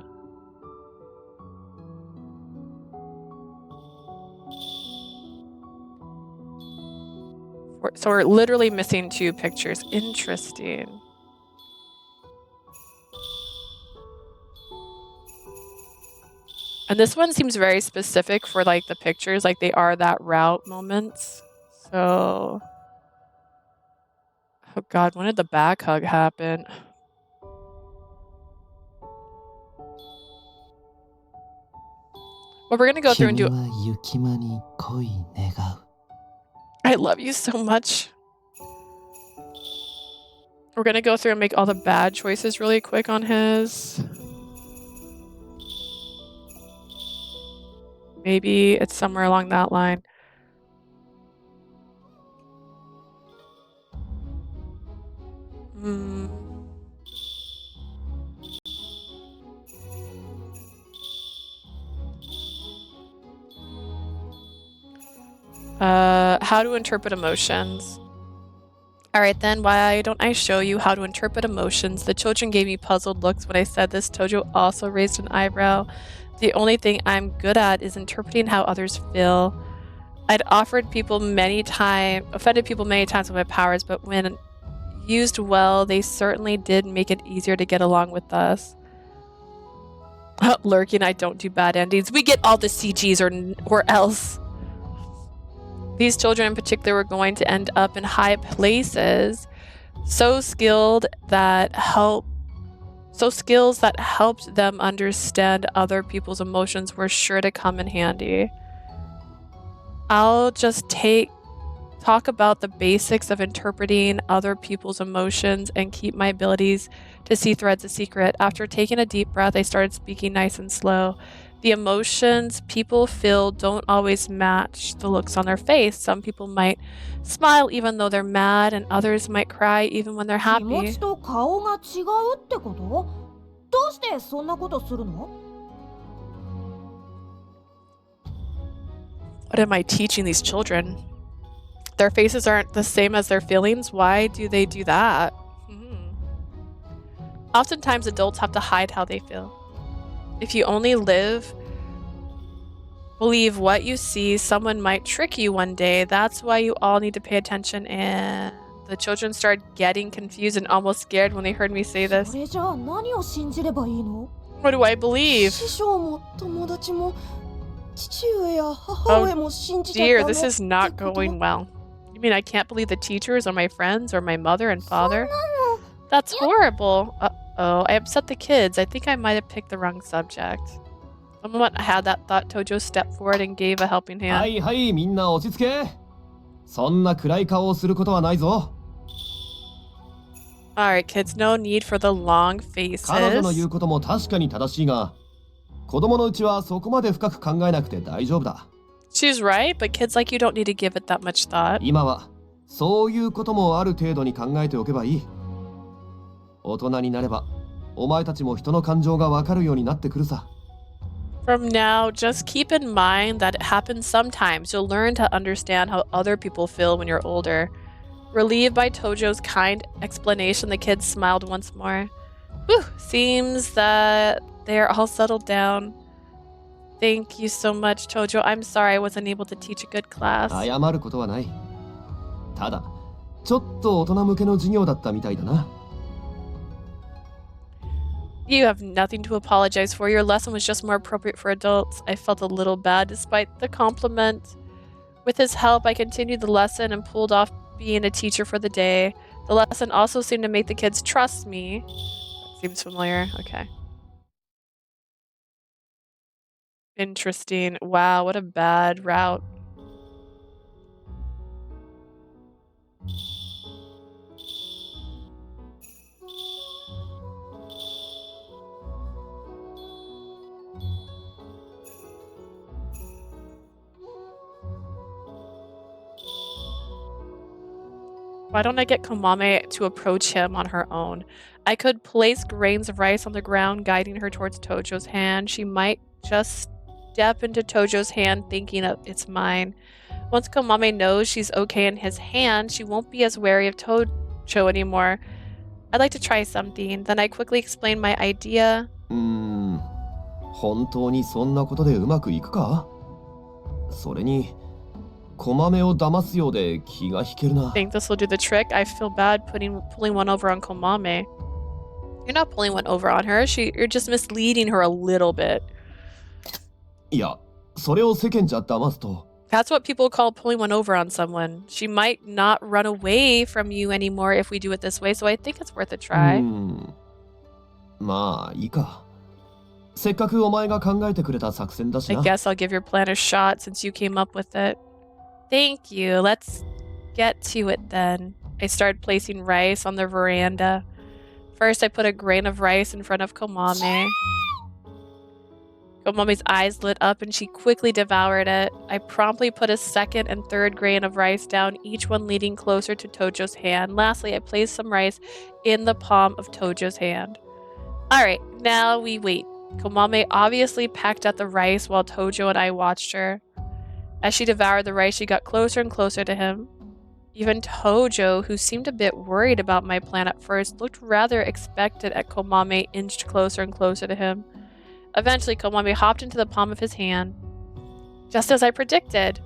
So we're literally missing 2 pictures. Interesting. And this one seems very specific for like the pictures, like they are that route moments. So, oh God, when did the back hug happen? Well, we're gonna go through and do. I love you so much. We're gonna go through and make all the bad choices really quick on his. Maybe it's somewhere along that line. How to interpret emotions. Alright then, why don't I show you how to interpret emotions? The children gave me puzzled looks when I said this. Tojo also raised an eyebrow. The only thing I'm good at is interpreting how others feel. I'd offended people many times with my powers, but when used well, they certainly did make it easier to get along with us. Lurking, I don't do bad endings. We get all the CGs or else. These children in particular were going to end up in high places. Skills that helped them understand other people's emotions were sure to come in handy. I'll just talk about the basics of interpreting other people's emotions and keep my abilities to see threads a secret. After taking a deep breath, I started speaking nice and slow. The emotions people feel don't always match the looks on their face. Some people might smile even though they're mad, and others might cry even when they're happy. What am I teaching these children? Their faces aren't the same as their feelings. Why do they do that? Oftentimes adults have to hide how they feel. If you only believe what you see, someone might trick you one day. That's why you all need to pay attention. And the children started getting confused and almost scared when they heard me say this. What do I believe? Oh dear, this is not going well. You mean I can't believe the teachers or my friends or my mother and father? That's horrible. Uh-oh, I upset the kids. I think I might have picked the wrong subject. Someone had that thought. Tojo stepped forward and gave a helping hand. はいはい、みんな落ち着け。そんな暗い顔をすることはないぞ。Alright, kids, no need for the long faces. 彼女の言うことも確かに正しいが、子供のうちはそこまで深く考えなくて大丈夫だ。She's right, but kids like you don't need to give it that much thought. 今はそういうこともある程度に考えておけばいい。大人になれば、お前たちも人の感情がわかるようになってくるさ。From now, just keep in mind that it happens sometimes. You'll learn to understand how other people feel when you're older. Relieved by Tojo's kind explanation, the kids smiled once more. Whew, seems that they're all settled down. Thank you so much, Tojo. I'm sorry I wasn't able to teach a good class. 謝ることはない。ただ、ちょっと大人向けの授業だったみたいだな。You have nothing to apologize for. Your lesson was just more appropriate for adults. I felt a little bad despite the compliment. With his help, I continued the lesson and pulled off being a teacher for the day. The lesson also seemed to make the kids trust me. Seems familiar. Okay. Interesting. Wow, what a bad route. Why don't I get Komame to approach him on her own? I could place grains of rice on the ground, guiding her towards Tojo's hand. She might just step into Tojo's hand, thinking of it's mine. Once Komame knows she's okay in his hand, she won't be as wary of Tojo anymore. I'd like to try something. Then I quickly explain my idea. 本当にそんなことでうまくいくか？それに、小豆を騙すようで気が引けるな。 Think this will do the trick? I feel bad pulling one over on Komame. You're not pulling one over on her. You're just misleading her a little bit. いや、それを世間じゃ騙すと。 That's what people call pulling one over on someone. She might not run away from you anymore if we do it this way, so I think it's worth a try. まあいいか。せっかくお前が考えてくれた作戦だしな。 I guess I'll give your plan a shot since you came up with it. Thank you. Let's get to it then. I started placing rice on the veranda. First, I put a grain of rice in front of Komame. Komame's eyes lit up and she quickly devoured it. I promptly put a second and third grain of rice down, each one leading closer to Tojo's hand. Lastly, I placed some rice in the palm of Tojo's hand. Alright, now we wait. Komame obviously pecked at the rice while Tojo and I watched her. As she devoured the rice, she got closer and closer to him. Even Tojo, who seemed a bit worried about my plan at first, looked rather expectant as Komame inched closer and closer to him. Eventually, Komame hopped into the palm of his hand. Just as I predicted.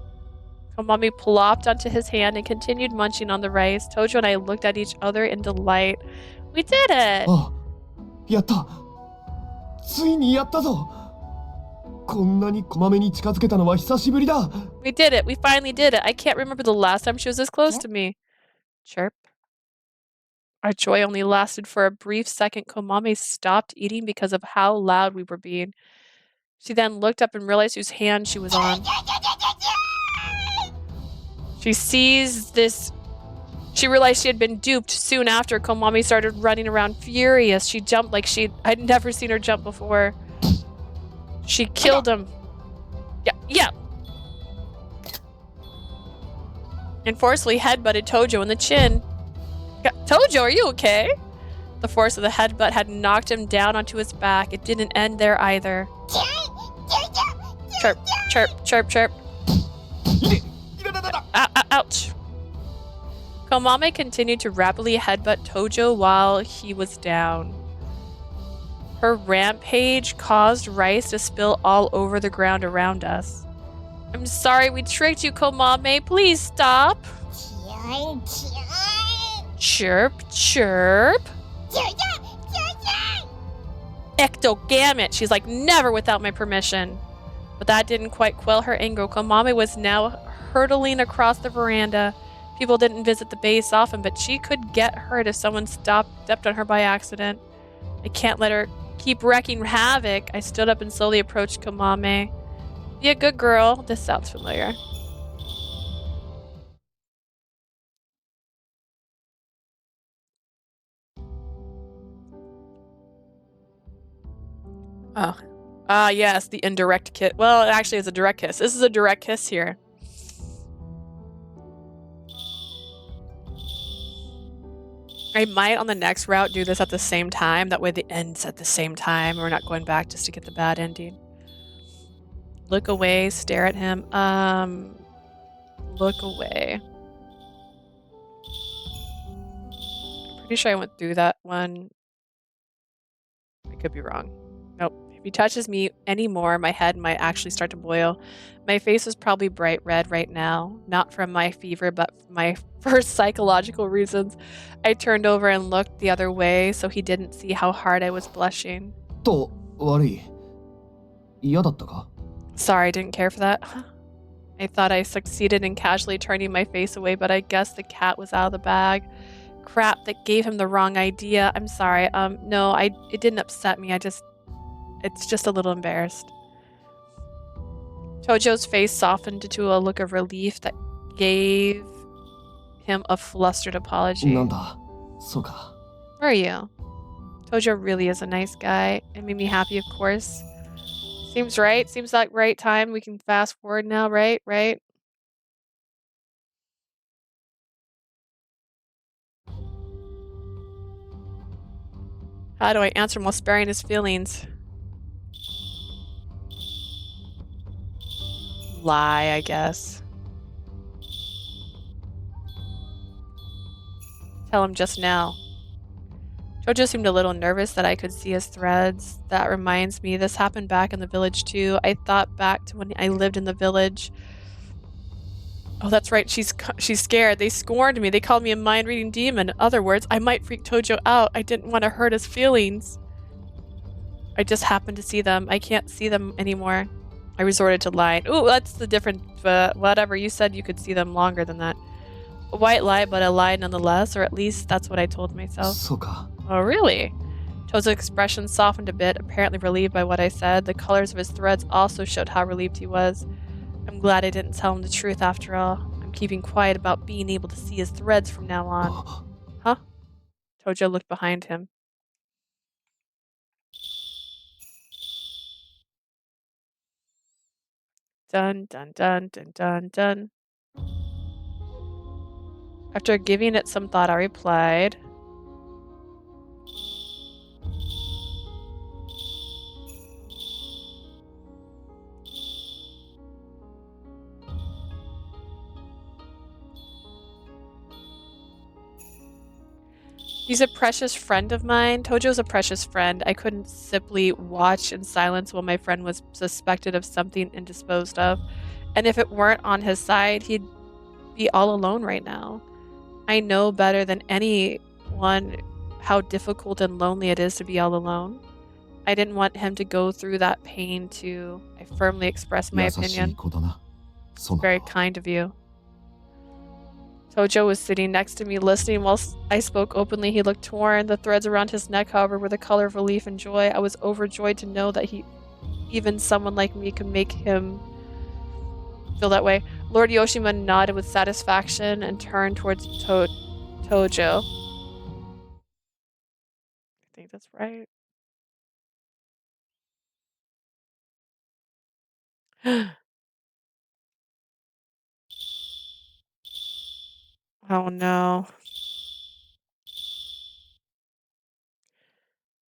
Komame plopped onto his hand and continued munching on the rice. Tojo and I looked at each other in delight. We did it! あ、やった。ついにやったぞ。こんなに小豆に近づけたのは久しぶりだ。 We did it! We finally did it! I can't remember the last time she was this close to me. Chirp. Our joy only lasted for a brief second. Komame stopped eating because of how loud we were being. She then looked up and realized whose hand she was on. She realized she had been duped. Soon after, Komame started running around furious. She jumped like I'd never seen her jump before. She killed him. Yeah. And forcefully headbutted Tojo in the chin. Tojo, are you okay? The force of the headbutt had knocked him down onto his back. It didn't end there either. Chirp, chirp, chirp, chirp. Ouch. Komame continued to rapidly headbutt Tojo while he was down. Her rampage caused rice to spill all over the ground around us. I'm sorry we tricked you, Komame. Please stop. Chirp, chirp. Ectogamut. She's like, never without my permission. But that didn't quite quell her anger. Komame was now hurtling across the veranda. People didn't visit the base often, but she could get hurt if someone stepped on her by accident. I can't let her keep wreaking havoc. I stood up and slowly approached Komame. Be a good girl. This sounds familiar. Oh. Ah, yes, the indirect kiss. Well, it actually is a direct kiss. This is a direct kiss here. I might, on the next route, do this at the same time. That way the end's at the same time. We're not going back just to get the bad ending. Look away, stare at him. Look away. I'm pretty sure I went through that one. I could be wrong. Nope. If he touches me anymore, my head might actually start to boil. My face is probably bright red right now. Not from my fever, but my first psychological reasons. I turned over and looked the other way so he didn't see how hard I was blushing. と、悪い。嫌だったか? Sorry, I didn't care for that. I thought I succeeded in casually turning my face away, but I guess the cat was out of the bag. Crap, that gave him the wrong idea. I'm sorry. No, it didn't upset me. It's just a little embarrassed. Tojo's face softened into a look of relief that gave him a flustered apology. なんだ、そうか。 Where are you? Tojo really is a nice guy. It made me happy, of course. Seems right. Seems like right time. We can fast forward now, right? Right? How do I answer him while sparing his feelings? Lie, I guess. Tell him just now. Tojo seemed a little nervous that I could see his threads. That reminds me, this happened back in the village too. I thought back to when I lived in the village. Oh, that's right. She's scared. They scorned me. They called me a mind-reading demon. In other words, I might freak Tojo out. I didn't want to hurt his feelings. I just happened to see them. I can't see them anymore. I resorted to lying. Ooh, that's the difference. Whatever. You said you could see them longer than that. A white lie, but a lie nonetheless, or at least that's what I told myself. そうか。 Oh, really? Tozo's expression softened a bit, apparently relieved by what I said. The colors of his threads also showed how relieved he was. I'm glad I didn't tell him the truth after all. I'm keeping quiet about being able to see his threads from now on. Huh? Tojo looked behind him. Dun dun dun dun dun dun. After giving it some thought, I replied, he's a precious friend of mine. Tojo's a precious friend. I couldn't simply watch in silence while my friend was suspected of something and disposed of. And if it weren't on his side, he'd be all alone right now. I know better than anyone how difficult and lonely it is to be all alone. I didn't want him to go through that pain too. I firmly expressed my 優しい opinion. 子だな。そうな Very の。 kind of you. Tojo was sitting next to me listening while I spoke openly. He looked torn. The threads around his neck, however, were the color of relief and joy. I was overjoyed to know that even someone like me could make him feel that way. Lord Yoshima nodded with satisfaction and turned towards Tojo. I think that's right. Oh no.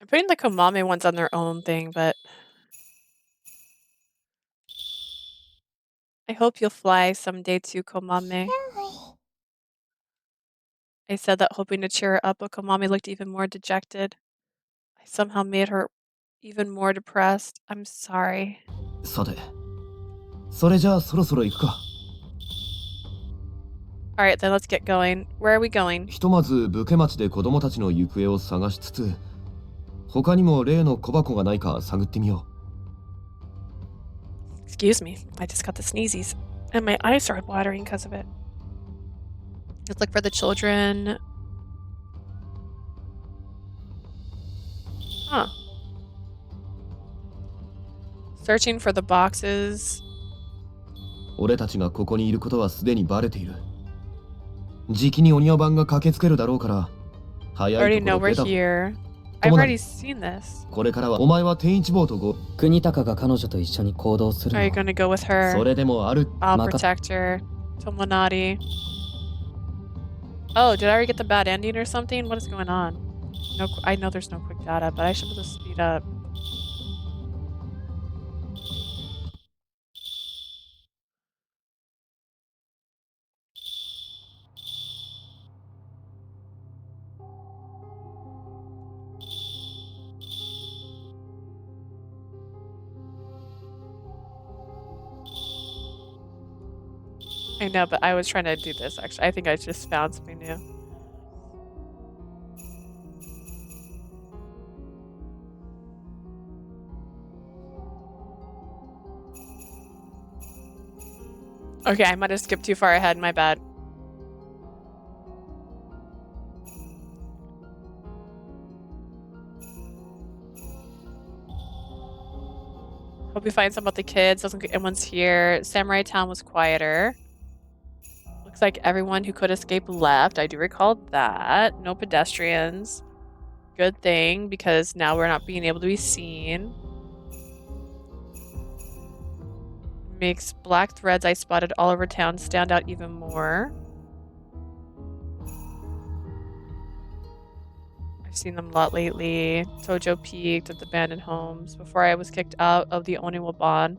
I'm putting the Komame ones on their own thing, but I hope you'll fly someday too, Komame. I said that hoping to cheer her up, but Komame looked even more dejected. I somehow made her even more depressed. I'm sorry. さて、それじゃあそろそろ行くか。 Alright, then let's get going. Where are we going? ひとまず武家町で子供たちの行方を探しつつ、他にも例の小箱がないか探ってみよ Excuse me, I just got the sneezies, and my eyes started watering because of it. Let's look for the children. Huh. Searching for the boxes. う。俺たちがここにいることはすでにバレている。じきにお庭番が駆けつけるだろうから、 I 早 already いと know ころ we're 出た。 here. 友 I've 達 already seen this. これからはお前は天一坊とご。国高が彼女と一緒に行動する Are の you は gonna go with そ her? れでもある。 I'll Maka- protect her. Tomonari. Oh, did I already get the bad ending or something? What is going on? No, I know there's no quick data, but I should be able to speed up. I know, but I was trying to do this actually. I think I just found something new. Okay, I might have skipped too far ahead. My bad. Hope we find some about the kids. Doesn't look like anyone's here. Samurai Town was quieter. Looks like everyone who could escape left. I do recall that. No pedestrians. Good thing, because now we're not being able to be seen. Makes black threads I spotted all over town stand out even more. I seen them a lot lately. Tojo peeked at the abandoned homes before I was kicked out of the Oniwaban.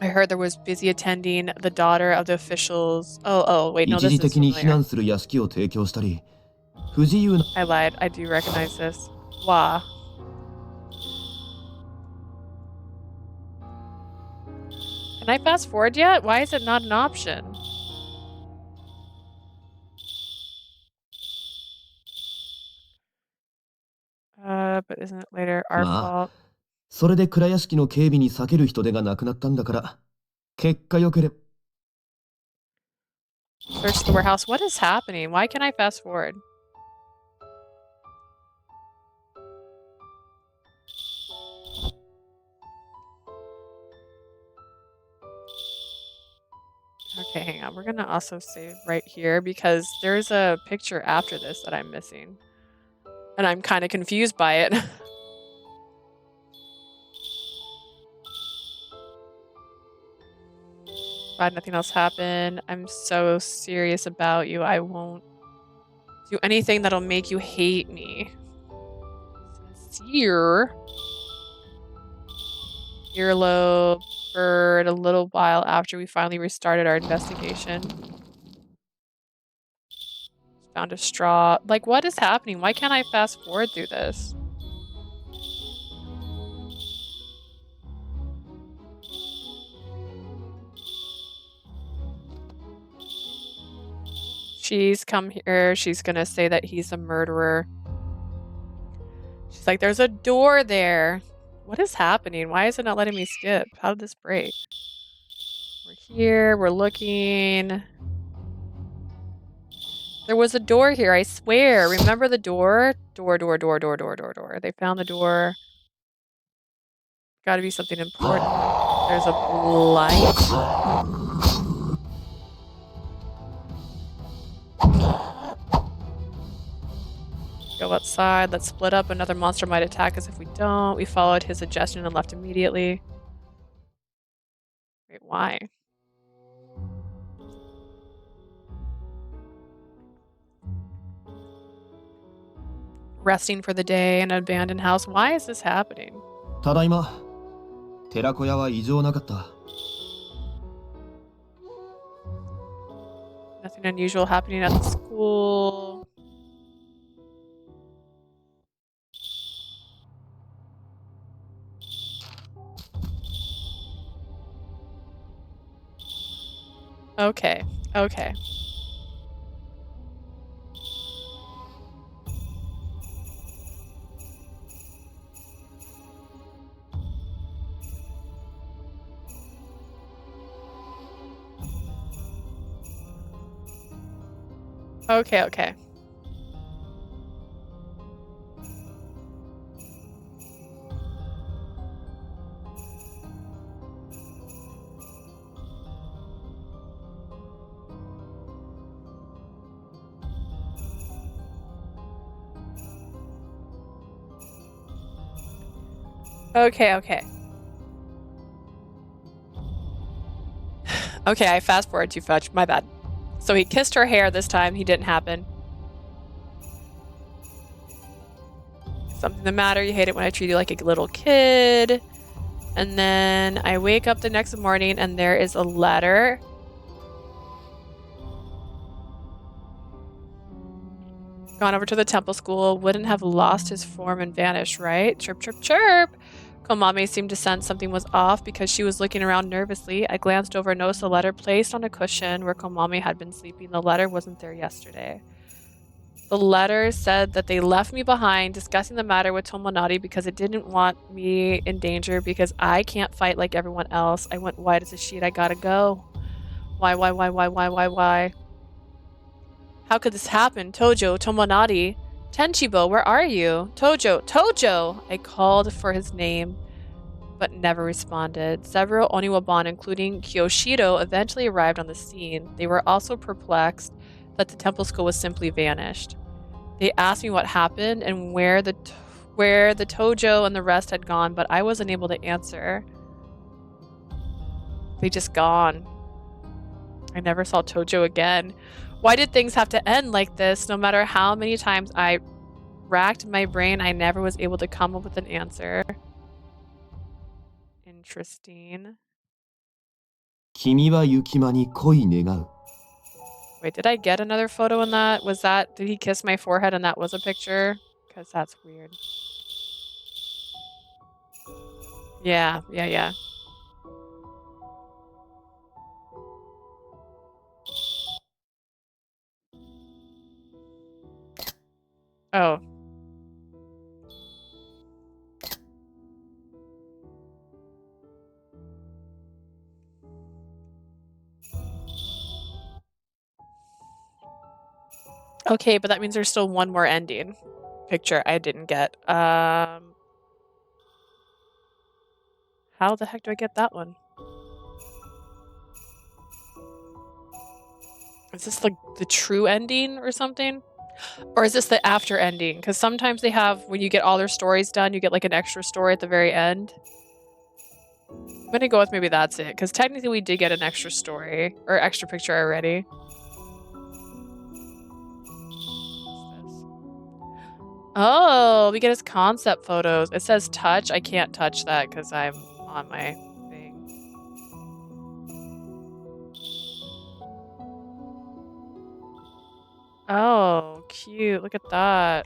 I heard there was busy attending the daughter of the officials. Oh, wait, no, 一 this 時 is 的に避 familiar. 難する屋敷を提供したり、不自由な I lied. I do recognize this. Wah. Can I fast forward yet? Why is it not an option? But isn't it later our ま fault? あ、それで蔵屋敷の警備に避ける人手がなくなったんだから、結果良ければ。Search the warehouse. What is happening? Why can't I fast forward? Okay, hang on. We're gonna also save right here because there's a picture after this that I'm missing. And I'm kind of confused by it. Glad nothing else happened. I'm so serious about you. I won't do anything that'll make you hate me. Sincere. Earlobe bird a little while after we finally restarted our investigation. Found a straw. Like, what is happening? Why can't I fast forward through this? She's come here. She's gonna say that he's a murderer. She's like, there's a door there. What is happening? Why is it not letting me skip? How did this break? We're here. We're looking. There was a door here, I swear. Remember the door? Door. They found the door. Gotta be something important. There's a light. Go outside. Let's split up. Another monster might attack us if we don't. We followed his suggestion and left immediately. Wait, why? Resting for the day in an abandoned house. Why is this happening? ただいま。寺子屋は異常なかった。 Nothing unusual happening at the school. Okay. Okay. Okay, I fast forward too much. My bad. So he kissed her hair this time. He didn't happen. Something the matter. You hate it when I treat you like a little kid. And then I wake up the next morning and there is a letter. Gone over to the temple school. Wouldn't have lost his form and vanished, right? Chirp, chirp, chirp. Komame seemed to sense something was off because she was looking around nervously. I glanced over and noticed a letter placed on a cushion where Komame had been sleeping. The letter wasn't there yesterday. The letter said that they left me behind discussing the matter with Tomonari because it didn't want me in danger because I can't fight like everyone else. I went white as a sheet. I gotta go. Why? How could this happen? Tojo, Tomonari, Tenchibo, where are you? Tojo! I called for his name, but never responded. Several Oniwaban, including Kyoshiro, eventually arrived on the scene. They were also perplexed that the temple school was simply vanished. They asked me what happened and where the Tojo and the rest had gone, but I wasn't able to answer. They just gone. I never saw Tojo again. Why did things have to end like this? No matter how many times I racked my brain. I never was able to come up with an answer. Interesting. 君は雪間に恋願う。 Wait, did I get another photo in that? Did he kiss my forehead and that was a picture? Because that's weird. Yeah. Oh. Okay, but that means there's still one more ending picture I didn't get. How the heck do I get that one? Is this the true ending or something? Or is this the after ending? Because sometimes they have, when you get all their stories done, you get like an extra story at the very end. I'm gonna go with maybe that's it, because technically we did get an extra story, or extra picture already. Oh, we get his concept photos. It says touch. I can't touch that because I'm on my thing. Oh, cute. Look at that.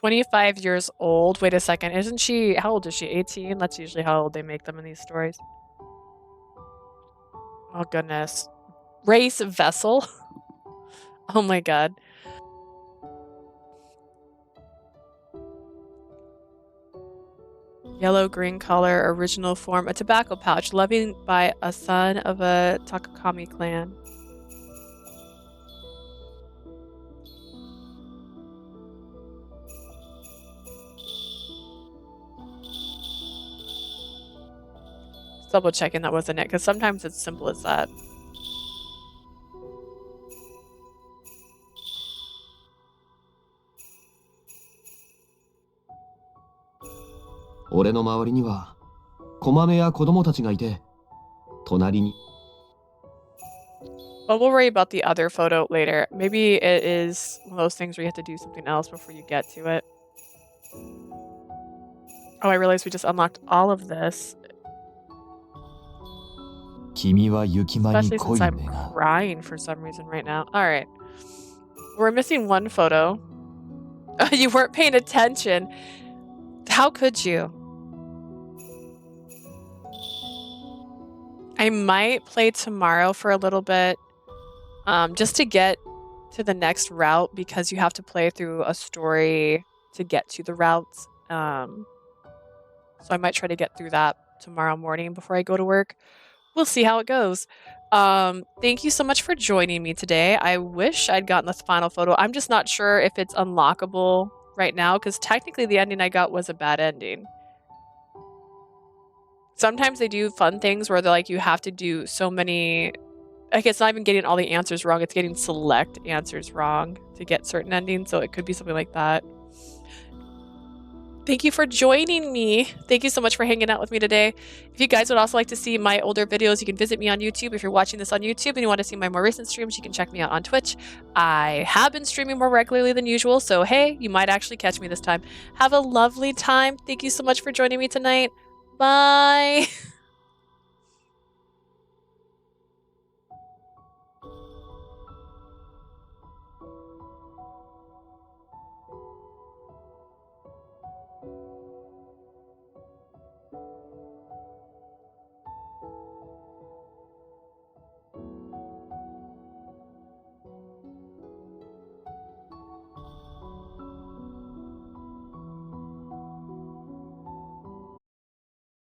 "25 years old." Wait a second. Isn't she, how old is she? 18? That's usually how old they make them in these stories. Oh, goodness. Race vessel? Oh my god. Yellow-green color, original form, a tobacco pouch, loving by a son of a Takakami clan. Double checking that wasn't it, because sometimes it's simple as that.俺の周りには小豆や子供たちがいて、隣に。 But we'll worry about the other photo later. Maybe it is one of those things where you have to do something else before you get to it. Oh, I realized we just unlocked all of this. 君は雪間に Especially 恋 since を I'm 願う。 crying for some reason right now. Alright. We're missing one photo. You weren't paying attention. How could you? I might play tomorrow for a little bit. Just to get to the next route, because you have to play through a story to get to the routes. So I might try to get through that tomorrow morning before I go to work. We'll see how it goes. Thank you so much for joining me today. I wish I'd gotten the final photo. I'm just not sure if it's unlockable right now, because technically the ending I got was a bad ending. Sometimes they do fun things where they're like, you have to do so many, like, it's not even getting all the answers wrong, it's getting select answers wrong to get certain endings, so it could be something like that. Thank you for joining me. Thank you so much for hanging out with me today. If you guys would also like to see my older videos, you can visit me on YouTube. If you're watching this on YouTube and you want to see my more recent streams, you can check me out on Twitch. I have been streaming more regularly than usual, so hey, you might actually catch me this time. Have a lovely time. Thank you so much for joining me tonight. Bye.